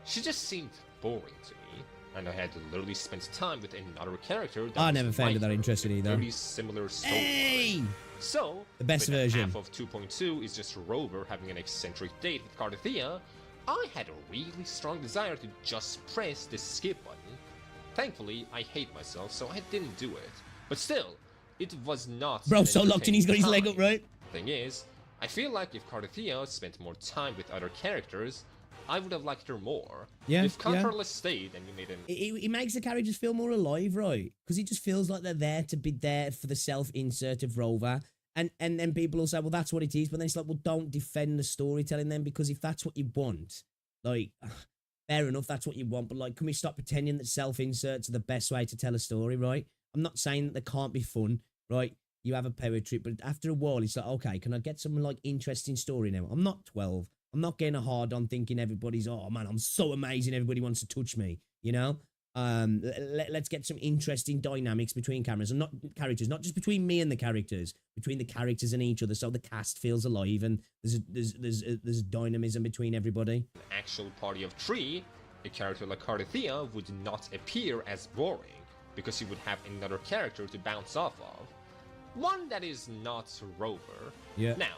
She just seemed boring to me, and I had to literally spend time with another character that I never found that interesting either. Very similar story. Hey! So, the best version. Half of 2.2 is just Rover having an eccentric date with Carthea. I had a really strong desire to just press the skip button. Thankfully, I hate myself, so I didn't do it. But still, it was not. Bro, so locked in, he's got his leg up, right? Thing is, I feel like if Carthea spent more time with other characters, I would have liked her more. Yeah, if Controless stayed and you made him... It makes the characters feel more alive, right? Because it just feels like they're there to be there for the self-insert of Rover. And then people will say, well, that's what it is. But then it's like, well, don't defend the storytelling then, because if that's what you want, like, fair enough, that's what you want. But, like, can we stop pretending that self-inserts are the best way to tell a story, right? I'm not saying that they can't be fun, right? You have a power trip, but after a while, it's like, okay, can I get some, like, interesting story now? I'm not 12. I'm not getting a hard on thinking everybody's, oh, man, I'm so amazing, everybody wants to touch me, you know? Let's get some interesting dynamics between characters, not just between me and the characters, between the characters and each other, so the cast feels alive and there's dynamism between everybody. An actual party of 3, a character like Carthea would not appear as boring, because you would have another character to bounce off of. One that is not Rover. Yeah. Now,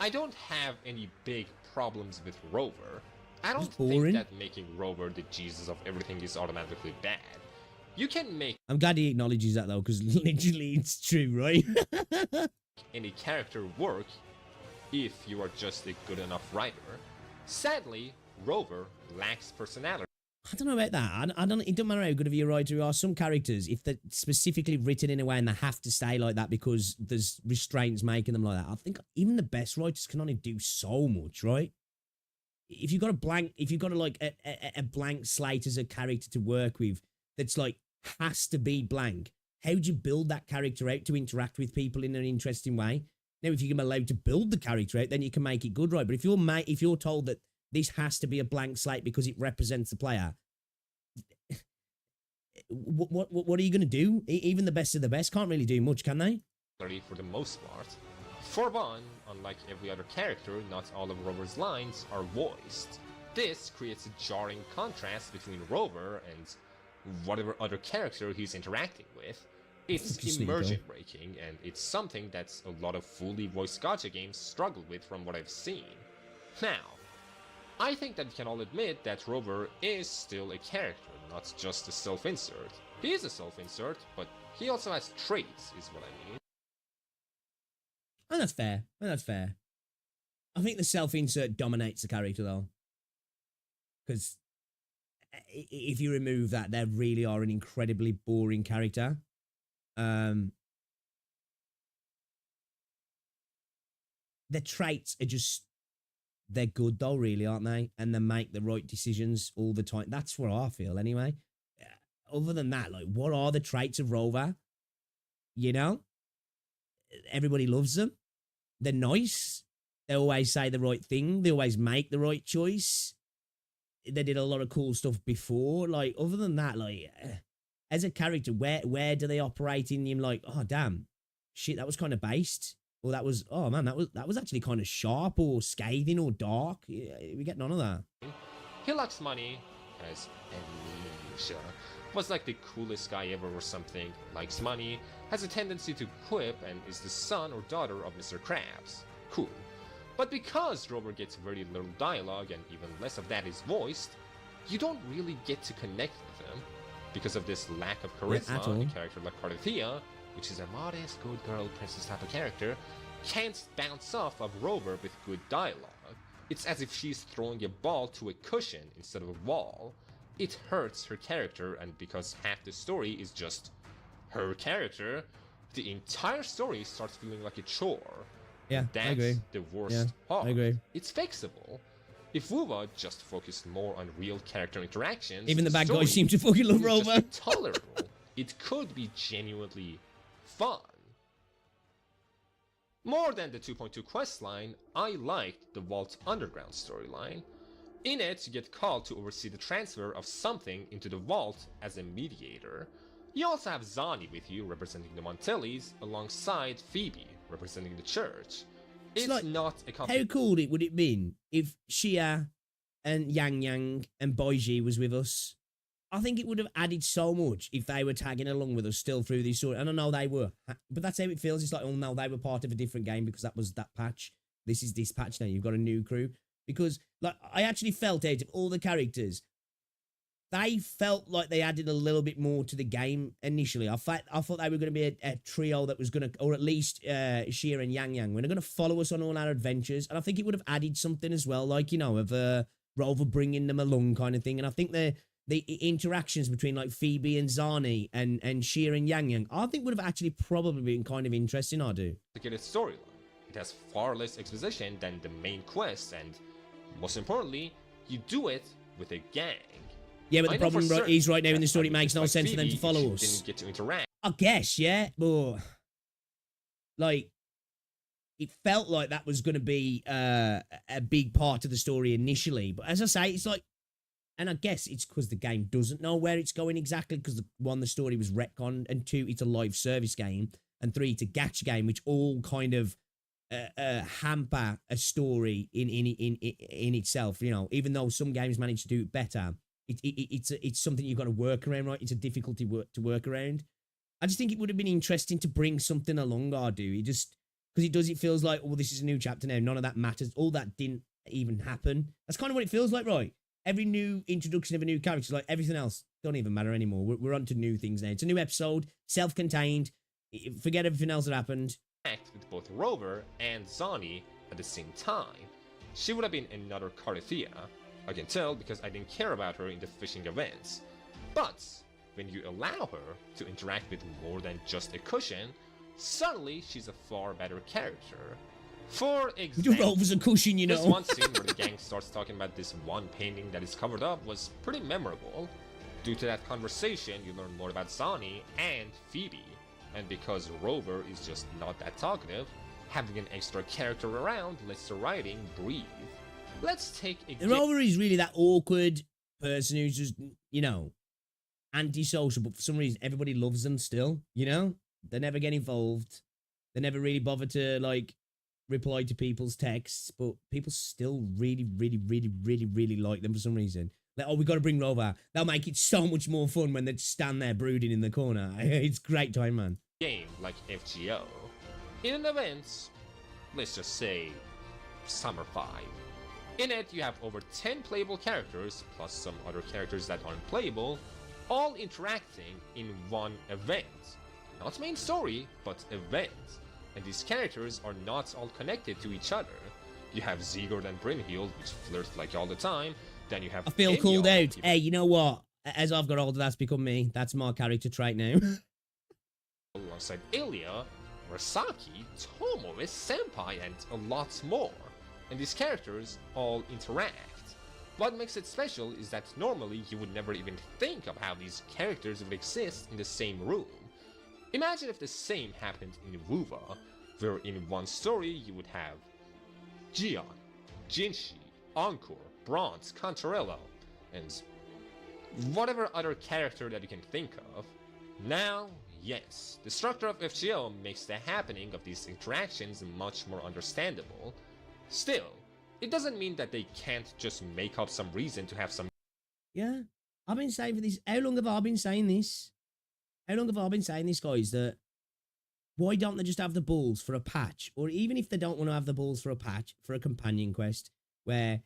I don't have any big problems with Rover. I don't boring. think that making Rover the Jesus of everything is automatically bad. You can make... I'm glad he acknowledges that, though, because literally it's true, right? any character work if you are just a good enough writer. Sadly, Rover lacks personality. I don't know about that. I don't. It doesn't matter how good of a writer you are. Some characters, if they're specifically written in a way and they have to stay like that because there's restraints making them like that, I think even the best writers can only do so much, right? If you've got a blank slate as a character to work with that's like has to be blank, how do you build that character out to interact with people in an interesting way? Now, if you're allowed to build the character out, then you can make it good, right? But if you're told that this has to be a blank slate because it represents the player, what are you going to do? Even the best of the best can't really do much, can they? For the most part. For one, unlike every other character, not all of Rover's lines are voiced. This creates a jarring contrast between Rover and whatever other character he's interacting with. It's immersion breaking, and it's something that a lot of fully voiced gacha games struggle with from what I've seen. Now, I think that we can all admit that Rover is still a character, not just a self-insert. He is a self-insert, but he also has traits, is what I mean. And that's fair. I think the self-insert dominates the character, though. Because if you remove that, they really are an incredibly boring character. Their traits are just... They're good, though, really, aren't they? And they make the right decisions all the time. That's what I feel, anyway. Other than that, like, what are the traits of Rover? You know? Everybody loves them. They're nice. They always say the right thing. They always make the right choice. They did a lot of cool stuff before. Like, other than that, like, as a character, where do they operate in him? Like, oh, damn. Shit, that was kind of based. Or that was, oh, man, that was actually kind of sharp or scathing or dark. We get none of that. He likes money, has amnesia, was like the coolest guy ever or something, likes money, has a tendency to quip, and is the son or daughter of Mr. Krabs. Cool. But because Rover gets very little dialogue and even less of that is voiced, you don't really get to connect with him. Because of this lack of charisma, a character like Carthea, which is a modest, good girl, princess type of character, can't bounce off of Rover with good dialogue. It's as if she's throwing a ball to a cushion instead of a wall. It hurts her character, and because half the story is just her character, the entire story starts feeling like a chore. Yeah, that's I agree. The worst part. I agree. It's fixable. If Wuva just focused more on real character interactions, even the bad guys seem to fucking love Rover. Tolerable. It could be genuinely fun. More than the 2.2 questline, I liked the Vault Underground storyline. In it, you get called to oversee the transfer of something into the vault as a mediator. You also have Zani with you, representing the Montellis, alongside Phoebe, representing the church. It's like, not a how cool it would it been if Xia and Yang Yang and Baiji was with us? I think it would have added so much if they were tagging along with us still through this story. And I know they were, but that's how it feels. It's like, oh no, they were part of a different game because that was that patch. This is this patch now. You've got a new crew. Because, like, I actually felt out of all the characters, they felt like they added a little bit more to the game initially. I thought they were going to be a trio that was going to, or at least Xia and Yang Yang, were going to follow us on all our adventures. And I think it would have added something as well, like, you know, of Rover bringing them along kind of thing. And I think the interactions between like Phoebe and Zani and Xia and Yang Yang, I think would have actually probably been kind of interesting. I do. To get its storyline, it has far less exposition than the main quest, and most importantly, you do it with a gang. Yeah, but the problem is right now in the story, it makes no sense for them to follow us. Didn't get to interact. I guess, yeah, but like it felt like that was going to be a big part of the story initially. But as I say, it's like. And I guess it's because the game doesn't know where it's going exactly, because one, the story was retconned, and two, it's a live service game, and three, it's a gacha game, which all kind of hamper a story in itself. You know, even though some games manage to do it better, it's something you've got to work around, right? It's a difficulty to work around. I just think it would have been interesting to bring something along. I do. It feels like, oh, this is a new chapter now. None of that matters. All that didn't even happen. That's kind of what it feels like, right? Every new introduction of a new character, like everything else, don't even matter anymore. We're on to new things now. It's a new episode, self-contained. Forget everything else that happened. Act with both Rover and Zani at the same time. She would have been another Carithia. I can tell because I didn't care about her in the fishing events. But when you allow her to interact with more than just a cushion, suddenly she's a far better character. For example, Rover's a cushion, you know. This one scene where the gang starts talking about this one painting that is covered up was pretty memorable. Due to that conversation, you learn more about Zani and Phoebe. And because Rover is just not that talkative, having an extra character around lets the writing breathe. Let's take a Rover is really that awkward person who's just, you know, antisocial, but for some reason everybody loves them still, you know? They never get involved. They never really bother to, like, reply to people's texts, but people still really like them for some reason. Like, oh, we got to bring Rover. That'll make it so much more fun when they just stand there brooding in the corner. It's great time, man. Game like FGO. In an event, let's just say Summer 5. In it, you have over 10 playable characters, plus some other characters that aren't playable, all interacting in one event. Not main story, but event. And these characters are not all connected to each other. You have Sigurd and Brynhild, which flirt like all the time. Then you have I feel called out. Hey, you know what? As I've got older, that's become me. That's my character trait now. Alongside Ilya, Rasaki, Tomoe, Senpai, and a lot more. And these characters all interact. What makes it special is that normally you would never even think of how these characters would exist in the same room. Imagine if the same happened in Wuva, where in one story you would have Jian, Jinshi, Encore, Bronze, Cantarello, and whatever other character that you can think of. Now, yes, the structure of FGO makes the happening of these interactions much more understandable. Still, it doesn't mean that they can't just make up some reason to have some... Yeah, I've been saying for this... How long have I been saying this? How long have I been saying this, guys, that why don't they just have the balls for a patch? Or even if they don't want to have the balls for a patch, for a companion quest, where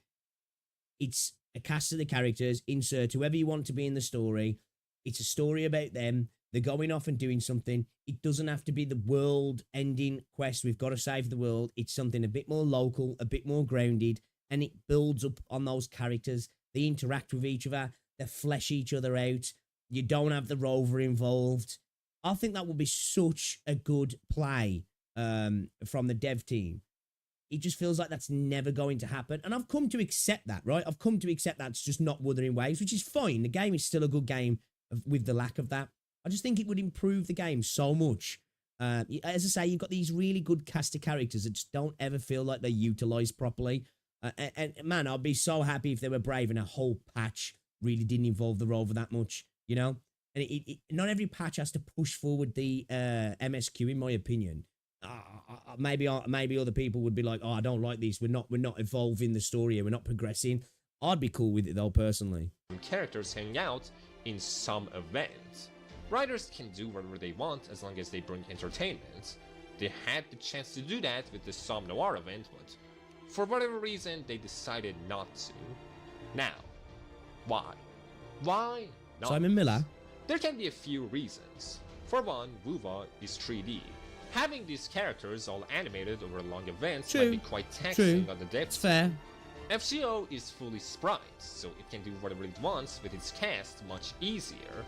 it's a cast of the characters, insert whoever you want to be in the story. It's a story about them. They're going off and doing something. It doesn't have to be the world-ending quest. We've got to save the world. It's something a bit more local, a bit more grounded, and it builds up on those characters. They interact with each other. They flesh each other out. You don't have the Rover involved. I think that would be such a good play from the dev team. It just feels like that's never going to happen. And I've come to accept that, right? I've come to accept that's just not Wuthering Waves, which is fine. The game is still a good game with the lack of that. I just think it would improve the game so much. As I say, you've got these really good cast of characters that just don't ever feel like they're utilised properly. And man, I'd be so happy if they were brave and a whole patch really didn't involve the rover that much, you know? And not every patch has to push forward the MSQ, in my opinion. Maybe other people would be like, oh, I don't like this. We're not evolving the story. We're not progressing. I'd be cool with it though, personally. Characters hang out in some event. Writers can do whatever they want as long as they bring entertainment. They had the chance to do that with the Somme Noir event, but for whatever reason, they decided not to. Now, why? Why not? Simon Miller? There can be a few reasons. For one, WoWa is 3D. Having these characters all animated over long events might be quite taxing on the depth. It's fair. FGO is fully sprite, so it can do whatever it wants with its cast much easier.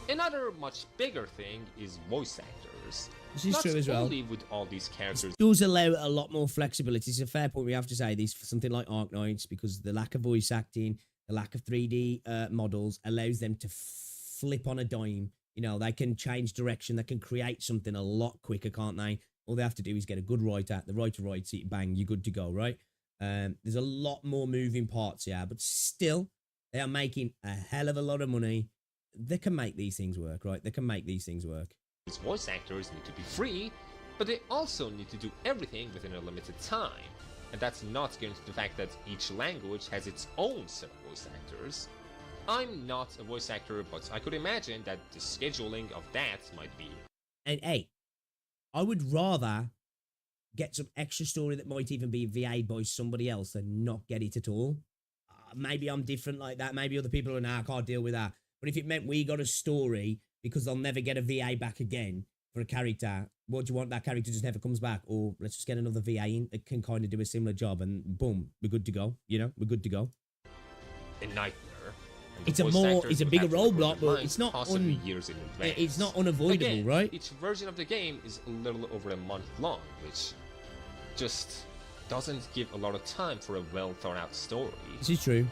Another much bigger thing is voice actors. This is true as well. Not only with all these characters. It does allow a lot more flexibility. It's a fair point we have to say this for something like Arknights, because the lack of voice acting, the lack of 3D models allows them to flip on a dime. You know, they can change direction. They can create something a lot quicker, can't they? All they have to do is get a good writer. The writer writes it, bang, you're good to go, right? There's a lot more moving parts here, but still, they are making a hell of a lot of money. They can make these things work, right? They can make these things work. These voice actors need to be free, but they also need to do everything within a limited time. And that's not going to the fact that each language has its own set of voice actors. I'm not a voice actor, but I could imagine that the scheduling of that might be. And hey, I would rather get some extra story that might even be VA'd by somebody else than not get it at all. Maybe I'm different like that. Maybe other people are, nah, I can't deal with that. But if it meant we got a story because they'll never get a VA back again for a character, what do you want? That character just never comes back, or let's just get another VA in that can kind of do a similar job, and boom, we're good to go. You know, we're good to go. A nightmare. It's a bigger roadblock, but it's not years in advance. It's not unavoidable, again, right? Each version of the game is a little over a month long, which just doesn't give a lot of time for a well thought out story. This is true.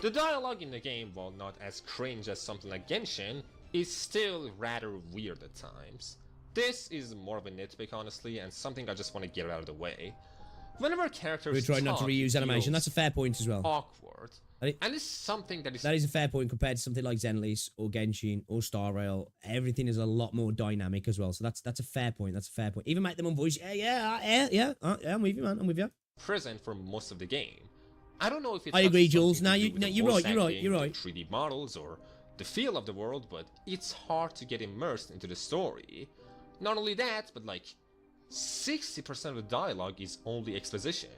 The dialogue in the game, while not as cringe as something like Genshin, is still rather weird at times. This is more of a nitpick, honestly, and something I just want to get out of the way. Whenever characters we try not to reuse animation. That's a fair point as well. Awkward. And it's something that is a fair point compared to something like Zenless or Genshin or Star Rail. Everything is a lot more dynamic as well. So that's a fair point. That's a fair point. Even make them on voice. Yeah. I'm with you, man. I'm with you. Present for most of the game. I don't know if it's. I agree, Jules. Now you're right. You're right. 3D models or the feel of the world, but it's hard to get immersed into the story. Not only that, but like 60% of the dialogue is only exposition.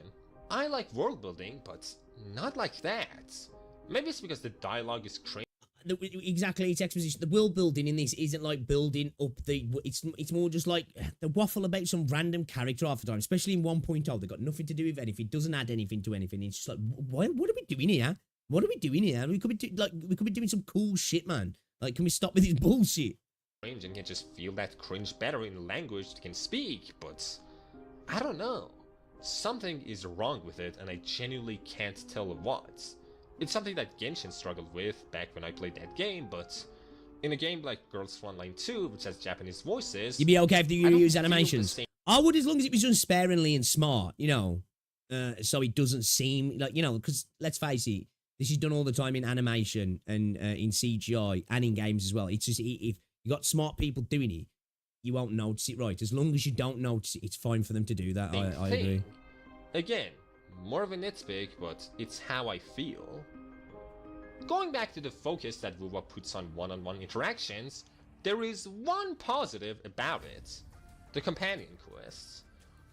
I like world building, but not like that. Maybe it's because the dialogue is crazy. Exactly, it's exposition. The world building in this isn't like building up the. It's more just like the waffle about some random character half the time, especially in 1.0. They got nothing to do with anything. It doesn't add anything to anything. It's just like, what are we doing here? What are we doing here? We could be doing some cool shit, man. Like, can we stop with this bullshit? Cringe and can just feel that cringe better in language that can speak, but I don't know. Something is wrong with it, and I genuinely can't tell what. It's something that Genshin struggled with back when I played that game, but in a game like Girls Frontline 2, which has Japanese voices, you'd be okay if you use animations. I would, as long as it was done sparingly and smart, you know, so it doesn't seem like, you know, because let's face it, this is done all the time in animation and in CGI and in games as well. It's just, if you got smart people doing it, you won't notice it, right? As long as you don't notice it, it's fine for them to do that. I agree. Again, more of a nitpick, but it's how I feel. Going back to the focus that WoWa puts on one-on-one interactions, there is one positive about it. The companion quests.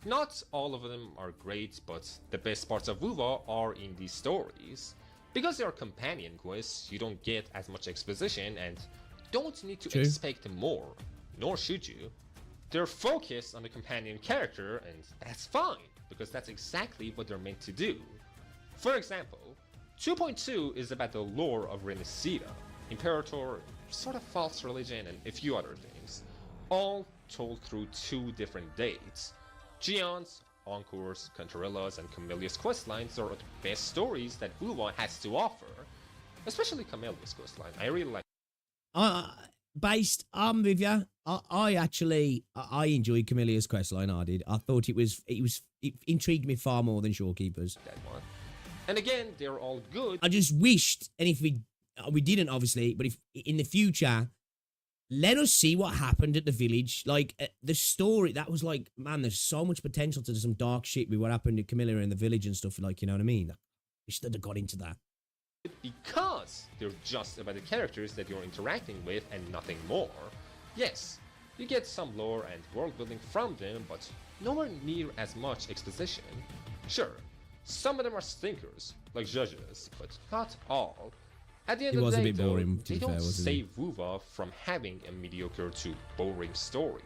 Not all of them are great, but the best parts of WoWa are in these stories. Because they are companion quests, you don't get as much exposition and don't need to expect more, nor should you. They're focused on the companion character, and that's fine, because that's exactly what they're meant to do. For example, 2.2 is about the lore of Renesita, Imperator, sort of false religion, and a few other things, all told through 2 different dates. Gions, Encores, Cantarillas, and Camellia's questlines are the best stories that WoWa has to offer, especially Camellia's questline. I really like I'm with you. I enjoyed Camillea's questline. I did. I thought it intrigued me far more than Shorekeepers. That one. And again, they're all good. I just wished, and if we didn't obviously, but if in the future, let us see what happened at the village. Like the story, that was like, man, there's so much potential to do some dark shit with what happened to Camilla in the village and stuff. Like, you know what I mean? We should have got into that. Because they're just about the characters that you're interacting with and nothing more. Yes, you get some lore and world building from them, but nowhere near as much exposition. Sure, some of them are stinkers, like judges, but not all. At the end of the day, though, they don't save WoWa from having a mediocre to boring story.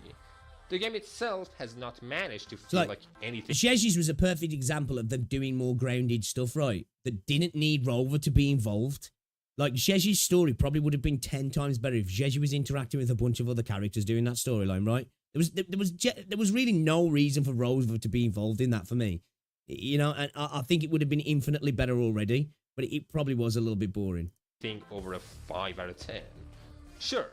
The game itself has not managed to feel like anything. Zheji's was a perfect example of them doing more grounded stuff, right? That didn't need Rover to be involved. Like, Zheji's story probably would have been 10 times better if Zheji was interacting with a bunch of other characters doing that storyline, right? There was really no reason for Rover to be involved in that for me. You know, and I think it would have been infinitely better already, but it probably was a little bit boring. Over a 5 out of 10. Sure,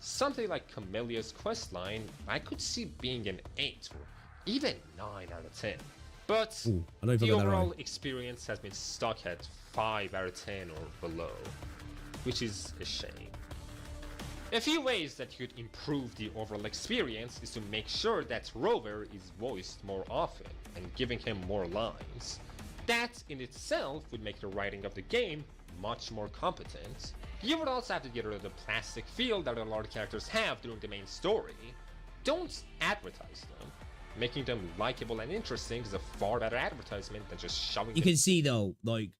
something like Camillea's questline, I could see being an 8 or even 9 out of 10. But the overall experience has been stuck at 5 out of 10 or below, which is a shame. A few ways that you could improve the overall experience is to make sure that Rover is voiced more often and giving him more lines. That in itself would make the writing of the game much more competent. You would also have to get rid of the plastic feel that a lot of characters have during the main story. Don't advertise them. Making them likable and interesting is a far better advertisement than just shoving them. You can see though, like,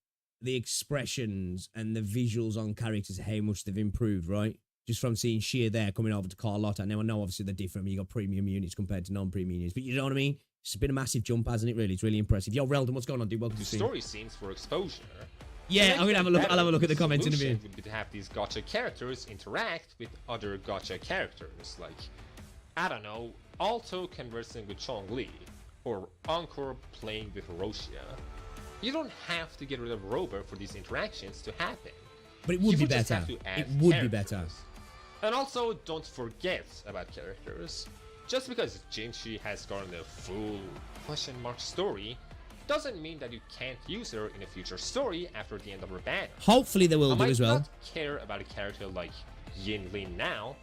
the expressions and the visuals on characters, how much they've improved, right? Just from seeing Sheer there coming over to Carlotta. Now I know obviously they're different. You got premium units compared to non-premium units, but you know what I mean? It's been a massive jump, hasn't it? Really, it's really impressive. Yo, Reldon, what's going on, dude? Welcome to the stream. Story scenes for exposure. Yeah, I'm gonna have a look. I'll have a look at the comments in a minute. Would be to have these gacha characters interact with other gacha characters, like, I don't know, Alto conversing with Chong-Li, or Encore playing with Roshia. You don't have to get rid of Rover for these interactions to happen. But it would be better. It would be better. And also, don't forget about characters. Just because Jinchi has gotten a full question mark story doesn't mean that you can't use her in a future story after the end of her banner. Hopefully they will do as well. I might not care about a character like Yin Lin now,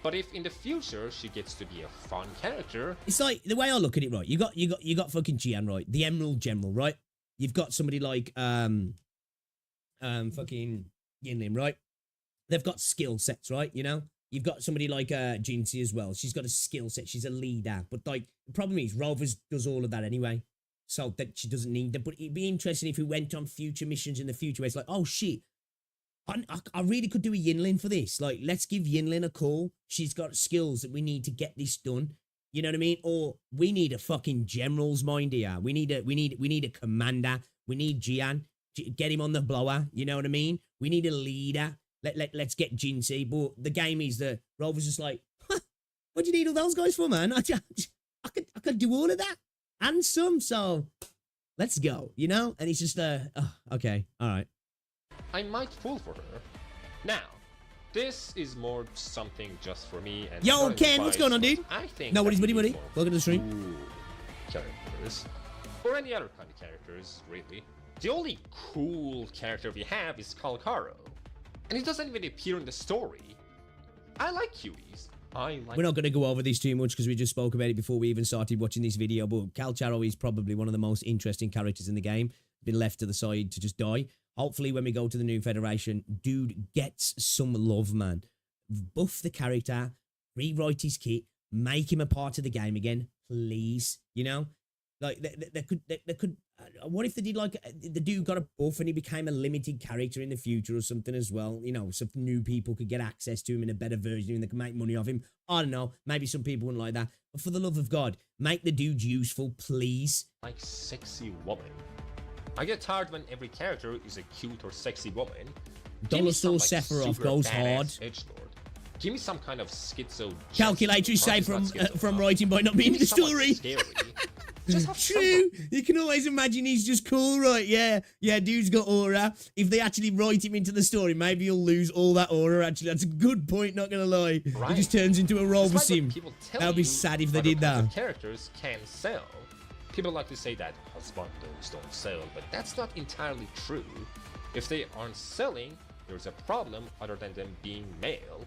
but if in the future she gets to be a fun character, it's like the way I look at it, right? You got fucking Jian, right? The Emerald General, right? You've got somebody like fucking Yin Lin, right? They've got skill sets, right? You know, you've got somebody like Jinxie as well. She's got a skill set. She's a leader, but like the problem is Rovers does all of that anyway. So that she doesn't need them. But it'd be interesting if we went on future missions in the future where it's like, oh shit, I really could do a Yinlin for this. Like, let's give Yinlin a call. She's got skills that we need to get this done. You know what I mean? Or we need a fucking general's mind here. We need a commander. We need Jian. Get him on the blower. You know what I mean? We need a leader. Let's get Jinxie. But the game is that Rover's just like, huh, what do you need all those guys for, man? I could do all of that. And some, so let's go, you know? And it's just, okay, all right. I might fall for her. Now, this is more something just for me. And yo, Ken, what's going on, dude? I think nobody's buddy. Welcome to the stream. Characters, or any other kind of characters, really. The only cool character we have is Kalkaro, and he doesn't even appear in the story. I like Hueys. We're not going to go over this too much because we just spoke about it before we even started watching this video, but Kalcharo is probably one of the most interesting characters in the game. Been left to the side to just die. Hopefully when we go to the new Federation, dude gets some love, man. Buff the character, rewrite his kit, make him a part of the game again, please. You know? Like, they could what if they did like, the dude got a buff and he became a limited character in the future or something as well? You know, so new people could get access to him in a better version and they can make money off him. I don't know. Maybe some people wouldn't like that. But for the love of God, make the dude useful, please. Like sexy woman. I get tired when every character is a cute or sexy woman. Dollar Store Sephiroth goes hard. Edgelord. Give me some kind of schizo... Calculator is saved from writing by not being in the story. Scary. Just have True. You can always imagine he's just cool, right? Yeah, dude's got aura. If they actually write him into the story, maybe he'll lose all that aura. Actually, that's a good point. Not gonna lie. He just turns into a rover sim. That would be sad if they did that. Characters can sell. People like to say that husbandos don't sell, but that's not entirely true. If they aren't selling, there's a problem other than them being male.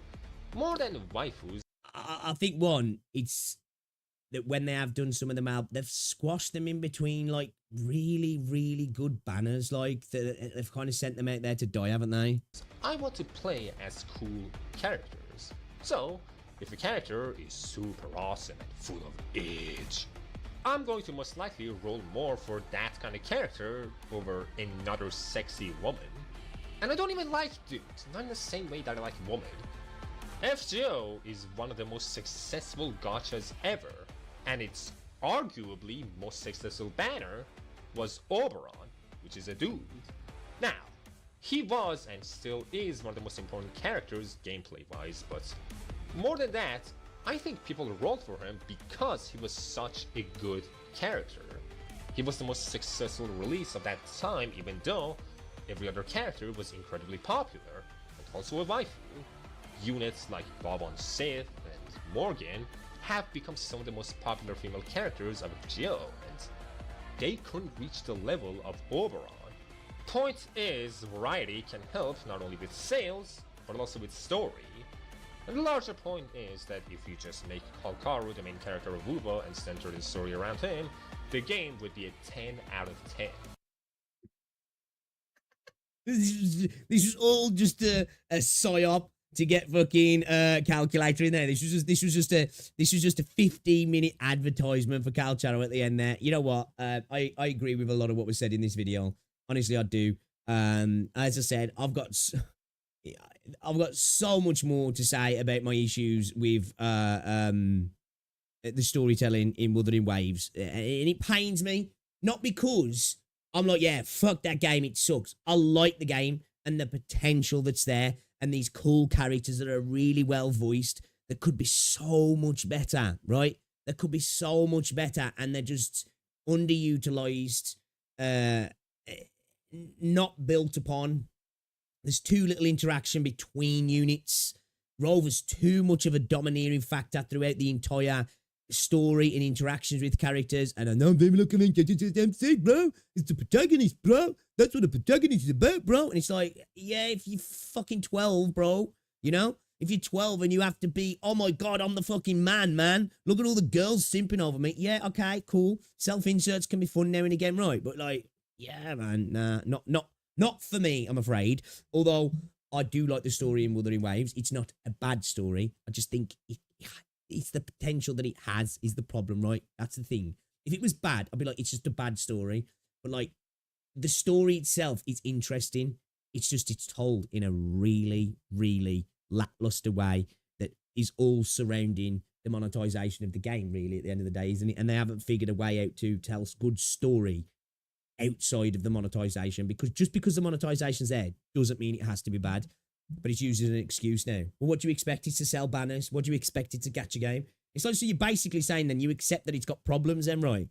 More than waifus. I think one, it's that when they have done some of them out, they've squashed them in between like really, really good banners. Like they've kind of sent them out there to die, haven't they? I want to play as cool characters. So, if a character is super awesome and full of edge, I'm going to most likely roll more for that kind of character over another sexy woman. And I don't even like dudes, not in the same way that I like women. FGO is one of the most successful gachas ever, and its arguably most successful banner was Oberon, which is a dude. Now, he was and still is one of the most important characters gameplay-wise, but more than that, I think people rolled for him because he was such a good character. He was the most successful release of that time, even though every other character was incredibly popular, and also a waifu. Units like Bob-on Sith and Morgan have become some of the most popular female characters of FGO, and they couldn't reach the level of Oberon. Point is, variety can help not only with sales, but also with story. And the larger point is that if you just make Kalkaru the main character of WUBA and center the story around him, the game would be a 10 out of 10. This was all just a psyop to get fucking Calculator in there. This was just a 15-minute advertisement for Calcharo at the end there. You know what? I agree with a lot of what was said in this video. Honestly, I do. As I said, I've got so much more to say about my issues with the storytelling in Wuthering Waves, and it pains me, not because I'm like, yeah, fuck that game, it sucks. I like the game and the potential that's there, and these cool characters that are really well voiced that could be so much better, right? That could be so much better, and they're just underutilized, not built upon. There's too little interaction between units. Rover's too much of a domineering factor throughout the entire story and interactions with characters. And I know I'm looking at the damn thing, bro. It's the protagonist, bro. That's what the protagonist is about, bro. And it's like, yeah, if you're fucking 12, bro, you know? If you're 12 and you have to be, oh my God, I'm the fucking man. Look at all the girls simping over me. Yeah, okay, cool. Self-inserts can be fun now and again, right? But like, yeah, man, nah, not for me, I'm afraid. Although I do like the story in Wuthering Waves. It's not a bad story. I just think it's the potential that it has is the problem, right? That's the thing. If it was bad, I'd be like, it's just a bad story. But like, the story itself is interesting. It's just, it's told in a really, really lackluster way that is all surrounding the monetization of the game, really, at the end of the day, isn't it? And they haven't figured a way out to tell good story outside of the monetization, because just because the monetization's there doesn't mean it has to be bad, but it's used as an excuse now. Well, what do you expect it to sell banners? What do you expect it to gacha game? It's like, so you're basically saying then you accept that it's got problems then, right?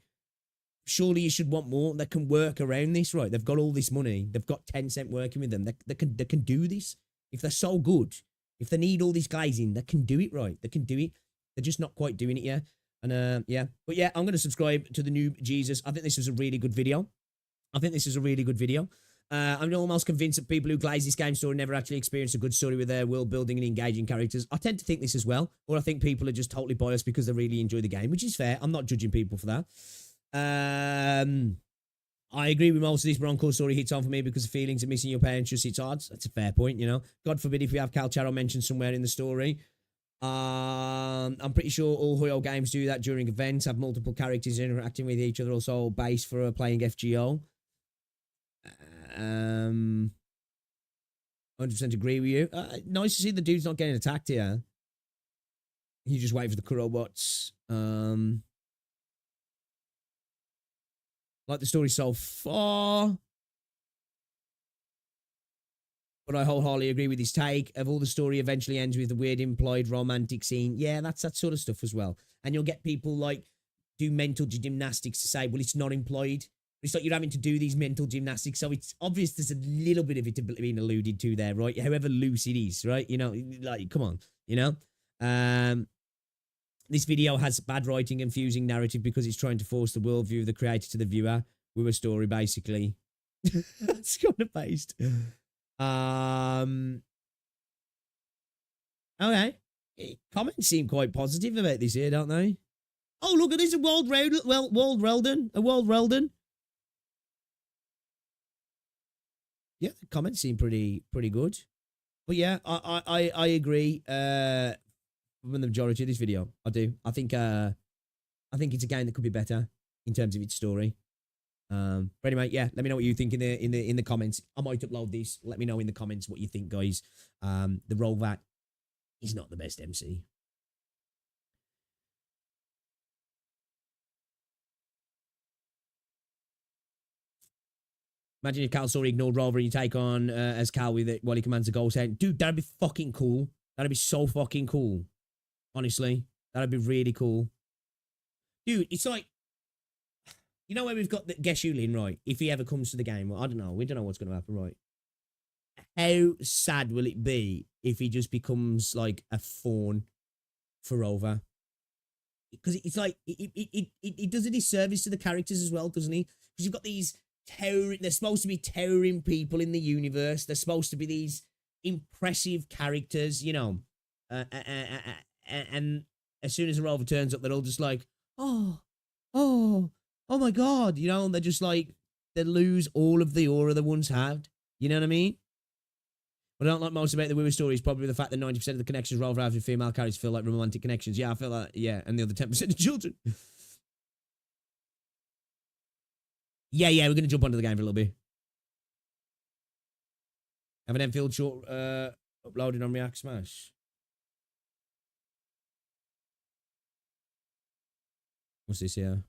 Surely you should want more that can work around this, right? They've got all this money. They've got Tencent working with them. They can do this. If they're so good, if they need all these guys in, they can do it, right? They can do it. They're just not quite doing it yet. And yeah. But yeah, I'm going to subscribe to the Noob Jesus. I think this was a really good video. I'm almost convinced that people who glaze this game story never actually experience a good story with their world building and engaging characters. I tend to think this as well, or I think people are just totally biased because they really enjoy the game, which is fair. I'm not judging people for that. I agree with most of this, but Encore story hits on for me because the feelings of missing your parents just hits hard. That's a fair point, you know. God forbid if we have Calcharo mentioned somewhere in the story. I'm pretty sure all Hoyo games do that during events, have multiple characters interacting with each other, also base for playing FGO. 100% agree with you. Nice to see the dude's not getting attacked here. You just wait for the Kurobots. Like the story so far, but I wholeheartedly agree with his take of all the story eventually ends with a weird implied romantic scene. Yeah, that's that sort of stuff as well. And you'll get people like do mental gymnastics to say, well, it's not implied. It's like you're having to do these mental gymnastics, so it's obvious there's a little bit of it being alluded to there, right? However loose it is, right? You know, like, come on, you know? This video has bad writing and fusing narrative because it's trying to force the worldview of the creator to the viewer with a story, basically. That's kind of based. Okay. Comments seem quite positive about this here, don't they? Oh, look at this, a World Relden. Yeah, the comments seem pretty good. But yeah, I agree with the majority of this video. I do. I think it's a game that could be better in terms of its story. But anyway, yeah, let me know what you think in the comments. I might upload this. Let me know in the comments what you think, guys. The Rolvat is not the best MC. Imagine if Cal Sori ignored Rover and you take on as Cal with it while he commands a goal saying, dude, that'd be fucking cool. That'd be so fucking cool. Honestly, that'd be really cool. Dude, it's like, you know where we've got the Guess Yulin, right? If he ever comes to the game, well, I don't know. We don't know what's going to happen, right? How sad will it be if he just becomes like a fawn for Rover? Because it's like, it does a disservice to the characters as well, doesn't he? Because you've got these they're supposed to be towering people in the universe. They're supposed to be these impressive characters, you know. And as soon as a Rover turns up, they're all just like, oh my God, you know, and they're just like, they lose all of the aura they once had. You know what I mean? What I don't like most about the Woo story is probably the fact that 90% of the connections Rover has with female characters feel like romantic connections. Yeah, I feel like, yeah, and the other 10% of children. Yeah, we're going to jump onto the game for a little bit. Have an Enfield short uploaded on React Smash. What's this here?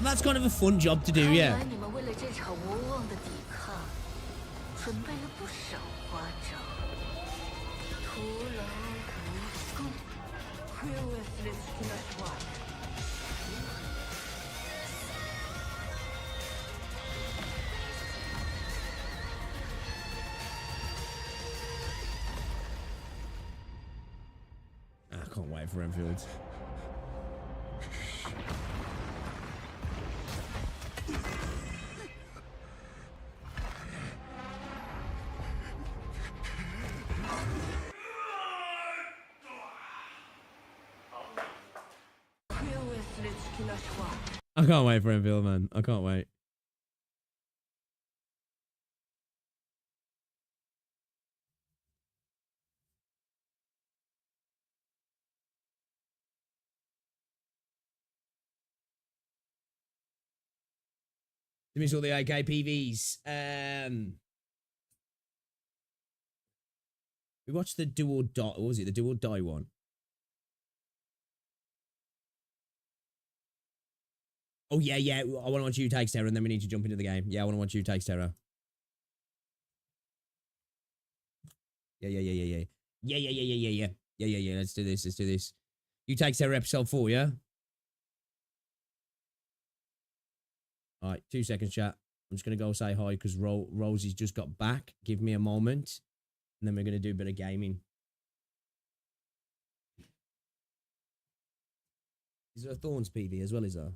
That's kind of a fun job to do, yeah. I can't wait for Enfield. I can't wait for Enfield, man. I can't wait. Give me all the AK PVs. We watched the Do or Die. What was it? The Do or Die one. Oh, yeah. I want to watch you takes Terror, and then we need to jump into the game. Yeah, I want to watch you takes Terror. Yeah. Let's do this. You takes Terror episode 4, yeah? All right, 2 seconds, chat. I'm just going to go say hi because Rosie's just got back. Give me a moment. And then we're going to do a bit of gaming. Is there a Thorns PV as well, is there?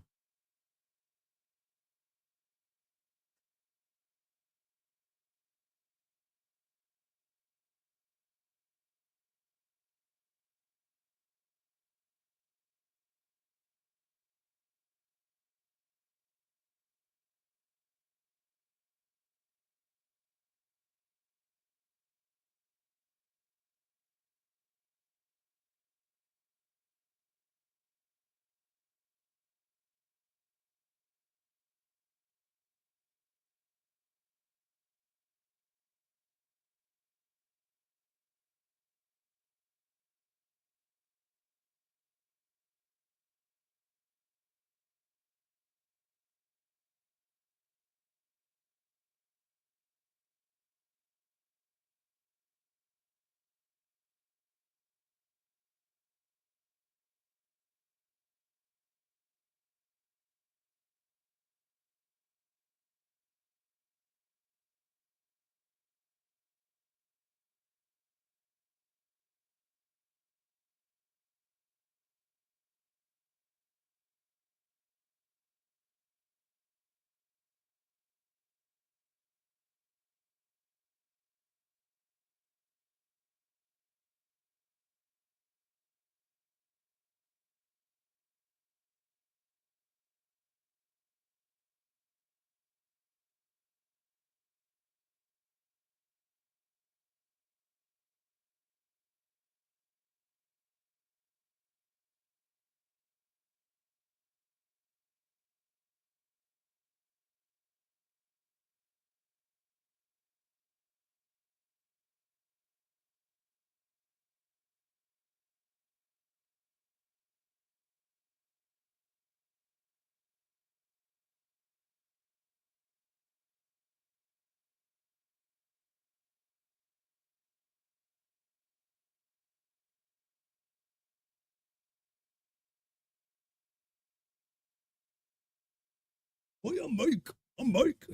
Oh, yeah, Mike. I'm Mike.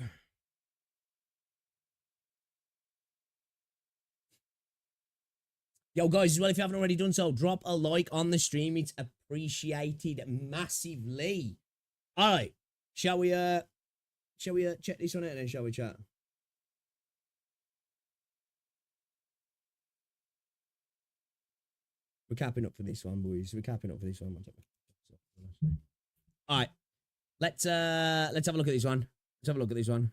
Yo, guys, as well, if you haven't already done so, drop a like on the stream. It's appreciated massively. All right. Shall we check this one out and then shall we chat? We're capping up for this one, boys. We're capping up for this one. All right. Let's have a look at this one. Let's have a look at this one.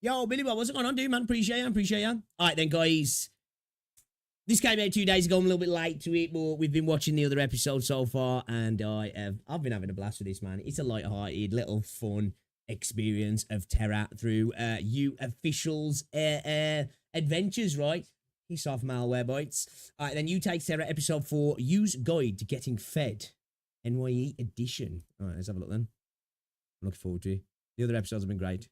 Yo, Billy Bob, what's going on, dude, man? Appreciate you. All right, then, guys. This came out 2 days ago. I'm a little bit late to it, but we've been watching the other episodes so far, and I've been having a blast with this, man. It's a light-hearted, little fun experience of terror through you officials' adventures, right? Piss off, malware bites. All right, then you take Terror episode 4, Use Guide to Getting Fed, NYE edition. All right, let's have a look then. I'm looking forward to it. The other episodes have been great.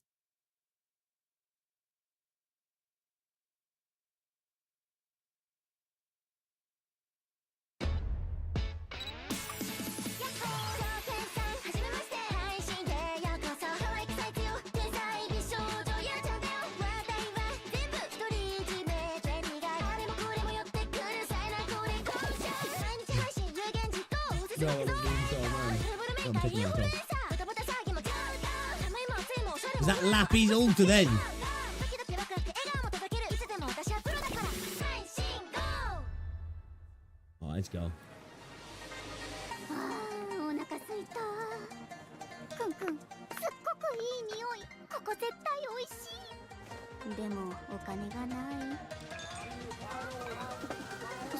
Is that Lappy's altar then? Oh, let's go.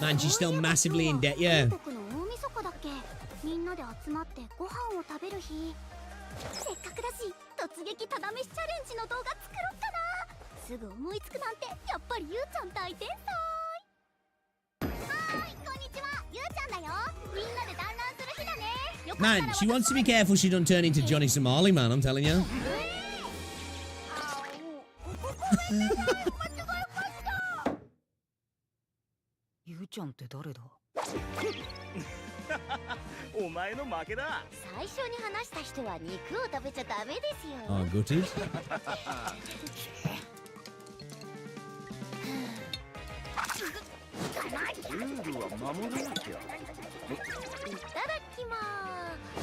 Man, she's still massively in debt, yeah. みんなで集まってご飯を食べる日。せっかくだし突撃ただ飯チャレンジの動画作ろっかな。すぐ思いつくなんてやっぱりゆうちゃん大天才。はーい、こんにちは、ゆうちゃんだよ。みんなで団らんする日だね。よかったら Man, she wants to be careful she don't turn into Johnny Somali, man, I'm telling you. ゆうちゃんって誰だ？お前の負けだ。最初に話した人は肉を食べちゃダメですよ。Oh, gutted. ルールは守らなきゃ。いただきまー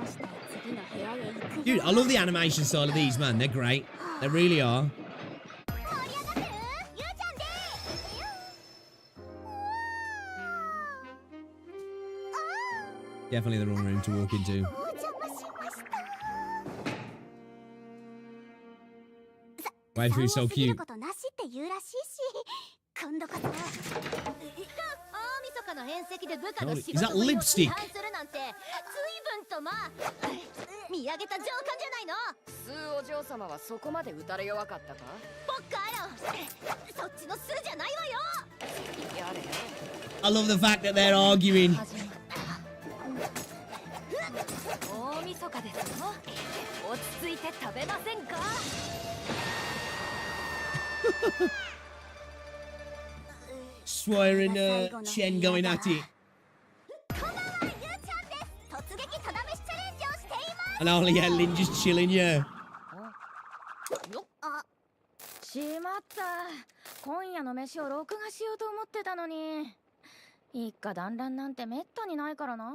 す。 Dude, I love the animation style of these, man. They're great. They really are. Definitely the wrong room to walk into. Waifu's so cute. Holy, is that lipstick? 見上げた上官じゃないの。スーお嬢様はそこまで打たれ弱かったか。ポッカーロ、そっちのスーじゃないわよ。やれ。 I love the fact that they're arguing. 大晦日ですよ。落ち着いて食べませんか。Swear and Chen going at it. And only yeah, Lin just chilling, yeah. しまった。今夜の飯を録画しようと思ってたのに。一家団らんなんてめったにないからな。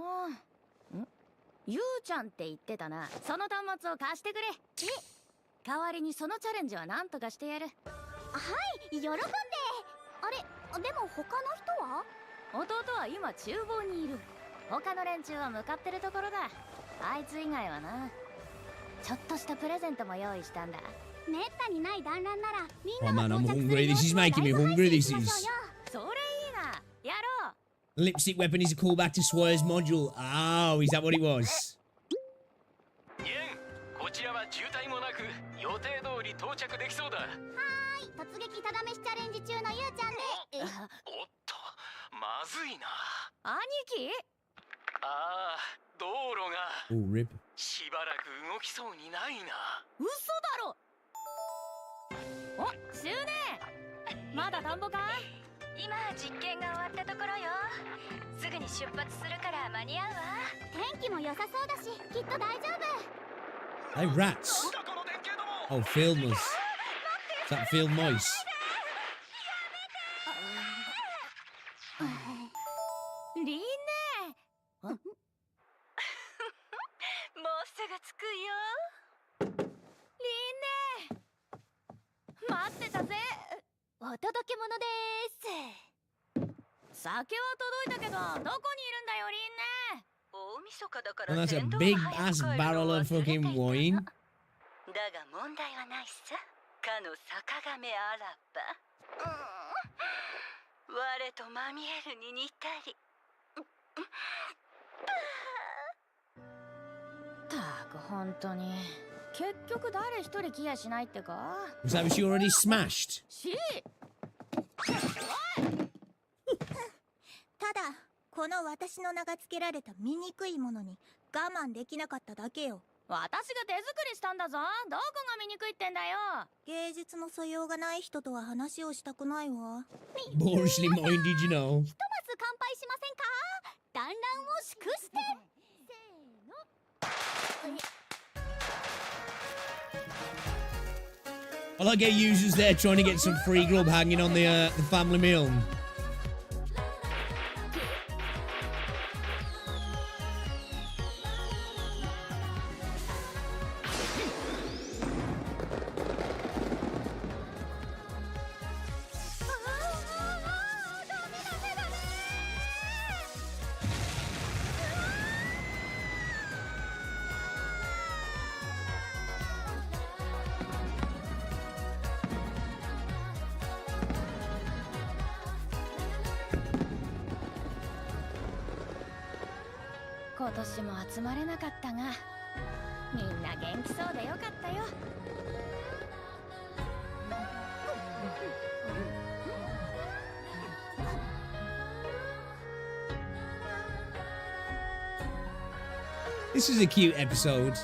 ゆうちゃんって言ってたな。その端末を貸してくれ。代わりにそのチャレンジは何とかしてやる。はい、喜んで。あれ、でも他の人は？弟は今厨房にいる。他の連中は向かってるところだ。あいつ以外はな。ちょっとしたプレゼントも用意したんだ。めったにない団らんならみん Oh な man, I'm hungry. This is making me hungry. This is. それいいな。やろう。 Lipstick weapon is a callback to Swear's module. Oh, is that what it was? こちらは渋滞もなく予定通り到着できそうだ。はーい、突撃ただ飯チャレンジ中のゆうちゃんで。おっと、まずいな。兄貴？ああ、道路が Oh, rip. しばらく動きそうにないな。嘘だろ。お、シュウネ。まだ田んぼか？今実験が終わったところよ。すぐに出発するから間に合うわ。天気も良さそうだし、きっと大丈夫。Hey, rats. Oh, field mice. Is that field mice? リンネもうすぐ着くよ。リンネ待ってたぜ。お届け物です。酒は届いたけど、どこにいるんだよ、リンネ。大晦日だから And that's a big ass barrel of fucking wine. だが問題はないさ。かの坂亀あらば。我とまみえるに似たり。たく本当に。結局誰一人来やしないってか。Was that she already smashed? ただこの私の名が付けられた醜いものに我慢できなかっただけよ。私が手作りしたんだぞ。どこが醜いってんだよ。芸術の素養がない人とは話をしたくないわ。Boorishly minded, you know. ひとまず乾杯しませんか。団らんを祝して。せーの。I like how users there trying to get some free grub hanging on the family meal.今年も集まれなかったが、みんな元気そうでよかったよ。This is a cute episode.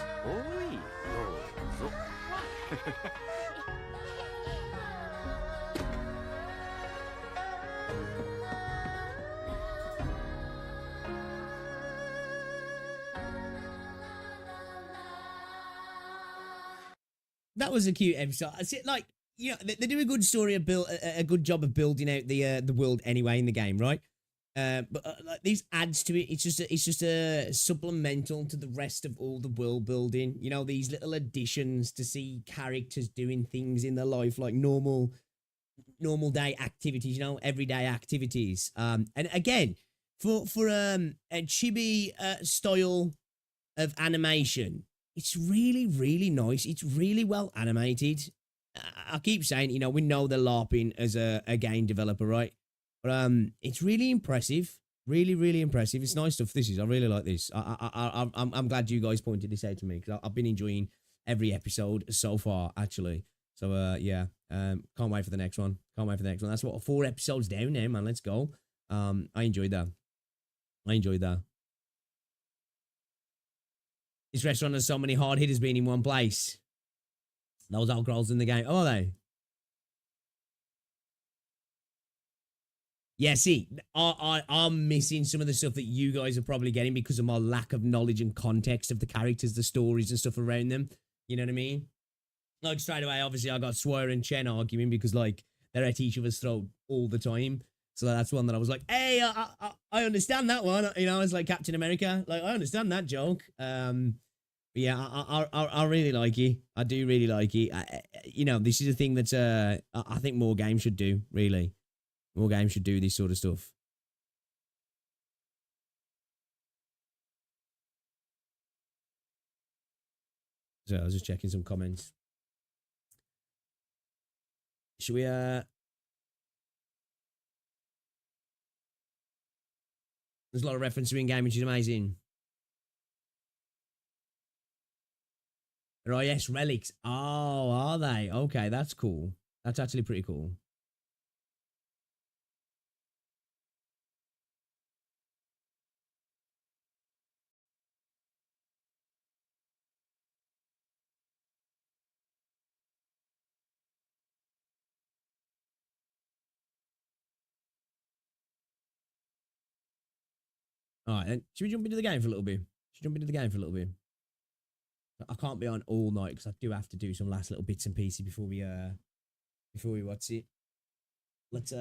That was a cute episode. I see, like, you know, they do a good story of a good job of building out the world anyway in the game, right? But like these adds to it. It's just a supplemental to the rest of all the world building. You know, these little additions to see characters doing things in their life, like normal day activities. You know, everyday activities. And again, for a chibi style of animation, it's really, really nice. It's really well animated. I keep saying, you know, we know they're LARPing as a game developer, right? But it's really impressive. Really, really impressive. It's nice stuff. This is. I really like this. I'm glad you guys pointed this out to me because I've been enjoying every episode so far, actually. So yeah, can't wait for the next one. Can't wait for the next one. That's what 4 episodes down now, man. Let's go. I enjoyed that. This restaurant has so many hard hitters being in one place. Those old girls in the game. Oh, are they? Yeah, see, I'm missing some of the stuff that you guys are probably getting because of my lack of knowledge and context of the characters, the stories and stuff around them. You know what I mean? Like, straight away, obviously, I got Swire and Chen arguing because, like, they're at each other's throat all the time. So that's one that I was like, hey, I understand that one. You know, it's like Captain America. Like, I understand that joke. Yeah, I really like it. I do really like it. You know, this is a thing that I think more games should do, really. More games should do this sort of stuff. So I was just checking some comments. Should we There's a lot of reference to in-game, which is amazing. Right, yes, relics. Oh, are they? Okay, that's cool. That's actually pretty cool. Alright then. Should we jump into the game for a little bit? I can't be on all night because I do have to do some last little bits and pieces before we watch it. Let's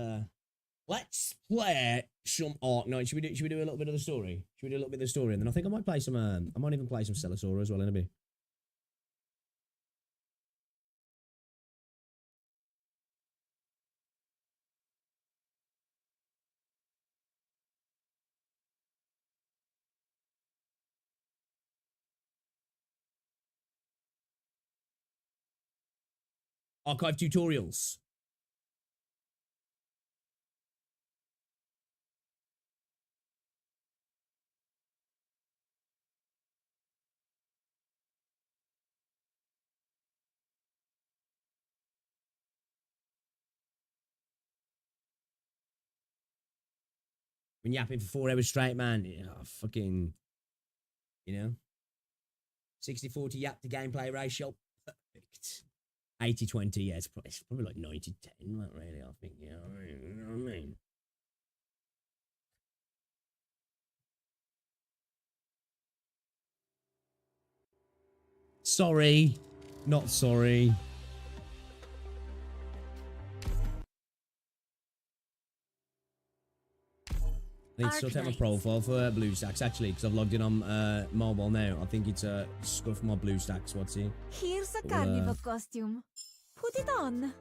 play some Arknights. Should we do a little bit of the story? And then I think I might play some I might even play some Stellasaur as well in a bit. Archive tutorials. Been yapping for 4 hours straight, man. Yeah, fucking, 60-40 yap to gameplay ratio. Perfect. 80-20, yeah, it's probably like 90-10, not really, I think, you know what I mean? Sorry. Not sorry. I need to sort out my profile for BlueStacks, actually, because I've logged in on mobile now. I think it's stuff for my BlueStacks, what's it? Here's a carnival costume. Put it on.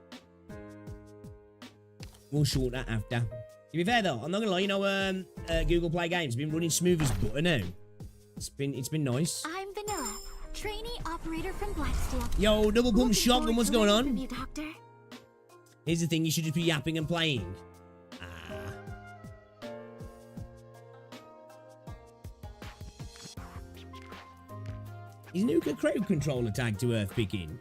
We'll sort that after. To be fair though, I'm not gonna lie, Google Play Games been running smooth as butter now. It's been nice. I'm Vanilla, trainee operator from Blacksteel. Yo, double pump shotgun, what's going on? You, Doctor. Here's the thing, you should just be yapping and playing. Is Nuka crowd controller tagged to Earth picking?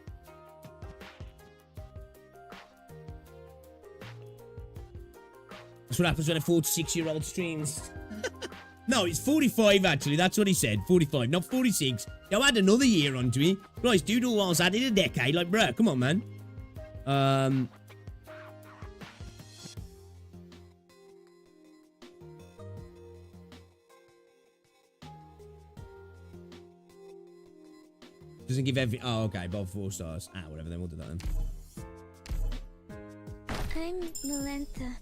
That's what happens when a 46-year-old streams. No, it's 45 actually. That's what he said. 45, not 46. Yo, add another year onto it. Christ, dude, almost added a decade. Like, bruh, come on, man. Doesn't give every... Oh, okay. Above 4 stars. Ah, whatever. Then we'll do that then. I'm Melenta.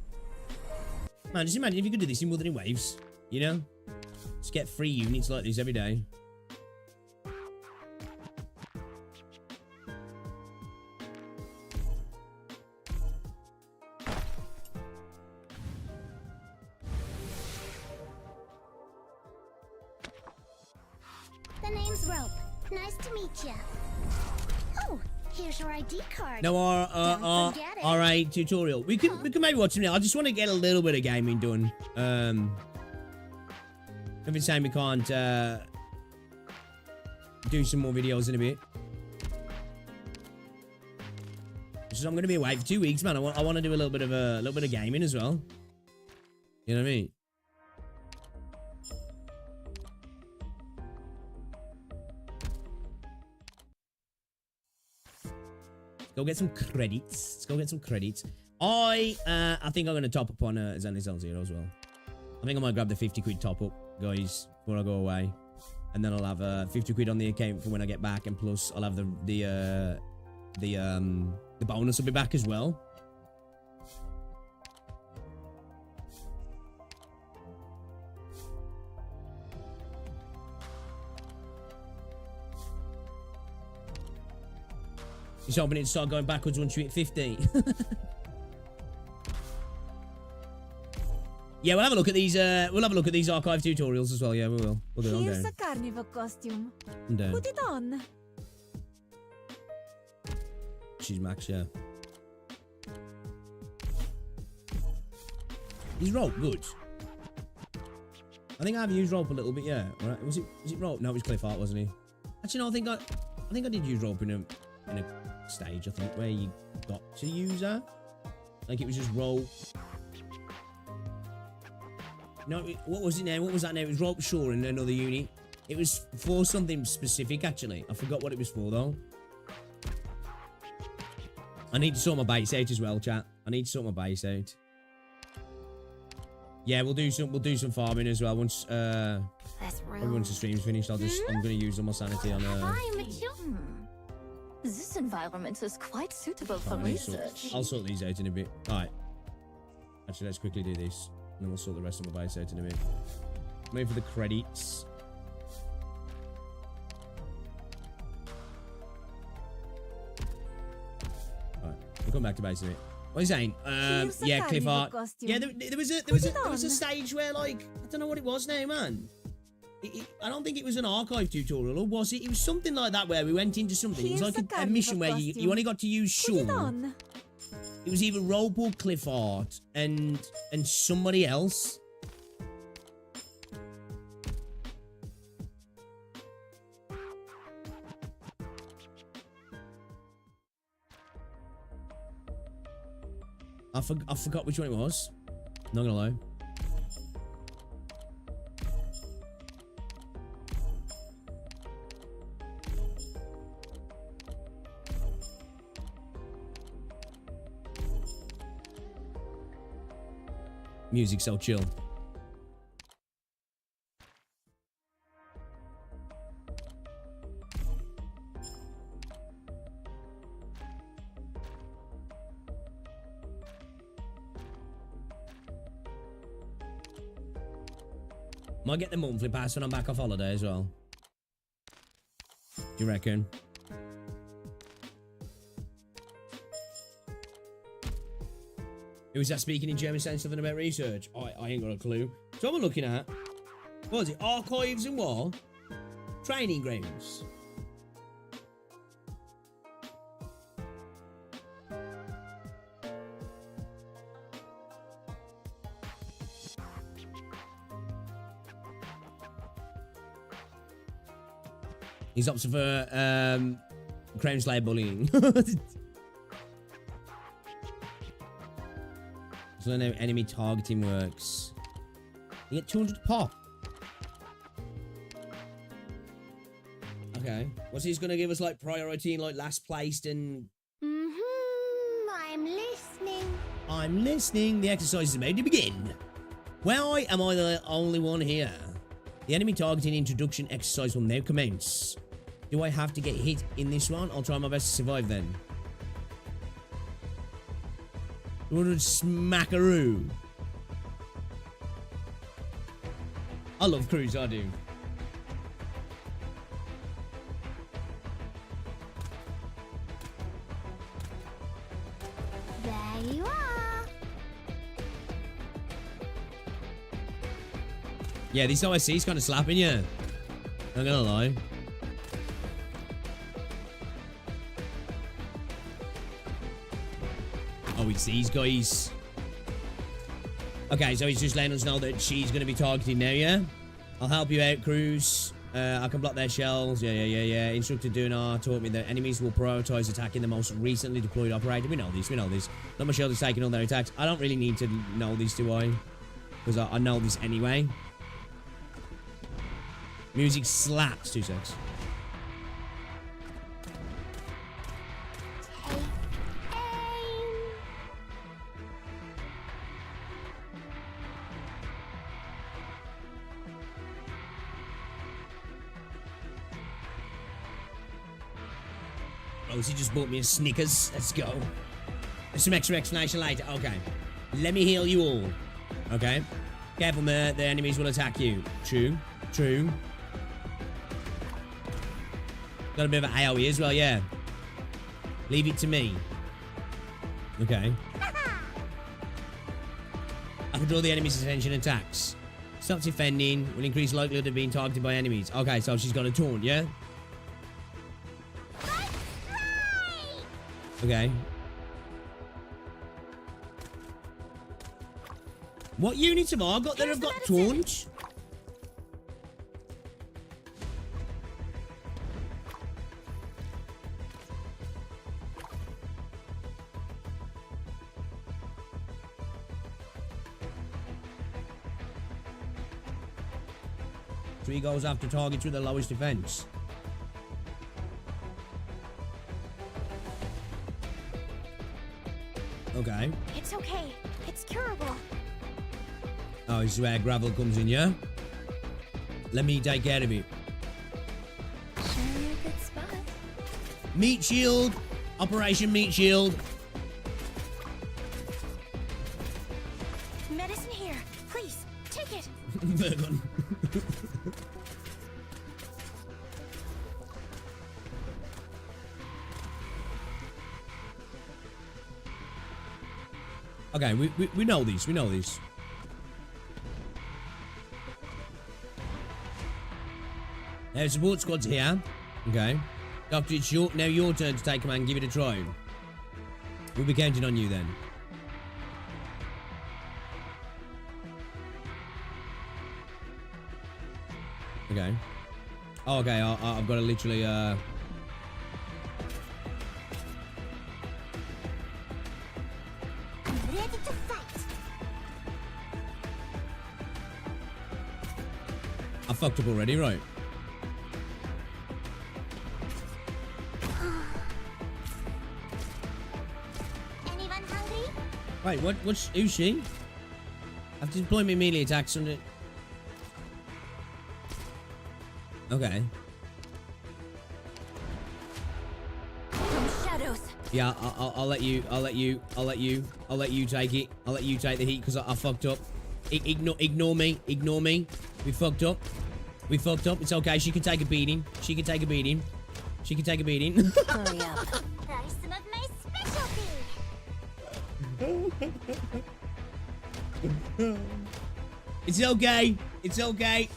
Man, just imagine if you could do this in Wuthering Waves. You know? Just get free units like this every day. The name's Rope. Nice to meet you. Oh, here's your ID card. No, our RA tutorial. We can maybe watch them now. I just want to get a little bit of gaming done. If it's saying we can't do some more videos in a bit. So I'm gonna be away for 2 weeks, man. I want to do a little bit of gaming as well. You know what I mean? Go get some credits. Let's go get some credits. I think I'm going to top up on Zenith Zero as well. I think I might grab the 50 quid top up, guys, before I go away. And then I'll have 50 quid on the account for when I get back. And plus, I'll have the bonus will be back as well. Just hoping it to start going backwards once you hit 50. Yeah, we'll have a look at these. We'll have a look at these archive tutorials as well. Yeah, we will. We'll do it. Here's a carnival costume. I'm down. Put it on. She's max, yeah. Is rope good? I think I've used rope a little bit. Yeah. Right. Was it rope? No, it was Cliff Art, wasn't he? Actually, no. I think I did use rope in a stage, I think, where you got to use her. Like it was just rope. No, what was it now? What was that now? It was rope shore in another unit. It was for something specific, actually. I forgot what it was for, though. I need to sort my base out as well, chat. I need to sort my base out. Yeah, we'll do some farming as well once probably once the stream's finished. I'm gonna use all my sanity on This environment is quite suitable for research. I'll sort these out in a bit. Alright. Actually, let's quickly do this. And then we'll sort the rest of my base out in a bit. Wait for the credits. Alright, we'll come back to base in a bit. What are you saying? Yeah, cliff art. Yeah, there was a stage where, like, I don't know what it was now, man. I don't think it was an archive tutorial, or was it? It was something like that where we went into something. It was like a mission where you only got to use Sean. It was either rope or cliff art and somebody else. I forgot which one it was. Not gonna lie. Music so chill. Might get the monthly pass when I'm back off holiday as well. You reckon? Who was that speaking in German saying something about research? I ain't got a clue. So what I'm looking at, what was it? Archives and what? Training grounds. He's up for Crown Slayer bullying. So I know enemy targeting works. You get 200 pop. Okay. What's he's gonna give us, like, priority and, like, last placed and... I'm listening. I'm listening. The exercise is about to begin. Why am I the only one here? The enemy targeting introduction exercise will now commence. Do I have to get hit in this one? I'll try my best to survive then. 200 smackaroo. I love cruise, I do. There you are. Yeah, this OSC is kind of slapping you. Not gonna lie. Oh, it's these guys. Okay, so he's just letting us know that she's going to be targeted now, yeah? I'll help you out, Cruz. I can block their shells. Yeah. Instructor Dunar taught me that enemies will prioritize attacking the most recently deployed operator. We know this. Not my shield is taking all their attacks. I don't really need to know this, do I? Because I know this anyway. Music slaps. 2 seconds. Rosie just bought me a Snickers. Let's go. There's some extra explanation later. Okay. Let me heal you all. Okay. Careful, the enemies will attack you. True. Got a bit of an AoE as well, yeah. Leave it to me. Okay. I can draw the enemy's attention and attacks. Stop defending. Will increase likelihood of being targeted by enemies. Okay, so she's got a taunt, yeah? Okay. What units have I got that have got taunt? Three goes after targets with the lowest defense. Okay. It's okay. It's curable. Oh, this is where gravel comes in, yeah? Let me take care of it. Sure you're a good spot. Meat shield. Operation Meat Shield. Medicine here. Please, take it. Virgon. Okay, we know these. We know these. Now, support squad's here. Okay. Doctor, it's now your turn to take command. Give it a try. We'll be counting on you then. Okay. Oh, okay. I've got to literally, Ready to fight. I fucked up already, right? Anyone hungry? Wait, who's she? After deploying my melee attacks on it. Okay. From shadows. Yeah, I'll let you take it. I'll let you take the heat because I fucked up. Ignore me. We fucked up. It's okay. She can take a beating. Hurry up. Try some of my specialty. It's okay.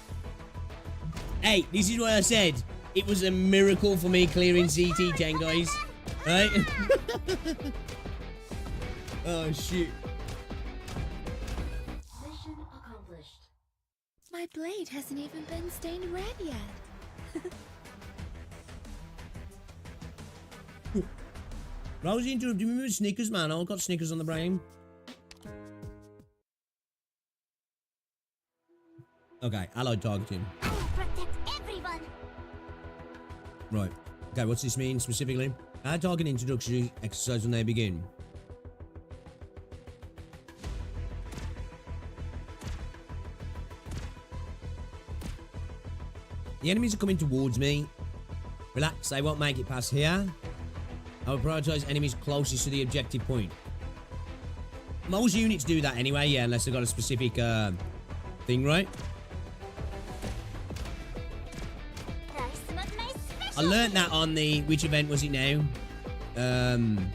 Hey, this is what I said. It was a miracle for me clearing ZT10, guys. Right? Oh, shit. Mission accomplished. My blade hasn't even been stained red yet. Rosie interrupted me with Snickers, man. I've got Snickers on the brain. Okay, allied targeting. I will protect everyone. Right. Okay, what's this mean specifically? Add target introductory exercise when they begin. The enemies are coming towards me. Relax, they won't make it past here. I will prioritize enemies closest to the objective point. Most units do that anyway, yeah, unless they've got a specific thing, right? I learnt that on the... Which event was it now? I mean,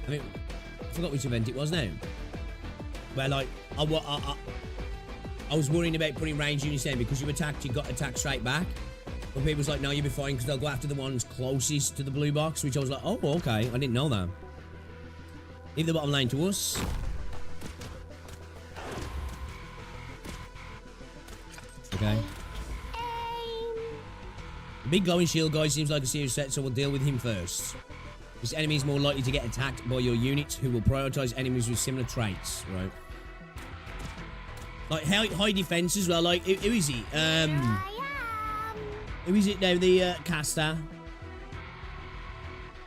I forgot which event it was now. Where, like, I was worrying about putting range units in because you attacked, you got attacked straight back. But people's like, no, you'll be fine because they'll go after the ones closest to the blue box, which I was like, oh, okay, I didn't know that. Leave the bottom lane to us. Okay. The big glowing shield guy seems like a serious threat, so we'll deal with him first. This enemy is more likely to get attacked by your units, who will prioritize enemies with similar traits, right? Like high defense as well. Like who is he? Who is it now? The caster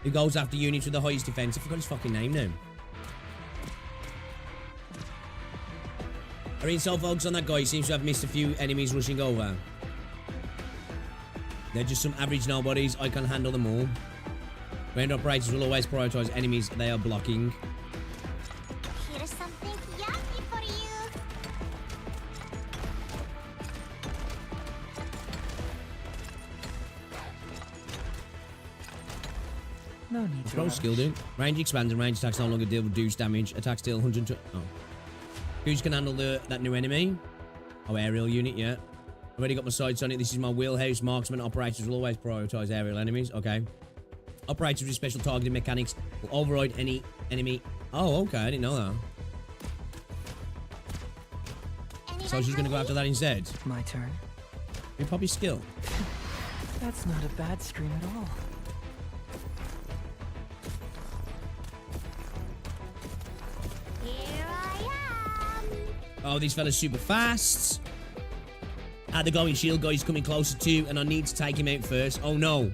who goes after units with the highest defense. I forgot his fucking name now. I mean, so focused on that guy. He seems to have missed a few enemies rushing over. They're just some average nobodies. I can handle them all. Ground operators will always prioritize enemies they are blocking. Here's something yummy for you. No need to. Pro skill, dude. Range expands and range attacks no longer deal reduced damage. Attacks deal 120. Oh. Who's can handle that new enemy? Oh, aerial unit, yeah. Already got my sights on it. This is my wheelhouse. Marksman operators will always prioritize aerial enemies. Okay. Operators with special targeting mechanics will override any enemy. Oh, okay. I didn't know that. So she's going to go after that instead. My turn. You probably skill. That's not a bad stream at all. Here I am. Oh, these fellas super fast. The glowing shield guy is coming closer too, and I need to take him out first. Oh no.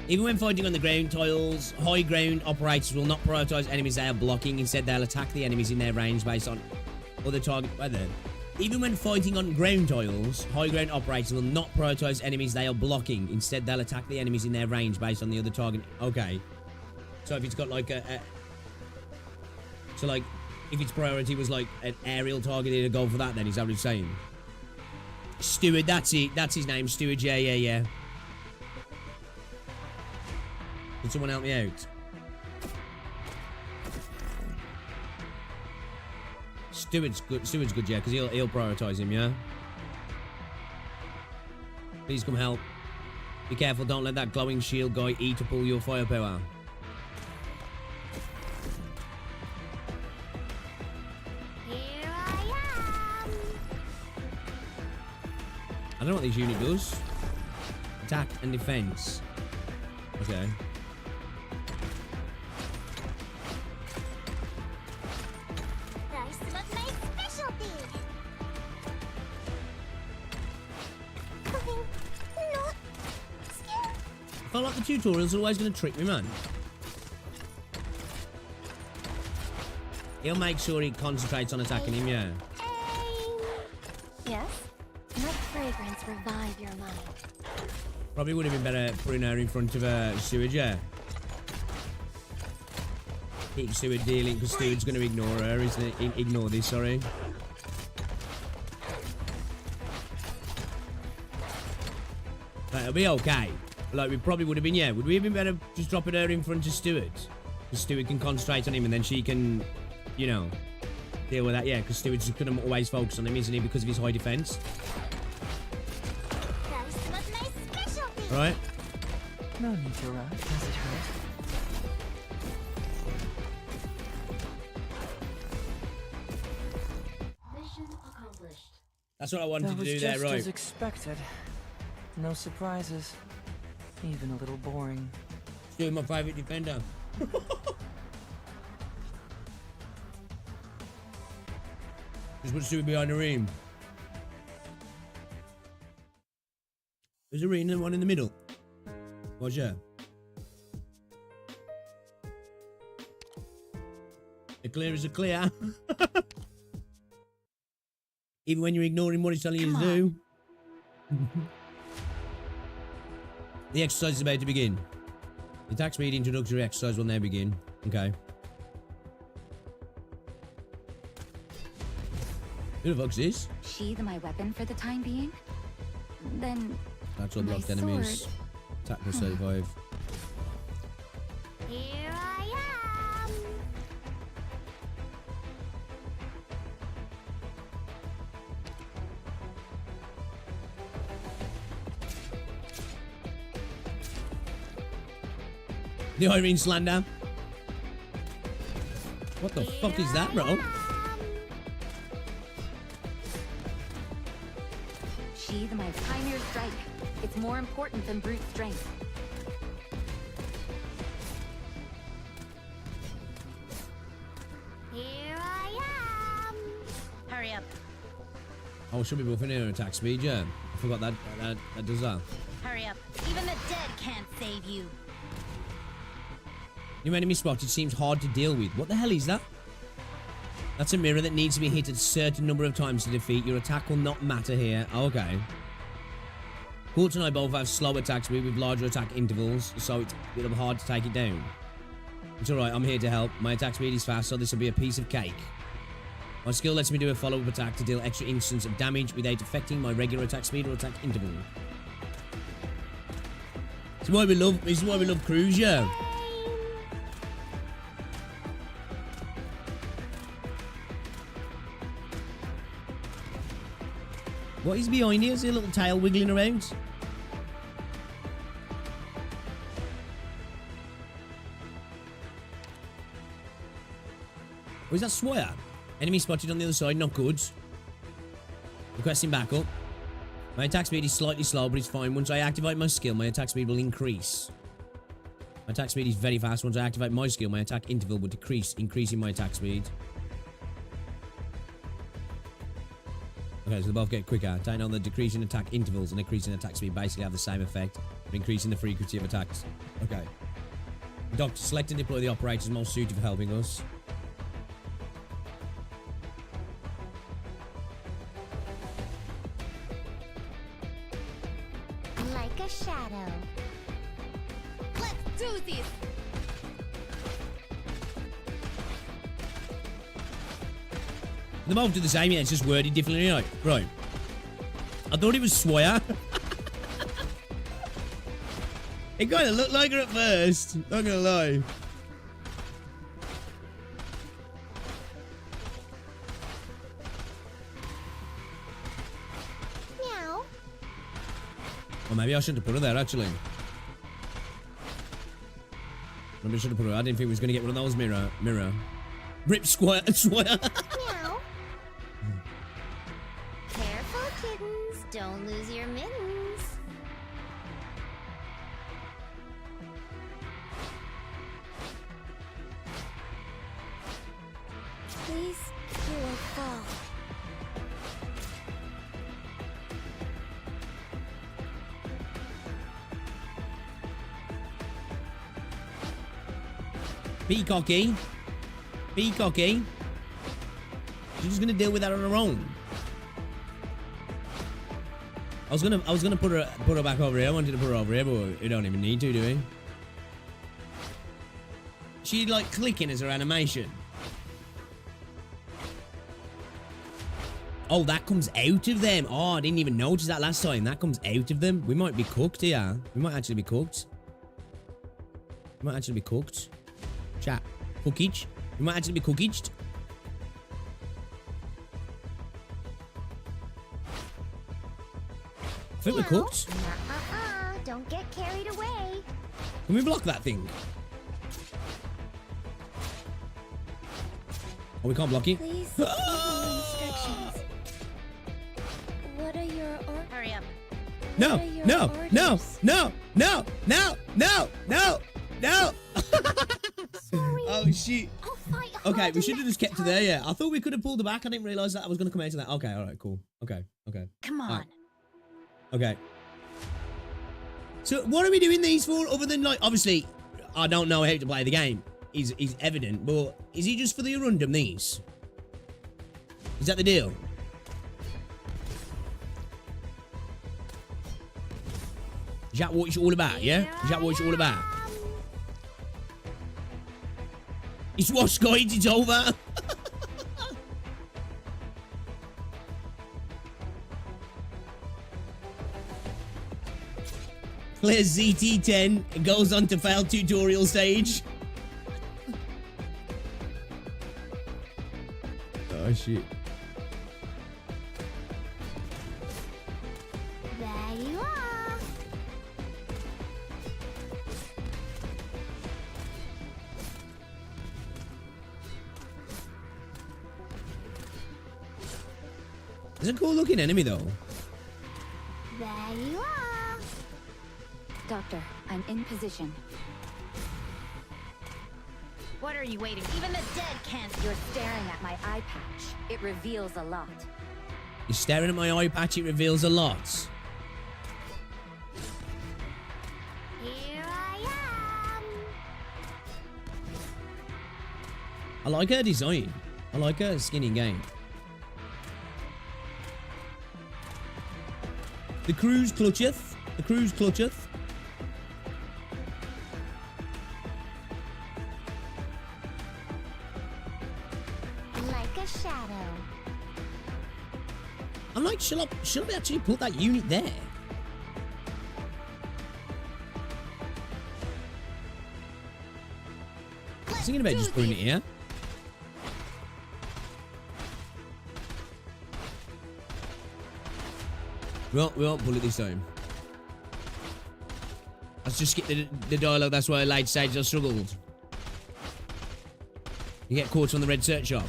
Even when fighting on the ground tiles, high ground operators will not prioritize enemies they are blocking. Instead, they'll attack the enemies in their range based on other target weather. Even when fighting on ground tiles, high ground operators will not prioritize enemies they are blocking. Instead, they'll attack the enemies in their range based on the other target. Okay. So if it's got like so like, if its priority was like an aerial target, it'd go for that then, is that what it's saying? Steward, that's it. That's his name, Steward. Yeah. Can someone help me out? Steward's good, yeah, because he'll prioritize him, yeah? Please come help. Be careful, don't let that glowing shield guy eat up all your firepower. Here I am. I don't know what this unit does. Attack and defense. Okay. That's my specialty. No. I felt like the tutorials are always going to trick me, man. He'll make sure he concentrates on attacking him, yeah. Yes? Let fragrance revive your mind. Probably would have been better putting her in front of Seward, yeah. Keep Seward dealing, because Seward's going to ignore her, isn't it? Ignore this, sorry. Right, it'll be okay. Like, we probably would have been, yeah. Would we have been better just dropping her in front of Steward? Because Steward can concentrate on him and then she can, you know, deal with that, yeah. Because Steward's just going to always focus on him, isn't he? Because of his high defense. Right? No need to rush, does it hurt? Mission accomplished. That's what I wanted to do there, right? As expected. No surprises. Even a little boring. Still my private defender. Just put Steward behind the ring. There's a ring and one in the middle. What's that? A clear is a clear. Even when you're ignoring what he's telling you to do. The exercise is about to begin. The attack speed introductory exercise will now begin. Okay. Who the fuck's this? Sheathe my weapon for the time being? Then Natural my blocked enemies. sword. Attack plus 35. Here I am. The Irene slander. What the fuck is that, bro? Sheathe my pioneer strike. It's more important than brute strength. Here I am. Hurry up. Oh, should be buffing her attack speed, yeah. I forgot that does that. Hurry up. Even the dead can't save you. New enemy spotted seems hard to deal with. What the hell is that? That's a mirror that needs to be hit a certain number of times to defeat. Your attack will not matter here. Okay. Colt and I both have slow attack speed with larger attack intervals, so it's a little hard to take it down. It's alright, I'm here to help. My attack speed is fast, so this will be a piece of cake. My skill lets me do a follow-up attack to deal extra instance of damage without affecting my regular attack speed or attack interval. This is why we love Cruise, yeah. What is behind here? Is there a little tail wiggling around? Or is that Swire? Enemy spotted on the other side, not good. Requesting backup. My attack speed is slightly slow, but it's fine. Once I activate my skill, my attack speed will increase. My attack speed is very fast. Once I activate my skill, my attack interval will decrease, increasing my attack speed. Okay, Okay, so they both get quicker. Taking on the decreasing attack intervals and increasing attack speed basically have the same effect, but increasing the frequency of attacks. Okay. Doctor, select and deploy the operators most suited for helping us. Like a shadow. Let's do this! They both do the same, yeah, it's just worded differently, right? Right. I thought it was Swire. It kind of looked like her at first, not gonna lie. Meow. Or maybe I shouldn't have put her there, actually. Maybe I should have put her. I didn't think we was going to get one of those mirror. Rip Swire. Meow. Careful, kittens. Don't lose your mittens. Please do a fall. Peacocky. Peacocky. She's just gonna deal with that on her own. I was gonna put her back over here. I wanted to put her over here, but we don't even need to, do we? She like clicking as her animation. Oh, that comes out of them. Oh, I didn't even notice that last time. That comes out of them. We might be cooked here. We might actually be cooked. We might actually be cooked. Chat. Cookage. We might actually be cookaged. I think we're cooked. Don't get carried away. Can we block that thing? Oh, we can't block it. Please give me instructions. What are your orders? Hurry up. No, no, no, no, no, no, no, no, no. Oh, shit. Okay, we should have just kept her there, yeah. I thought we could have pulled her back. I didn't realise that I was going to come out of that. Okay, all right, cool. Okay, okay. Come on. Right. Okay. So, what are we doing these for? Other than, like, obviously, I don't know how to play the game. Is evident, but is he just for the Arundum, these? Is that the deal? Is that what it's all about, yeah? Is that what it's all about? It's washed, guys, it's over. Clears ZT10 and goes on to fail tutorial stage. Oh, shit. There you are. It's a cool looking enemy though. There you are. Doctor, I'm in position. What are you waiting? Even the dead can't. You're staring at my eye patch. It reveals a lot. You're staring at my eye patch, it reveals a lot. Here I am. I like her design. I like her skinny game. The cruise clutcheth. The cruise clutcheth. Like a shadow. I'm like, should I actually put that unit there? I was thinking about just putting it here. Well, we won't pull it this time. Let's just skip the dialogue. That's why late stage I struggled. You get caught on the red search shop.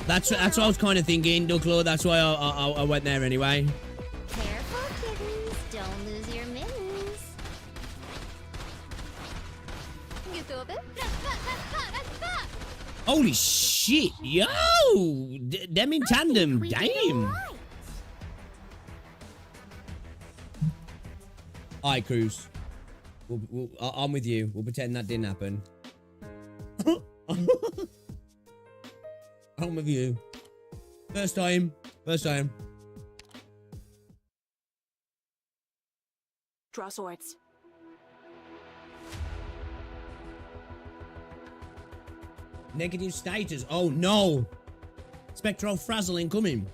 That's what I was kind of thinking, Ducklaw. That's why I went there anyway. Careful, kittens. Don't lose your mittens. Holy shit, yo! Them in tandem, damn. Alright, Cruz. I'm with you. We'll pretend that didn't happen. I'm with you. First time. Draw swords. Negative status. Oh no! Spectral frazzle incoming.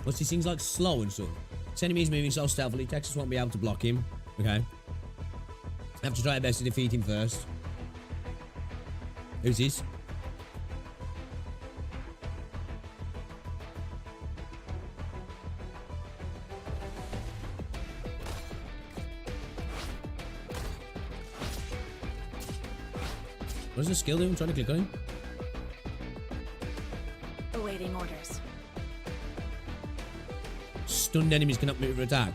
What's these things like slow and stuff? This enemy's moving so stealthily, Texas won't be able to block him. Okay. I have to try our best to defeat him first. Who's this? What does the skill do? I'm trying to click on him. Awaiting orders. Stunned enemies cannot move or attack.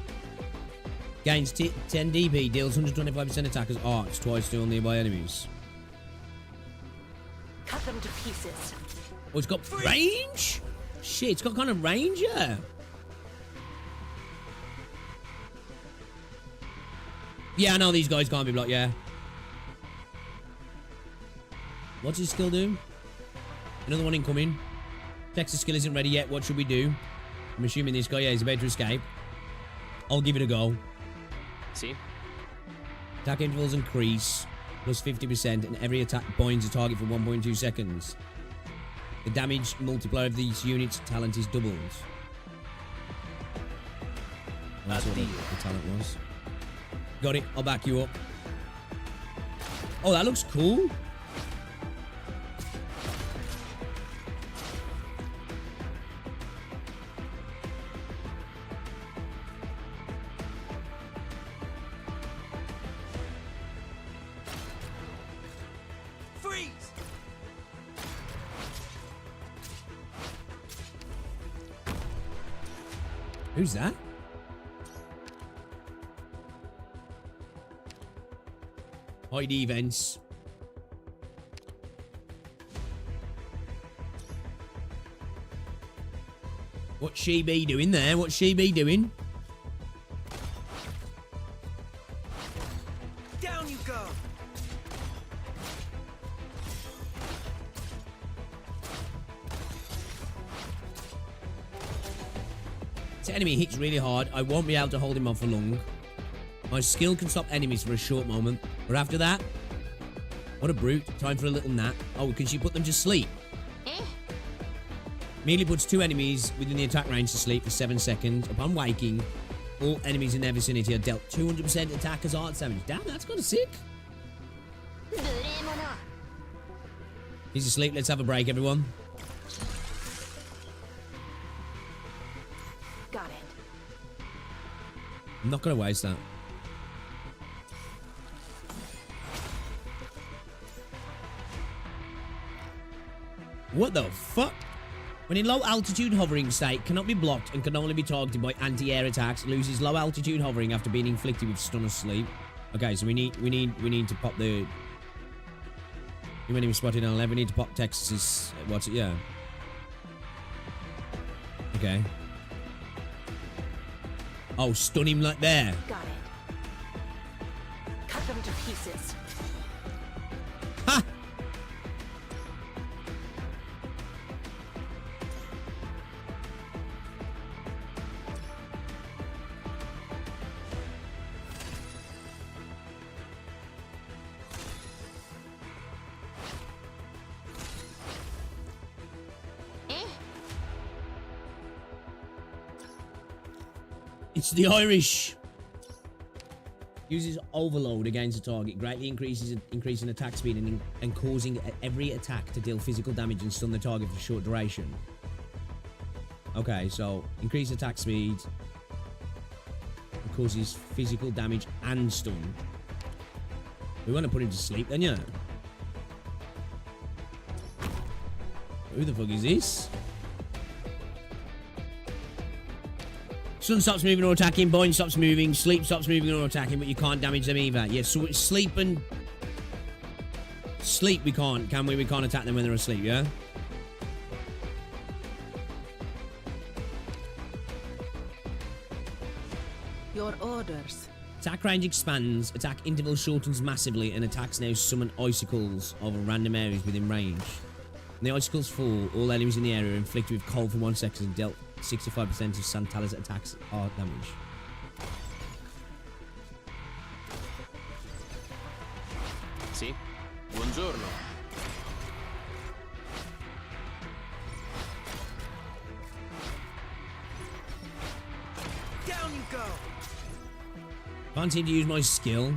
Gains 10 DP, deals 125% attack as arcs twice to all nearby enemies. Cut them to pieces. Oh, it's got range? Shit, it's got kind of range, yeah. Yeah, I know these guys can't be blocked, yeah. What's his skill do? Another one incoming. Texas skill isn't ready yet. What should we do? I'm assuming this guy, yeah, is about to escape. I'll give it a go. See? Attack intervals increase plus 50%, and every attack binds a target for 1.2 seconds. The damage multiplier of these units' talent is doubled. Well, that's what the talent was. Got it. I'll back you up. Oh, that looks cool. Who's that? Hide events. What's she be doing there? What's she be doing? Down you go. This enemy hits really hard. I won't be able to hold him off for long. My skill can stop enemies for a short moment. But after that, what a brute. Time for a little nap. Oh, can she put them to sleep? Immediately puts 2 enemies within the attack range to sleep for 7 seconds. Upon waking, all enemies in their vicinity are dealt 200% attack as art damage. Damn, that's kind of sick. He's asleep. Let's have a break, everyone. Got it. I'm not going to waste that. What the fuck? When in low altitude hovering state, cannot be blocked and can only be targeted by anti-air attacks. Loses low altitude hovering after being inflicted with stun or sleep. Okay, so we need to pop the. You enemy spotted on 11. We need to pop Texas's. What's it? Yeah. Okay. Oh, stun him like there. Got it. Cut them to pieces. Ha! It's the Irish. Uses overload against a target, greatly increasing attack speed and causing every attack to deal physical damage and stun the target for a short duration. Okay, so increase attack speed. It causes physical damage and stun. We want to put him to sleep then, yeah. Who the fuck is this? Sun stops moving or attacking. Bind stops moving. Sleep stops moving or attacking, but you can't damage them either. Yeah, so it's sleep and... Sleep we can't, can we? We can't attack them when they're asleep, yeah? Your orders. Attack range expands, attack interval shortens massively, and attacks now summon icicles over random areas within range. When the icicles fall, all enemies in the area are inflicted with cold for 1 second and dealt 65% of Santala's attacks are damage. Sì, buongiorno. Down you go. Can't seem to use my skill.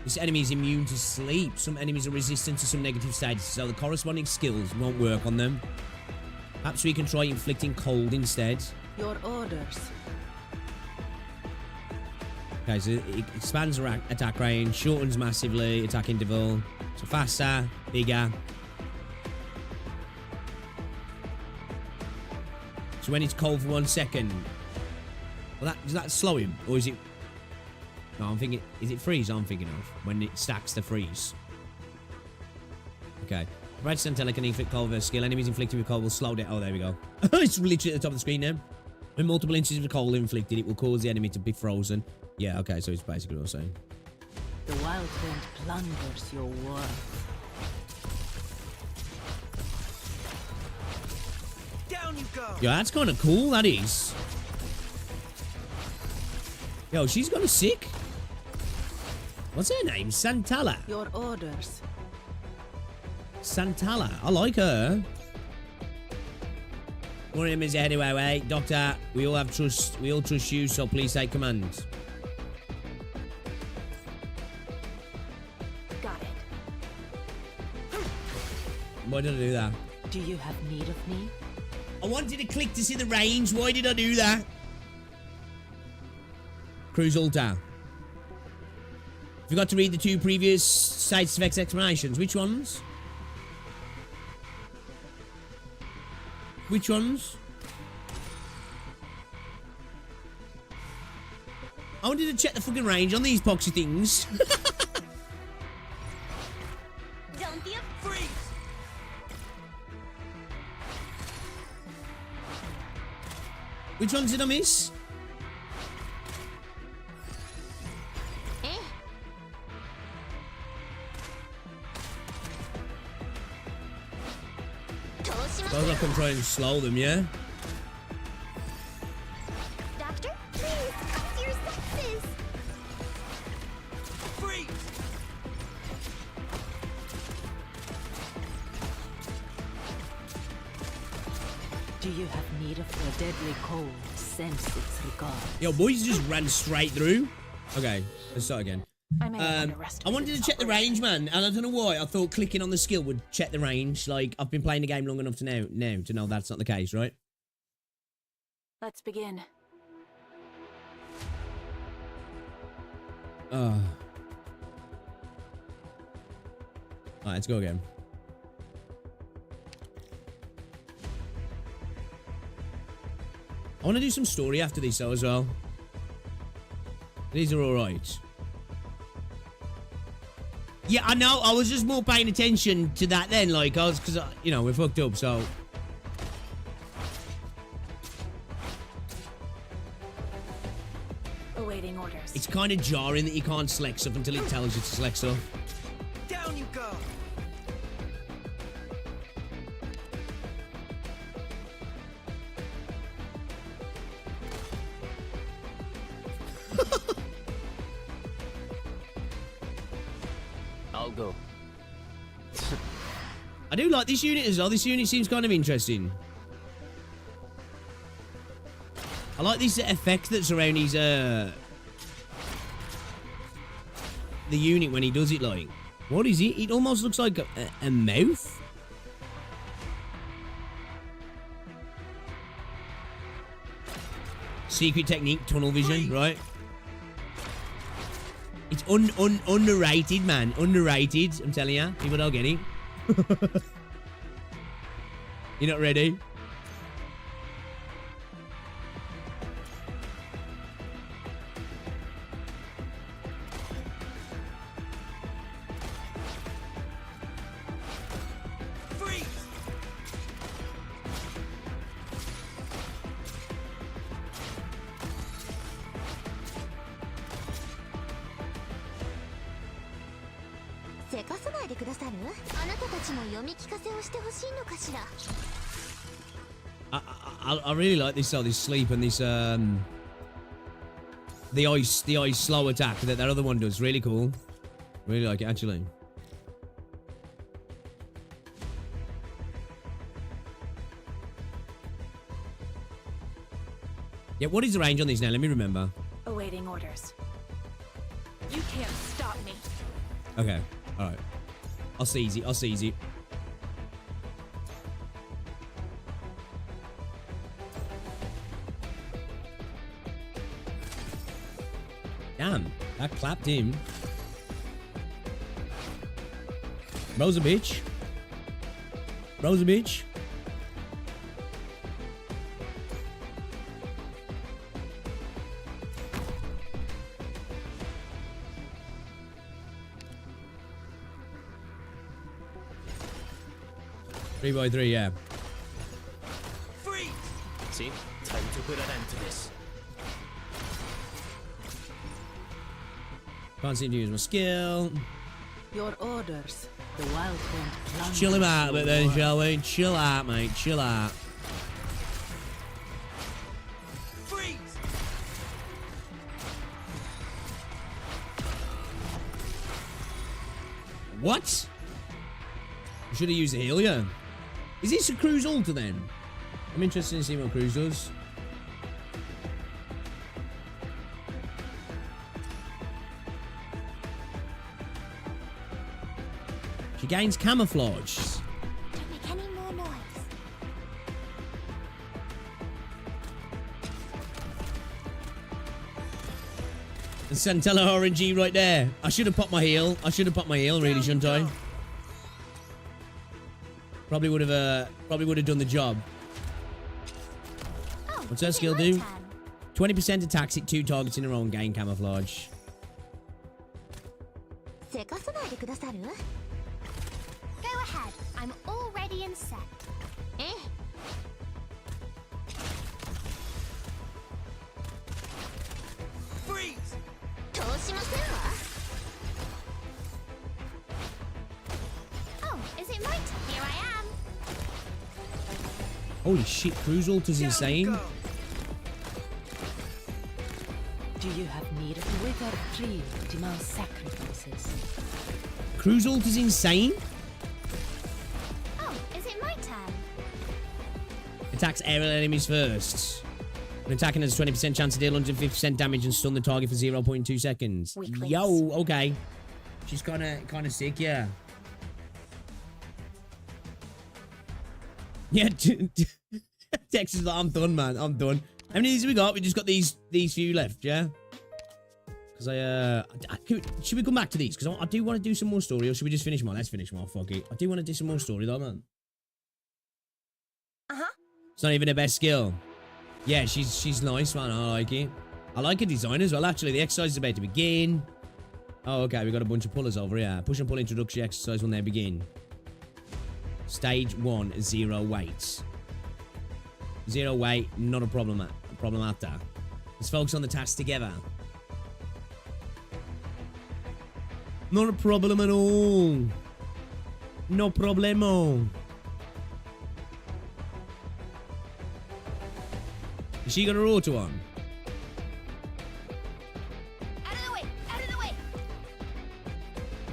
This enemy is immune to sleep. Some enemies are resistant to some negative status, so the corresponding skills won't work on them. Perhaps we can try inflicting cold instead. Your orders. Okay, so it expands attack range, shortens massively, attack interval. So faster, bigger. So when it's cold for 1 second, well, does that slow him? Or is it... No, I'm thinking... Is it freeze I'm thinking of? When it stacks the freeze. Okay. Red Santella can inflict cold with her skill. Enemies inflicted with cold will slow down. Oh, there we go. It's literally at the top of the screen now. When multiple instances of cold inflicted, it will cause the enemy to be frozen. Yeah, okay, so it's basically what I'm saying. The wild wind plunders your worth. Down you go. Yo, that's kind of cool, that is. Yo, she's got a sick. What's her name? Santala. Your orders. Santala. I like her. Morning, Ms. Anyway, Doctor, we all trust you, so please take command. Got it. Why did I do that? Do you have need of me? I wanted to click to see the range. Why did I do that? Cruise altar. Forgot to read the 2 previous sites of X explanations. Which ones? Which ones? I wanted to check the fucking range on these boxy things. Don't be a freak. Which ones did I miss? Sounds like I'm trying to slow them, yeah? Doctor, please, come to your senses. Freeze! Do you have need of the deadly cold? Sense its regard. Yo, boys just ran straight through. Okay, let's start again. I wanted to check the range, man, and I don't know why. I thought clicking on the skill would check the range. Like, I've been playing the game long enough to know that's not the case, right? Let's begin. Alright, let's go again. I want to do some story after this though as well. These are alright. Yeah, I know. I was just more paying attention to that then, like, because, you know, we're fucked up, so. Awaiting orders. It's kind of jarring that you can't select stuff until it tells you to select stuff. Down you go. I'll go. I do like this unit as well. This unit seems kind of interesting. I like this effect that's around his, the unit when he does it, like. What is it? It almost looks like a mouth. Secret technique, tunnel vision, right? It's underrated, man. Underrated. I'm telling you. People don't get it. You're not ready? I really like this this sleep and this the ice slow attack that other one does. Really cool. Really like it actually. Yeah, what is the range on these now? Let me remember. Awaiting orders. You can't stop me. Okay, all right. I'll seize it. I'll seize it. Damn, that clapped him. Bro's a bitch. Bro's a bitch. Three by three, yeah. Freeze! See? Time to put an end to this. Can't seem to use my skill. Your orders. The wild won't plunge. Chill him out a bit then, shall we? Chill out, mate. Chill out. Freeze! What? I should have used a heal, yeah. Is this a Cruise alter then? I'm interested in seeing what Cruise does. She gains camouflage. Don't make any more noise. And Centella RNG right there. I should have popped my heal. I should have popped my heal, really, shouldn't I? Probably would have done the job. Oh, what's her skill do? 20% attacks hit 2 targets in a row and gain camouflage. Go ahead. I'm all ready and set. Freeze! Oh, is it my turn? Here I am. Holy shit, Cruise Alter's insane. Do you have need of withered tree demand sacrifices? Cruise Alter's insane? Oh, is it my turn? Attacks aerial enemies first. When attacking has a 20% chance to deal 150% damage and stun the target for 0.2 seconds. Weaklings. Yo, okay. She's kind of sick, yeah. Yeah, Texas is like, I'm done, man. I'm done. How many of these have we got? We just got these few left, yeah? Because should we come back to these? Because I do want to do some more story, or should we just finish them all? Let's finish them all, fuck it. I do want to do some more story, though, man. It's not even her best skill. Yeah, she's nice, man. I like it. I like her design as well, actually. The exercise is about to begin. Oh, okay. We got a bunch of pullers over here. Push and pull introductory exercise when they begin. Stage 1, 0 weight. 0 weight, not a problem after. Let's focus on the task together. Not a problem at all. No problemo. Has she got her auto on? Out of the way! Out of the way!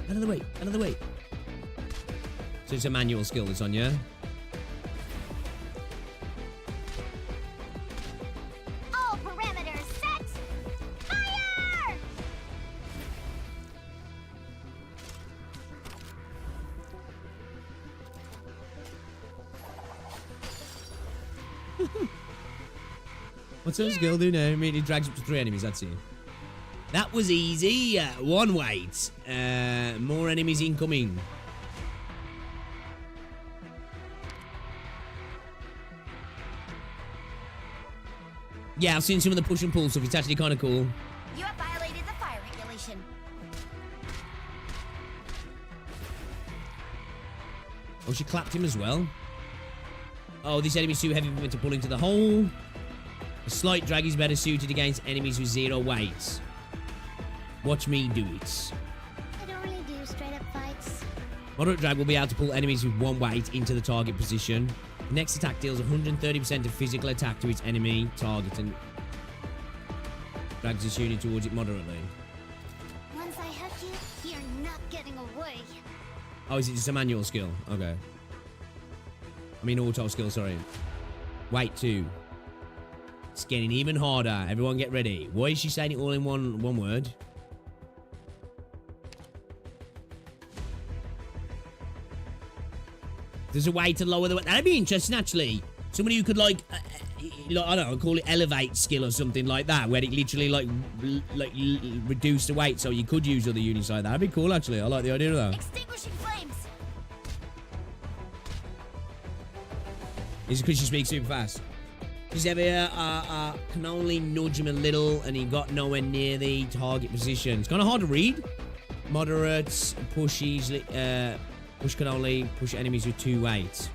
Out of the way! Out of the way! So it's a manual skill that's on, yeah? All parameters set! Fire! What's her skill do now? I mean, it drags up to 3 enemies, that's it. That was easy. 1 weight. More enemies incoming. Yeah, I've seen some of the push and pull stuff. It's actually kind of cool. You have violated the fire regulation. Oh, she clapped him as well. Oh, this enemy's too heavy for me to pull into the hole. A slight drag is better suited against enemies with 0 weight. Watch me do it. I don't really do straight up fights. Moderate drag will be able to pull enemies with 1 weight into the target position. The next attack deals 130% of physical attack to its enemy target and drags its unit towards it moderately. Once I have you, you're not getting away. Oh, is it just a manual skill? Okay. I mean auto skill, sorry. Weight 2. It's getting even harder. Everyone get ready. Why is she saying it all in one word? There's a way to lower the weight. That'd be interesting, actually. Somebody who could, like, I don't know, call it elevate skill or something like that, where it literally, like reduce the weight so you could use other units like that. That'd be cool, actually. I like the idea of that. Extinguishing flames. Is it because she speaks super fast? Because ever can only nudge him a little and he got nowhere near the target position. It's kind of hard to read. Moderates, push easily, push can only push enemies with 2 weights.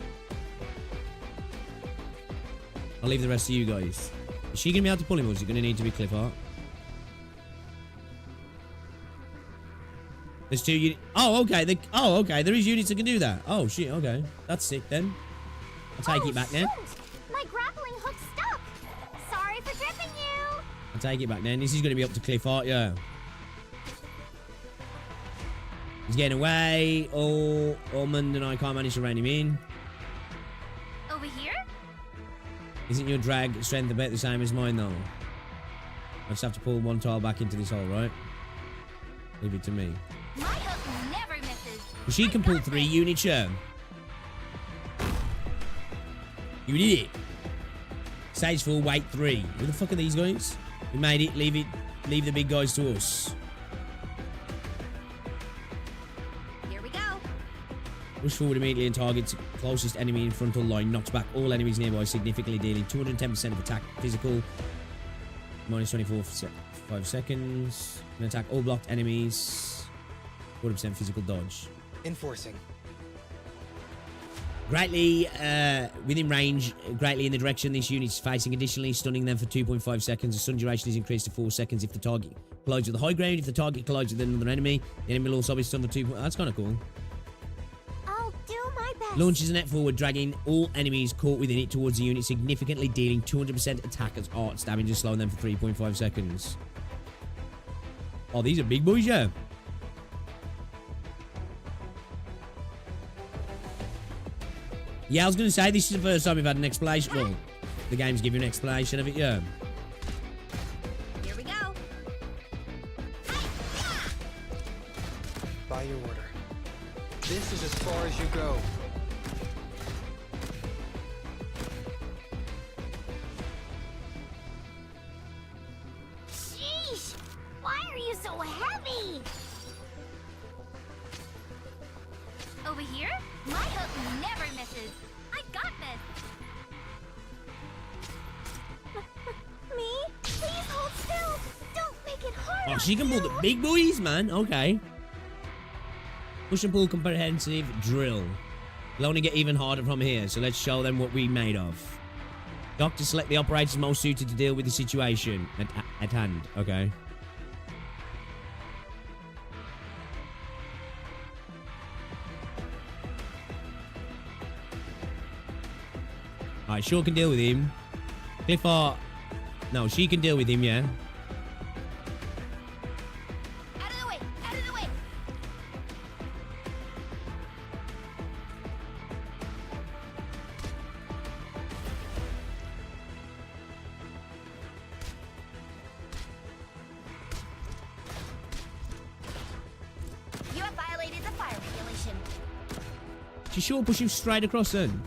I'll leave the rest to you guys. Is she going to be able to pull him or is it going to need to be cliff art? There's 2 units. Oh, okay. Okay. There is units that can do that. Oh, shit. Okay. That's sick then. I'll take it back then. My grappling hook's stuck. Sorry for tripping you. I'll take it back then. This is going to be up to cliff art, yeah. He's getting away. Oh, Ormond and I can't manage to rein him in. Over here? Isn't your drag strength about the same as mine, though? I just have to pull 1 tile back into this hole, right? Leave it to me. My hook never misses. She can pull 3 units, yeah. You did it. Stage 4, weight 3. Who the fuck are these guys? We made it. Leave the big guys to us. Here we go. Push forward immediately and targets closest enemy in frontal line. Knocks back all enemies nearby, significantly dealing 210% of attack physical. Minus 24 for 5 seconds. Can attack all blocked enemies. 40% physical dodge. Enforcing. Greatly within range, greatly in the direction this unit is facing. Additionally, stunning them for 2.5 seconds. The stun duration is increased to 4 seconds if the target collides with the high ground. If the target collides with another enemy, the enemy will also be stunned for 2. That's kind of cool. I'll do my best. Launches a net forward, dragging all enemies caught within it towards the unit, significantly dealing 200% attack as arts damage and slowing them for 3.5 seconds. Oh, these are big boys, yeah. Yeah, I was going to say, this is the first time we've had an explanation. Well, the game's giving an explanation of it, yeah. Here we go. By your order. This is as far as you go. Sheesh! Why are you so heavy? Over here? My hook never misses. I got this. Me? Please hold still. Don't make it hard. Oh, she can pull the big boys, man. Okay. Push and pull comprehensive drill. It'll only get even harder from here, so let's show them what we're made of. Doctor, select the operators most suited to deal with the situation at hand. Okay. Alright, sure can deal with him. Clifford. No, she can deal with him, yeah. Out of the way! Out of the way! You have violated the fire regulation. She sure push him straight across then.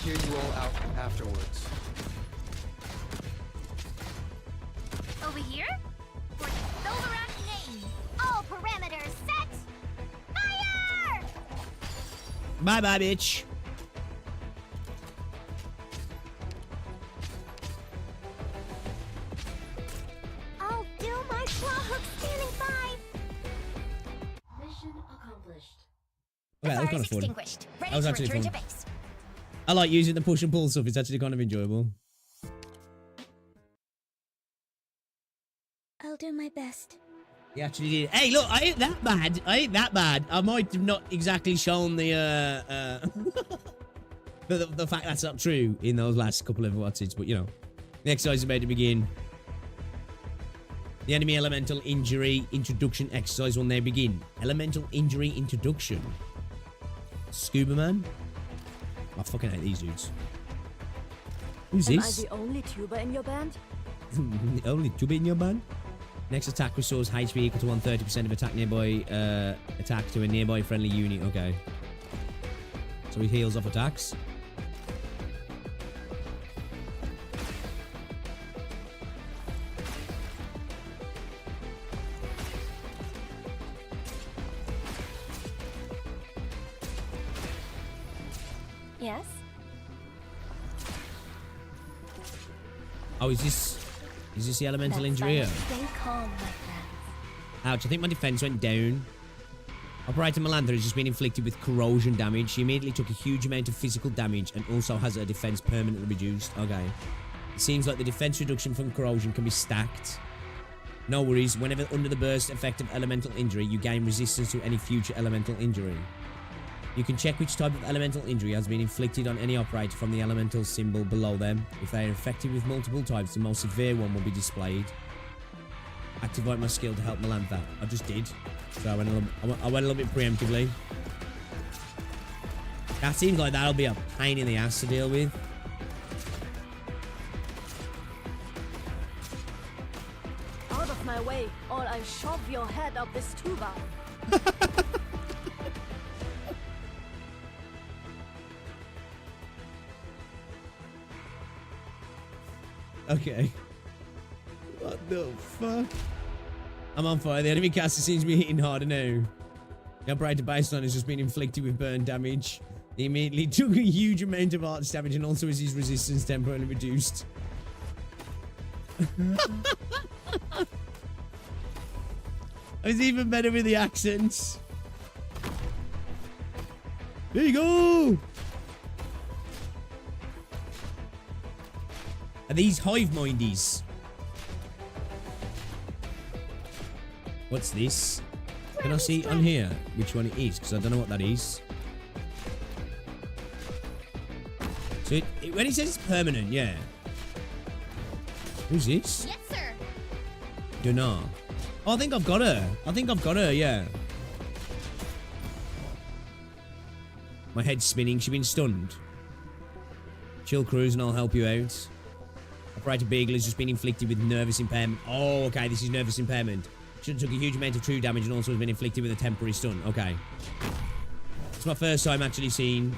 Hear you all out afterwards. Over here? For the Silverat name. All parameters set. Fire! Bye-bye, bitch. I'll do my claw hook standing by. Mission accomplished. Okay, that was Fire kind of fun. extinguished. Ready That was to actually return fun. to base. I like using the push and pull stuff. It's actually kind of enjoyable. I'll do my best. He actually did. Hey, look, I ain't that bad. I ain't that bad. I might have not exactly shown the the fact that's not true in those last couple of watches, but you know, the exercise is about to begin. The enemy elemental injury introduction exercise will now begin. Elemental injury introduction. Scuba man. I fucking hate these dudes. Who's this? Am I the only tuber in your band? The only tuba in your band? Next attack restores HP equal to 130% of attack nearby attack to a nearby friendly unit. Okay. So he heals off attacks. Yes? Oh, is this the elemental injury here? Stay calm, my friends. Ouch, I think my defense went down. Operator Melantha has just been inflicted with corrosion damage. She immediately took a huge amount of physical damage and also has her defense permanently reduced. Okay. It seems like the defense reduction from corrosion can be stacked. No worries, whenever under the burst effect of elemental injury, you gain resistance to any future elemental injury. You can check which type of elemental injury has been inflicted on any operator from the elemental symbol below them. If they are infected with multiple types, the most severe one will be displayed. Activate my skill to help Melantha. I just did. So I went a little bit preemptively. That seems like that'll be a pain in the ass to deal with. Out of my way, or I'll shove your head up this tuba. Okay. What the fuck? I'm on fire. The enemy caster seems to be hitting harder now. The operator baseline has just been inflicted with burn damage. He immediately took a huge amount of arch damage and also is his resistance temporarily reduced. It's even better with the accents. There you go. Are these hive mindies? What's this? Can I see on here which one it is? Because I don't know what that is. So when it says it's permanent, yeah. Who's this? Yes, sir. Dunno. Oh, I think I've got her. I think I've got her, yeah. My head's spinning. She's been stunned. Chill, Cruise, and I'll help you out. Operator Beagle has just been inflicted with nervous impairment. Oh, okay, this is nervous impairment. She took a huge amount of true damage and also has been inflicted with a temporary stun. Okay. It's my first time actually seeing...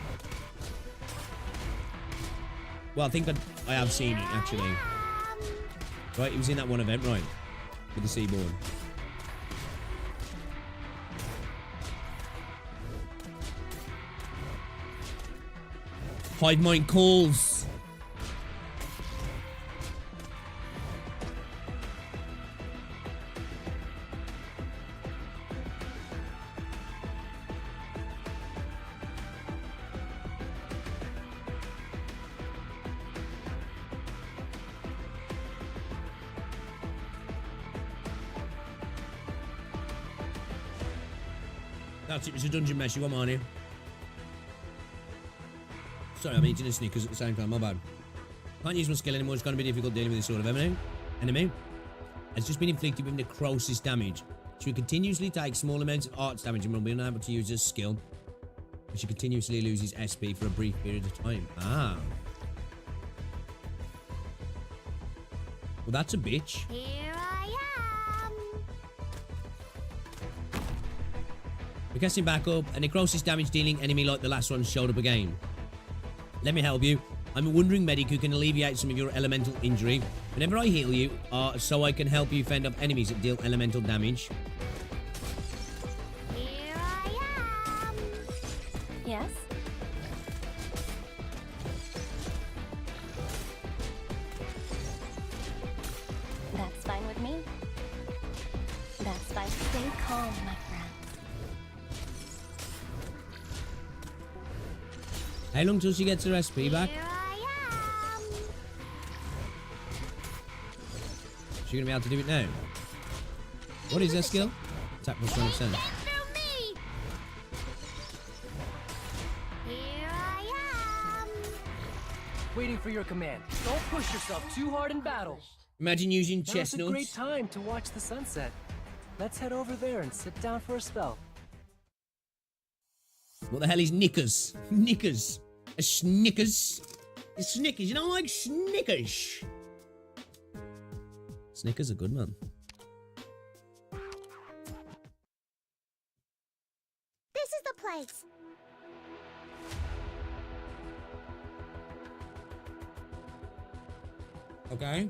Well, I think I have seen it, actually. Right, he was in that one event, right? With the Seaborn. Hive mind calls. That's it, it's a dungeon mesh, you want mine here. Sorry, I'm eating a Snickers at the same time, my bad. Can't use my skill anymore, it's going to be difficult dealing with this sort of enemy. Has just been inflicted with necrosis damage. She will continuously take small amounts of arts damage and will be unable to use her skill. And she continuously loses SP for a brief period of time. Ah. Well, that's a bitch. Here I am. We're casting back up. A necrosis damage dealing enemy like the last one showed up again. Let me help you. I'm a wandering medic who can alleviate some of your elemental injury. Whenever I heal you, so I can help you fend off enemies that deal elemental damage. Here I am. Yes? stay calm, my friend. How long till she gets her SP back? She gonna be able to do it now? What is her skill? Attack plus 20%. Waiting for your command. Don't push yourself too hard in battle. Imagine using Now's chestnuts. a great time to watch the sunset. Let's head over there and sit down for a spell. What the hell is knickers? Knickers. A Snickers. It's Snickers. You don't like Snickers? Snickers are good, man. This is the place. Okay.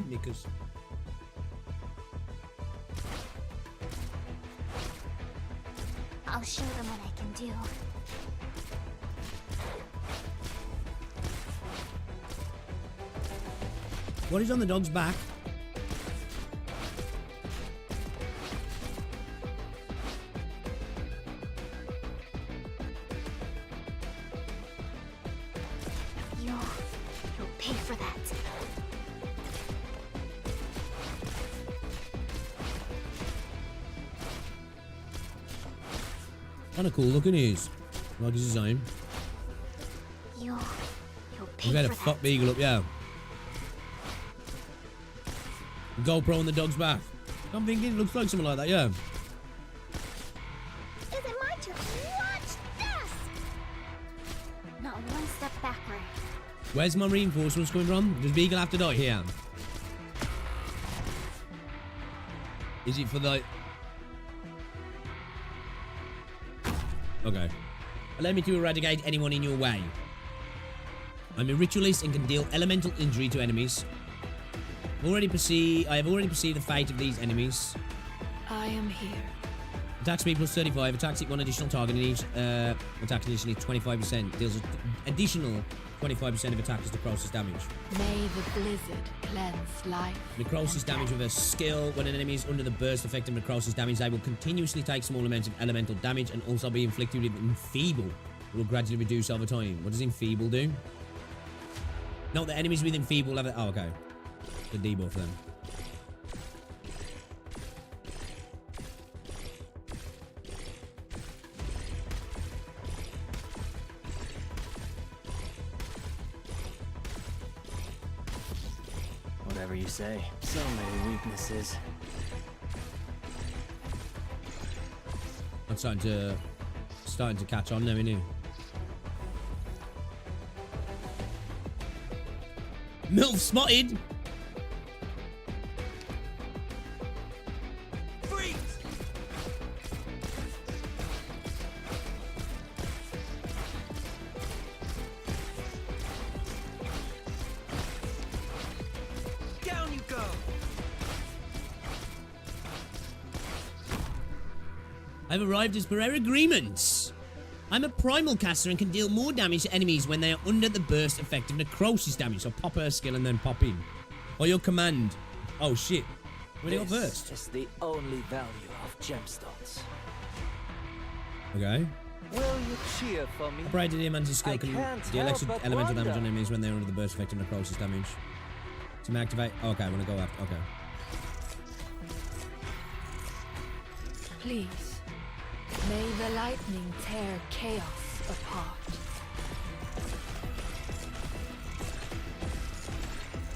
Knickers. I'll show them what I can do. What is on the dog's back? You'll pay for that. Kind of cool looking is. Like his own. You'll pay We got a for fuck beagle up, yeah. GoPro on the dog's back. I'm thinking it looks like something like that, yeah. Is it my turn? Watch this! Not one step backward. Where's my reinforcements coming from? Does Beagle have to die here? Is it for the... Okay. Allow me to eradicate anyone in your way. I'm a ritualist and can deal elemental injury to enemies. I have already perceived the fate of these enemies. I am here. Attack speed plus 35. Attacks hit one additional target in each attack condition is 25%. Deals additional 25% of attackers necrosis damage. May the blizzard cleanse life. Necrosis damage with a skill. When an enemy is under the burst effect of necrosis damage, they will continuously take small amounts of elemental damage and also be inflicted with enfeeble. It will gradually reduce over time. What does enfeeble do? Not the enemies with enfeeble have it. Oh, okay. The debuff then. Whatever you say. So many weaknesses. I'm starting to catch on now, isn't it? MILF spotted! Freeze! Down you go! I've arrived as per our agreements. I'm a primal caster and can deal more damage to enemies when they are under the burst effect of necrosis damage. So pop her skill and then pop in. Or your command. Oh shit. Where do you go first? This is the only value of gemstones. Okay. Will you cheer for me? Operated Diamantis skill can deal extra but elemental damage wonder. on enemies when they're under the burst effect of necrosis damage. To activate. Oh, okay, I want to go after. Okay. Please, may the lightning tear chaos apart.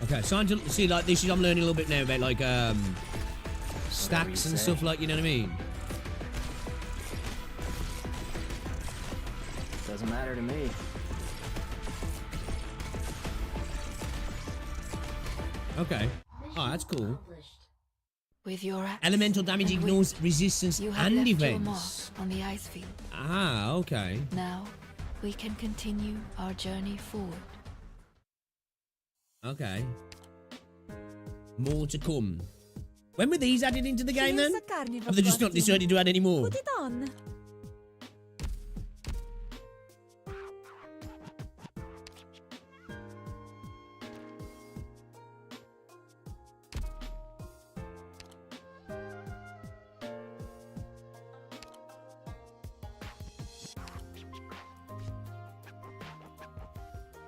Okay, so see, like this is I'm learning a little bit now about like stacks and stuff, like, you know what I mean? Doesn't matter to me. Okay. Oh, that's cool. With your axe Elemental damage and ignores wind, resistance you have and left your mark defense. on the ice field. Ah, okay. Now we can continue our journey forward. Okay. More to come. When were these added into the game then? Have they just not decided to add any more? Put it on.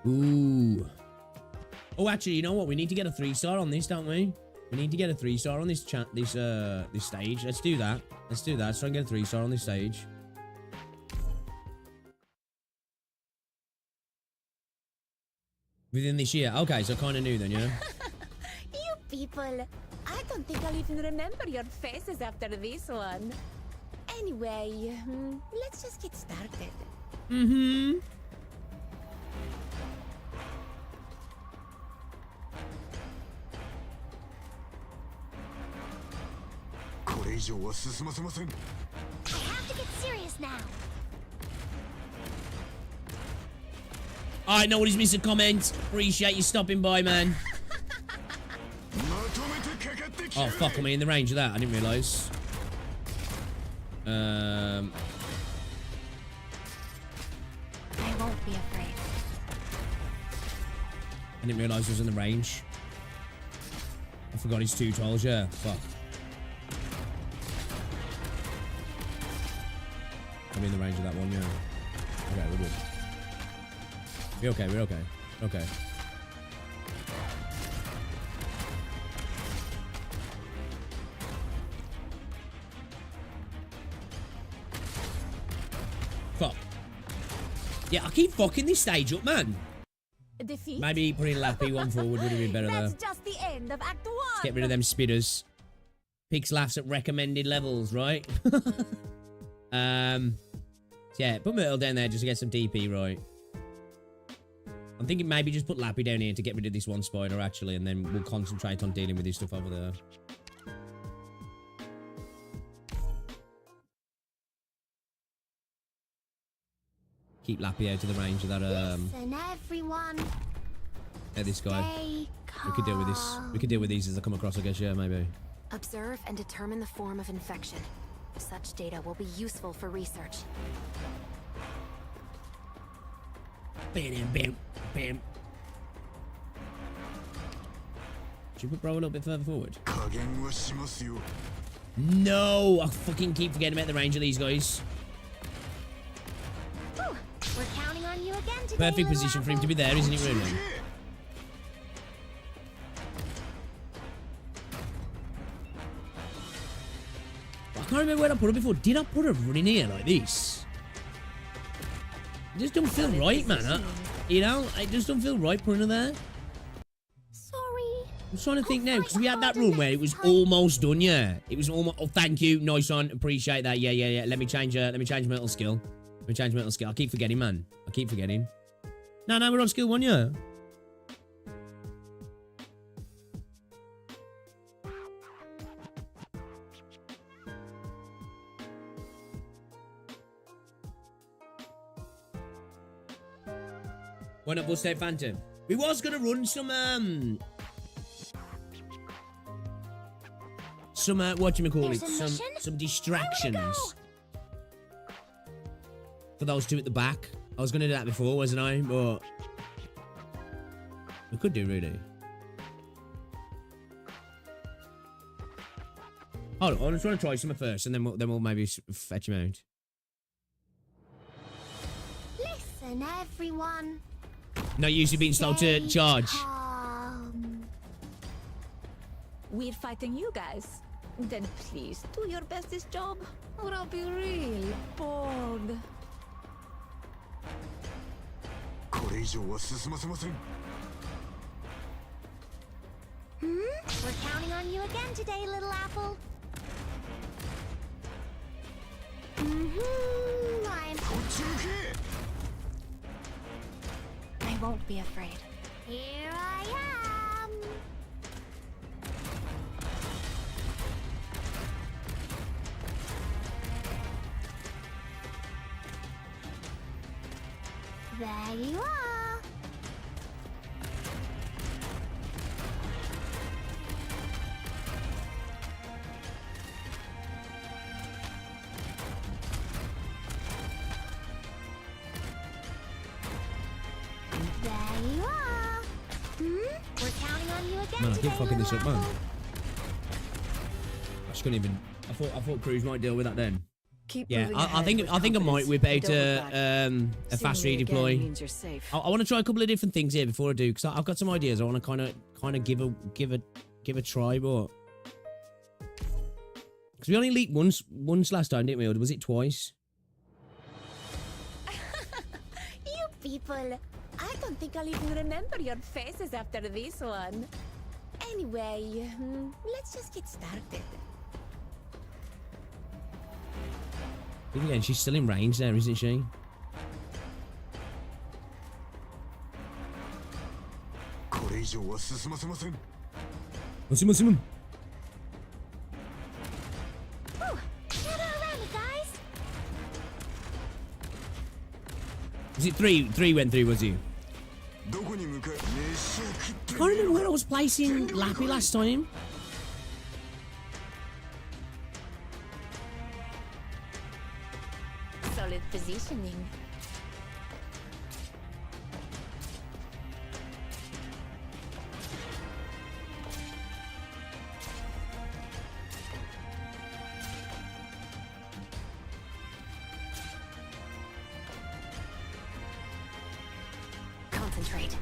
Ooh. Oh, actually, you know what? We need to get a 3-star on this, don't we? We need to get a 3-star on this this stage. Let's do that. Let's do that. Let's try and get a 3-star on this stage. Within this year. Okay, so kind of new then, yeah? You people. I don't think I'll even remember your faces after this one. Anyway, let's just get started. Mm-hmm. I have to get serious now. I know what he's missing comment. Appreciate you stopping by, man. Oh, fuck, am I in the range of that? I didn't realise. I won't be afraid. I didn't realise I was in the range. I forgot he's 2 tiles, yeah. Fuck. I'm in the range of that one, yeah. Okay, we're good. We're okay, we're okay. Okay. Fuck. Yeah, I keep fucking this stage up, man. Defeat? Maybe putting Lappy one forward would have been better there. That's just the end of Act 1. Let's get rid of them spitters. Pix laughs at recommended levels, right? Yeah, put Myrtle down there just to get some DP, right? I'm thinking maybe just put Lappy down here to get rid of this one spider, actually, and then we'll concentrate on dealing with this stuff over there. Keep Lappy out of the range of that, Listen, everyone. yeah, this guy. We could deal with this. We could deal with these as they come across, I guess, yeah, maybe. Observe and determine the form of infection. Such data will be useful for research. Bam, bam, bam. Should we put Bro a little bit further forward? No! I fucking keep forgetting about the range of these guys. Whew. We're counting on you again today. Perfect position for him to be there, isn't it, really? I can't remember where I put her before. Did I put her running here like this? It just don't feel right, man. You know, it just don't feel right putting her there. Sorry. I'm trying to think now, because we had that run where it was almost done, yeah. It was almost... Oh, thank you. Nice one. Appreciate that. Yeah, yeah, yeah. Let me change mental skill. Let me change mental skill. I keep forgetting, man. I keep forgetting. No, we're on skill 1, yeah. Why not bust out Phantom? We was gonna run some whatchamacallit, some distractions for those two at the back. I was gonna do that before, wasn't I? But we could do, really. Hold on, I'm trying to try some first, and then we'll maybe fetch him out. Listen, everyone. Not usually being slow to charge. We're fighting you guys. Then please do your best this job, or I'll be real bored. We're counting on you again today, little apple. I won't be afraid. Here I am. There you are. There you are. We're counting on you again. Man, I today, keep fucking this up, little man. apple. I just couldn't even... I thought Cruz might deal with that then. Yeah, I think I might whip out a fast redeploy. I want to try a couple of different things here before I do, because I've got some ideas. I want to kind of give a try, but because we only leaked once last time, didn't we? Or was it twice? You people, I don't think I'll even remember your faces after this one. Anyway, let's just get started. But again, she's still in range there, isn't she? Was it three went through, was he? I can't remember where I was placing Lappy last time. Solid positioning. Concentrate.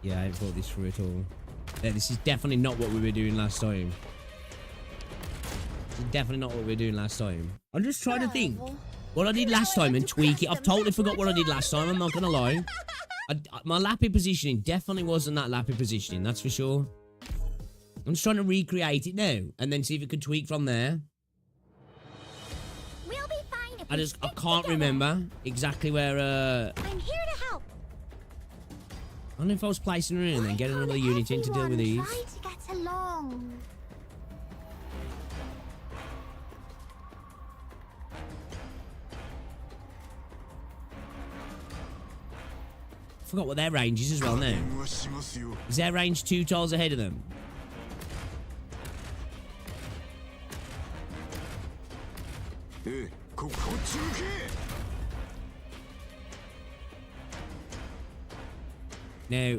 Yeah, I haven't thought this through at all. Yeah, this is definitely not what we were doing last time. This is definitely not what we were doing last time. I'm just trying to think what I did last time and tweak it. I've totally forgot what I did last time, I'm not gonna lie. My Lappy positioning definitely wasn't that Lappy positioning, that's for sure. I'm just trying to recreate it now and then see if it could tweak from there. We'll be fine if I can't remember exactly where I'm here to help. I don't know if I was placing her in and then getting another unit in to deal with these. Try to get along. Forgot what their range is as well now. Is their range 2 tiles ahead of them? Now,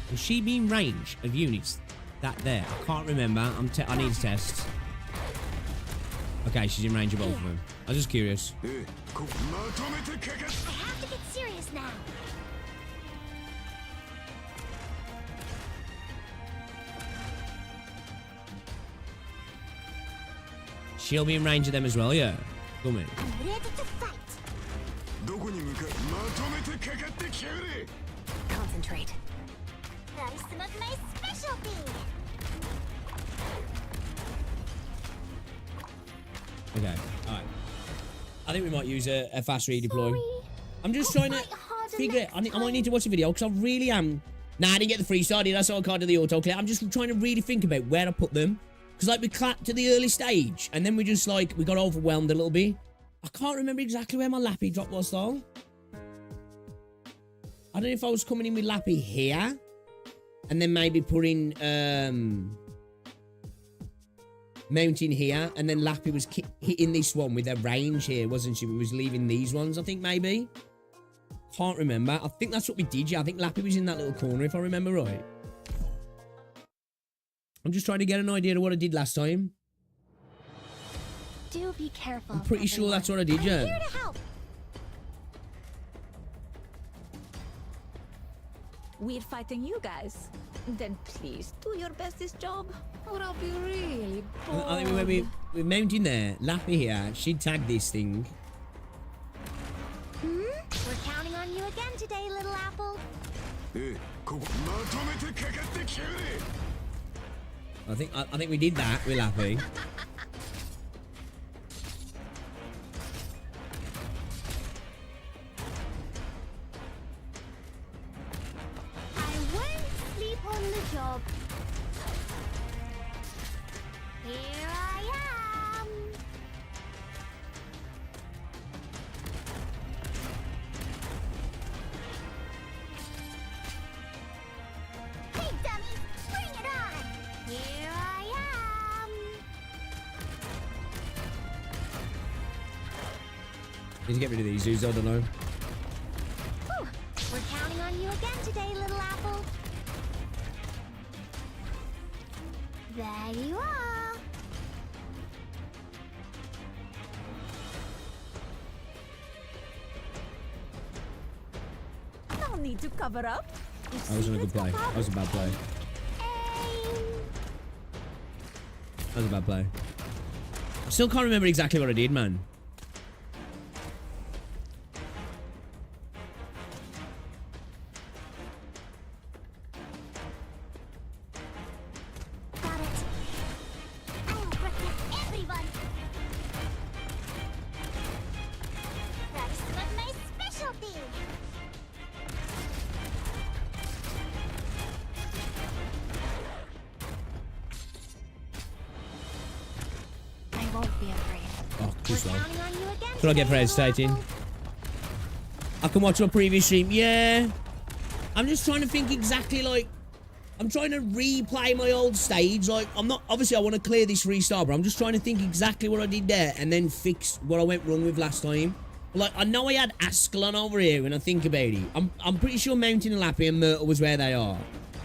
will she be in range of units that there? I can't remember. I need to test. Okay, she's in range of both of them. I was just curious. I have to get serious now. She'll be in range of them as well, yeah. Come in. I'm ready to fight. Concentrate. That's some of my specialty. Okay, alright. I think we might use a fast redeploy. I'm just trying to figure it. I might need to watch a video because I really am. Nah, I didn't get the free star, did I? So I can't do the auto clear. I'm just trying to really think about where I put them. Because, like, we clapped to the early stage and then we just, like, we got overwhelmed a little bit. I can't remember exactly where my Lappy drop was, though. I don't know if I was coming in with Lappy here and then maybe putting mountain here, and then Lappy was hitting this one with her range here, wasn't she? We was leaving these ones, I think, maybe. Can't remember. I think that's what we did, yeah. I think Lappy was in that little corner, if I remember right. I'm just trying to get an idea of what I did last time. Do be careful. I'm pretty sure that's what I did, yeah. I'm here to help. We're fighting you guys. Then please do your best this job, or I'll be really bored. I think we're mounting there. Lappy here. She tagged this thing. We're counting on you again today, little apple. I think we did that with Lappy. I won't sleep on the job. Here I am. Hey, dummies, bring it on. Here I am. Need to get rid of these dudes, I don't know. Whew. We're counting on you again today, little apple. There you are. No need to cover up. That wasn't a good play. That was a bad play. That was a bad play. I still can't remember exactly what I did, man. Got it. I will protect everyone. That is some of my specialty. I won't be afraid. Oh, too slow. Counting on you again. Should I get hesitating? I can watch my previous stream. Yeah. I'm just trying to think exactly like... I'm trying to replay my old stage. Like, I'm not... Obviously, I want to clear this restart, but I'm just trying to think exactly what I did there and then fix what I went wrong with last time. Like, I know I had Ascalon over here when I think about it. I'm pretty sure Mountain and Lappy and Myrtle was where they are.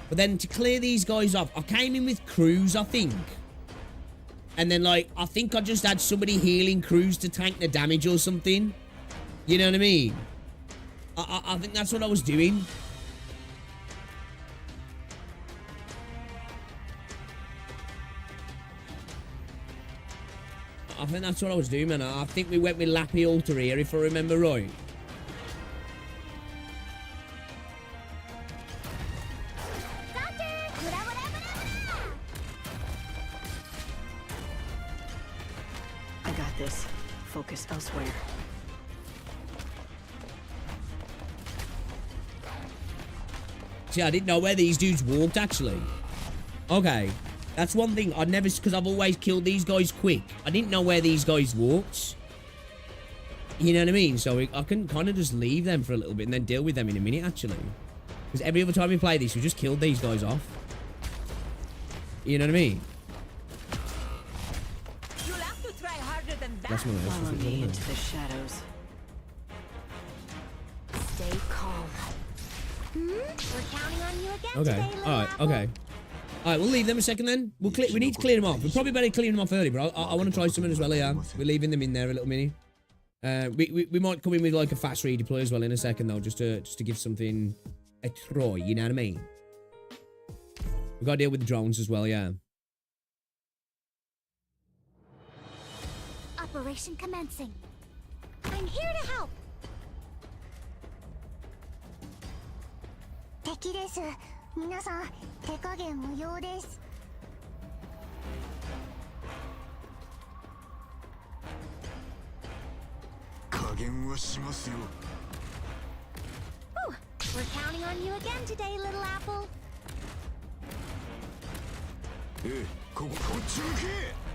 But then to clear these guys off, I came in with Cruz, I think. And then, like, I think I just had somebody healing Cruz to tank the damage or something. You know what I mean? I think that's what I was doing. I think that's what I was doing, man. I think we went with Lappy Alter here, if I remember right. I got this. Focus elsewhere. See, I didn't know where these dudes walked, actually. Okay. That's one thing. I'd never... Because I've always killed these guys quick. I didn't know where these guys walked. You know what I mean? So I can kind of just leave them for a little bit and then deal with them in a minute, actually. Because every other time we play this, we just killed these guys off. You know what I mean? You'll have to try harder than that. That's my Follow me into the shadows. Stay calm. We're counting on you again Okay. today, little Alright, apple. okay. Alright, we'll leave them a second then. We need to clear them off. We probably better clear them off early, but I want to try something as well, yeah. We're leaving them in there a little minute. We might come in with like a fast redeploy as well in a second though, just to give something a try, you know what I mean? We gotta deal with the drones as well, yeah. Operation commencing. I'm here to help. 敵です。皆さん、手加減無用です。加減はしますよ。Whew. We're counting on you again today, little apple. こっち向け。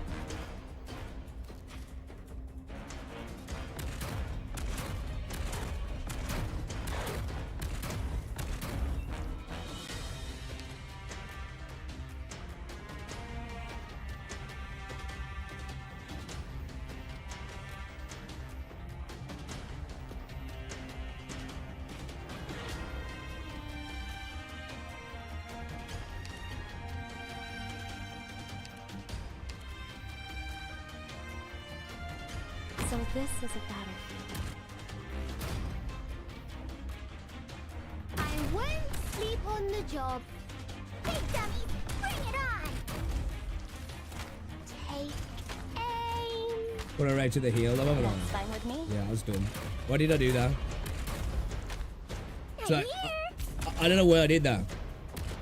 So this is a battlefield. I won't sleep on the job. Big dummies, bring it on! Take aim. Put her right to the heel, though, haven't I? That's fine with me. Yeah, I was done. Why did I do that? So I don't know where I did that.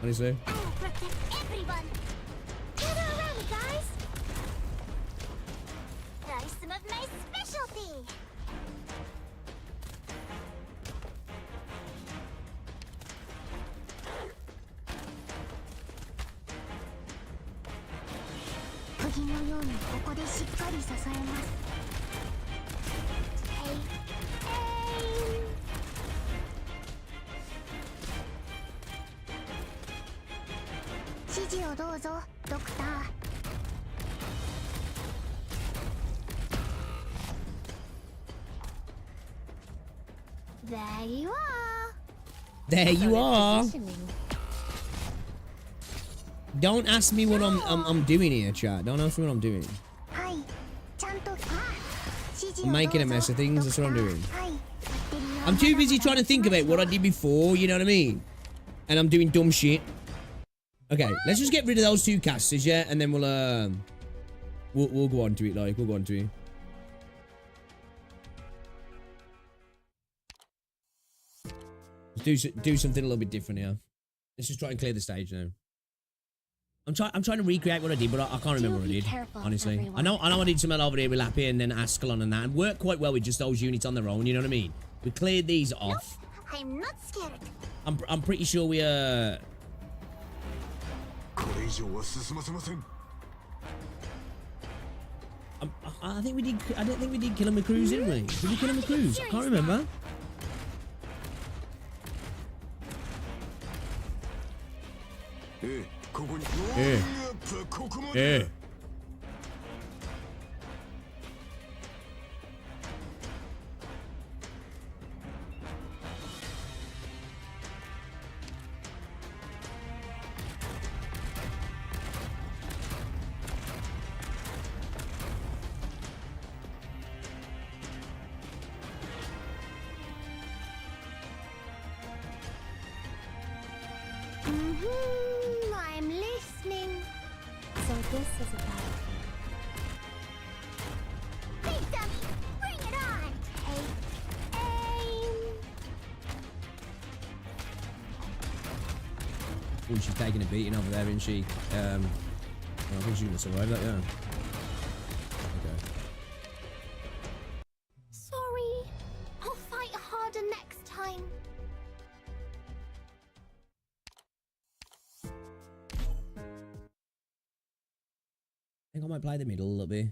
Honestly. I will protect everyone. Gather around, guys. That is some of my specialty.釘のようにここでしっかり支えます。Take aim. 指示をどうぞ、ドクター。There you are. There you are. Positioning. Don't ask me what I'm doing here, chat. Don't ask me what I'm doing. I'm making a mess of things. That's what I'm doing. I'm too busy trying to think about what I did before. You know what I mean? And I'm doing dumb shit. Okay, let's just get rid of those two casters, yeah, and then we'll go on to it. Like, we'll go on to it. Let's do something a little bit different here. Let's just try and clear the stage now. I'm trying to recreate what I did, but I can't remember what I did. Honestly, everyone. I know I did something over here with Lappy and then Ascalon and that, and worked quite well with just those units on their own. You know what I mean? We cleared these off. I'm not scared. I'm pretty sure we I think we did. I don't think we did kill him with Cruise, didn't we? Did we kill him with Cruise? I can't remember. Yeah. I'm listening. So this is about. Hey, dummy! Bring it on! Take aim! Oh, she's taking a beating over there, isn't she? I think she's gonna survive that, yeah. Okay. Sorry. I'll fight harder next time. I think I might play the middle a little bit.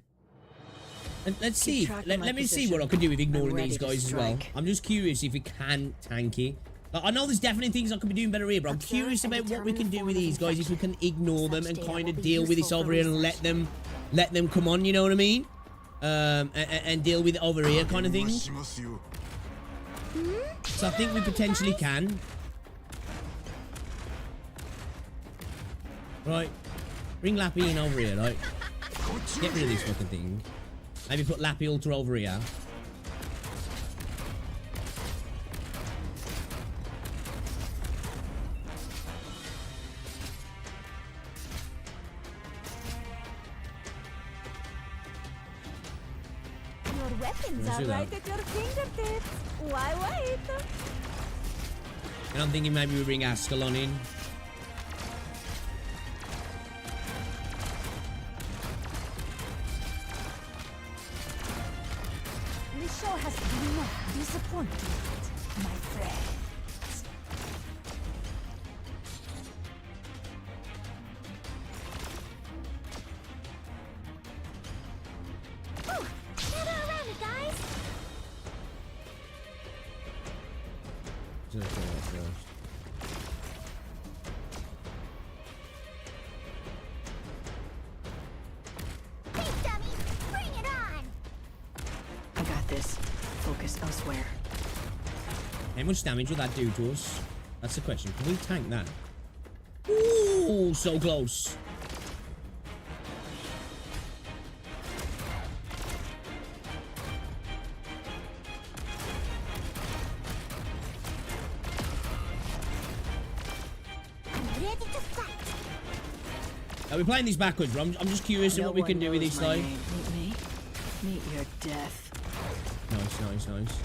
And let's see. Let me see what I can do with ignoring these guys as well. I'm just curious if we can tank it. Like, I know there's definitely things I could be doing better here, but I'm curious about what we can do with these guys if we can ignore them and kind of deal with this over here and let them come on. You know what I mean? And deal with it over here, kind of thing. So I think we potentially can. Right, bring Lappy in over here, right? Get rid of this fucking thing. Maybe put Lappy Ultra over here. Your weapons are right at your fingertips. Why wait? And I'm thinking maybe we bring Ascalon in. This show has been no disappointment, my friends. Whew! Get around it, guys! Hey, dummy! Bring it on! I got this. Focus elsewhere. How much damage will that do to us? That's the question. Can we tank that? Ooh, so close. I'm ready to fight! We're playing these backwards, bro. I'm just curious of what we can do with these, like. Meet me. Meet your death. Nice, nice, nice.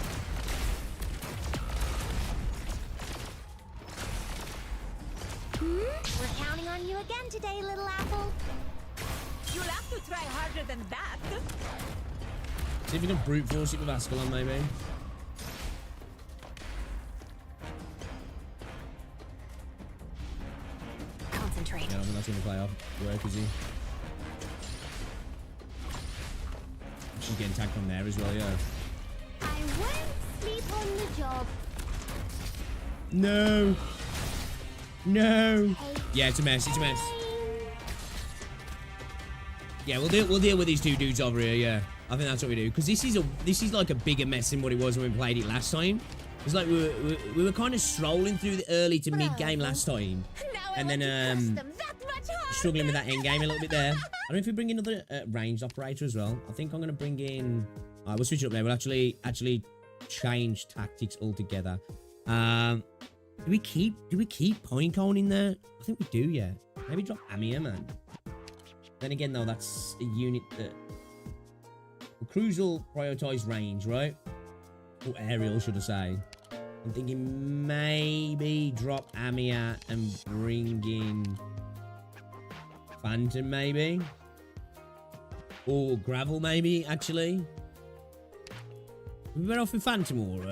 We're counting on you again today, little apple. You'll have to try harder than that. See if we can brute force it with Ascalon, maybe. Concentrate. Yeah, I don't think that's gonna play off work, is he? She's getting tagged from there as well, yeah. I won't sleep on the job. No. No. Yeah, it's a mess. It's a mess. Yeah, we'll deal with these two dudes over here. Yeah, I think that's what we do because this is like a bigger mess than what it was when we played it last time. It's like we were kind of strolling through the early to mid game last time, and then struggling with that end game a little bit there. I don't know if we bring in another ranged operator as well. I think I'm gonna bring in. Alright, we'll switch it up there. We'll actually change tactics altogether. Do we keep point cone in there? I think we do, yeah. Maybe drop Amia, man. Then again, though, that's a unit that Cruise will prioritize range, right? Or aerial, should I say? I'm thinking maybe drop Amia and bring in Phantom, maybe, or Gravel, maybe. Actually, we better off with Phantom or.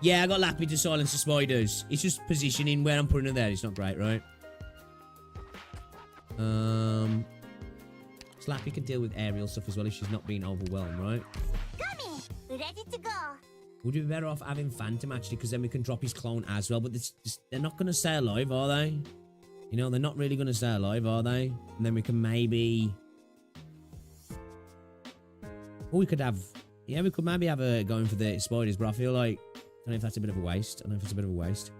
Yeah, I got Lappy to silence the spiders. It's just positioning where I'm putting her there. It's not great, right? Slappy can deal with aerial stuff as well if she's not being overwhelmed, right? Gummy, ready to go. Would we be better off having Phantom, actually, because then we can drop his clone as well, but they're not going to stay alive, are they? You know, they're not really going to stay alive, are they? And then we can maybe... Or we could have... Yeah, we could maybe have a going for the spiders, but I feel like... I don't know if that's a bit of a waste. I don't know if it's a bit of a waste.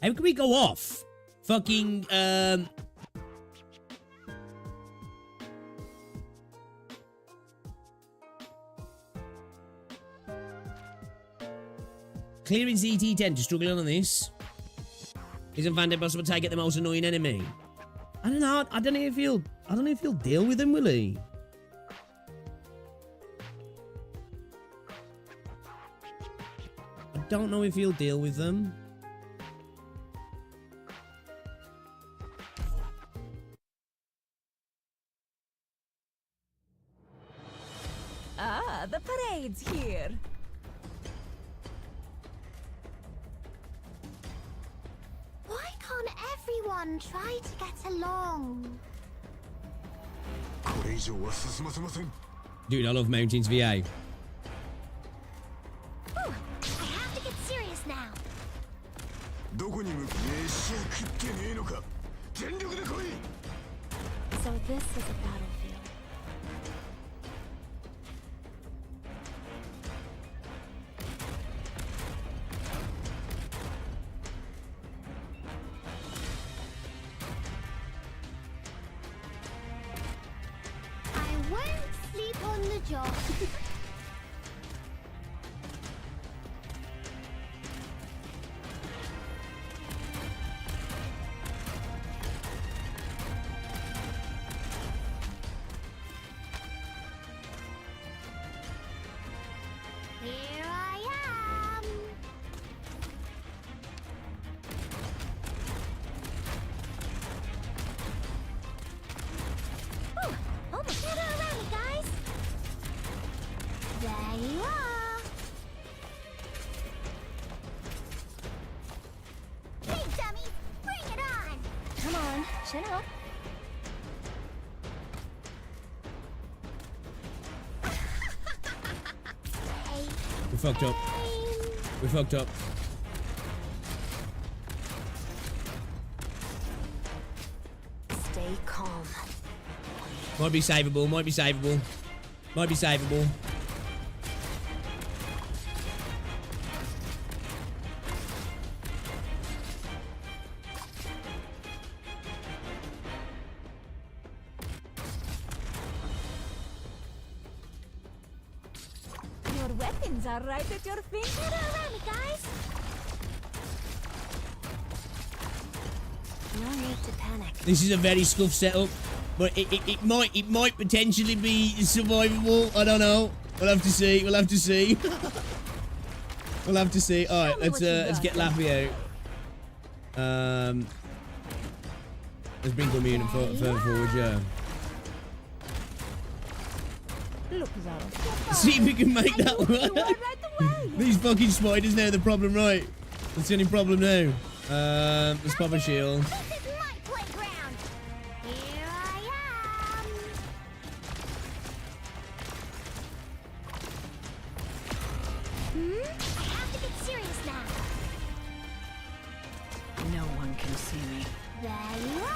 How can we go off? Fucking, Clearing ZT10 to struggle on this. Isn't Van Der possible to get the most annoying enemy? I don't know. I don't know if he'll deal with them, will he? I don't know if he'll deal with them. Ah, the parade's here. Why can't everyone try to get along? Dude, I love Mountains VA. Ooh, I have to get serious now. So this is a battlefield. I won't sleep on the job. Here I am. Ooh, almost gather around me, guys. There you are. Hey, dummy, bring it on. Come on, chin up. We fucked up. We fucked up. Stay calm. Might be savable, might be savable. Might be savable. Your weapons are right at your feet. Gather around me, guys. No need to panic. This is a very scuffed setup, but it might potentially be survivable. I don't know. We'll have to see. We'll have to see. We'll have to see. All right, let's get Lappy out. Let's bring Gummy in further forward, yeah. Look, Zara. See if we can make that work. These fucking spiders now the problem, right? That's the only problem now. Let's pop a shield. This is my playground. Here I am. I have to get serious now. No one can see me. There you are.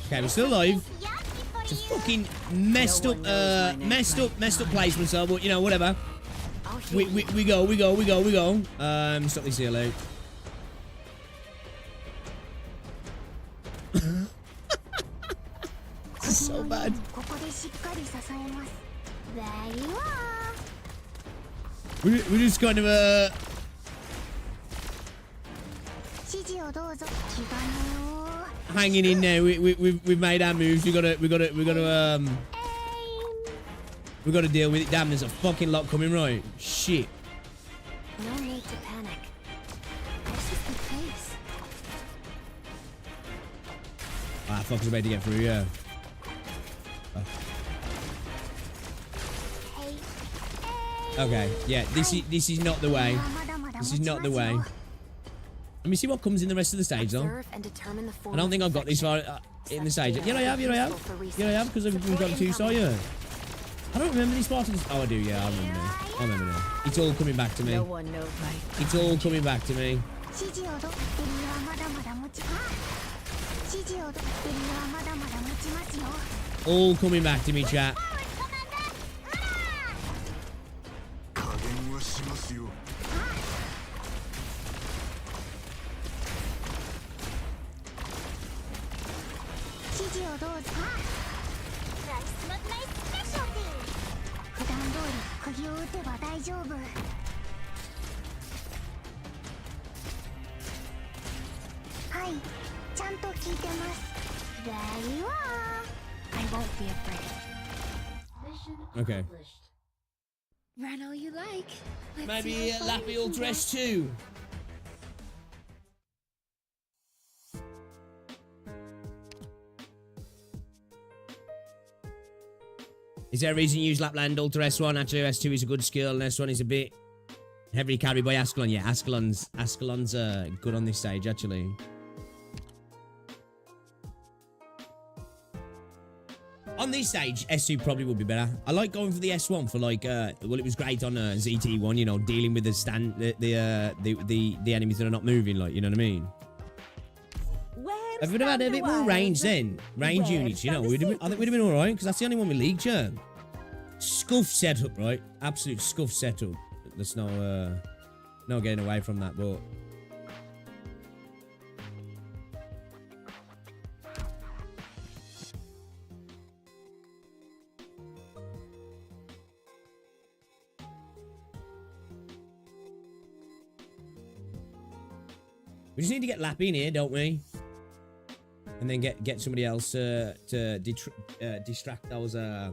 Okay, we're still alive. It's a fucking messed up placement, so, but, you know, whatever. We go. Stop this here, out. This is so bad. We're just kind of hanging in there. We've made our moves. We gotta deal with it. Damn, there's a fucking lot coming, right? Shit. No need to panic. This is the pace. Ah, fuck, I was about to get through, yeah. Okay, yeah, this is not the way. This is not the way. Let me see what comes in the rest of the stage, though. I don't think I've got this far in the stage. Yeah, I have, because we've got 2 star, yeah. I don't remember these parts of this. Oh, I do, yeah, I remember now. It's all coming back to me. It's all coming back to me. All coming back to me, chat. I won't be afraid. Okay. Run all you like. Maybe Lappy will dress too. Is there a reason you use Lapland Ultra S1? Actually, S2 is a good skill, and S1 is a bit heavily carried by Ascalon. Yeah, Ascalon's good on this stage, actually. On this stage, S2 probably would be better. I like going for the S1 for like, well, it was great on ZT1, you know, dealing with the enemies that are not moving, like, you know what I mean? If we'd have had a bit more range then, range units, you know, I think we'd have been alright, because that's the only one we league, yeah. Scuffed setup, right? Absolute scuffed setup. There's no getting away from that, but... We just need to get Lappy in here, don't we? And then get somebody else to distract those the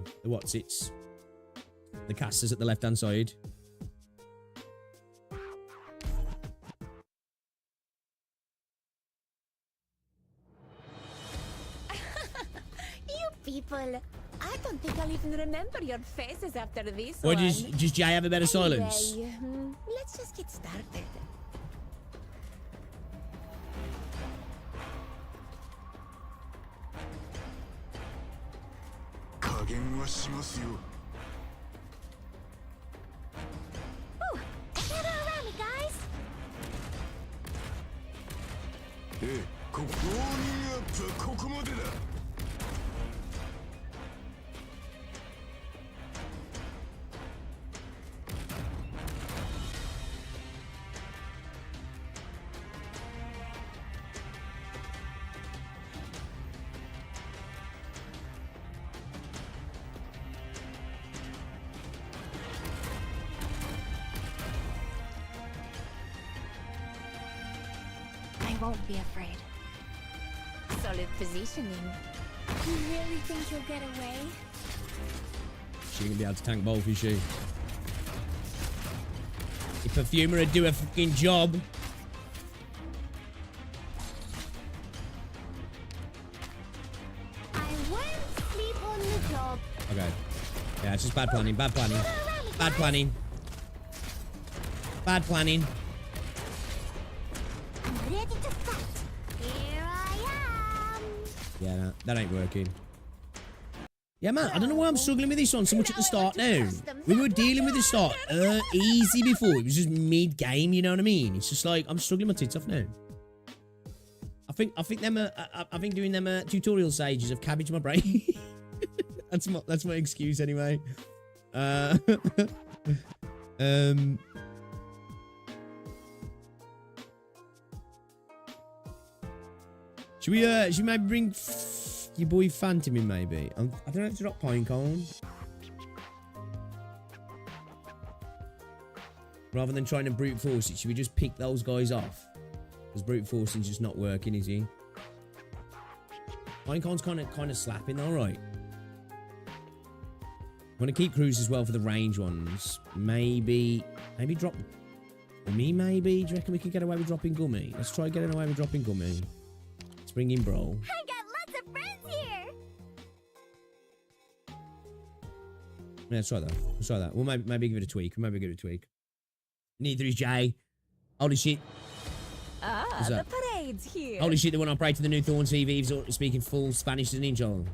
casters at the left hand side. You people, I don't think I'll even remember your faces after this Or one. does Jay have a better silence? Anyway, let's just get started. Ooh, gather around me, guys. I won't be afraid. Solid positioning. You really think you'll get away? She gonna be able to tank both, is she? If Perfumer would do a fucking job. I won't sleep on the job. Okay. Yeah, it's just bad planning, bad planning. Bad planning. Bad planning. I'm ready to fight. Here I am. Yeah, no, that ain't working. Yeah, man, I don't know why I'm struggling with this one so much at the start now. We were dealing with the start easy before. It was just mid-game, you know what I mean? It's just like, I'm struggling my tits off now. I think doing them tutorial stages of cabbage my brain. that's my excuse anyway. Should we maybe bring your boy Phantom in maybe? I don't know if to drop Pinecone. Rather than trying to brute force it, should we just pick those guys off? Because brute forcing's just not working, is he? Pinecone's kind of slapping, all right. I want to keep Cruz as well for the range ones. Maybe drop Gummy, maybe? Do you reckon we could get away with dropping Gummy? Let's try getting away with dropping Gummy. Let's bring in Bro. I got lots of friends here. Yeah, let's try that. Let's try that. We'll maybe give it a tweak. Neither is Jay. Holy shit. Ah, the parade's here. Holy shit, they want to operating the new Thorn TV. He's speaking full Spanish as an ninja.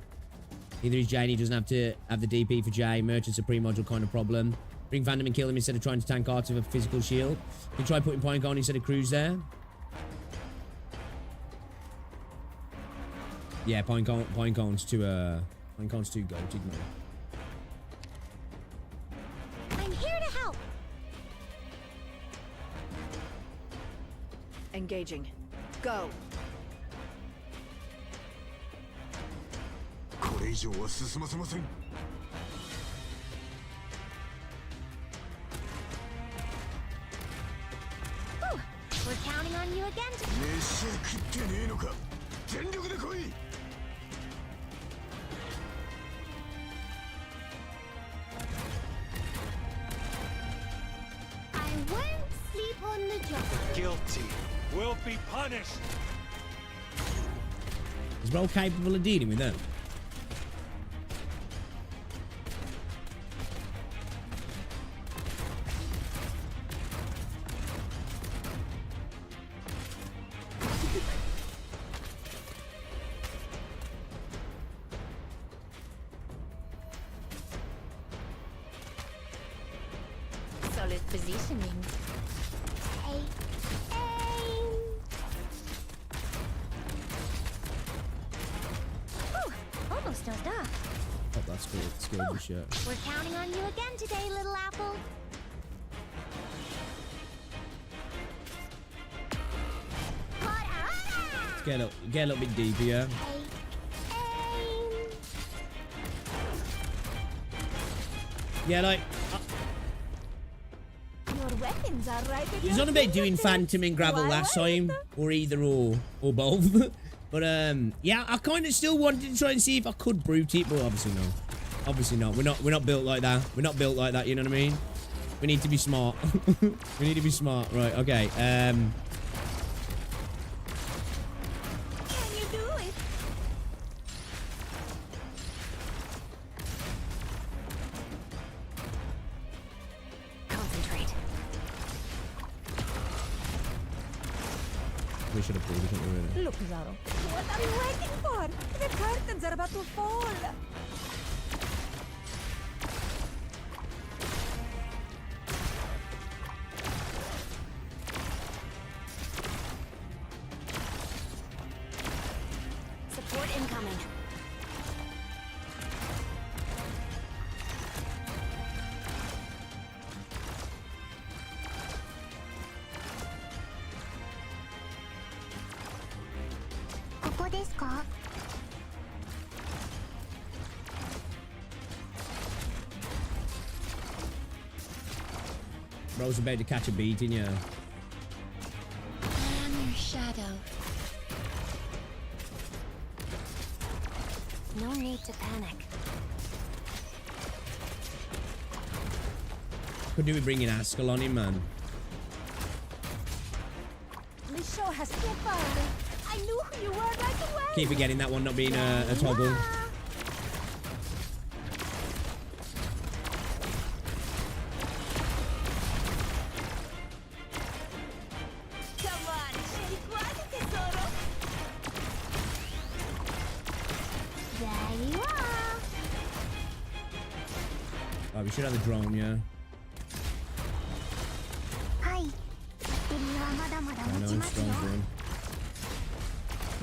Neither is Jay, and he doesn't have to have the DP for Jay. Merchant's a pre-module kind of problem. Bring Vandam and kill him instead of trying to tank Arts with a physical shield. You try putting Pinecone instead of Cruz there. Yeah, Pinecone's too goated, man. I'm here to help. Engaging. Go. これ以上は進ませません。 Whew, we're counting on you again. 飯食ってねえのか。全力で来い。 I won't sleep on the job. Guilty will be punished. Is Bro capable of dealing with them? Solid positioning. Hey, hey. Whew, almost dozed off. Oh, that's good. It's good for sure. We're counting on you again today, little apple. Let's get a little bit deeper, yeah. Yeah, like Your weapons are right at he was your on about doing fingertips. Phantom and Gravel last time, or either or both. But yeah, I kind of still wanted to try and see if I could brute it, but obviously no. Obviously not. We're not built like that. We're not built like that. You know what I mean? We need to be smart. We need to be smart. Right. Okay. Can you do it? Concentrate. We should have pulled it, really. Look, Zaro. What are you waiting for? The curtains are about to fall. Support incoming. Bro's about to catch a beating, yeah. I am your shadow. No need to panic. Could do with bringing Haskell on him, man. This show has so far. I knew who you were right away. Keep forgetting that one not being a toggle. Come on, shake quasi tesoro. There you are. Oh, we should have the drone, yeah. Hi. バッテリーはまだまだI know持ち it's ますよ strong for him.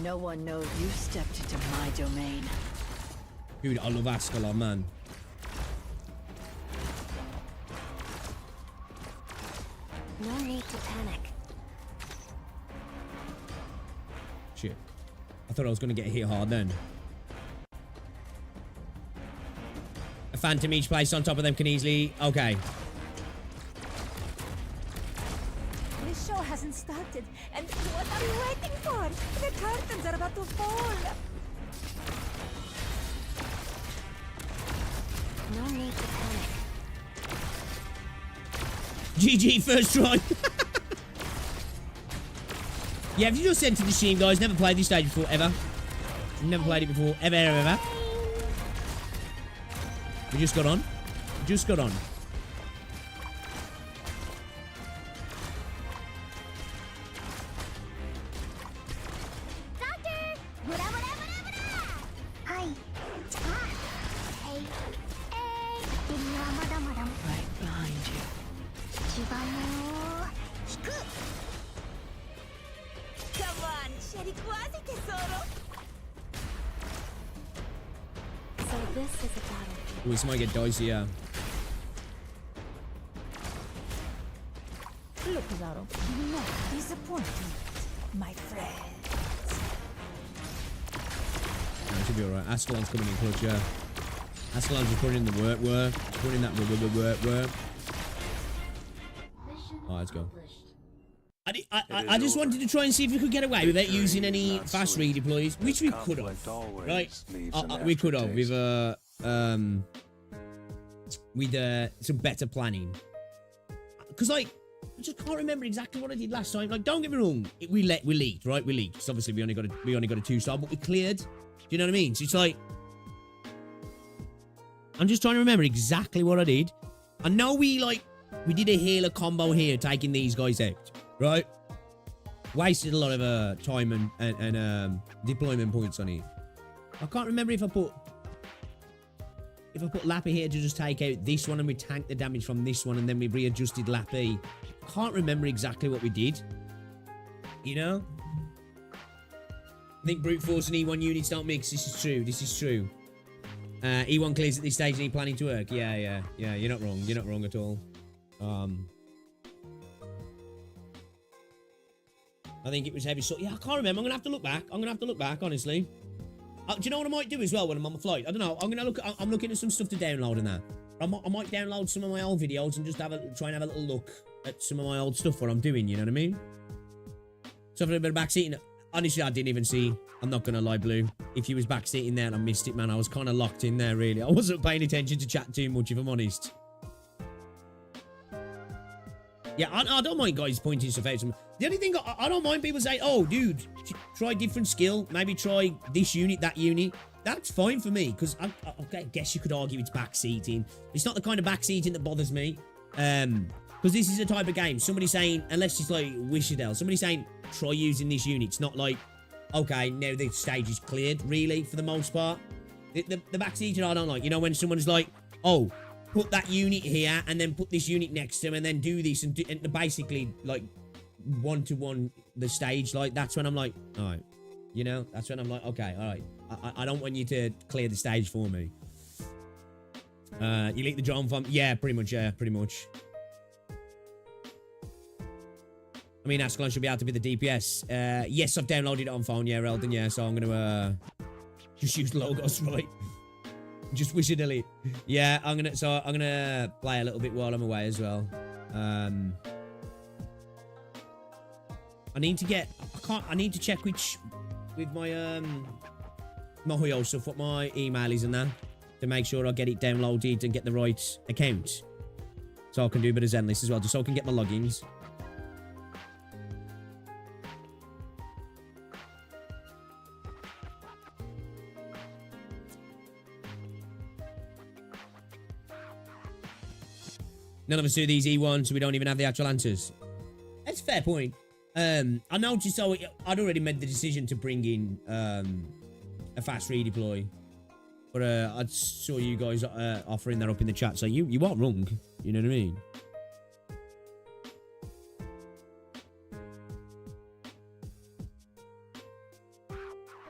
No one knows you stepped into my domain. Dude, I love Ascalon, man. No need to panic. Shit. I thought I was going to get hit hard then. A phantom each placed on top of them can easily... Okay. This show hasn't started, and what are we waiting for? The curtains are about to fall. No need to panic. GG, first try. Yeah, have you just entered the stream, guys? Never played this stage before, ever. Never played it before, ever. We just got on. Just got on. Right behind you. Come on, Sherry, quasi tesoro. So this is a battlefield. Ooh, this might get dicey, yeah. Look, Zaro, no disappointment, my friend. No, it should be alright. Ascalon's coming in clutch, yeah. Ascalon's just putting in the work. Putting in that work. Alright, let's go. I just wanted to try and see if we could get away without using any fast redeploys, which we could have, right? We could have with some better planning. Because like, I just can't remember exactly what I did last time. Like, don't get me wrong, we leaked, right? We leaked. So obviously we only got a 2-star, but we cleared. Do you know what I mean? So it's like, I'm just trying to remember exactly what I did. I know we did a healer combo here, taking these guys out. Right? Wasted a lot of time and deployment points on it. I can't remember if I put Lappy here to just take out this one and we tanked the damage from this one and then we readjusted Lappy. I can't remember exactly what we did. You know? I think brute force and E1 units don't mix. This is true. E1 clears at this stage and he planning to work. Yeah, you're not wrong. You're not wrong at all. I think it was heavy. So yeah, I can't remember. I'm gonna have to look back. Honestly. Do you know what I might do as well when I'm on the flight? I don't know. I'm looking at some stuff to download and that. I might download some of my old videos and just try and have a little look at some of my old stuff what I'm doing. You know what I mean? So for a bit of backseating. Honestly, I didn't even see. I'm not gonna lie, Blue. If you was backseating there and I missed it, man, I was kind of locked in there. Really, I wasn't paying attention to chat too much, if I'm honest. Yeah, I don't mind guys pointing stuff out. The only thing I don't mind people saying, oh, dude, try different skill. Maybe try this unit, that unit. That's fine for me, because I guess you could argue it's backseating. It's not the kind of backseating that bothers me. Because this is a type of game. Somebody saying, unless it's like Wishadell, somebody saying, try using this unit. It's not like, okay, now the stage is cleared, really, for the most part. The backseating I don't like. You know, when someone's like, oh, put that unit here and then put this unit next to him and then do this and basically like one-to-one the stage. Like, that's when I'm like, all right, you know, that's when I'm like, okay, all right, I don't want you to clear the stage for me. You leak the drone from, yeah, pretty much. I mean, Ascalon should be able to be the DPS. Yes, I've downloaded it on phone, yeah, Eldon, yeah, so I'm gonna just use logos, right? Just wish it delete. Yeah, I'm gonna play a little bit while I'm away as well. I need to check with my my Hoyo stuff what my email is and that to make sure I get it downloaded and get the right account. So I can do a bit of Zenlist as well, just so I can get my logins. None of us do these E1s, so we don't even have the actual answers. That's a fair point. I noticed I'd already made the decision to bring in a fast redeploy. But I saw you guys offering that up in the chat, so you aren't wrong. You know what I mean?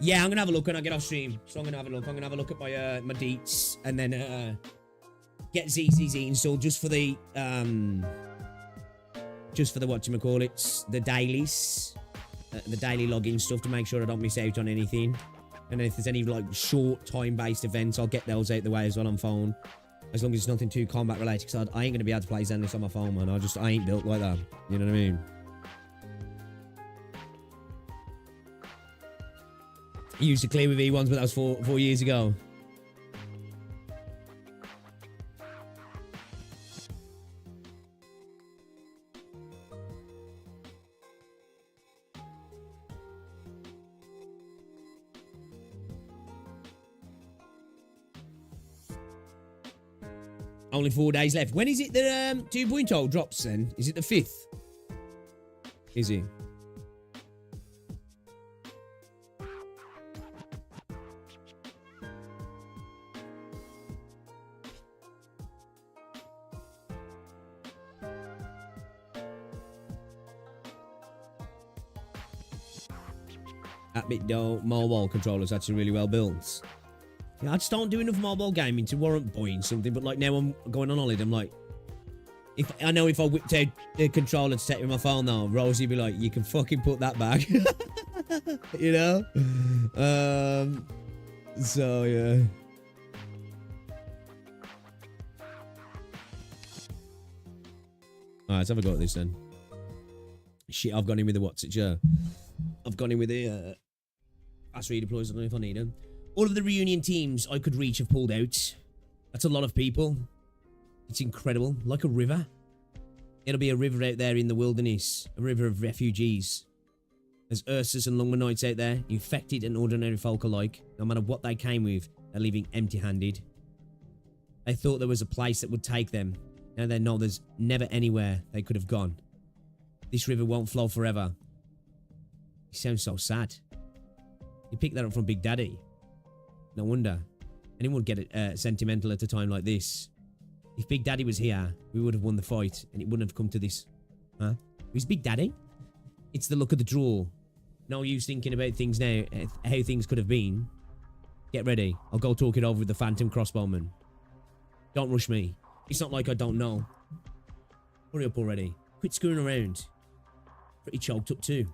Yeah, I'm gonna have a look when I get off stream. So I'm gonna have a look. I'm gonna have a look at my my deets and then get ZTZ installed just for the whatchamacallits, the dailies, the daily login stuff to make sure I don't miss out on anything. And if there's any like short time-based events, I'll get those out the way as well on phone. As long as it's nothing too combat related, because I ain't gonna be able to play Zenless on my phone, man. I ain't built like that. You know what I mean? I used to clear with E1s, but that was four years ago. Only 4 days left. When is it that 2.0 drops then? Is it the 5th? Is it? That bit though, mobile controller's actually really well built. Yeah, I just don't do enough mobile gaming to warrant buying something, but like now I'm going on holiday, I'm like, if I whipped out the controller to take with my phone now, Rosie would be like, you can fucking put that back. You know? So yeah. Alright, let's have a go at this then. Shit, I've gone in with the what's it, yeah. I've gone in with the fast redeploys. I don't know if I need them. All of the reunion teams I could reach have pulled out. That's a lot of people. It's incredible. Like a river. It'll be a river out there in the wilderness. A river of refugees. There's Ursus and Lungmanites out there, infected and ordinary folk alike. No matter what they came with, they're leaving empty-handed. They thought there was a place that would take them. Now they know there's never anywhere they could have gone. This river won't flow forever. He sounds so sad. You picked that up from Big Daddy. No wonder. Anyone would get sentimental at a time like this. If Big Daddy was here, we would have won the fight, and it wouldn't have come to this. Huh? Who's Big Daddy? It's the luck of the draw. No use thinking about things now, how things could have been. Get ready. I'll go talk it over with the Phantom Crossbowman. Don't rush me. It's not like I don't know. Hurry up already. Quit screwing around. Pretty choked up too.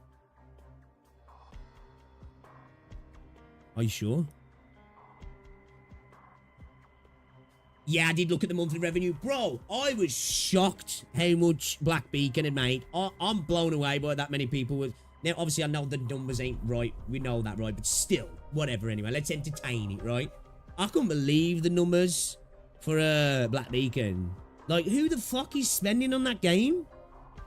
Are you sure? Yeah, I did look at the monthly revenue. Bro, I was shocked how much Black Beacon had made. I'm blown away by that many people. Now, obviously, I know the numbers ain't right. We know that, right? But still, whatever anyway. Let's entertain it, right? I couldn't believe the numbers for Black Beacon. Like, who the fuck is spending on that game?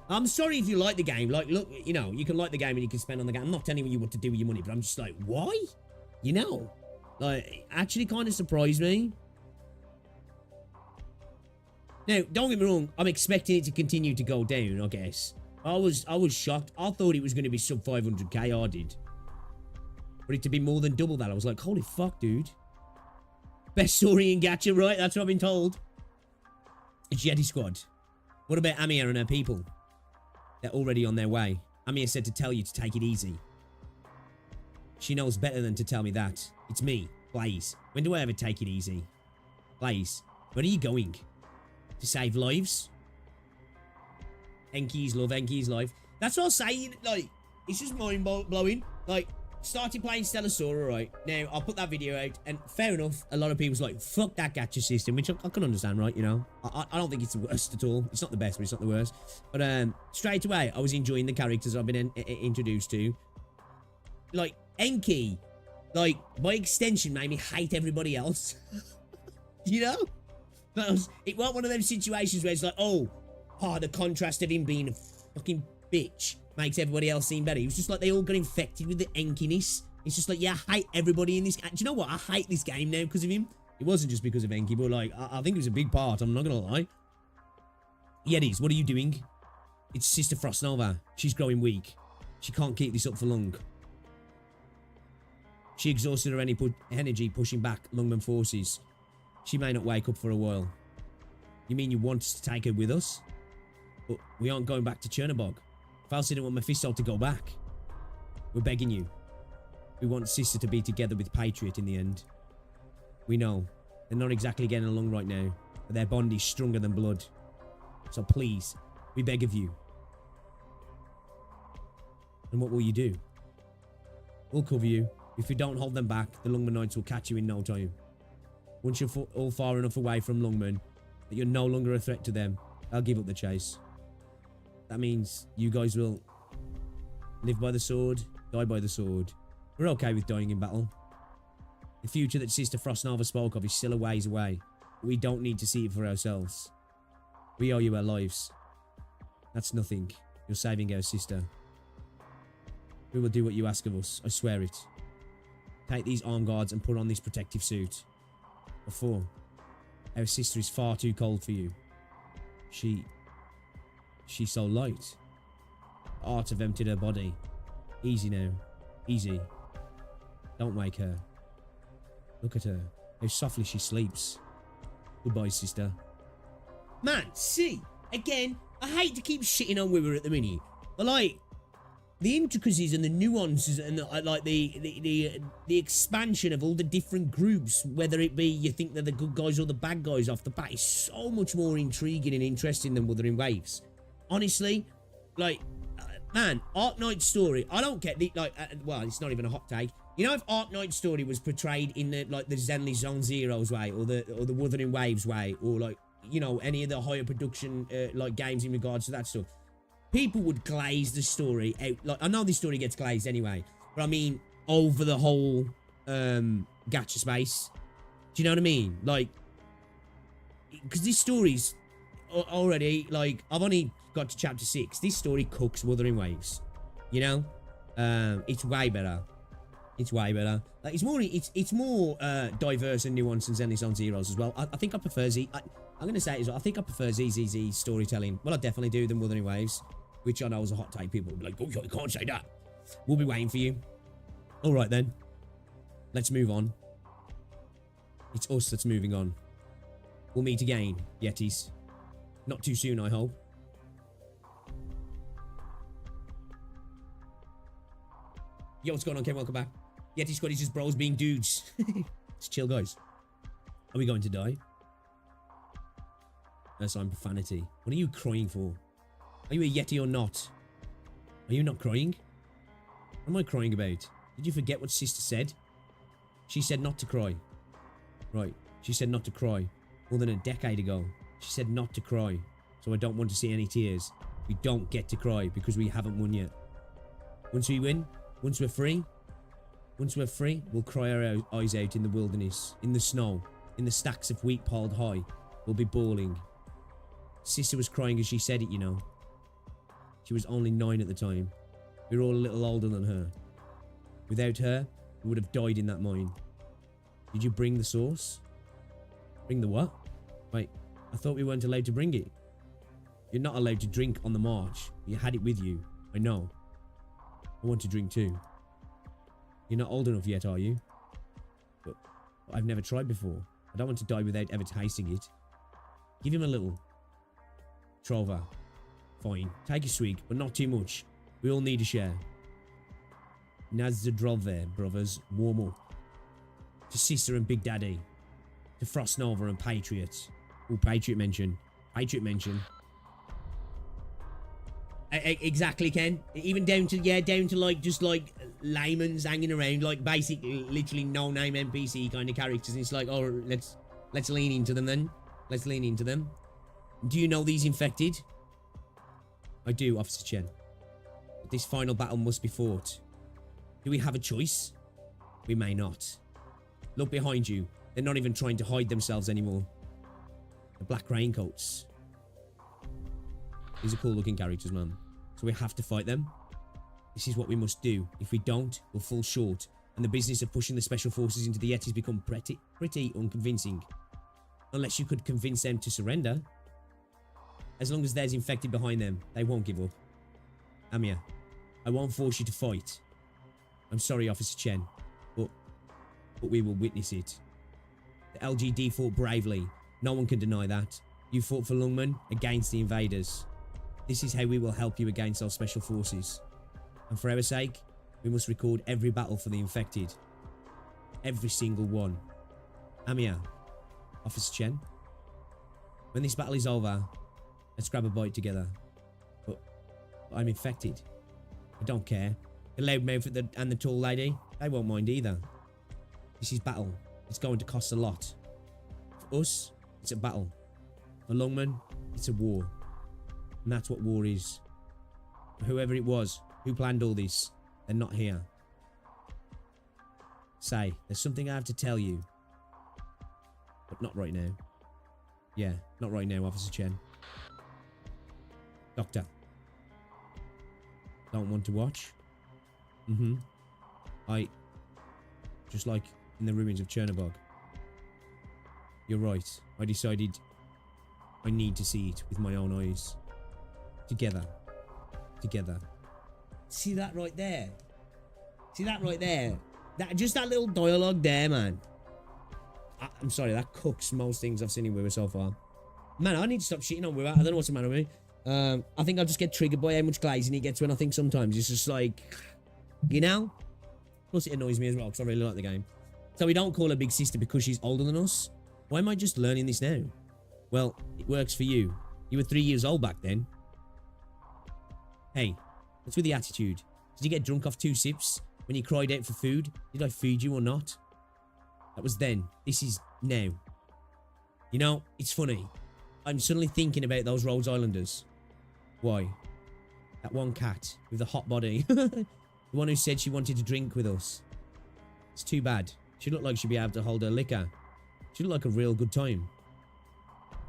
I'm sorry if you like the game. Like, look, you know, you can like the game and you can spend on the game. I'm not telling you what to do with your money, but I'm just like, why? You know? Like, it actually kind of surprised me. Now, don't get me wrong, I'm expecting it to continue to go down, I guess. I was shocked. I thought it was going to be sub 500k, I did. For it to be more than double that, I was like, holy fuck, dude. Best story in gacha, right? That's what I've been told. It's Jedi Squad. What about Amia and her people? They're already on their way. Amia said to tell you to take it easy. She knows better than to tell me that. It's me, Blaze. When do I ever take it easy? Blaze, where are you going? To save lives? Enki's love, Enki's life. That's what I'm saying. Like, it's just mind-blowing. Like, started playing Stellar, right? Now, I'll put that video out, and fair enough, a lot of people's like, fuck that gacha system, which I can understand, right? You know, I don't think it's the worst at all. It's not the best, but it's not the worst. But straight away, I was enjoying the characters I've been introduced to. Like, Enki, like, by extension, made me hate everybody else. You know? It wasn't one of those situations where it's like, oh, the contrast of him being a fucking bitch makes everybody else seem better. It was just like they all got infected with the Enkiness. It's just like, yeah, I hate everybody in this. Do you know what? I hate this game now because of him. It wasn't just because of Enki, but like, I think it was a big part. I'm not gonna lie. Yetis, what are you doing? It's Sister Frostnova. She's growing weak. She can't keep this up for long. She exhausted her energy pushing back Lungman forces. She may not wake up for a while. You mean you want us to take her with us? But we aren't going back to Chernobog. Falsi didn't want Mephisto to go back. We're begging you. We want Sister to be together with Patriot in the end. We know. They're not exactly getting along right now, but their bond is stronger than blood. So please, we beg of you. And what will you do? We'll cover you. If you don't hold them back, the Lungmen Knights will catch you in no time. Once you're all far enough away from Lungmen that you're no longer a threat to them, they'll give up the chase. That means you guys will live by the sword, die by the sword. We're okay with dying in battle. The future that Sister Frostnova spoke of is still a ways away, but we don't need to see it for ourselves. We owe you our lives. That's nothing. You're saving our sister. We will do what you ask of us, I swear it. Take these arm guards and put on this protective suit. Before, our sister is far too cold for you. She's so light. The arts have emptied her body. Easy now. Easy. Don't wake her. Look at her. How softly she sleeps. Goodbye, sister. Man, see? Again, I hate to keep shitting on with her at the minute. But like, the intricacies and the nuances and the expansion of all the different groups, whether it be you think they're the good guys or the bad guys off the bat, is so much more intriguing and interesting than Wuthering Waves. Honestly, like, man, Arknight's story, I don't get the, like, well, it's not even a hot take. You know, if Arknight's story was portrayed in the, like, the Zenly Zone Zero's way, or the Wuthering Waves way, or, like, you know, any of the higher production, like, games in regards to that stuff, people would glaze the story out. Like, I know this story gets glazed anyway, but I mean, over the whole, gacha space. Do you know what I mean? Like, because this story's already, like, I've only got to chapter 6. This story cooks Wuthering Waves. You know? It's way better. It's way better. Like, it's more diverse and nuanced than Zenly Zone Zeroes as well. I think I prefer I'm going to say it as well. I think I prefer ZZZ storytelling. Well, I definitely do than Wuthering Waves, which I know is a hot take. People will be like, oh, you can't say that. We'll be waiting for you. All right, then. Let's move on. It's us that's moving on. We'll meet again, Yetis. Not too soon, I hope. Yo, what's going on, Ken? Welcome back. Yeti Squad is just bros being dudes. It's chill, guys. Are we going to die? That's on profanity. What are you crying for? Are you a Yeti or not? Are you not crying? What am I crying about? Did you forget what Sister said? She said not to cry. Right. She said not to cry. More than a decade ago. She said not to cry. So I don't want to see any tears. We don't get to cry because we haven't won yet. Once we win, once we're free, we'll cry our eyes out in the wilderness, in the snow, in the stacks of wheat piled high. We'll be bawling. Sister was crying as she said it, you know. She was only 9 at the time. We were all a little older than her. Without her, we would have died in that mine. Did you bring the sauce? Bring the what? Wait, I thought we weren't allowed to bring it. You're not allowed to drink on the march. You had it with you. I know. I want to drink too. You're not old enough yet, are you? But I've never tried before. I don't want to die without ever tasting it. Give him a little. Trova. Fine. Take a swig, but not too much. We all need a share. Naz the Drove, brothers. Warm up. To Sister and Big Daddy. To Frostnova and Patriot. Oh, Patriot mention. Patriot mention. Exactly, Ken. Even down to like, just like layman's hanging around, like basically literally no-name NPC kind of characters. And it's like, oh, let's lean into them then. Let's lean into them. Do you know these infected? I do, Officer Chen. But this final battle must be fought. Do we have a choice? We may not. Look behind you. They're not even trying to hide themselves anymore. The black raincoats. These are cool looking characters, man. So we have to fight them. This is what we must do. If we don't, we'll fall short. And the business of pushing the special forces into the Yetis become pretty unconvincing. Unless you could convince them to surrender. As long as there's infected behind them, they won't give up. Amiya, I won't force you to fight. I'm sorry, Officer Chen, but we will witness it. The LGD fought bravely. No one can deny that. You fought for Lungmen against the invaders. This is how we will help you against our special forces. And for our sake, We must record every battle for the infected. Every single one. Amiya, Officer Chen. When this battle is over, let's grab a bite together. But I'm infected. I don't care. The loudmouth and the tall lady, they won't mind either. This is battle. It's going to cost a lot. For us, it's a battle. For Lungmen, it's a war. And that's what war is. For whoever it was who planned all this, they're not here. Say, there's something I have to tell you. But not right now. Yeah, not right now, Officer Chen. Doctor. Don't want to watch? Just like in the ruins of Chernobog. You're right. I decided I need to see it with my own eyes. Together. Together. See that right there? See that right there? Just that little dialogue there, man. I'm sorry, that cooks most things I've seen in Wiwa so far. Man, I need to stop shitting on Wiwa. I don't know what's the matter with me. I think I'll just get triggered by how much glazing he gets when I think sometimes it's just like, you know? Plus it annoys me as well because I really like the game. So we don't call her big sister because she's older than us. Why am I just learning this now? Well, it works for you. You were 3 years old back then. Hey, what's with the attitude? Did you get drunk off 2 sips? When you cried out for food? Did I feed you or not? That was then. This is now. You know, it's funny. I'm suddenly thinking about those Rhodes Islanders. Why? That one cat with the hot body. The one who said she wanted to drink with us. It's too bad. She looked like she'd be able to hold her liquor. She looked like a real good time.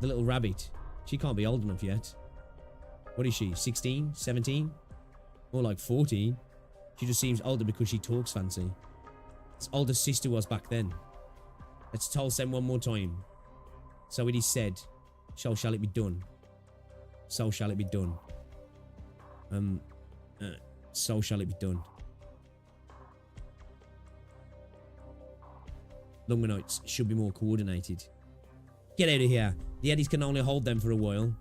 The little rabbit. She can't be old enough yet. What is she? 16? 17? More like 14. She just seems older because she talks fancy. As old as sister was back then. Let's tell them one more time. So it is said, so shall it be done. So shall it be done. So shall it be done. Arknights should be more coordinated. Get out of here. The Eddies can only hold them for a while.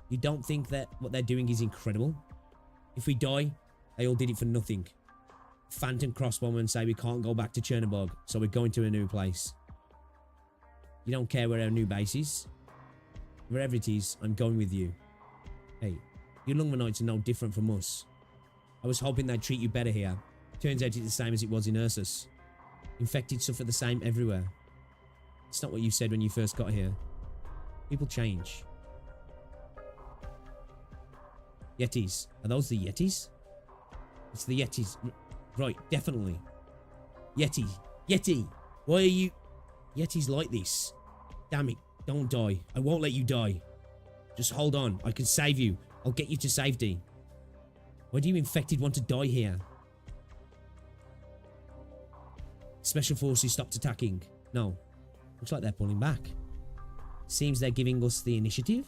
You don't think that what they're doing is incredible? If we die, they all did it for nothing. Phantom crossbowmen say we can't go back to Chernobog, so we're going to a new place. You don't care where our new base is? Wherever it is, I'm going with you. Hey, you Arknights are no different from us. I was hoping they'd treat you better here. Turns out it's the same as it was in Ursus. Infected suffer the same everywhere. It's not what you said when you first got here. People change. Yetis. Are those the Yetis? It's the Yetis. Right, definitely. Yeti. Yeti! Why are you... Yetis like this. Damn it. Don't die. I won't let you die. Just hold on. I can save you. I'll get you to safety. Why do you infected want to die here? Special forces stopped attacking. No. Looks like they're pulling back. Seems they're giving us the initiative.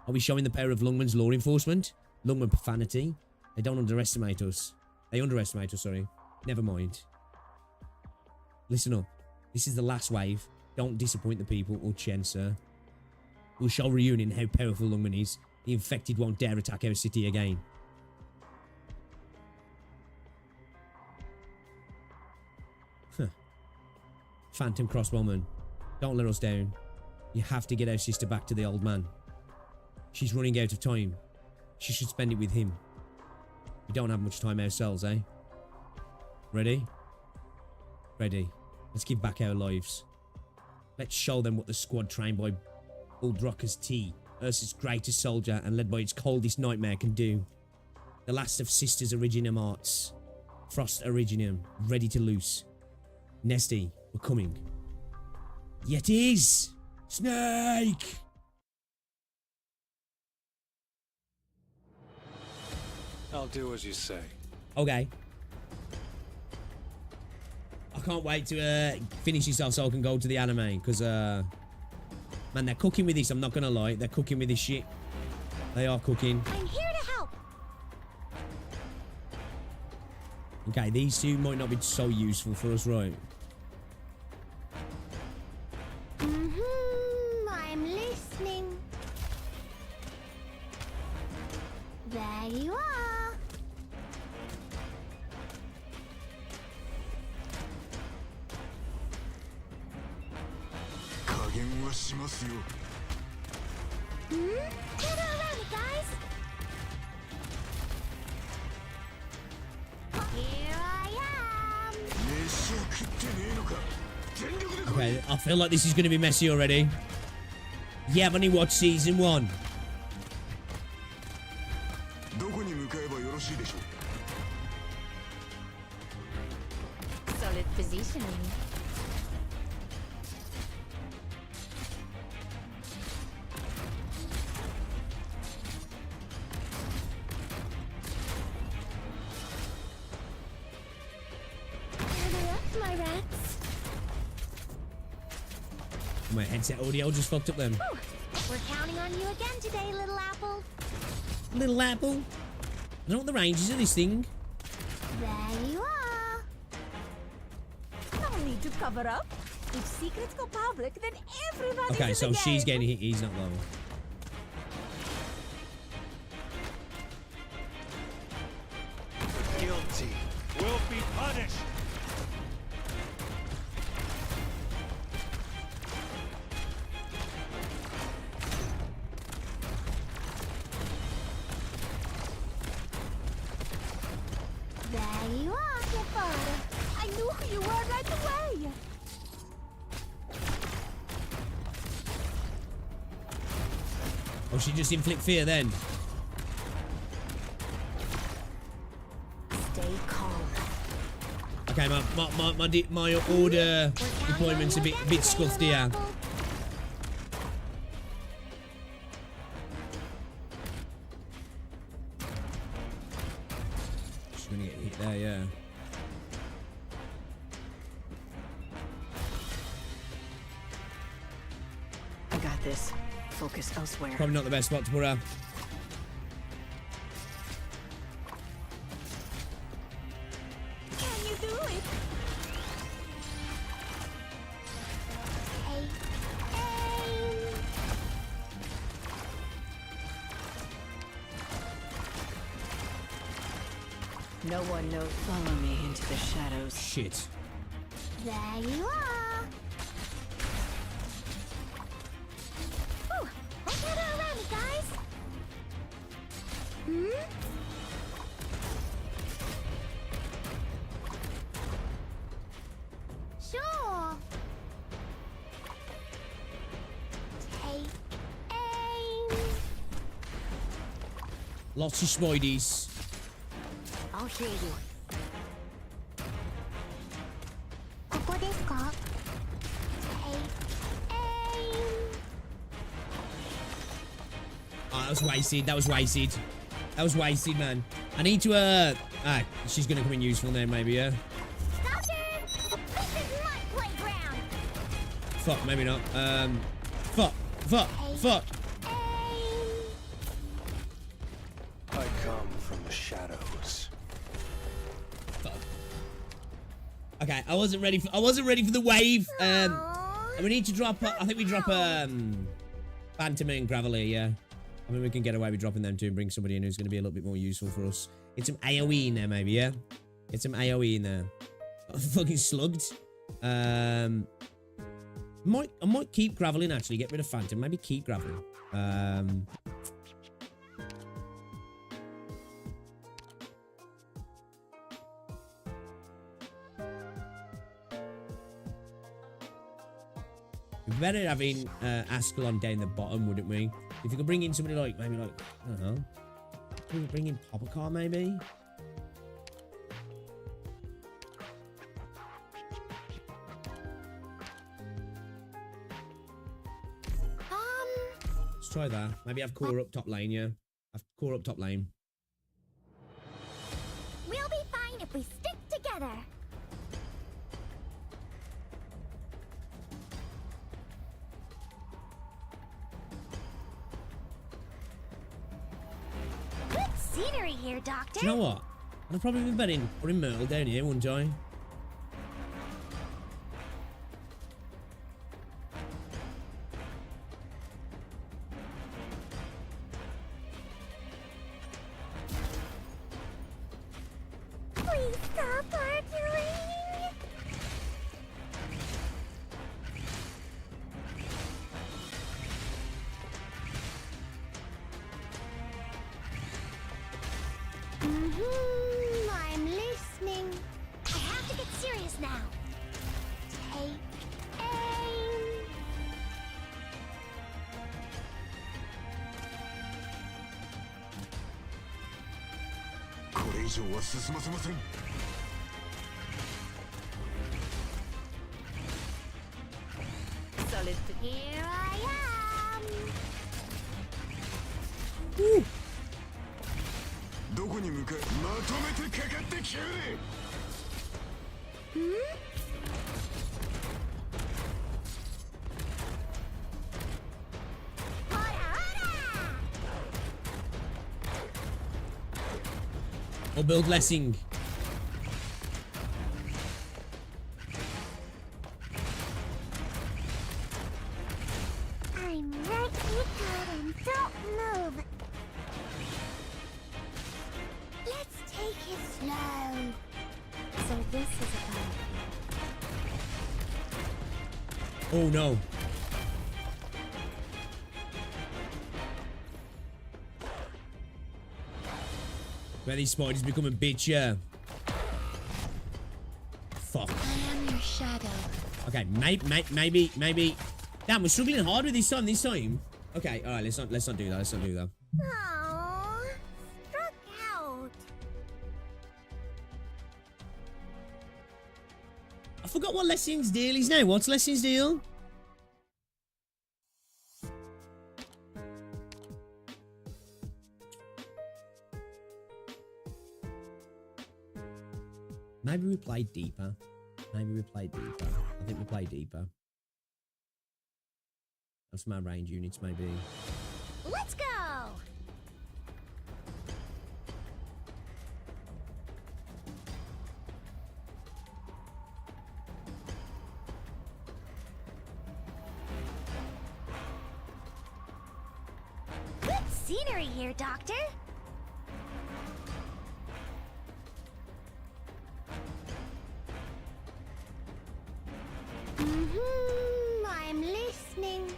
Are we showing the power of Lungmen's law enforcement? Lungmen profanity? They don't underestimate us. They underestimate us, sorry. Never mind. Listen up. This is the last wave. Don't disappoint the people or Chen, sir. We'll show Reunion how powerful Lungmen is. The infected won't dare attack our city again. Huh. Phantom crossbowman. Don't let us down. You have to get our sister back to the old man. She's running out of time. She should spend it with him. We don't have much time ourselves, eh? Ready? Ready. Let's give back our lives. Let's show them what the squad trained by Uldrocker's T, Ursa's greatest soldier and led by its coldest nightmare, can do. The last of Sisters Originium Arts. Frost Originium, ready to loose. Nesty, we're coming. Yetis! Snake! I'll do as you say. Okay. I can't wait to finish this off so I can go to the anime, because, man, they're cooking with this, I'm not gonna lie. They're cooking with this shit. They are cooking. I'm here to help. Okay, these two might not be so useful for us, right? I'm listening. There you are. Gather around it, guys! Here I am! Okay, I feel like this is going to be messy already. Yeah, I've only watched season 1. Solid positioning. Gather up, my rats. My headset audio just fucked up then. Whew. We're counting on you again today, little apple. Little apple. I don't know what the ranges of this thing. There you are. No need to cover up. If secrets go public, then everybody. Okay, so she's getting hit. He's not low. Guilty will be punished. There you are, Kefara. I knew who you were right away. Oh, she just inflict fear then. Stay calm. Okay, my order deployment's a bit scuffed here. She's gonna get hit there, yeah. I got this. Focus elsewhere. Probably not the best spot to put her. Can you do it? No one knows. Follow me into the shadows. Shit. There you are. Whew. Let's gather around it, guys. Sure. Take aim. Lots of Spideys. I'll hear you. ここですか? Oh, that was wasted. That was wasted. That was wasted, man. I need to, she's gonna come in useful then, maybe, yeah? This is my playground. Fuck, maybe not. Fuck. I come from the shadows. Okay, I wasn't ready for the wave. We need to drop, I think we drop, Phantom and Graveler, yeah. I mean, we can get away with dropping them too and bring somebody in who's going to be a little bit more useful for us. Get some AoE in there, maybe, yeah? Get some AoE in there. I'm fucking slugged. I might keep Graveling, actually. Get rid of Phantom. Maybe keep Graveling. We'd better having Ascalon down the bottom, wouldn't we? If you could bring in somebody like, maybe like, I don't know. Could we bring in Poppercar, maybe? Let's try that. Maybe have Core up top lane, yeah? Have Core up top lane. We'll be fine if we stick together. Good scenery here, Doctor. Do you know what? I'd probably be better in putting Myrtle down here, wouldn't I? Please stop arguing. I'm listening. I have to get serious now. Take aim. これ以上は進ませません。Solid. Here I am. どこに向かい、まとめてかかってきやがれ。Or build Lessing. I'm right here and don't move. Let's take it slow. So this is about. Oh no. Where these spiders become a bitch, yeah. Fuck. I am your shadow. Okay, maybe. Damn, we're struggling hard with this time. Okay, all right. Let's not do that. Aww, struck out. I forgot what Lessing's deal is now. What's Lessing's deal? Maybe we play deeper. I think we play deeper. That's my range units, maybe. Let's go. Good scenery here, Doctor. I'm listening.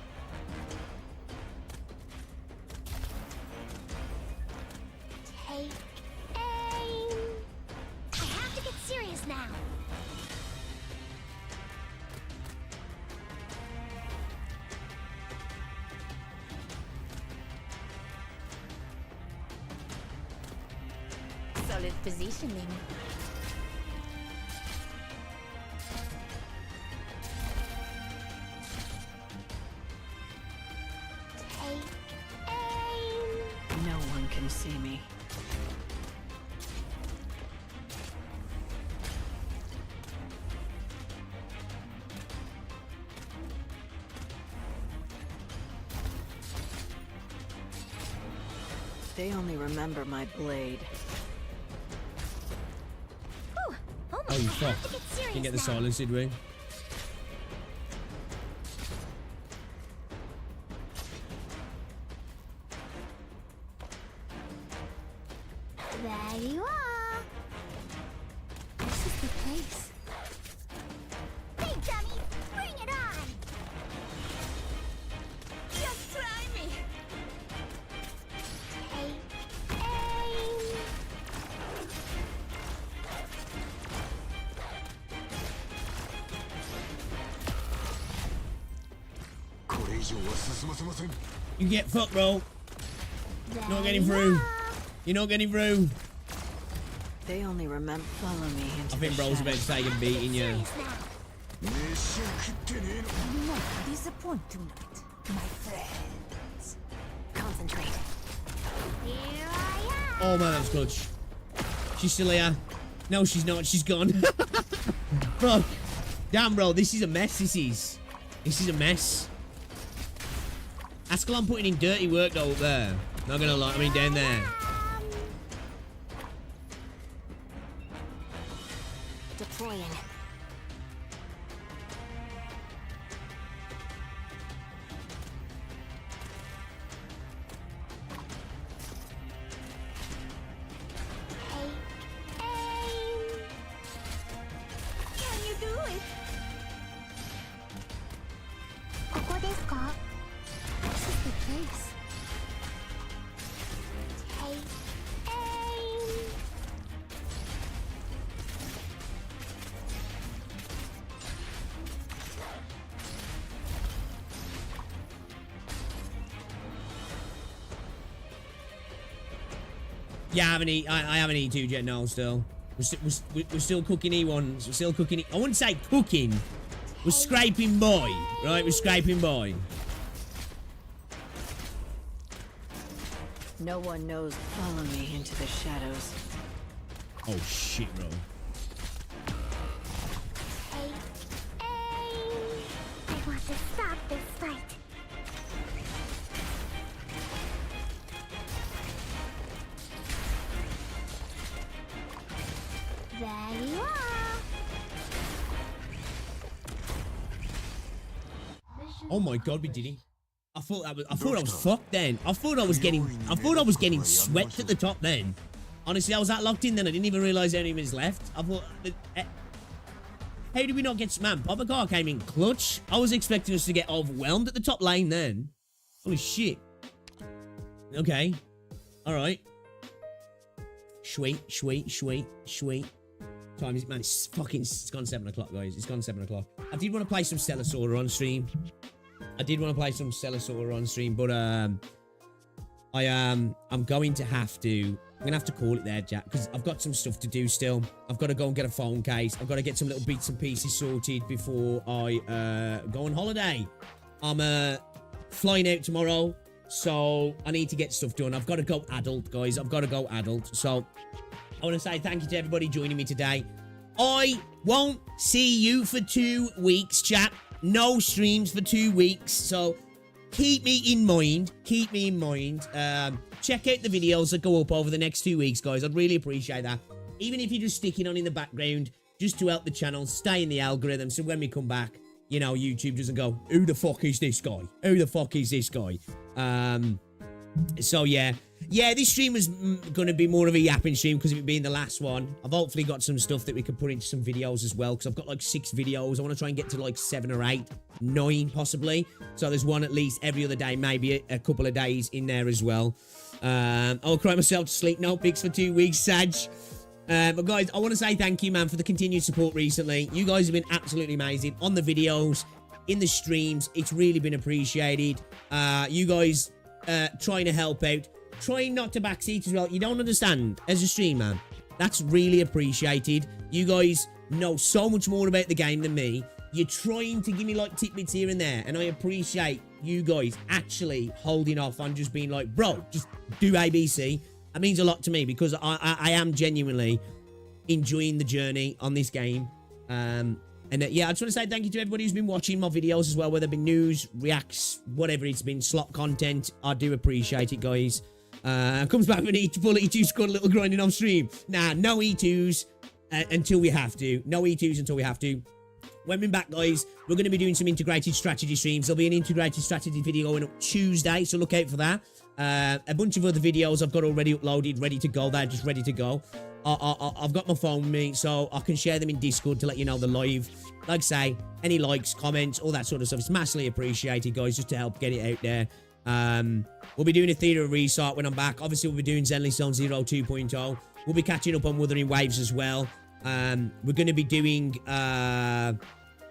Take aim. I have to get serious now. Solid positioning. No one can see me. They only remember my blade. Oh, you fuck. Didn't get the silence, did we? There you are. This is the place. Hey, dummy, bring it on. Just try me. Take aim. You get fucked, bro. Not getting through. You're not getting through. They only remember. Follow me into I think bro's about to take a beating, yeah. You won't disappoint tonight, my friends. Concentrate. Here I am. Oh man, that's clutch. She's still here. No, she's not. She's gone. Fuck. Damn, bro. This is a mess. This is a mess. Ascalon putting in dirty work though up there. Not gonna lie. I mean, down there. Deploying. Can you do it? ここですか? This is the place. Take Yeah, I haven't E2 yet now still. We're still cooking E1s. We're still cooking I wouldn't say cooking. We're scraping by. Right, we're scraping by. No one knows. Follow me into the shadows. Oh shit, bro. I want to stop this fight. There you are. Oh my god, we did it. I thought I was fucked then. I thought I was getting swept at the top then. Honestly, I was that locked in then I didn't even realise how many minutes left. I thought how did we not get man? Papa Car came in clutch. I was expecting us to get overwhelmed at the top lane then. Holy shit. Okay. Alright. Sweet. Time is it, man? It's gone 7 o'clock, guys. It's gone 7 o'clock. I did want to play some Stellasaur on stream. But I'm going to have to call it there, Jack, because I've got some stuff to do still. I've got to go and get a phone case. I've got to get some little bits and pieces sorted before I go on holiday. I'm flying out tomorrow, so I need to get stuff done. I've got to go adult, guys. I've got to go adult. So I want to say thank you to everybody joining me today. I won't see you for 2 weeks, chat. No streams for 2 weeks, so keep me in mind. Check out the videos that go up over the next 2 weeks, guys. I'd really appreciate that. Even if you're just sticking on in the background, just to help the channel stay in the algorithm, so when we come back, you know, YouTube doesn't go, who the fuck is this guy? So yeah, this stream was going to be more of a yapping stream because of it being the last one. I've hopefully got some stuff that we can put into some videos as well, because I've got like 6 videos. I want to try and get to like 7 or 8, 9 possibly. So there's one at least every other day, maybe a couple of days in there as well. I'll cry myself to sleep. No pics for 2 weeks, Sag. But guys, I want to say thank you, man, for the continued support recently. You guys have been absolutely amazing on the videos, in the streams. It's really been appreciated. You guys trying to help out, trying not to backseat as well. You don't understand as a streamer. That's really appreciated. You guys know so much more about the game than me. You're trying to give me like tidbits here and there, and I appreciate you guys actually holding off on just being like, bro, just do ABC. That means a lot to me because I am genuinely enjoying the journey on this game. Yeah, I just want to say thank you to everybody who's been watching my videos as well, whether it be news, reacts, whatever it's been, slot content. I do appreciate it, guys. Comes back with an full E2 squad, a little grinding on stream. Nah, no E2s until we have to. No E2s until we have to. When we're back, guys, we're going to be doing some integrated strategy streams. There'll be an integrated strategy video going up Tuesday, so look out for that. A bunch of other videos I've got already uploaded, ready to go. They're just ready to go. I've got my phone with me, so I can share them in Discord to let you know they're live. Like I say, any likes, comments, all that sort of stuff. It's massively appreciated, guys, just to help get it out there. We'll be doing a Theatre of Restart when I'm back. Obviously, we'll be doing Zenly Zone Zero 2.0. We'll be catching up on Wuthering Waves as well. We're going to be doing... we're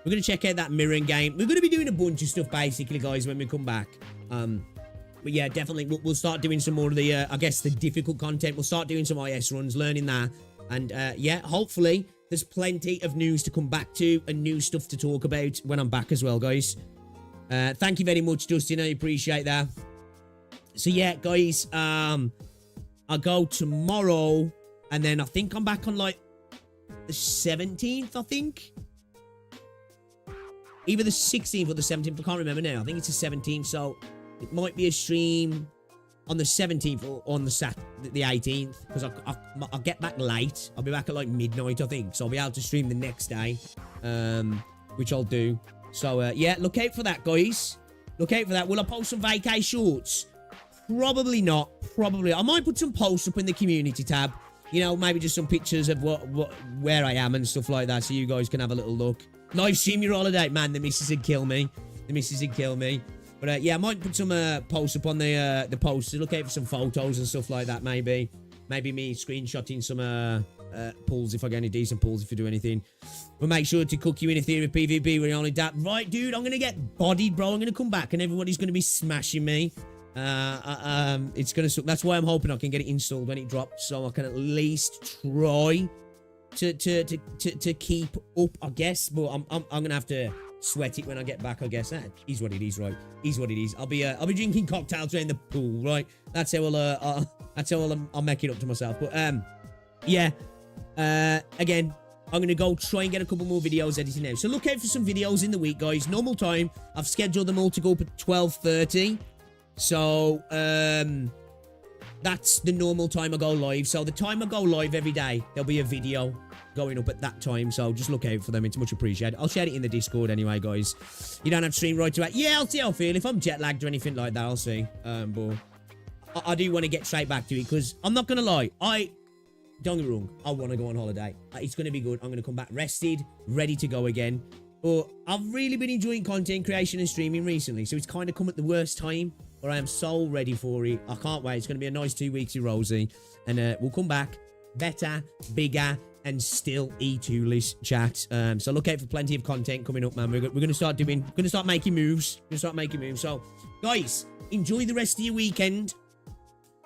going to check out that mirroring game. We're going to be doing a bunch of stuff, basically, guys, when we come back. But yeah, definitely, we'll start doing some more of the, I guess, the difficult content. We'll start doing some IS runs, learning that. And yeah, hopefully, there's plenty of news to come back to and new stuff to talk about when I'm back as well, guys. Thank you very much, Justin. I appreciate that. So yeah, guys, I'll go tomorrow. And then I think I'm back on, like, the 17th, I think. Either the 16th or the 17th. I can't remember now. I think it's the 17th, so... It might be a stream on the 17th or on the 18th, because I'll get back late. I'll be back at like midnight, I think. So I'll be able to stream the next day, which I'll do. So, yeah, look out for that, guys. Look out for that. Will I post some vacay shorts? Probably not. Probably. I might put some posts up in the community tab. You know, maybe just some pictures of where I am and stuff like that, so you guys can have a little look. Live stream your holiday. Man, the missus would kill me. But yeah, I might put some posts up on the post to look out for some photos and stuff like that, maybe. Maybe me screenshotting some pulls if I get any decent pulls, if you do anything. But make sure to cook you in a theory of PvP when you only that. Right, dude, I'm going to get bodied, bro. I'm going to come back and everybody's going to be smashing me. It's gonna suck. That's why I'm hoping I can get it installed when it drops, so I can at least try to keep up, I guess. But I'm gonna have to sweat it when I get back, I guess. That is what it is, right? Is what it is. I'll be drinking cocktails in the pool, right? That's how I'll make it up to myself. But yeah. Again, I'm gonna go try and get a couple more videos edited now. So look out for some videos in the week, guys. Normal time, I've scheduled them all to go up at 12:30. So that's the normal time I go live. So the time I go live every day, there'll be a video going up at that time. So just look out for them. It's much appreciated. I'll share it in the Discord anyway, guys. You don't have to stream right away. Yeah, I'll see how I feel. If I'm jet lagged or anything like that, I'll see. But I do want to get straight back to it because I'm not gonna lie. Don't get me wrong, I want to go on holiday. It's going to be good. I'm going to come back rested, ready to go again. But I've really been enjoying content creation and streaming recently, so it's kind of come at the worst time. But I am so ready for it. I can't wait. It's going to be a nice 2 weeks with Rosie. And we'll come back better, bigger, and still E2-less chat. So look out for plenty of content coming up, man. We're going to start making moves. So, guys, enjoy the rest of your weekend.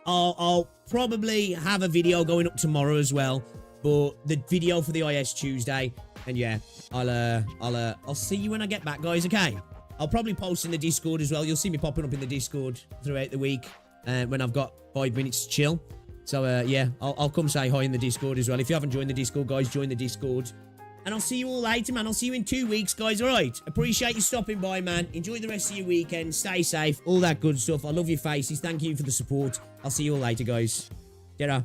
I'll probably have a video going up tomorrow as well, but the video for the IS Tuesday, and yeah, I'll see you when I get back, guys. Okay, I'll probably post in the Discord as well. You'll see me popping up in the Discord throughout the week when I've got 5 minutes to chill. So yeah, I'll come say hi in the Discord as well. If you haven't joined the Discord, guys, join the Discord. And I'll see you all later, man. I'll see you in 2 weeks, guys. All right. Appreciate you stopping by, man. Enjoy the rest of your weekend. Stay safe. All that good stuff. I love your faces. Thank you for the support. I'll see you all later, guys. Ta-ra.